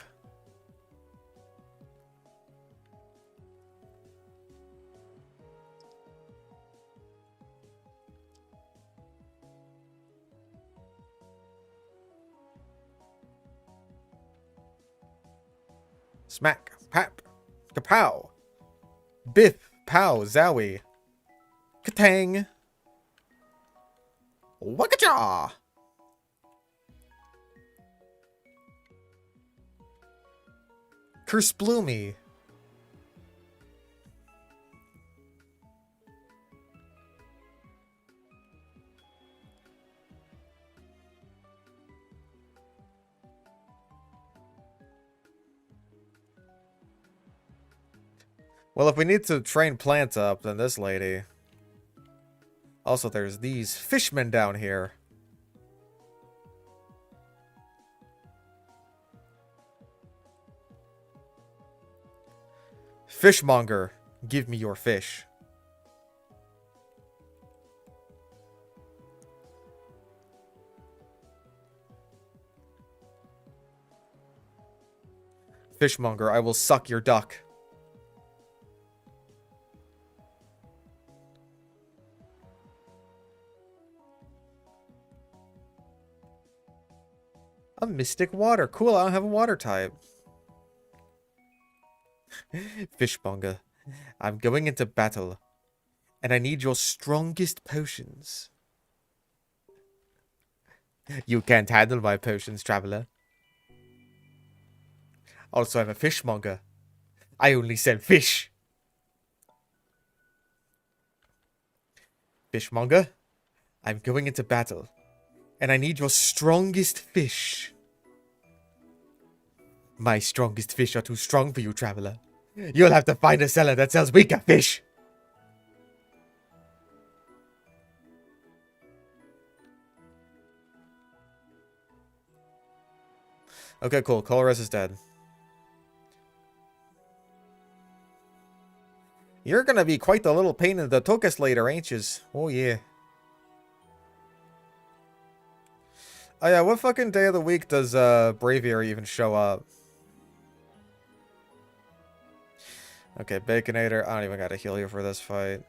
Smack. Pap. Kapow. Biff. Pow. Zowie. Katang. Wakacha. Kersploomy. Well, if we need to train plants up, then this lady. Also, there's these fishmen down here. Fishmonger, give me your fish. Fishmonger, I will suck your duck. A mystic water. Cool, I don't have a water type. Fishmonger, I'm going into battle, and I need your strongest potions. You can't handle my potions, traveler. Also, I'm a fishmonger. I only sell fish. Fishmonger, I'm going into battle, and I need your strongest fish. My strongest fish are too strong for you, traveler. You'll have to find a seller that sells weaker fish. Okay, cool. Colores is dead. You're gonna be quite the little pain in the tuchus later, ain't yous? Oh, yeah. Oh, yeah, what fucking day of the week does Braviary even show up? Okay, Baconator. I don't even gotta heal you for this fight.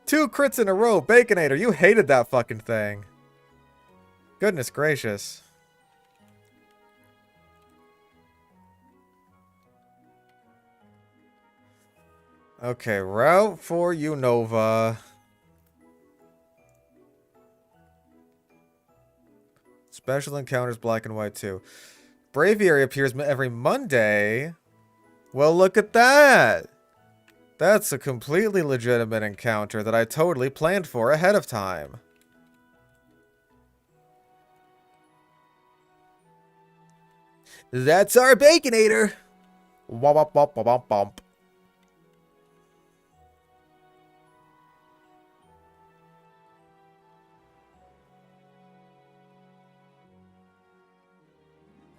Two crits in a row. Baconator, you hated that fucking thing. Goodness gracious. Okay, route for Unova. Special encounters black and white too. Braviary appears every Monday. Well, look at that. That's a completely legitimate encounter that I totally planned for ahead of time. That's our Baconator. Womp womp womp womp womp.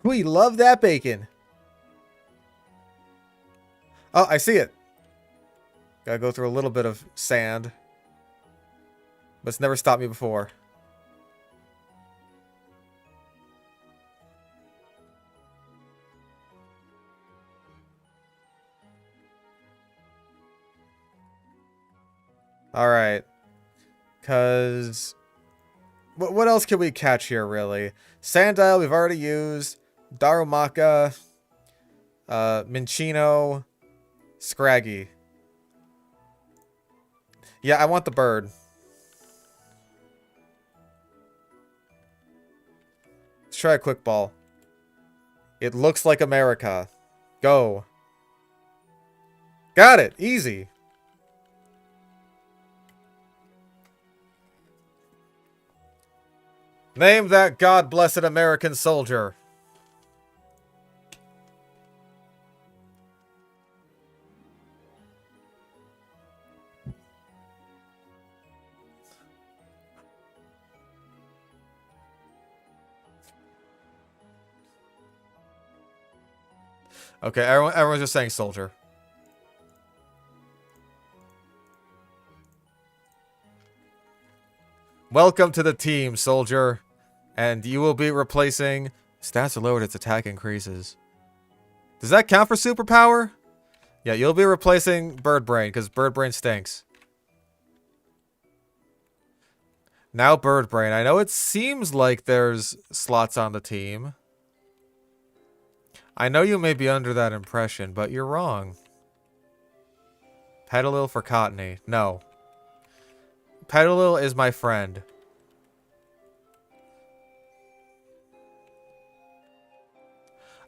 We love that bacon. Oh, I see it. Gotta go through a little bit of sand. But it's never stopped me before. Alright. Because... What else can we catch here, really? Sandile, we've already used. Darumaka. Minchino. Scraggy. Yeah, I want the bird. Let's try a quick ball. It looks like America. Go. Got it. Easy. Name that God-blessed American soldier. Okay, everyone's just saying soldier. Welcome to the team, soldier. And you will be replacing... Stats are lowered, its attack increases. Does that count for superpower? Yeah, you'll be replacing Bird Brain, because Bird Brain stinks. Now Bird Brain. I know it seems like there's slots on the team. I know you may be under that impression, but you're wrong. Petalil for Cottony. No. Petalil is my friend.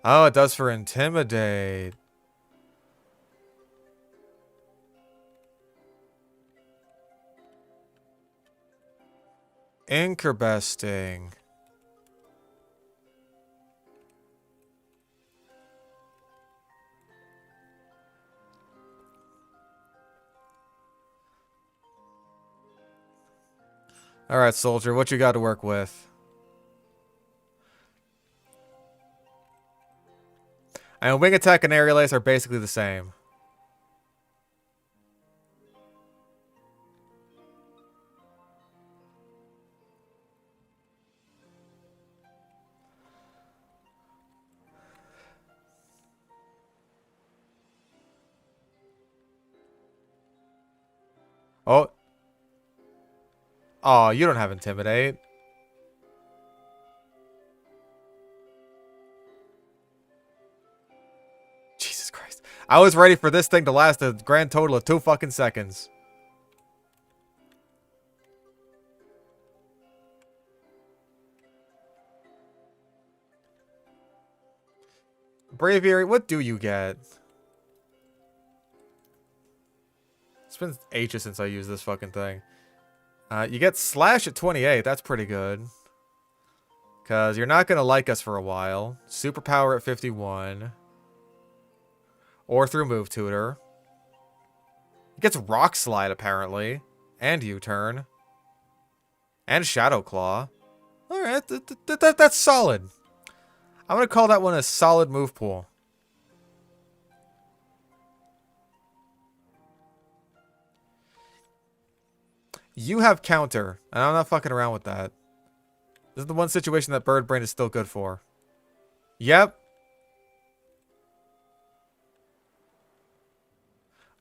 Oh, it does for Intimidate. Incubesting. Alright, soldier, what you got to work with? And Wing Attack and Aerial Ace are basically the same. Oh. Oh, you don't have Intimidate. Jesus Christ. I was ready for this thing to last a grand total of 2 fucking seconds. Braviary, what do you get? It's been ages since I used this fucking thing. You get Slash at 28. That's pretty good. Because you're not going to like us for a while. Superpower at 51. Or through Move Tutor. It gets Rock Slide, apparently. And U-Turn. And Shadow Claw. Alright, that's solid. I'm going to call that one a solid move pool. You have counter, and I'm not fucking around with that. This is the one situation that Bird Brain is still good for. Yep.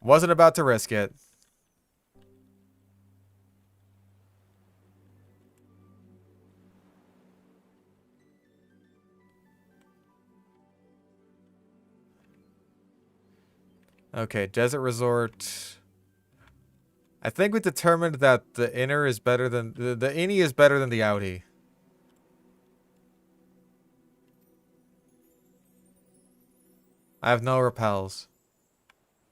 Wasn't about to risk it. Okay, Desert Resort. I think we determined that the inner is better than... The innie is better than the outie. I have no repels.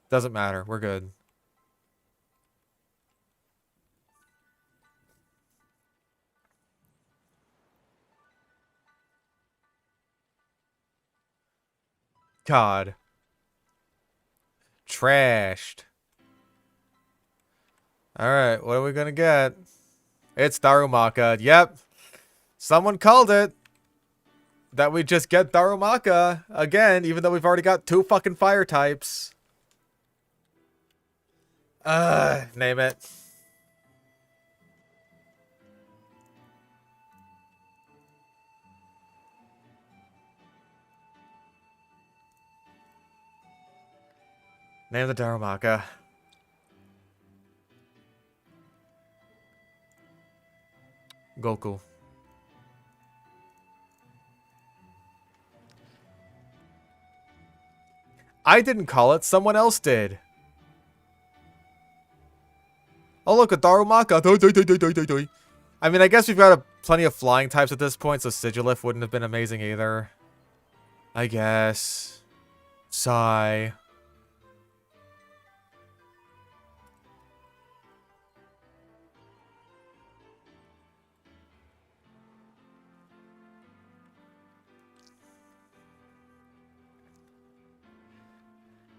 Doesn't matter. We're good. God. Trashed. Alright, what are we gonna get? It's Darumaka. Yep. Someone called it. That we just get Darumaka again, even though we've already got 2 fucking fire types. Name it. Name the Darumaka. Goku. I didn't call it, someone else did. Oh look, a Darumaka. I mean, I guess we've got plenty of flying types at this point, so Sigilif wouldn't have been amazing either. I guess. Sigh.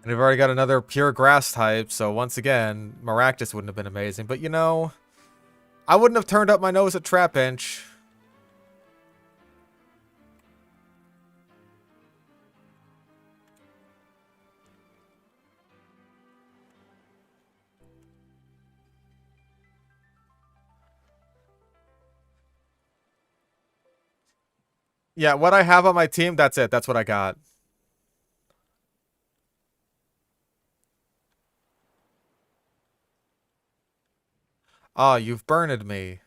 And we've already got another pure grass type, so once again, Maractus wouldn't have been amazing. But you know, I wouldn't have turned up my nose at Trapinch. Yeah, what I have on my team, that's it. That's what I got. Ah, you've burned me.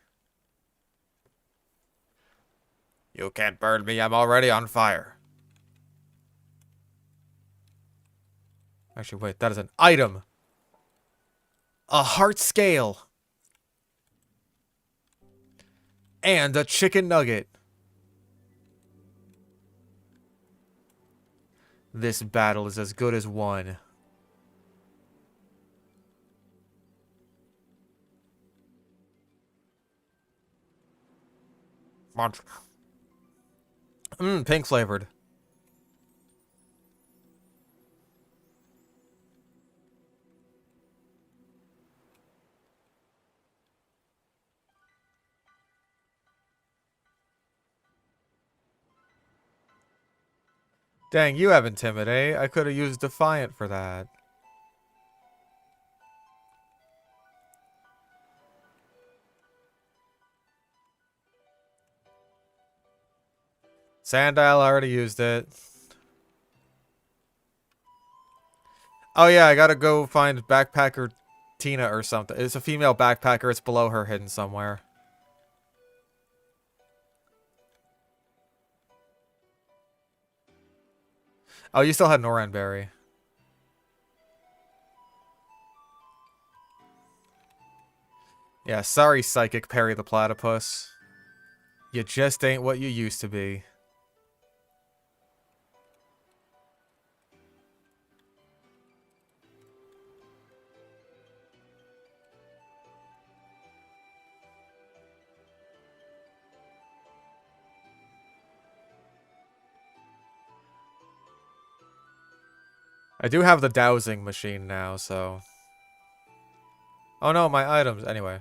You can't burn me, I'm already on fire. Actually, wait, that is an item. A heart scale. And a chicken nugget. This battle is as good as won. Pink flavored. Dang, you have Intimidate. I could have used Defiant for that. Sandile, I already used it. Oh yeah, I gotta go find Backpacker Tina or something. It's a female backpacker. It's below her, hidden somewhere. Oh, you still had Noranberry. Yeah, sorry, Psychic Perry the Platypus. You just ain't what you used to be. I do have the dowsing machine now, so... Oh no, my items. Anyway.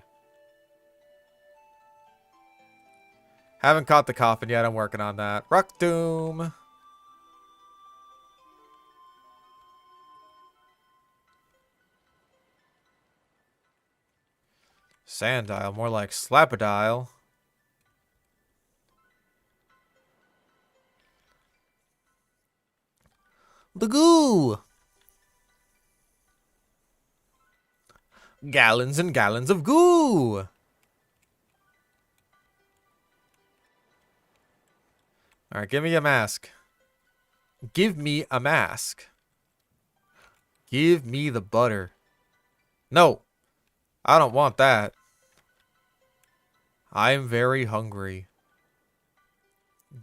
Haven't caught the coffin yet. I'm working on that. Rock Doom! Sandile, more like Slapadile. The goo! Gallons and gallons of goo! Alright, give me a mask. Give me a mask. Give me the butter. No! I don't want that. I'm very hungry.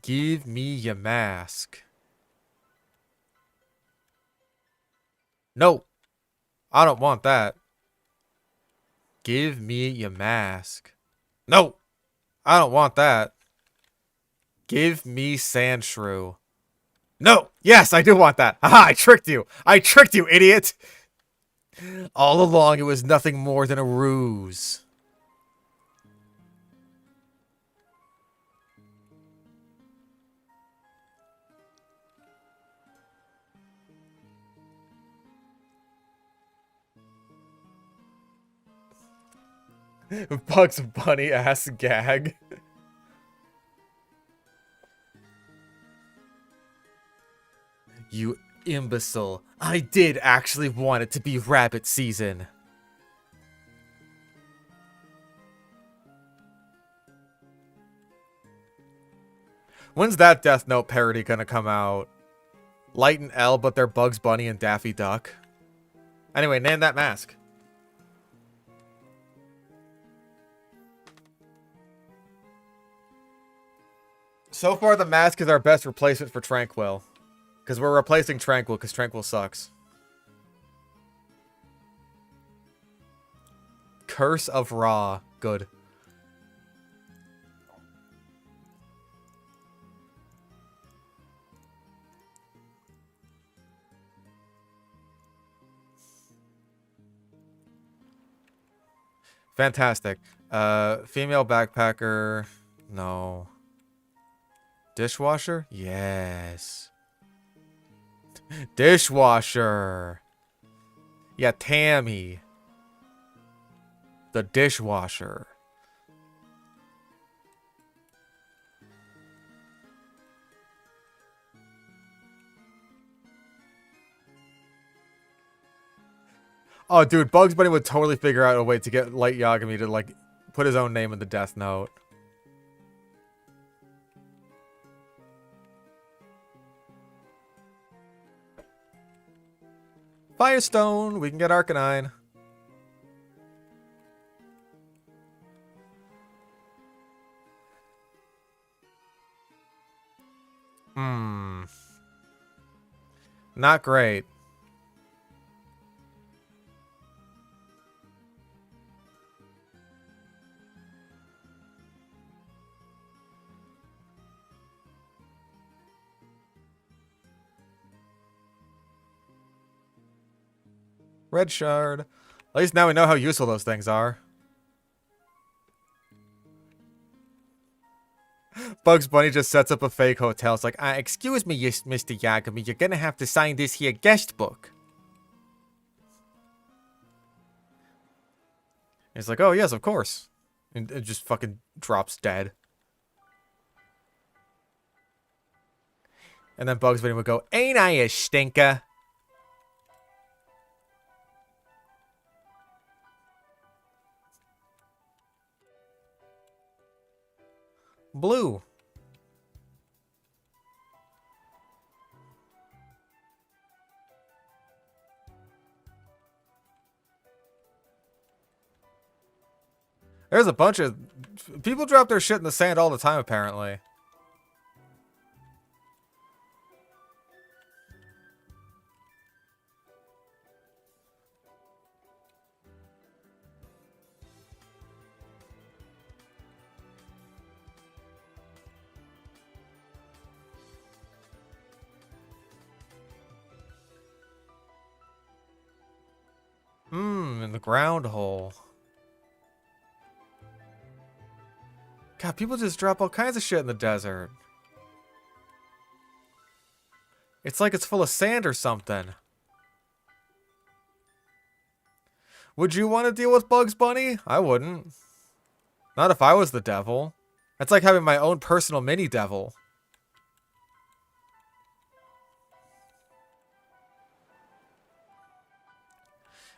Give me your mask. No! I don't want that. Give me your mask. No! I don't want that. Give me Sandshrew. No! Yes, I do want that. Haha, I tricked you. I tricked you, idiot! All along, it was nothing more than a ruse. Bugs Bunny ass gag. You imbecile. I did actually want it to be rabbit season. When's that Death Note parody gonna come out? Light and L, but they're Bugs Bunny and Daffy Duck. Anyway, name that mask. So far, the mask is our best replacement for Tranquil. Because we're replacing Tranquil, because Tranquil sucks. Curse of Ra. Good. Fantastic. Female backpacker. No. Dishwasher? Yes. Dishwasher. Yeah, Tammy. The dishwasher. Oh, dude, Bugs Bunny would totally figure out a way to get Light Yagami to, like, put his own name in the Death Note. Firestone! We can get Arcanine. Not great. Red shard. At least now we know how useful those things are. Bugs Bunny just sets up a fake hotel. It's like, excuse me, Mr. Yagami, you're gonna have to sign this here guest book. He's like, oh yes, of course. And it just fucking drops dead. And then Bugs Bunny would go, ain't I a stinker? Blue. There's a bunch of... People drop their shit in the sand all the time, apparently. In the ground hole. God, people just drop all kinds of shit in the desert. It's like it's full of sand or something. Would you want to deal with Bugs Bunny? I wouldn't. Not if I was the devil. That's like having my own personal mini devil.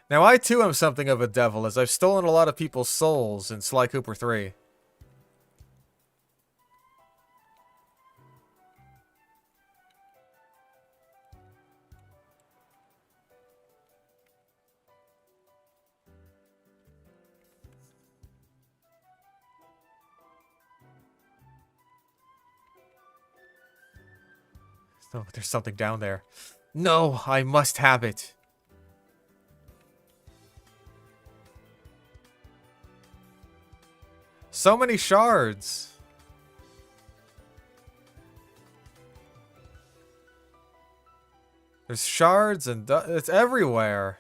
Now, I too am something of a devil, as I've stolen a lot of people's souls in Sly Cooper 3. Oh, there's something down there. No, I must have it. So many shards. There's shards and it's everywhere.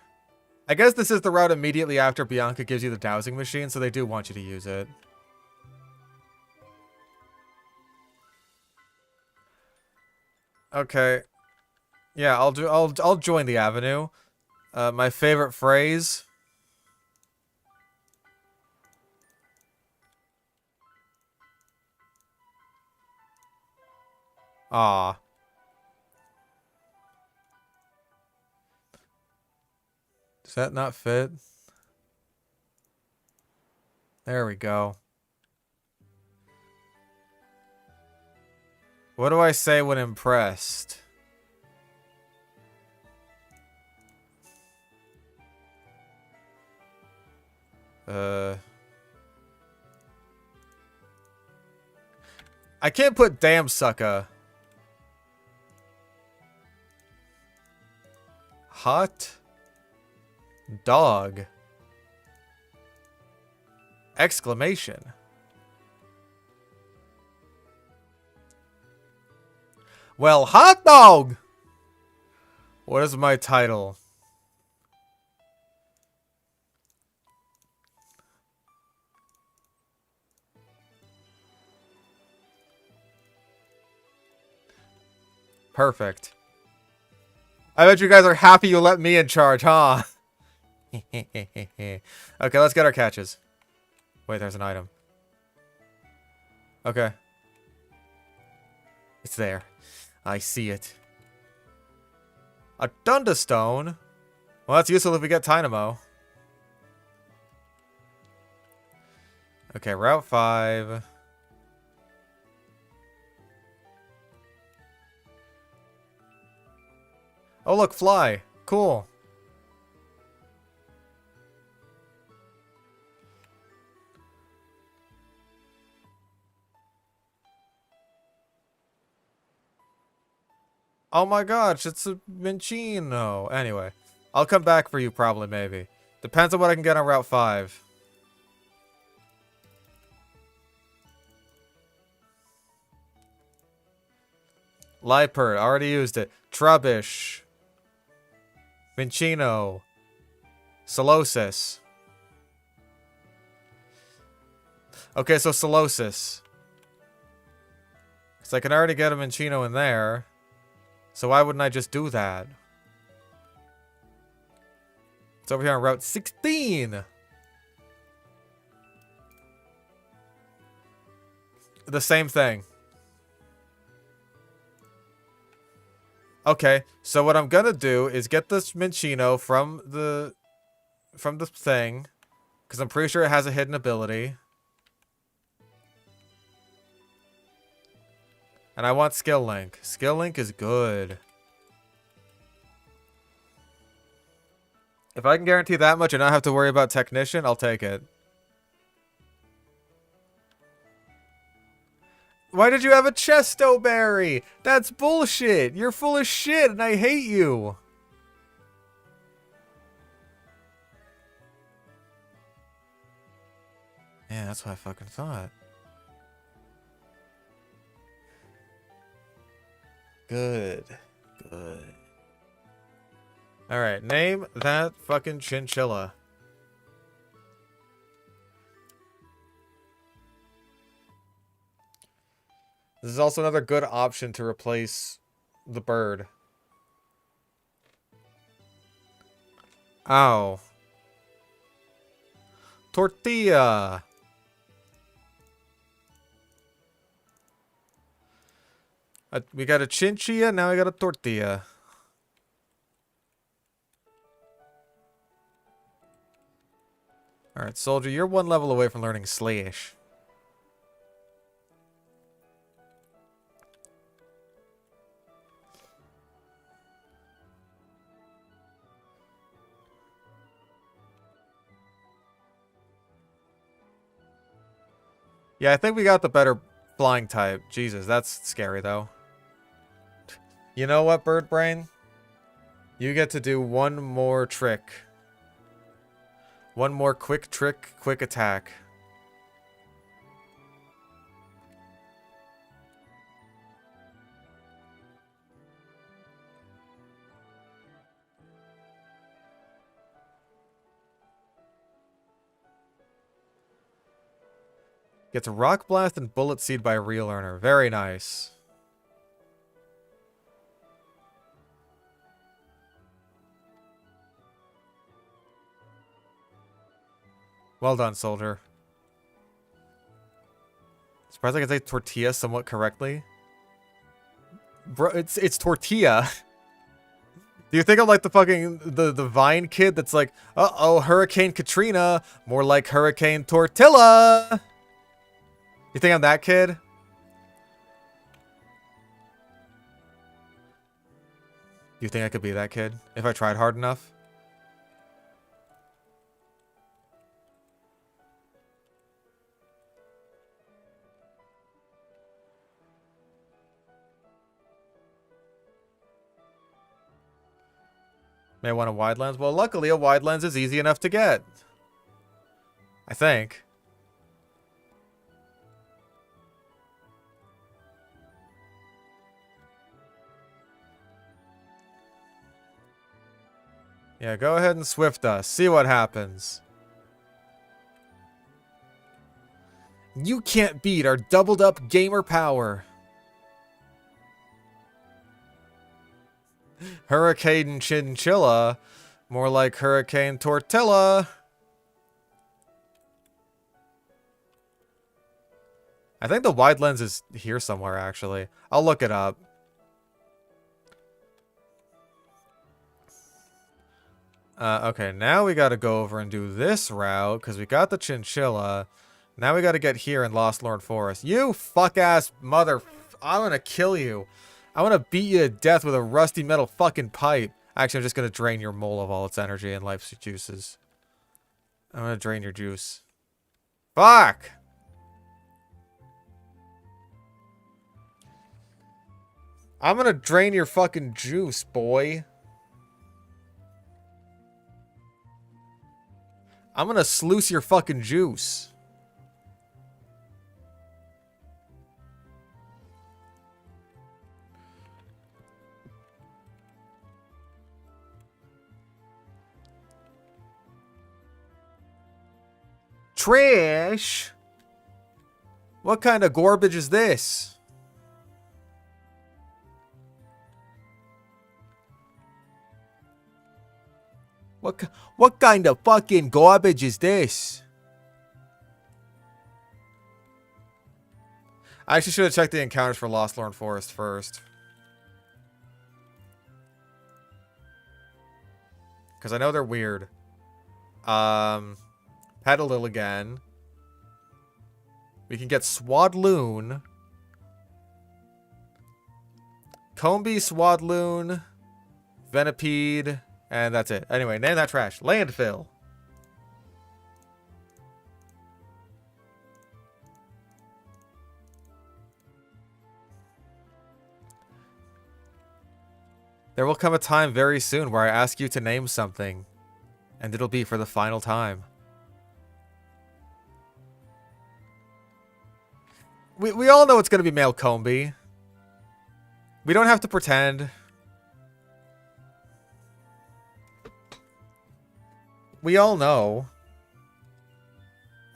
I guess this is the route immediately after Bianca gives you the dowsing machine, so they do want you to use it. Okay. Yeah, I'll join the avenue. My favorite phrase. Ah. Does that not fit? There we go. What do I say when impressed? I can't put damn sucker. Hot dog. Exclamation. Well, hot dog! What is my title? Perfect. I bet you guys are happy you let me in charge, huh? Okay, let's get our catches. Wait, there's an item. Okay. It's there. I see it. A Thunderstone? Well, that's useful if we get Dynamo. Okay, Route 5. Oh, look, fly. Cool. Oh my gosh, it's a Minccino. Anyway, I'll come back for you probably, maybe. Depends on what I can get on Route 5. Liepard, already used it. Trubbish. Minccino. Solosis. Okay, so Solosis. Because I can already get a Minccino in there. So why wouldn't I just do that? It's over here on Route 16. The same thing. Okay, so what I'm gonna do is get this Minccino from the thing, because I'm pretty sure it has a hidden ability. And I want Skill Link. Skill Link is good. If I can guarantee that much and not have to worry about Technician, I'll take it. Why did you have a Chesto Berry? That's bullshit. You're full of shit and I hate you. Yeah, that's what I fucking thought. Good. Good. Alright, name that fucking chinchilla. This is also another good option to replace the bird. Ow. Tortilla. We got a chinchilla, now we got a tortilla. Alright, soldier, you're one level away from learning Slash. Yeah, I think we got the better flying type. Jesus, that's scary, though. You know what, Bird Brain? You get to do one more trick. One more quick trick, quick attack. Gets Rock Blast and Bullet Seed by Real Earner. Very nice. Well done, soldier. Surprised I can say tortilla somewhat correctly. Bro, it's tortilla. Do you think I'm like the fucking the Vine kid that's like, uh-oh, Hurricane Katrina, more like Hurricane Tortilla? You think I'm that kid? You think I could be that kid if I tried hard enough? May want a wide lens? Well, luckily a wide lens is easy enough to get. I think. Yeah, go ahead and Swift us. See what happens. You can't beat our doubled up gamer power. Hurricane Chinchilla. More like Hurricane Tortilla. I think the wide lens is here somewhere, actually. I'll look it up. Okay, now we gotta go over and do this route, because we got the chinchilla. Now we gotta get here in Lost Lorn Forest. You fuck-ass mother... I'm gonna kill you. I want to beat you to death with a rusty metal fucking pipe. Actually, I'm just gonna drain your mole of all its energy and life juices. I'm gonna drain your juice. Fuck! I'm gonna drain your fucking juice, boy. I'm gonna sluice your fucking juice. Trash? What kind of garbage is this? What kind of fucking garbage is this? I actually should have checked the encounters for Lost Lorn Forest first. Because I know they're weird. Petalil again. We can get Swadloon. Combee, Swadloon, Venipede, and that's it. Anyway, name that trash. Landfill. There will come a time very soon where I ask you to name something, and it'll be for the final time. We all know it's going to be male Combee. We don't have to pretend. We all know.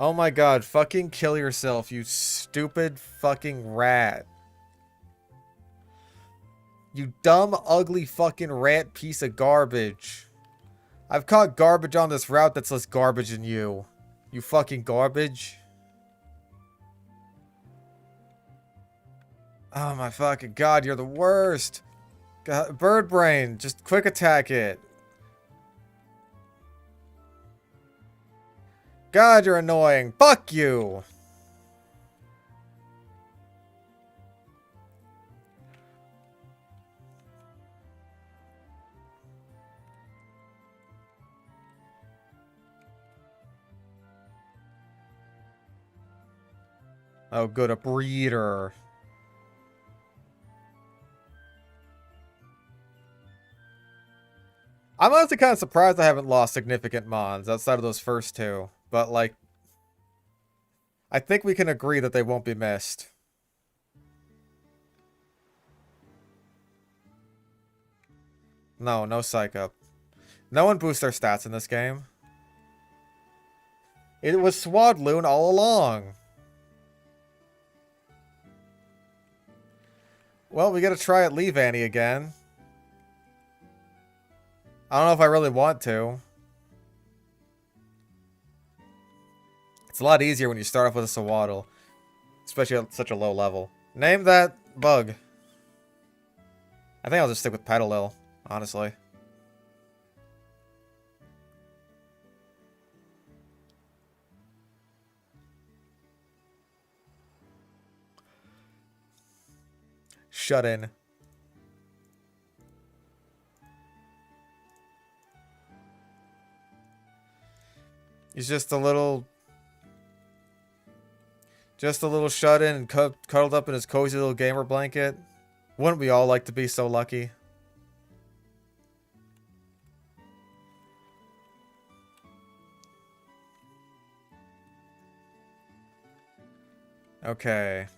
Oh my god, fucking kill yourself, you stupid fucking rat. You dumb, ugly fucking rat piece of garbage. I've caught garbage on this route that's less garbage than you. You fucking garbage. Oh my fucking god, you're the worst. God, bird brain, just quick attack it. God, you're annoying. Fuck you. Oh, good, a breeder. I'm honestly kind of surprised I haven't lost significant mons outside of those first two. But, like, I think we can agree that they won't be missed. No, no psych up. No one boosts their stats in this game. It was Swadloon all along. Well, we gotta try at Leavanny again. I don't know if I really want to. It's a lot easier when you start off with a Sawaddle. Especially at such a low level. Name that bug. I think I'll just stick with Petalil, honestly. Shut in. He's just a little shut in and cuddled up in his cozy little gamer blanket. Wouldn't we all like to be so lucky? Okay.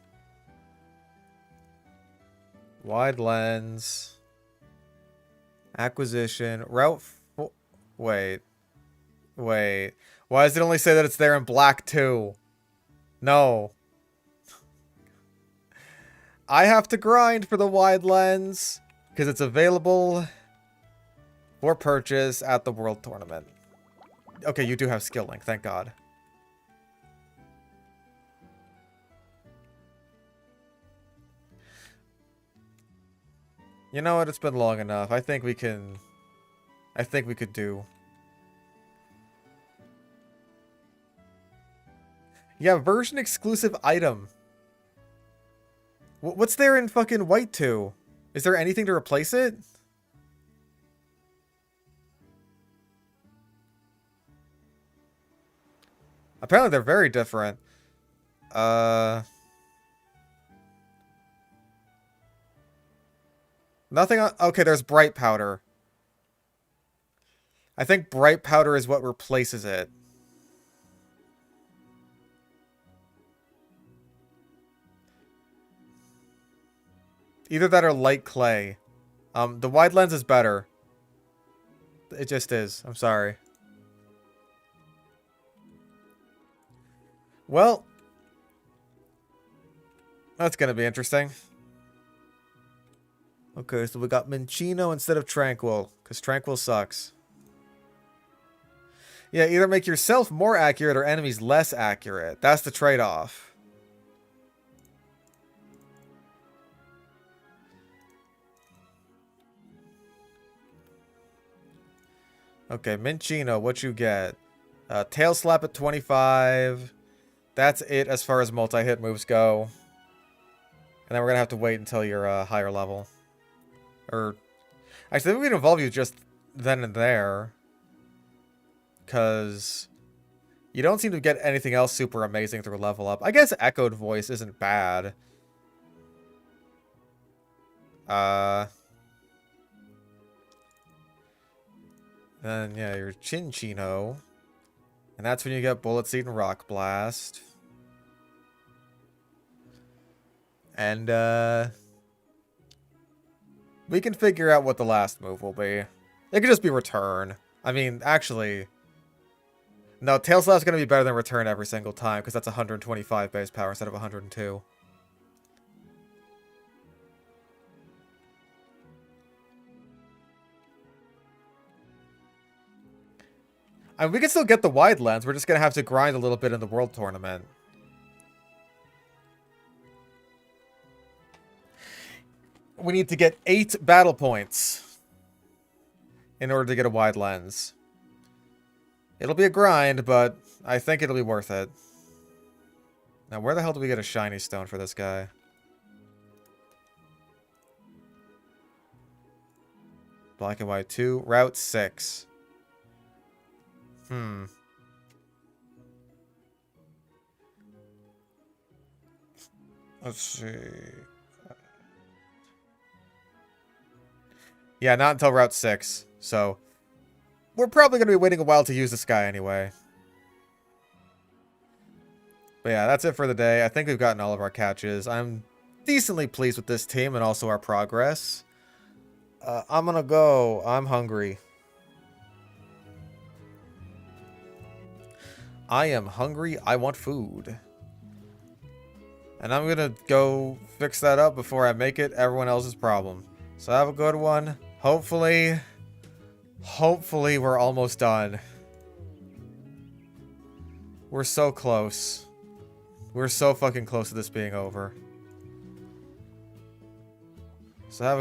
Wide lens. Acquisition. Wait. Wait. Why does it only say that it's there in black too? No. I have to grind for the wide lens because it's available for purchase at the World Tournament. Okay, you do have skill link, thank God. You know what? It's been long enough. I think we could do. Yeah, version exclusive item. What's there in fucking White 2? Is there anything to replace it? Apparently they're very different. Nothing on... Okay, there's bright powder. I think bright powder is what replaces it. Either that or light clay. The wide lens is better. It just is. I'm sorry. Well, that's gonna be interesting. Okay, so we got Minccino instead of Tranquil, because Tranquil sucks. Yeah, either make yourself more accurate or enemies less accurate. That's the trade-off. Okay, Minccino, what you get? Tail Slap at 25. That's it as far as multi-hit moves go. And then we're going to have to wait until you're higher level. Or, actually, we can evolve you just then and there. Because you don't seem to get anything else super amazing through level up. I guess Echoed Voice isn't bad. Then, yeah, your Chinchino. And that's when you get Bullet Seed and Rock Blast. And, we can figure out what the last move will be. It could just be Return. I mean, actually... No, Tail Slap's going to be better than Return every single time, because that's 125 base power instead of 102. I mean, we can still get the wide lens. We're just going to have to grind a little bit in the World Tournament. We need to get 8 battle points in order to get a wide lens. It'll be a grind, but I think it'll be worth it. Now, where the hell do we get a shiny stone for this guy? Black and White 2, Route 6. Let's see. Yeah, not until Route 6, so... We're probably going to be waiting a while to use this guy anyway. But yeah, that's it for the day. I think we've gotten all of our catches. I'm decently pleased with this team and also our progress. I'm going to go. I'm hungry. I am hungry. I want food. And I'm going to go fix that up before I make it everyone else's problem. So have a good one. Hopefully we're almost done. We're so close. We're so fucking close to this being over. So have a